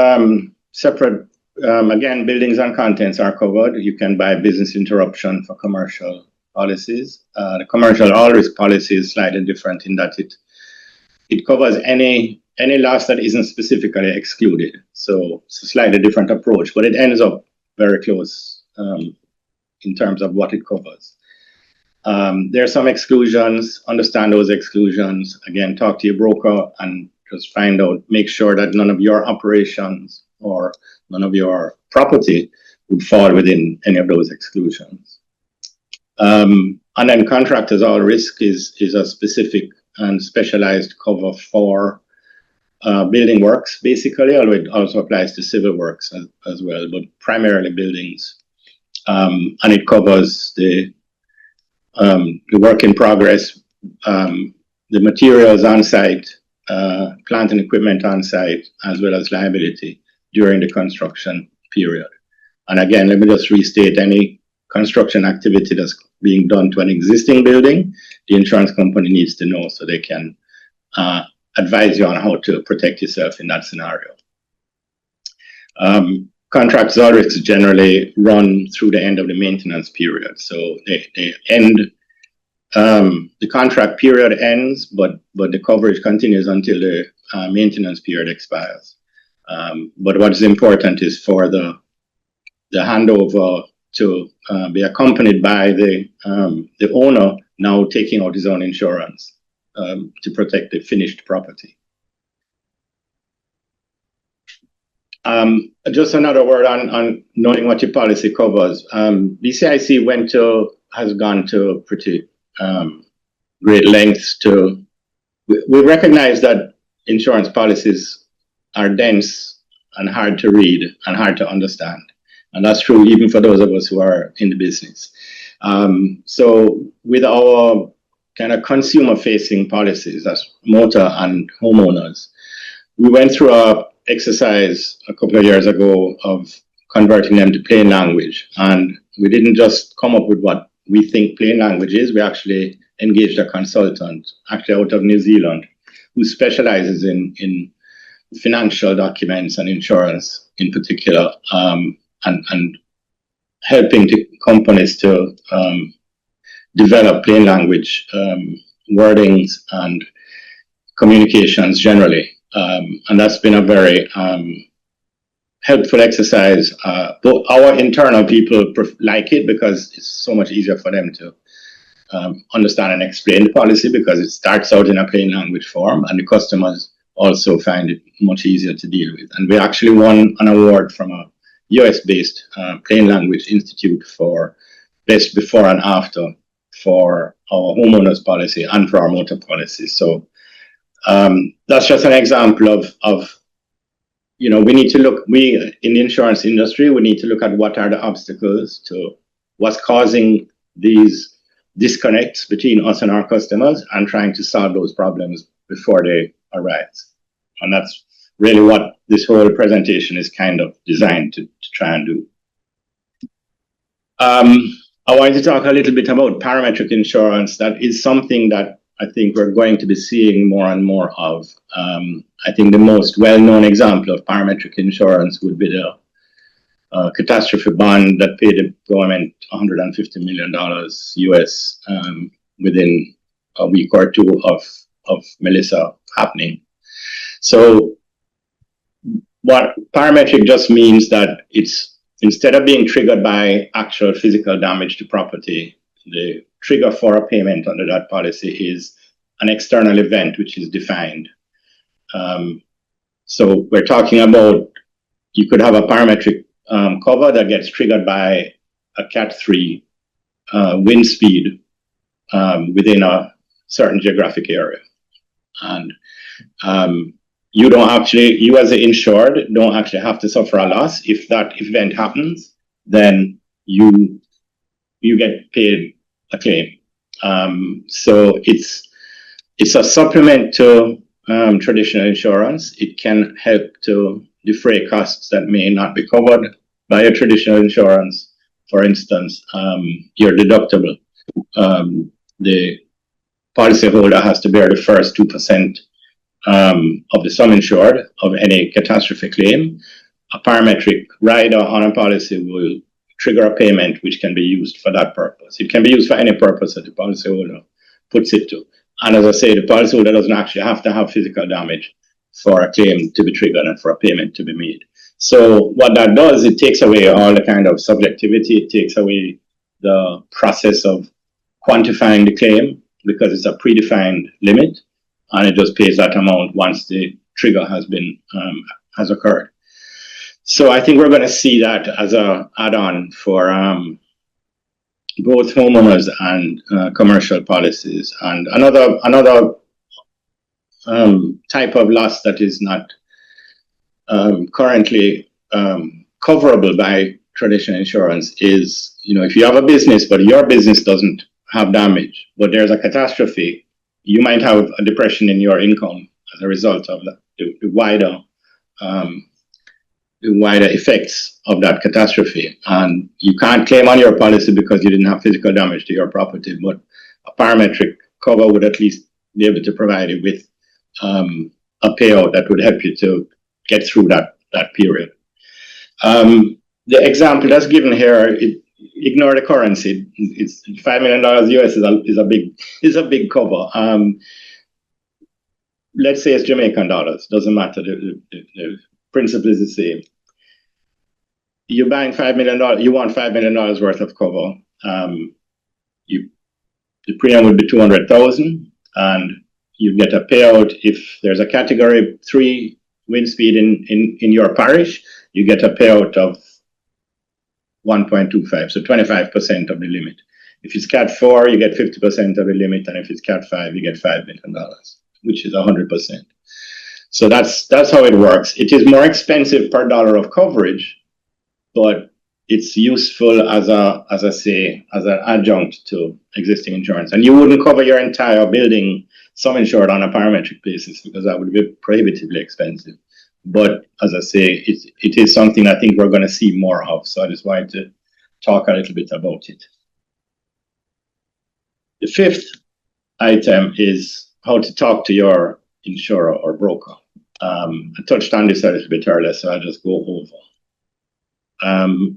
separate, again, buildings and contents are covered. You can buy business interruption for commercial policies. The commercial all risk policy is slightly different in that it covers any loss that isn't specifically excluded. So it's a slightly different approach, but it ends up very close in terms of what it covers. There are some exclusions. Understand those exclusions. Again, talk to your broker and just find out, make sure that none of your operations or none of your property would fall within any of those exclusions. And then contractors all risk is a specific and specialized cover for building works, basically, although it also applies to civil works as well, but primarily buildings. And it covers the work in progress, the materials on site, plant and equipment on site, as well as liability during the construction period. And again, let me just restate, any construction activity that's being done to an existing building, the insurance company needs to know so they can advise you on how to protect yourself in that scenario. Contracts always generally run through the end of the maintenance period. So they end, the contract period ends, but the coverage continues until the maintenance period expires. But what is important is for the handover to be accompanied by the owner now taking out his own insurance to protect the finished property. Just another word on knowing what your policy covers. BCIC has gone to pretty great lengths to. We recognize that insurance policies are dense and hard to read and hard to understand, and that's true even for those of us who are in the business. So with our kind of consumer-facing policies, that's motor and homeowners, we went through a exercise a couple of years ago of converting them to plain language, and we didn't just come up with what we think plain language is. We actually engaged a consultant, actually out of New Zealand, who specializes in financial documents and insurance in particular, and helping the companies to develop plain language wordings and communications generally. And that's been a very helpful exercise. But our internal people like it because it's so much easier for them to understand and explain the policy, because it starts out in a plain language form, and the customers also find it much easier to deal with. And we actually won an award from a US-based plain language institute for best before and after for our homeowners policy and for our motor policy. So that's just an example of we need to look, we in the insurance industry, we need to look at what are the obstacles to what's causing these disconnects between us and our customers, and trying to solve those problems before they arise. And that's really what this whole presentation is kind of designed to try and do. I wanted to talk a little bit about parametric insurance. That is something that I think we're going to be seeing more and more of. I think the most well-known example of parametric insurance would be the catastrophe bond that paid the government $150 million US within a week or two of Melissa happening. So what parametric just means that it's, instead of being triggered by actual physical damage to property, the trigger for a payment under that policy is an external event which is defined. So we're talking about, you could have a parametric cover that gets triggered by a Cat 3 wind speed within a certain geographic area. And you don't actually, you as the insured don't actually have to suffer a loss. If that event happens, then you get paid a claim. So it's a supplement to traditional insurance. It can help to defray costs that may not be covered by a traditional insurance. For instance, your deductible. The policyholder has to bear the first 2% of the sum insured of any catastrophe claim. A parametric rider on a policy will trigger a payment which can be used for that purpose. It can be used for any purpose that the policyholder puts it to. And as I say, the policyholder doesn't actually have to have physical damage for a claim to be triggered and for a payment to be made. So what that does, it takes away all the kind of subjectivity. It takes away the process of quantifying the claim, because it's a predefined limit, and it just pays that amount once the trigger has been has occurred. So I think we're going to see that as a add-on for both homeowners and commercial policies. And another type of loss that is not currently coverable by traditional insurance is, if you have a business but your business doesn't have damage, but there's a catastrophe, you might have a depression in your income as a result of the wider effects of that catastrophe. And you can't claim on your policy because you didn't have physical damage to your property, but a parametric cover would at least be able to provide you with a payout that would help you to get through that period. The example that's given here, ignore the currency. It's $5 million US is a big cover. Let's say it's Jamaican dollars. Doesn't matter. The principle is the same. You're buying $5 million. You want $5 million worth of cover. The premium would be $200,000, and you get a payout if there's a Category 3 wind speed in your parish. You get a payout of 1.25, so 25% of the limit. If it's Cat 4, you get 50% of the limit, and if it's Cat 5, you get $5 million, which is 100%. So that's how it works. It is more expensive per dollar of coverage, but it's useful as an adjunct to existing insurance. And you wouldn't cover your entire building sum insured on a parametric basis, because that would be prohibitively expensive. But as I say, it is something I think we're going to see more of. So I just wanted to talk a little bit about it. The fifth item is how to talk to your insurer or broker. I touched on this a little bit earlier, so I'll just go over.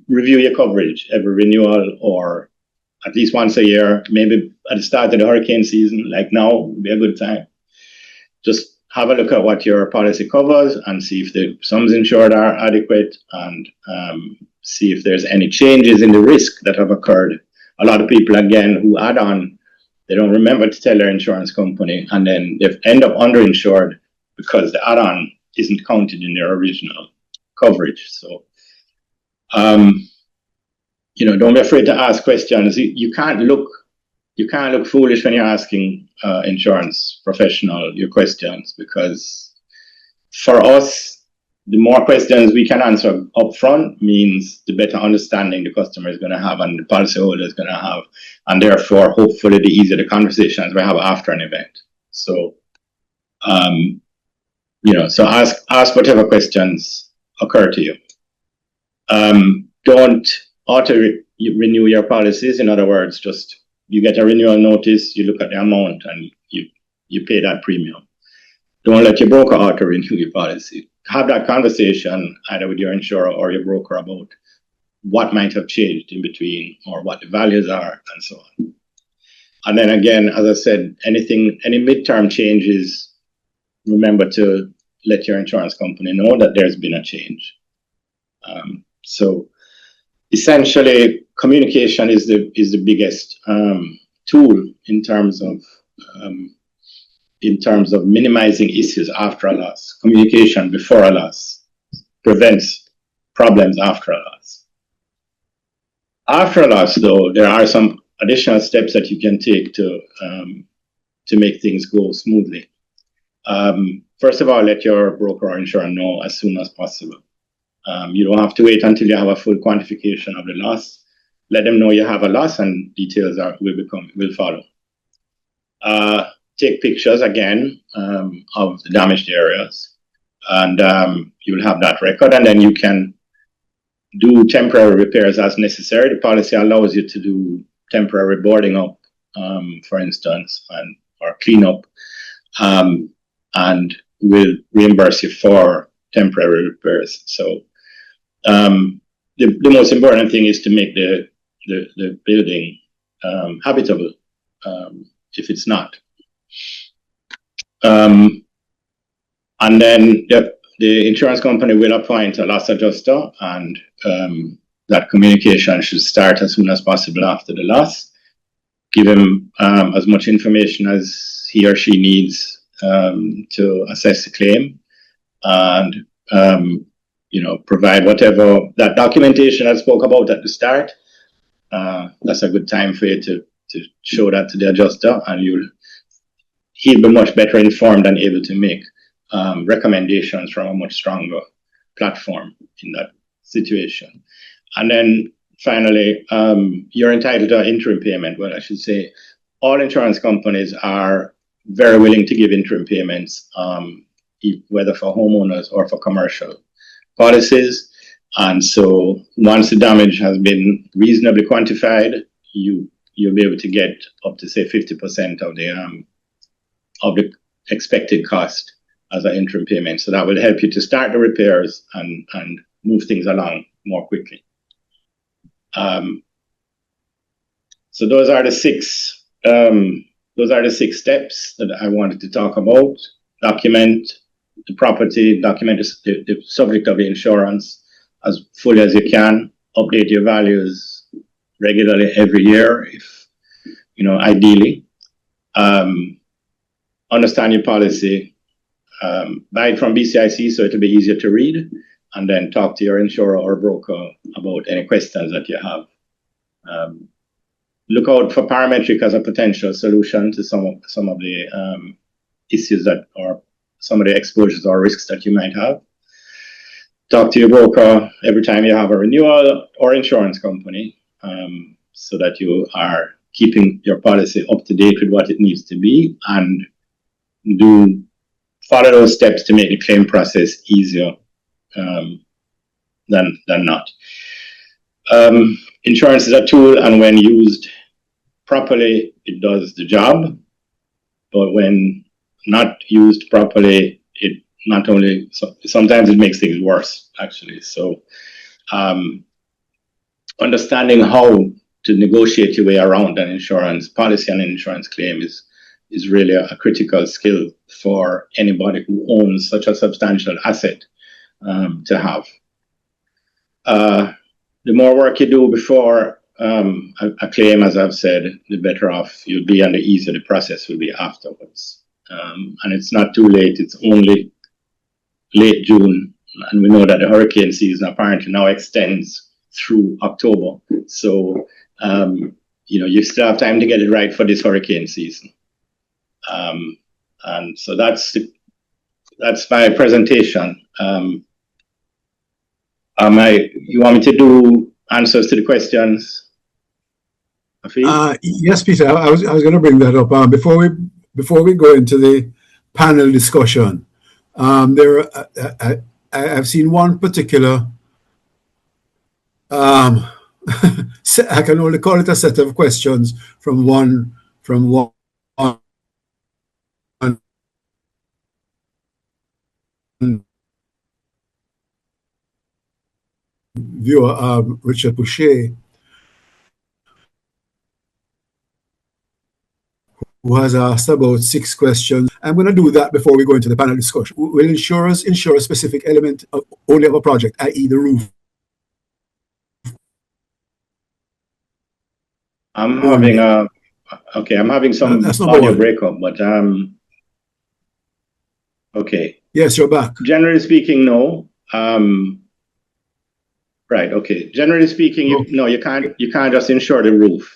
review your coverage every renewal or at least once a year, maybe at the start of the hurricane season, like now would be a good time. Just have a look at what your policy covers and see if the sums insured are adequate, and see if there's any changes in the risk that have occurred. A lot of people, again, who add on, they don't remember to tell their insurance company, and then they end up underinsured because the add-on isn't counted in their original coverage. So, don't be afraid to ask questions. You can't look foolish when you're asking insurance professional your questions, because for us, the more questions we can answer upfront means the better understanding the customer is going to have and the policyholder is going to have, and therefore, hopefully, the easier the conversations we have after an event. So, so ask whatever questions occur to you. Don't auto-renew your policies. In other words, just you get a renewal notice, you look at the amount, and you pay that premium. Don't let your broker auto-renew your policy. Have that conversation either with your insurer or your broker about what might have changed in between or what the values are and so on. And then again, as I said, any midterm changes, remember to let your insurance company know that there's been a change. So essentially, communication is the biggest tool in terms of minimizing issues after a loss. Communication before a loss prevents problems after a loss. After a loss, though, there are some additional steps that you can take to make things go smoothly. First of all, let your broker or insurer know as soon as possible. You don't have to wait until you have a full quantification of the loss. Let them know you have a loss, and details will follow. Take pictures again of the damaged areas, and you'll have that record, and then you can do temporary repairs as necessary. The policy allows you to do temporary boarding up, for instance, or clean up, and will reimburse you for temporary repairs. So the most important thing is to make the building habitable if it's not. And then the insurance company will appoint a loss adjuster, and that communication should start as soon as possible after the loss. Give him as much information as he or she needs to assess the claim, and provide whatever that documentation I spoke about at the start. That's a good time for you to show that to the adjuster, and he'll be much better informed and able to make recommendations from a much stronger platform in that situation. And then finally, you're entitled to an interim payment. Well, I should say all insurance companies are very willing to give interim payments, whether for homeowners or for commercial policies. And so once the damage has been reasonably quantified, you'll be able to get up to, say, 50% of the expected cost as an interim payment. So that will help you to start the repairs and move things along more quickly. So those are the six steps that I wanted to talk about. Document the property, document the subject of the insurance as fully as you can. Update your values regularly every year, if ideally. Understand your policy. Buy it from BCIC so it'll be easier to read, and then talk to your insurer or broker about any questions that you have. Look out for parametric as a potential solution to some of the issues or some of the exposures or risks that you might have. Talk to your broker every time you have a renewal or insurance company, so that you are keeping your policy up to date with what it needs to be, and follow those steps to make the claim process easier than not. Insurance is a tool, and when used properly, it does the job. But when not used properly, sometimes it makes things worse, actually. So understanding how to negotiate your way around an insurance policy and an insurance claim is really a critical skill for anybody who owns such a substantial asset to have. The more work you do before a claim, as I've said, the better off you'll be and the easier the process will be afterwards. And it's not too late. It's only late June, and we know that the hurricane season apparently now extends through October. So, you still have time to get it right for this hurricane season. And so that's my presentation. You want me to do answers to the questions? Yes, Peter. I was going to bring that up. Before we go into the panel discussion, I've seen one particular. I can only call it a set of questions from one viewer, Richard Boucher, who has asked about 6 questions. I'm going to do that before we go into the panel discussion. Will insurers insure a specific element only of a project, i.e. the roof? I'm having some audio breakup, but okay. Yes, you're back. Generally speaking, no. Right. Okay. Generally speaking, you can't just insure the roof.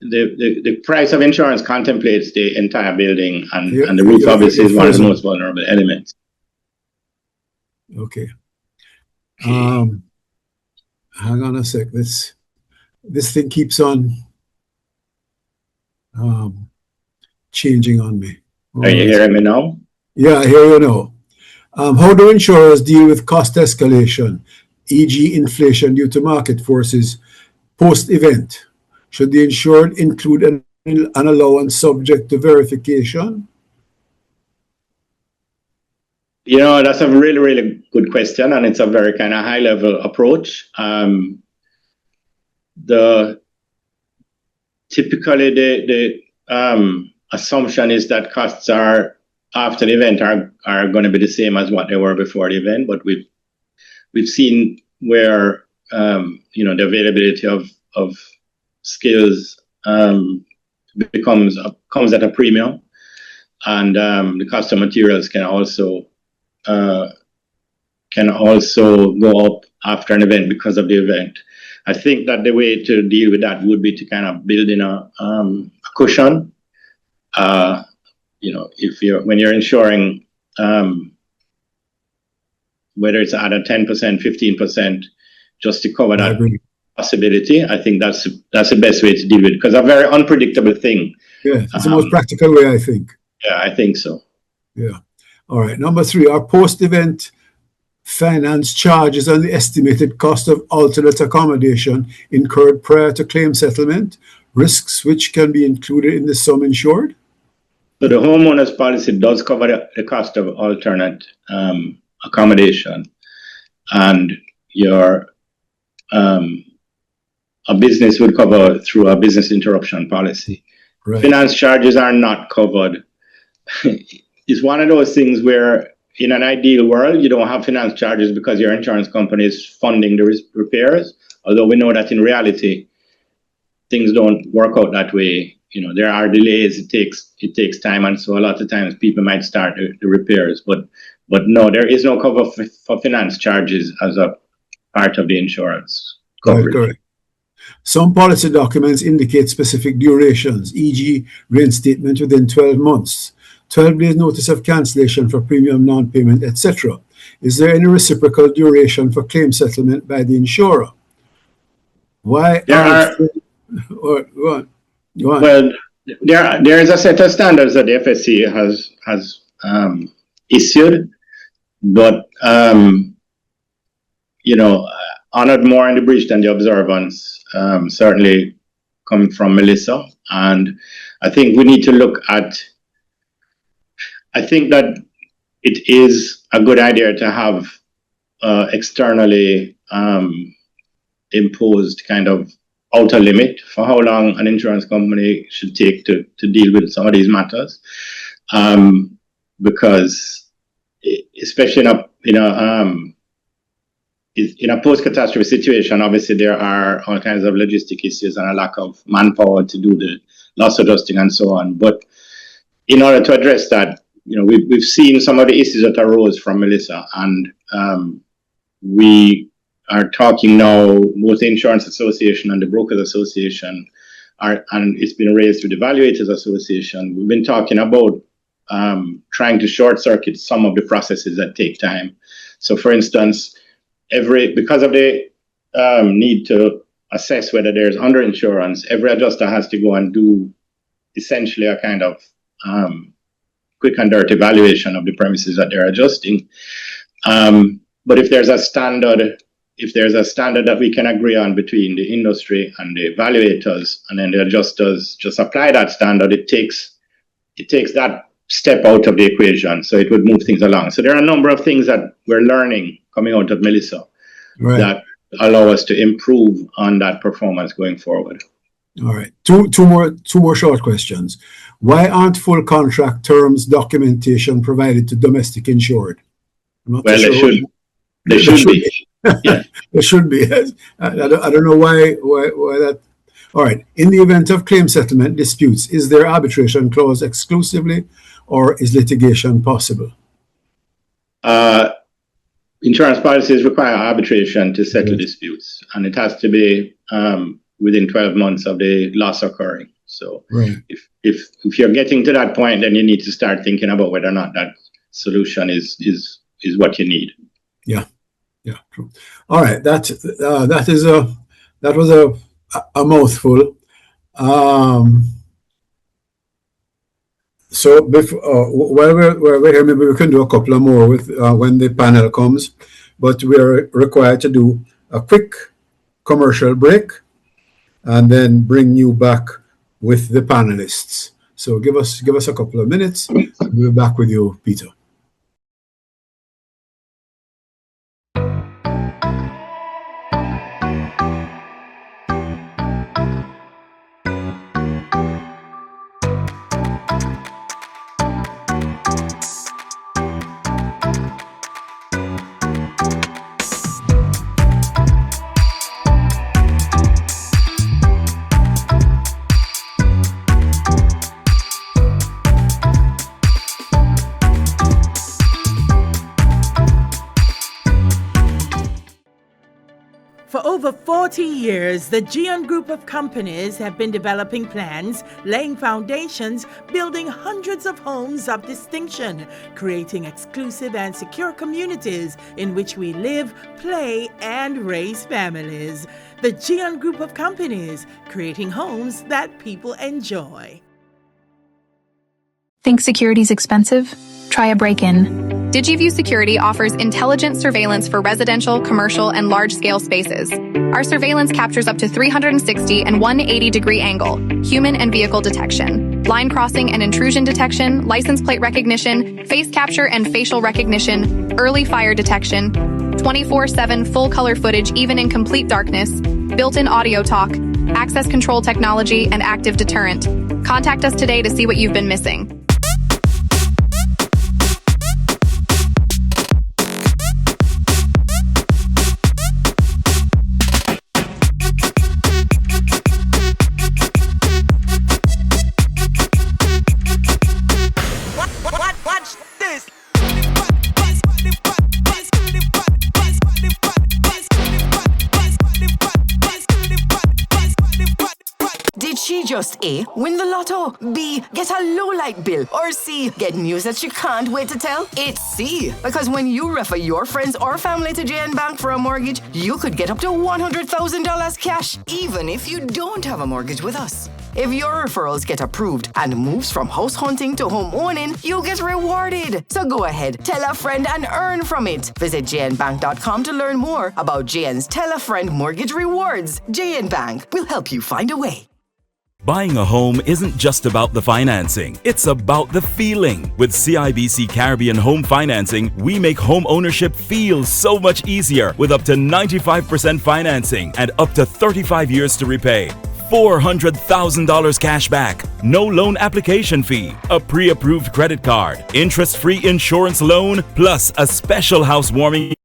The price of insurance contemplates the entire building, and the roof obviously is one of the most vulnerable elements. Okay. Hang on a sec. This thing keeps on changing on me. Are you hearing me now? Yeah, I hear you now. How do insurers deal with cost escalation, e.g. inflation due to market forces post-event? Should the insured include an allowance subject to verification? That's a really, really good question, and it's a very kind of high-level approach. Typically the assumption is that costs are after the event are going to be the same as what they were before the event, but we've seen where the availability of skills comes at a premium, and the cost of materials can also go up after an event because of the event. I think that the way to deal with that would be to kind of build in a cushion. When you're insuring, whether it's at a 10%, 15%, just to cover that possibility, I think that's the best way to deal with it, because a very unpredictable thing. Yeah, it's the most practical way, I think. Yeah, I think so. Yeah. All right. Number 3, are post-event finance charges on the estimated cost of alternate accommodation incurred prior to claim settlement risks which can be included in the sum insured? So the homeowner's policy does cover the cost of alternate accommodation, and your a business would cover through a business interruption policy. Right. Finance charges are not covered. It's one of those things where in an ideal world, you don't have finance charges because your insurance company is funding the repairs. Although we know that in reality, things don't work out that way. There are delays. It takes time, and so a lot of times people might start the repairs. But no, there is no cover for finance charges as a part of the insurance coverage. Correct. Some policy documents indicate specific durations, e.g. reinstatement within 12 months, 12 days notice of cancellation for premium non-payment, etc. Is there any reciprocal duration for claim settlement by the insurer? Why Well, there is a set of standards that the FSC has issued, but honored more in the breach than the observance, certainly coming from Melissa. And I think we need to look at, I think that it is a good idea to have externally imposed kind of outer limit for how long an insurance company should take to deal with some of these matters, because especially in a post-catastrophe situation, obviously there are all kinds of logistic issues and a lack of manpower to do the loss adjusting and so on. But in order to address that, we've seen some of the issues that arose from Melissa, and we are talking now, both the Insurance Association and the Brokers Association, and it's been raised with the Evaluators Association. We've been talking about trying to short circuit some of the processes that take time. So, for instance, because of the need to assess whether there's underinsurance, every adjuster has to go and do essentially a kind of quick and dirty evaluation of the premises that they're adjusting. But if there's a standard that we can agree on between the industry and the evaluators, and then the adjusters just apply that standard, it takes that step out of the equation. So it would move things along. So there are a number of things that we're learning coming out of Melissa that allow us to improve on that performance going forward. All right. Two more short questions. Why aren't full contract terms documentation provided to domestic insured? Well, they should be. Yeah. There should be. I don't know why that. All right. In the event of claim settlement disputes, is there arbitration clause exclusively, or is litigation possible? Insurance policies require arbitration to settle disputes, and it has to be within 12 months of the loss occurring. So if you're getting to that point, then you need to start thinking about whether or not that solution is what you need. Yeah, true. All right, that was a mouthful. So while we're here, maybe we can do a couple of more with when the panel comes, but we are required to do a quick commercial break and then bring you back with the panelists. So give us a couple of minutes. We'll be back with you, Peter. For over 40 years, the GN Group of companies have been developing plans, laying foundations, building hundreds of homes of distinction, creating exclusive and secure communities in which we live, play, and raise families. The GN Group of companies, creating homes that people enjoy. Think security's expensive? Try a break-in. DigiView Security offers intelligent surveillance for residential, commercial, and large-scale spaces. Our surveillance captures up to 360 and 180-degree angle, human and vehicle detection, line crossing and intrusion detection, license plate recognition, face capture and facial recognition, early fire detection, 24/7 full-color footage even in complete darkness, built-in audio talk, access control technology, and active deterrent. Contact us today to see what you've been missing. Just A, win the lotto, B, get a low light bill, or C, get news that you can't wait to tell? It's C, because when you refer your friends or family to JN Bank for a mortgage, you could get up to $100,000 cash, even if you don't have a mortgage with us. If your referrals get approved and moves from house hunting to home owning, you get rewarded. So go ahead, tell a friend and earn from it. Visit jnbank.com to learn more about JN's Tell a Friend Mortgage Rewards. JN Bank will help you find a way. Buying a home isn't just about the financing, it's about the feeling. With CIBC Caribbean Home Financing, we make home ownership feel so much easier with up to 95% financing and up to 35 years to repay. $400,000 cash back, no loan application fee, a pre-approved credit card, interest-free insurance loan, plus a special housewarming.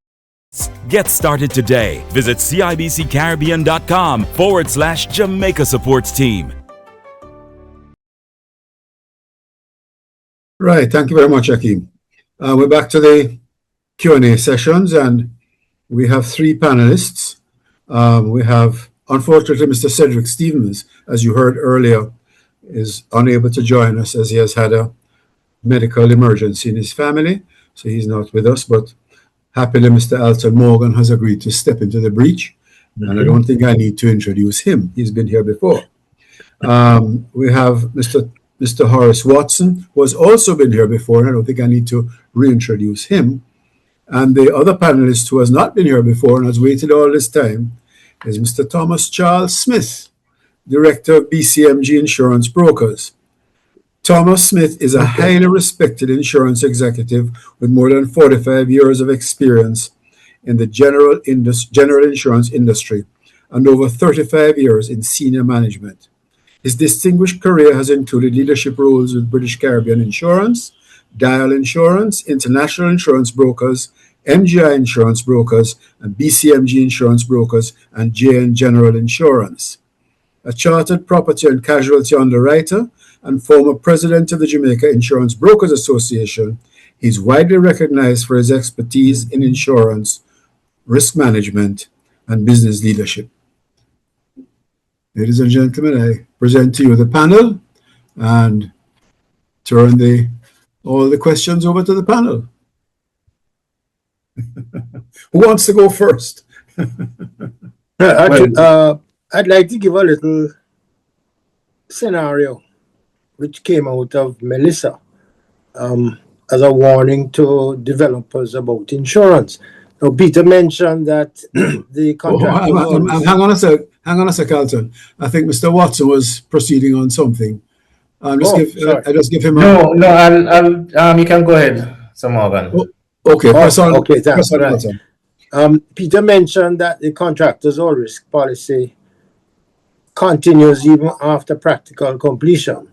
Get started today. Visit CIBCCaribbean.com/Jamaica Supports Team. Right. Thank you very much, Akeem. We're back to the Q&A sessions, and we have three panelists. We have, unfortunately, Mr. Cedric Stevens, as you heard earlier, is unable to join us as he has had a medical emergency in his family, so he's not with us, but happily Mr. Alton Morgan has agreed to step into the breach, and I don't think I need to introduce him. He's been here before. We have Mr. Horace Watson, who has also been here before, and I don't think I need to reintroduce him. And the other panelist who has not been here before and has waited all this time is Mr. Thomas Charles Smith, Director of BCMG Insurance Brokers. Thomas Smith is a highly respected insurance executive with more than 45 years of experience in the general insurance industry and over 35 years in senior management. His distinguished career has included leadership roles with British Caribbean Insurance, Dial Insurance, International Insurance Brokers, MGI Insurance Brokers, and BCMG Insurance Brokers, and JN General Insurance. A chartered property and casualty underwriter and former president of the Jamaica Insurance Brokers Association, he is widely recognized for his expertise in insurance, risk management, and business leadership. Ladies and gentlemen, I present to you the panel and turn all the questions over to the panel. Who wants to go first? I'd like to give a little scenario which came out of Melissa as a warning to developers about insurance. Now, Peter mentioned that the contract. Hang on a sec, Alton. I think Mr. Watson was proceeding on something. I just give him. No, you can go ahead, Sir Morgan. Okay, thanks. Alton. Peter mentioned that the contractor's all risk policy continues even after practical completion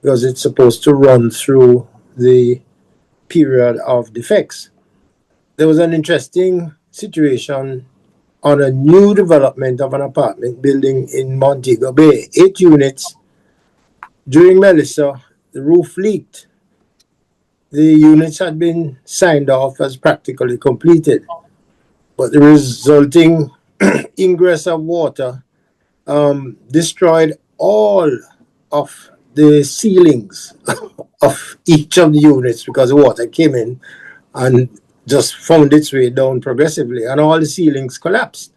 because it's supposed to run through the period of defects. There was an interesting situation on a new development of an apartment building in Montego Bay, 8 units. During Melissa, the roof leaked. The units had been signed off as practically completed, but the resulting ingress of water destroyed all of the ceilings of each of the units because the water came in and just found its way down progressively, and all the ceilings collapsed.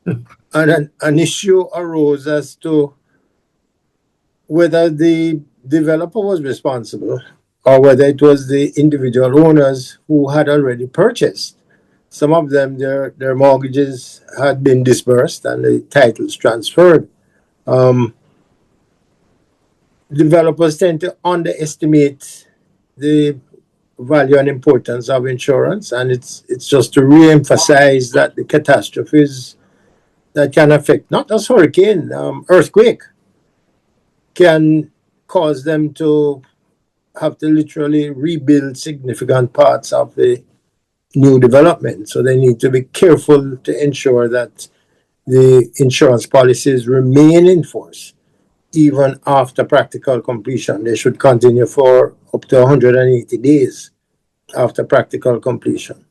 And an issue arose as to whether the developer was responsible or whether it was the individual owners who had already purchased. Some of them, their mortgages had been disbursed and the titles transferred. Developers tend to underestimate the value and importance of insurance, and it's just to re-emphasize that the catastrophes that can affect not just hurricane, earthquake, can cause them to have to literally rebuild significant parts of the new development. So they need to be careful to ensure that the insurance policies remain in force even after practical completion. They should continue for up to 180 days after practical completion.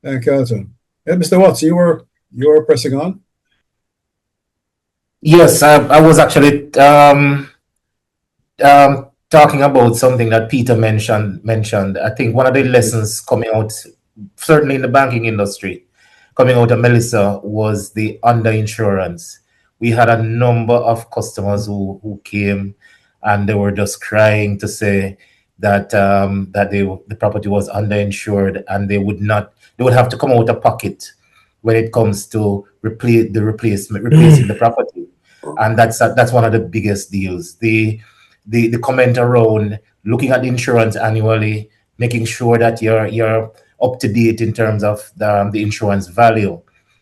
Thank you, Alton. Mr. Watts, you were pressing on. Yes, I was actually talking about something that Peter mentioned. I think one of the lessons coming out, certainly in the banking industry, coming out of Melissa, was the underinsurance. We had a number of customers who came and they were just crying to say that the property was underinsured and they would have to come out of pocket when it comes to replacing the property. and that's one of the biggest deals. The comment around looking at the insurance annually, making sure that you're up to date in terms of the insurance value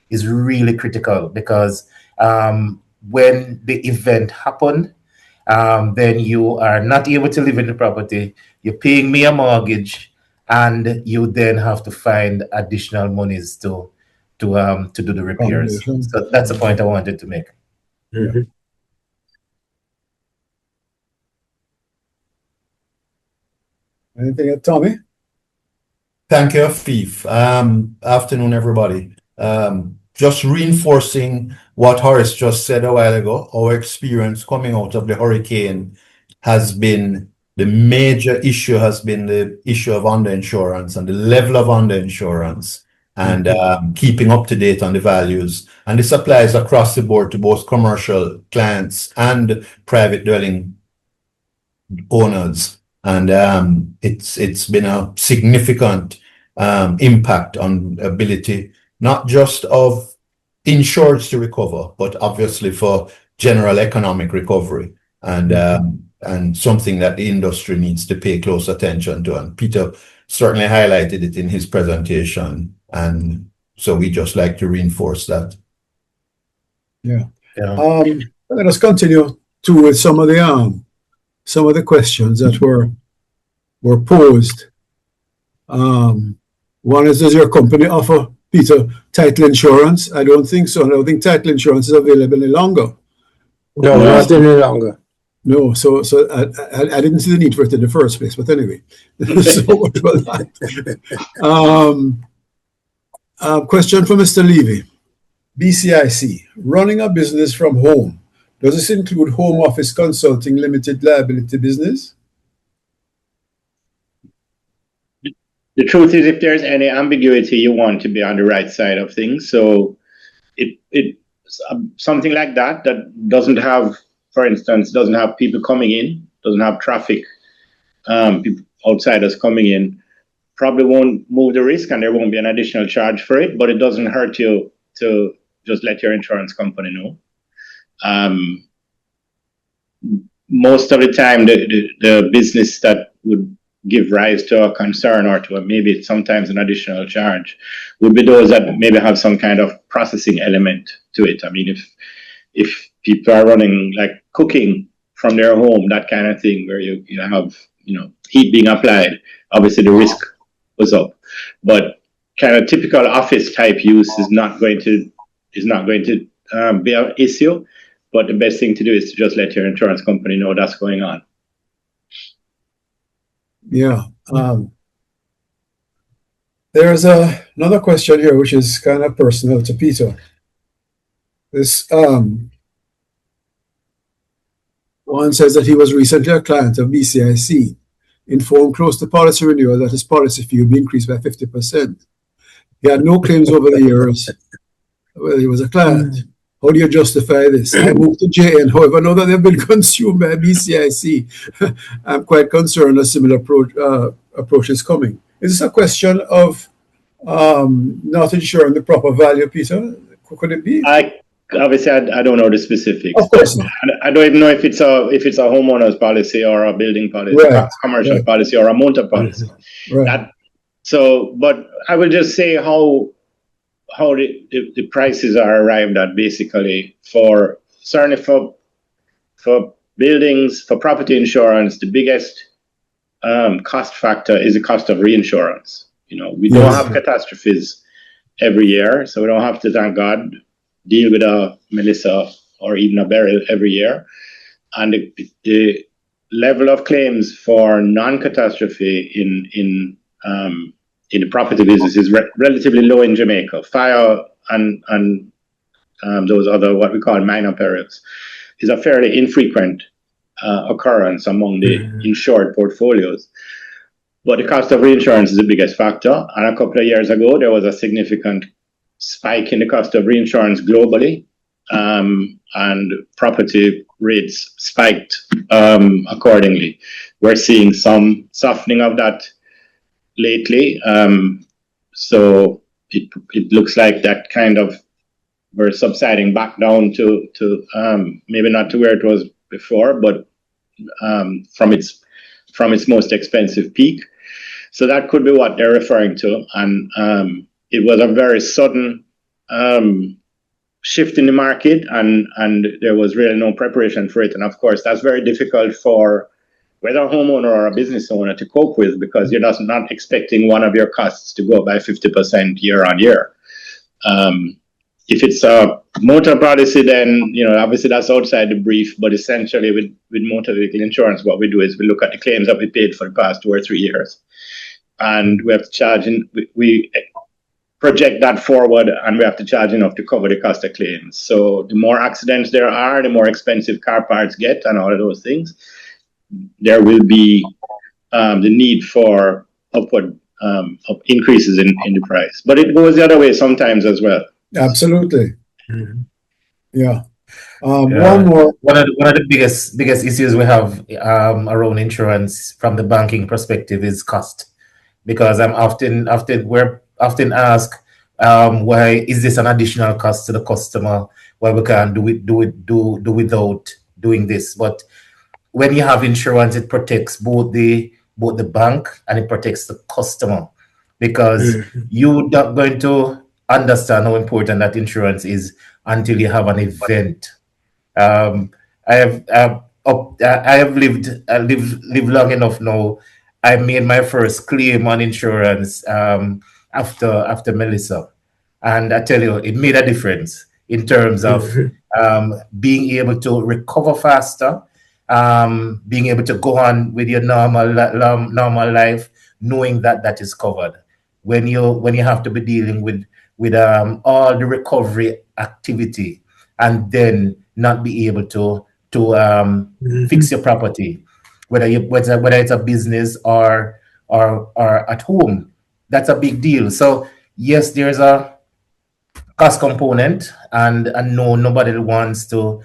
is really critical, because when the event happened, then you are not able to live in the property, you're paying me a mortgage, and you then have to find additional monies to do the repairs. So that's the point I wanted to make. Anything else, Tommy? Thank you, Afif. Afternoon, everybody. Just reinforcing what Horace just said a while ago, our experience coming out of the hurricane has been, the major issue has been the issue of underinsurance and the level of underinsurance, and keeping up to date on the values. And this applies across the board to both commercial clients and private dwelling owners. And it's been a significant impact on ability, not just of insureds to recover, but obviously for general economic recovery, and something that the industry needs to pay close attention to. And Peter certainly highlighted it in his presentation, and so we just like to reinforce that. Let us continue with some of the questions that were posed. One is, does your company offer, Peter, title insurance? I don't think so. I don't think title insurance is available any longer. No, not any longer. No, so I didn't see the need for it in the first place, but anyway. So what about that? Question from Mr. Levy. BCIC, running a business from home. Does this include home office consulting, limited liability business? The truth is, if there's any ambiguity, you want to be on the right side of things. So something like that doesn't have, for instance, doesn't have people coming in, doesn't have traffic, people, outsiders coming in, probably won't move the risk, and there won't be an additional charge for it, but it doesn't hurt you to just let your insurance company know. Most of the time, the business that would give rise to a concern or to maybe sometimes an additional charge would be those that maybe have some kind of processing element to it. I mean, if people are running like cooking from their home, that kind of thing, where you have heat being applied, obviously the risk was up. But kind of typical office type use is not going to be an issue. But the best thing to do is to just let your insurance company know that's going on. Yeah. There's another question here, which is kind of personal to Peter. This one says that he was recently a client of BCIC, informed close to policy renewal that his policy fee would be increased by 50%. He had no claims over the years. Well, he was a client. How do you justify this? I moved to JN, however, now that they've been consumed by BCIC, I'm quite concerned a similar approach is coming. Is this a question of not ensuring the proper value, Peter? Could it be? Obviously, I don't know the specifics. Of course not. I don't even know if it's a homeowner's policy or a building policy, right, commercial policy or a motor policy. Right. But I will just say how the prices are arrived at, basically, certainly for buildings, for property insurance. The biggest cost factor is the cost of reinsurance. We don't have catastrophes every year, so we don't have to, thank God, deal with a Melissa or even a Beryl every year. And the level of claims for non-catastrophe in the property business is relatively low in Jamaica. Fire and those other, what we call minor perils, is a fairly infrequent occurrence among the insured portfolios. But the cost of reinsurance is the biggest factor. And a couple of years ago, there was a significant spike in the cost of reinsurance globally, and property rates spiked accordingly. We're seeing some softening of that lately. So it looks like that kind of we're subsiding back down to maybe not to where it was before, but from its most expensive peak. So that could be what they're referring to. And it was a very sudden shift in the market, and there was really no preparation for it. And of course, that's very difficult for whether a homeowner or a business owner to cope with, because you're just not expecting one of your costs to go up by 50% year on year. If it's a motor policy, then obviously that's outside the brief. But essentially, with motor vehicle insurance, what we do is we look at the claims that we paid for the past 2 or 3 years, and we have to charge in. We project that forward, and we have to charge enough to cover the cost of claims. So the more accidents there are, the more expensive car parts get, and all of those things. There will be the need for upward increases in the price, but it goes the other way sometimes as well. Absolutely. Yeah. One of the biggest issues we have around insurance from the banking perspective is cost, because we're often asked, why is this an additional cost to the customer? Why we can't do without doing this? But when you have insurance, it protects both the bank and it protects the customer, because you're not going to understand how important that insurance is until you have an event. I have lived long enough now. I made my first claim on insurance after Melissa, and I tell you, it made a difference in terms of being able to recover faster, being able to go on with your normal life, knowing that is covered. When you have to be dealing with all the recovery activity, and then not be able to fix your property, whether it's a business or at home, that's a big deal. So yes, there's a cost component, and no, nobody wants to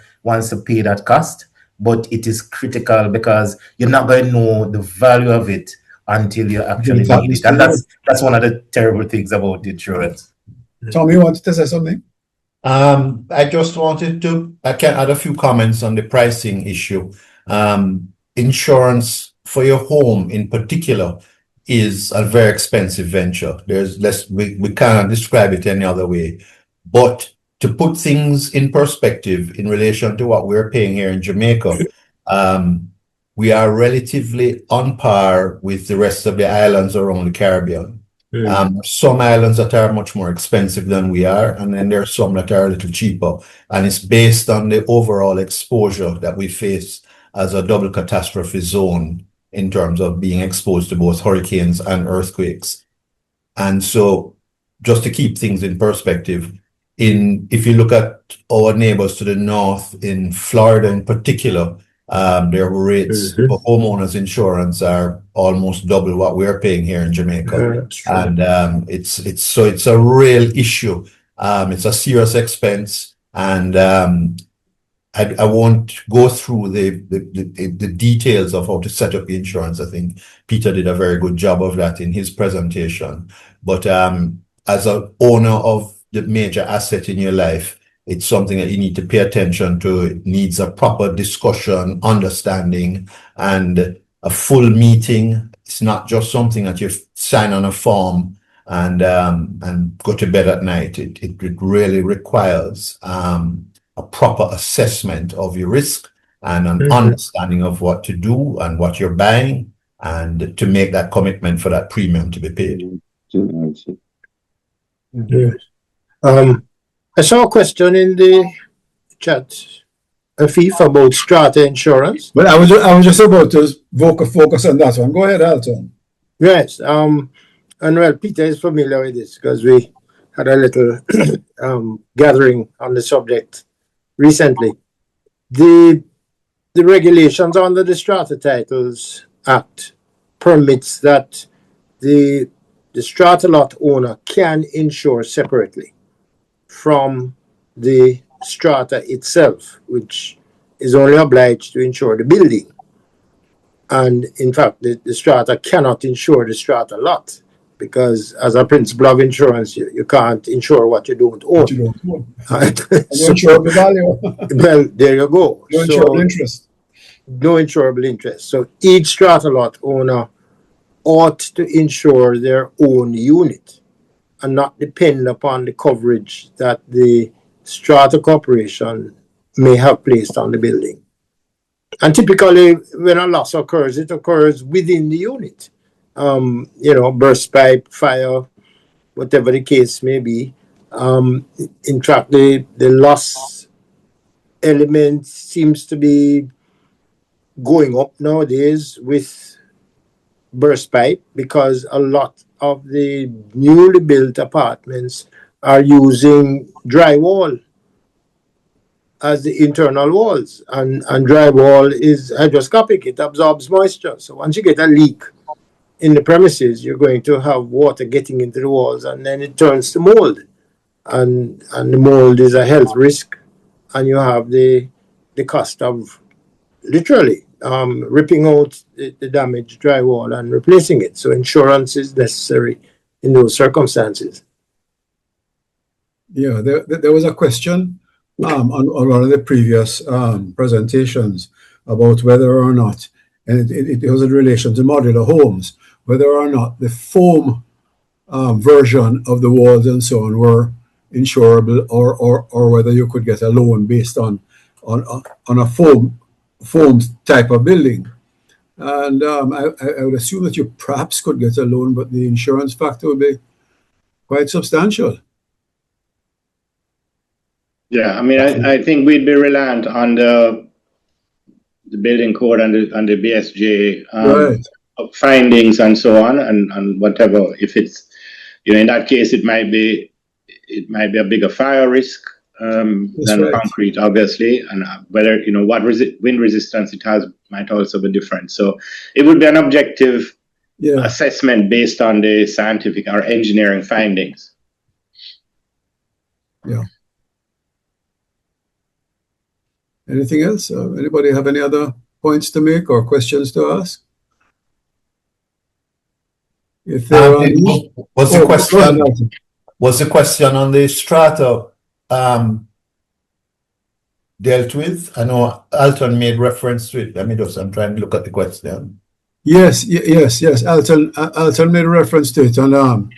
pay that cost, but it is critical, because you're not going to know the value of it until you actually need it, and that's one of the terrible things about insurance. Tom, you wanted to say something? I just wanted to, I can add a few comments on the pricing issue. Insurance for your home in particular is a very expensive venture. We cannot describe it any other way. But to put things in perspective in relation to what we're paying here in Jamaica, we are relatively on par with the rest of the islands around the Caribbean. Some islands that are much more expensive than we are, and then there are some that are a little cheaper. And it's based on the overall exposure that we face as a double catastrophe zone in terms of being exposed to both hurricanes and earthquakes. And so, just to keep things in perspective, if you look at our neighbors to the north, in Florida in particular, their rates for homeowners insurance are almost double what we're paying here in Jamaica. And it's a real issue. It's a serious expense, and I won't go through the details of how to set up the insurance. I think Peter did a very good job of that in his presentation. But as an owner of the major asset in your life, it's something that you need to pay attention to. It needs a proper discussion, understanding, and a full meeting. It's not just something that you sign on a form and go to bed at night. It really requires a proper assessment of your risk and an understanding of what to do and what you're buying, and to make that commitment for that premium to be paid. I saw a question in the chat, Afif, about strata insurance. But I was just about to focus on that one. Go ahead, Alton. Yes. And well, Peter is familiar with this because we had a little gathering on the subject recently. The regulations under the Strata Titles Act permits that the strata lot owner can insure separately from the strata itself, which is only obliged to insure the building. And in fact, the strata cannot insure the strata lot. because as a principle of insurance, you can't insure what you don't own. What you don't own. Right? No insurable value. Well, there you go. No insurable interest. No insurable interest. So each strata lot owner ought to insure their own unit and not depend upon the coverage that the strata corporation may have placed on the building. And typically, when a loss occurs, it occurs within the unit. Burst pipe, fire, whatever the case may be. In fact, the loss element seems to be going up nowadays with burst pipe because a lot of the newly built apartments are using drywall as the internal walls, and drywall is hygroscopic. It absorbs moisture. So once you get a leak in the premises, you're going to have water getting into the walls, and then it turns to mold, and the mold is a health risk, and you have the cost of literally ripping out the damaged drywall and replacing it. So insurance is necessary in those circumstances. Yeah, there was a question on one of the previous presentations about whether or not, and it was in relation to modular homes, whether or not the foam version of the walls and so on were insurable, or whether you could get a loan based on a foam type of building. And I would assume that you perhaps could get a loan, but the insurance factor would be quite substantial. Yeah, I mean, I think we'd be reliant on the building code and the BSJ findings and so on, and whatever. If it's, in that case, it might be a bigger fire risk than concrete, obviously, and whether what wind resistance it has might also be different. So it would be an objective assessment based on the scientific or engineering findings. Yeah. Anything else? Anybody have any other points to make or questions to ask? If there are was the question on the strata dealt with? I know Alton made reference to it. I'm trying to look at the question. Yes. Alton made reference to it and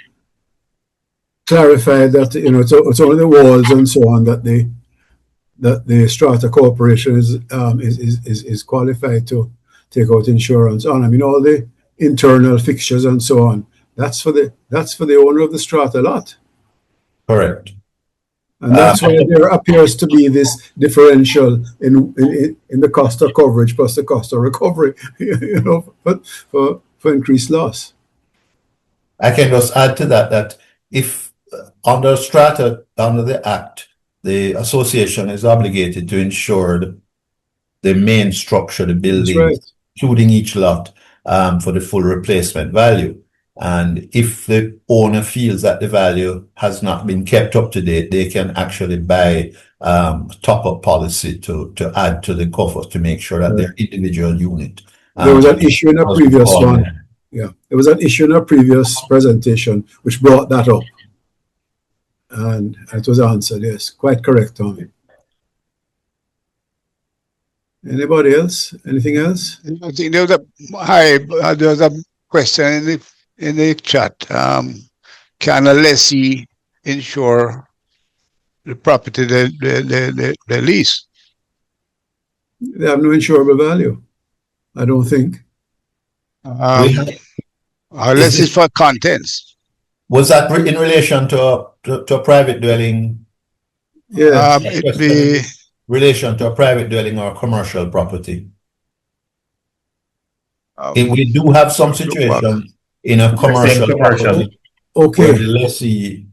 clarified that it's only the walls and so on that the strata corporation is qualified to take out insurance on. I mean, all the internal fixtures and so on, that's for the owner of the strata lot. Correct. And that's why there appears to be this differential in the cost of coverage plus the cost of recovery, for increased loss. I can just add to that if under the Act, the association is obligated to insure the main structure, the building, including each lot, for the full replacement value. And if the owner feels that the value has not been kept up to date, they can actually buy top-up policy to add to the cover to make sure that their individual unit. There was an issue in a previous one. Yeah, there was an issue in a previous presentation which brought that up. And it was answered, yes. Quite correct, Tommy. Anybody else? Anything else? I think there was a question in the chat. Can a lessee insure the property they lease? They have no insurable value, I don't think. Unless it's for contents. Was that in relation to a private dwelling? Yeah. It'd be relation to a private dwelling or commercial property. We do have some situations in a commercial property where the lessee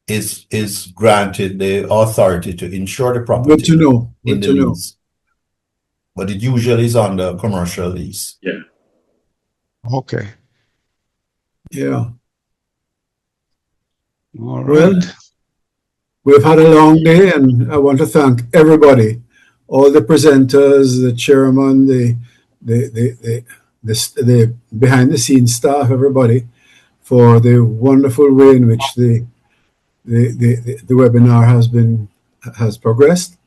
is granted the authority to insure the property. Good to know. In the lease. But it usually is on the commercial lease. Yeah. Okay. Yeah. All right. Well, we've had a long day, and I want to thank everybody, all the presenters, the chairman, the behind the scenes staff, everybody, for the wonderful way in which the webinar has progressed.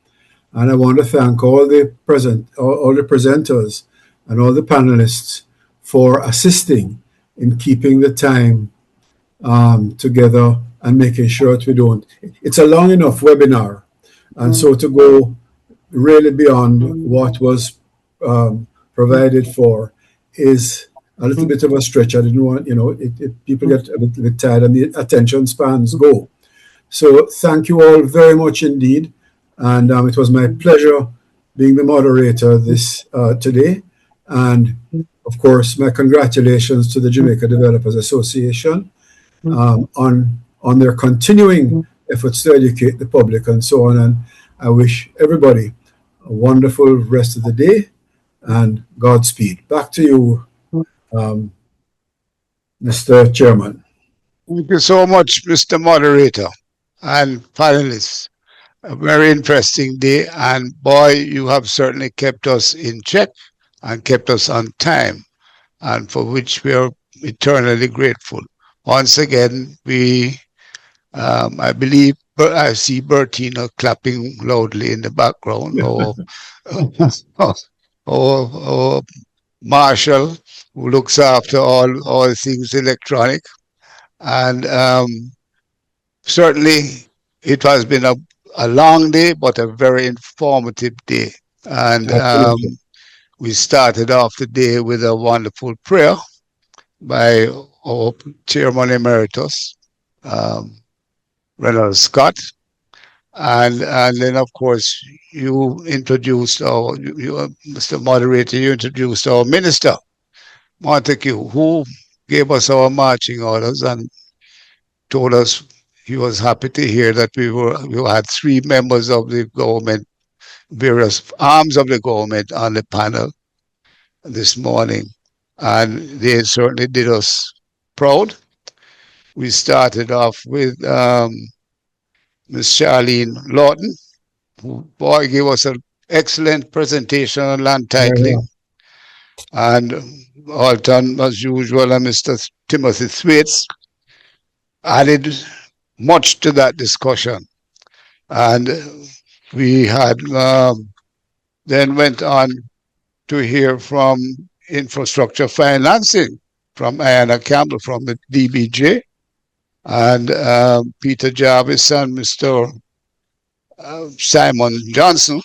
And I want to thank all the presenters and all the panelists for assisting in keeping the time together and making sure that we don't. It's a long enough webinar, and so to go really beyond what was provided for is a little bit of a stretch. I didn't want, people get a little bit tired and the attention spans go. So thank you all very much indeed. And it was my pleasure being the moderator this today. And of course, my congratulations to the Jamaica Developers Association on their continuing efforts to educate the public and so on. And I wish everybody a wonderful rest of the day and Godspeed. Back to you, Mr. Chairman. Thank you so much, Mr. Moderator and panelists. A very interesting day, and boy, you have certainly kept us in check and kept us on time, and for which we are eternally grateful. Once again, I believe, I see Bertina clapping loudly in the background, or Marshall, who looks after all things electronic, and certainly it has been a long day, but a very informative day. And we started off the day with a wonderful prayer by our Chairman Emeritus, Reynolds Scott. And then, of course, you introduced Mr. Moderator, you introduced our Minister, Montague, who gave us our marching orders and told us he was happy to hear that we had 3 members of the government, various arms of the government on the panel this morning. And they certainly did us proud. We started off with Ms. Charlene Lawton, who gave us an excellent presentation on land titling. And all done as usual, and Mr. Timothy Thwaites added much to that discussion. And we had then went on to hear from infrastructure financing from Ayana Campbell from the DBJ, and Peter Jarvis and Mr. Simon Johnson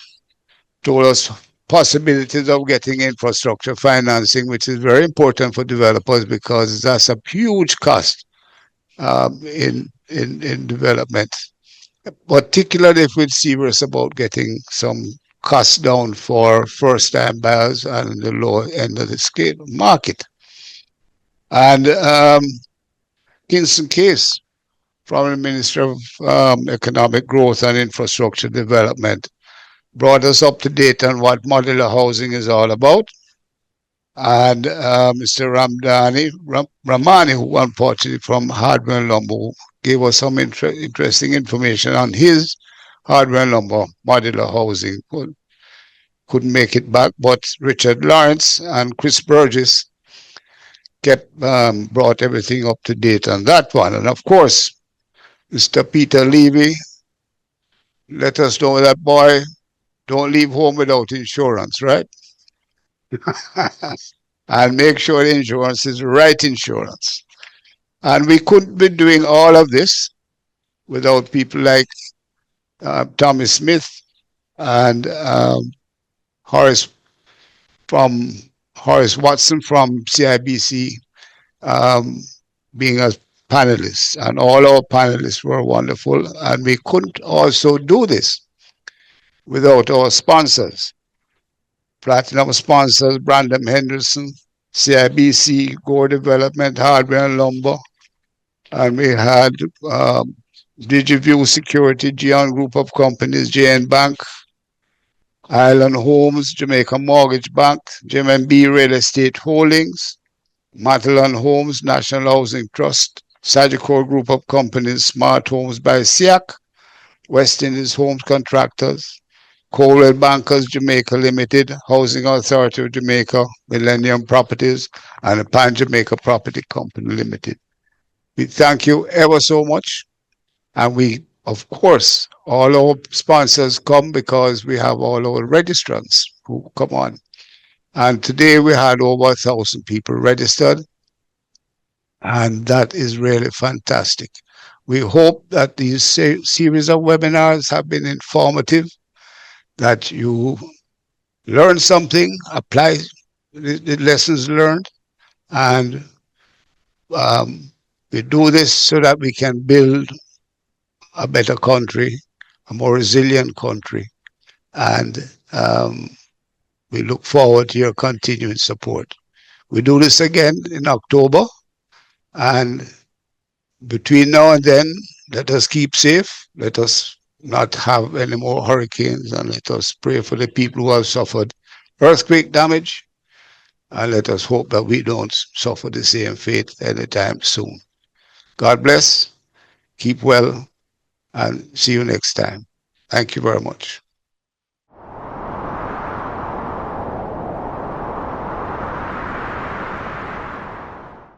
told us possibilities of getting infrastructure financing, which is very important for developers because that's a huge cost in development, particularly if we're serious about getting some costs down for first-time buyers and the lower end of the scale market. And Kinston Case from the Minister of Economic Growth and Infrastructure Development brought us up to date on what modular housing is all about. And Mr. Ramani, who unfortunately from Hardware and Lumber, gave us some interesting information on his Hardware and Lumber modular housing. Couldn't make it back, but Richard Lawrence and Chris Burgess brought everything up to date on that one. And of course, Mr. Peter Levy let us know that, boy, don't leave home without insurance, right? And make sure the insurance is the right insurance. And we couldn't be doing all of this without people like Tommy Smith and Horace Watson from CIBC being a panelist. And all our panelists were wonderful. And we couldn't also do this without our sponsors. Platinum sponsors, Brandon Henderson, CIBC, Gore Development, Hardware and Lumber. And we had DigiView Security, Gian Group of Companies, JN Bank, Island Homes, Jamaica Mortgage Bank, JMB Real Estate Holdings, Matalan Homes, National Housing Trust, Sagicor Group of Companies, Smart Homes by SIAC, West Indies Homes Contractors, Coldwell Bankers Jamaica Limited, Housing Authority of Jamaica, Millennium Properties, and the Pan Jamaica Property Company Limited. We thank you ever so much. And we, of course, all our sponsors come because we have all our registrants who come on. And today we had over 1,000 people registered. And that is really fantastic. We hope that these series of webinars have been informative, that you learn something, apply the lessons learned, and we do this so that we can build a better country, a more resilient country, and we look forward to your continuing support. We do this again in October, and between now and then, let us keep safe. Let us not have any more hurricanes, and let us pray for the people who have suffered earthquake damage, and let us hope that we don't suffer the same fate anytime soon. God bless, keep well, and see you next time. Thank you very much.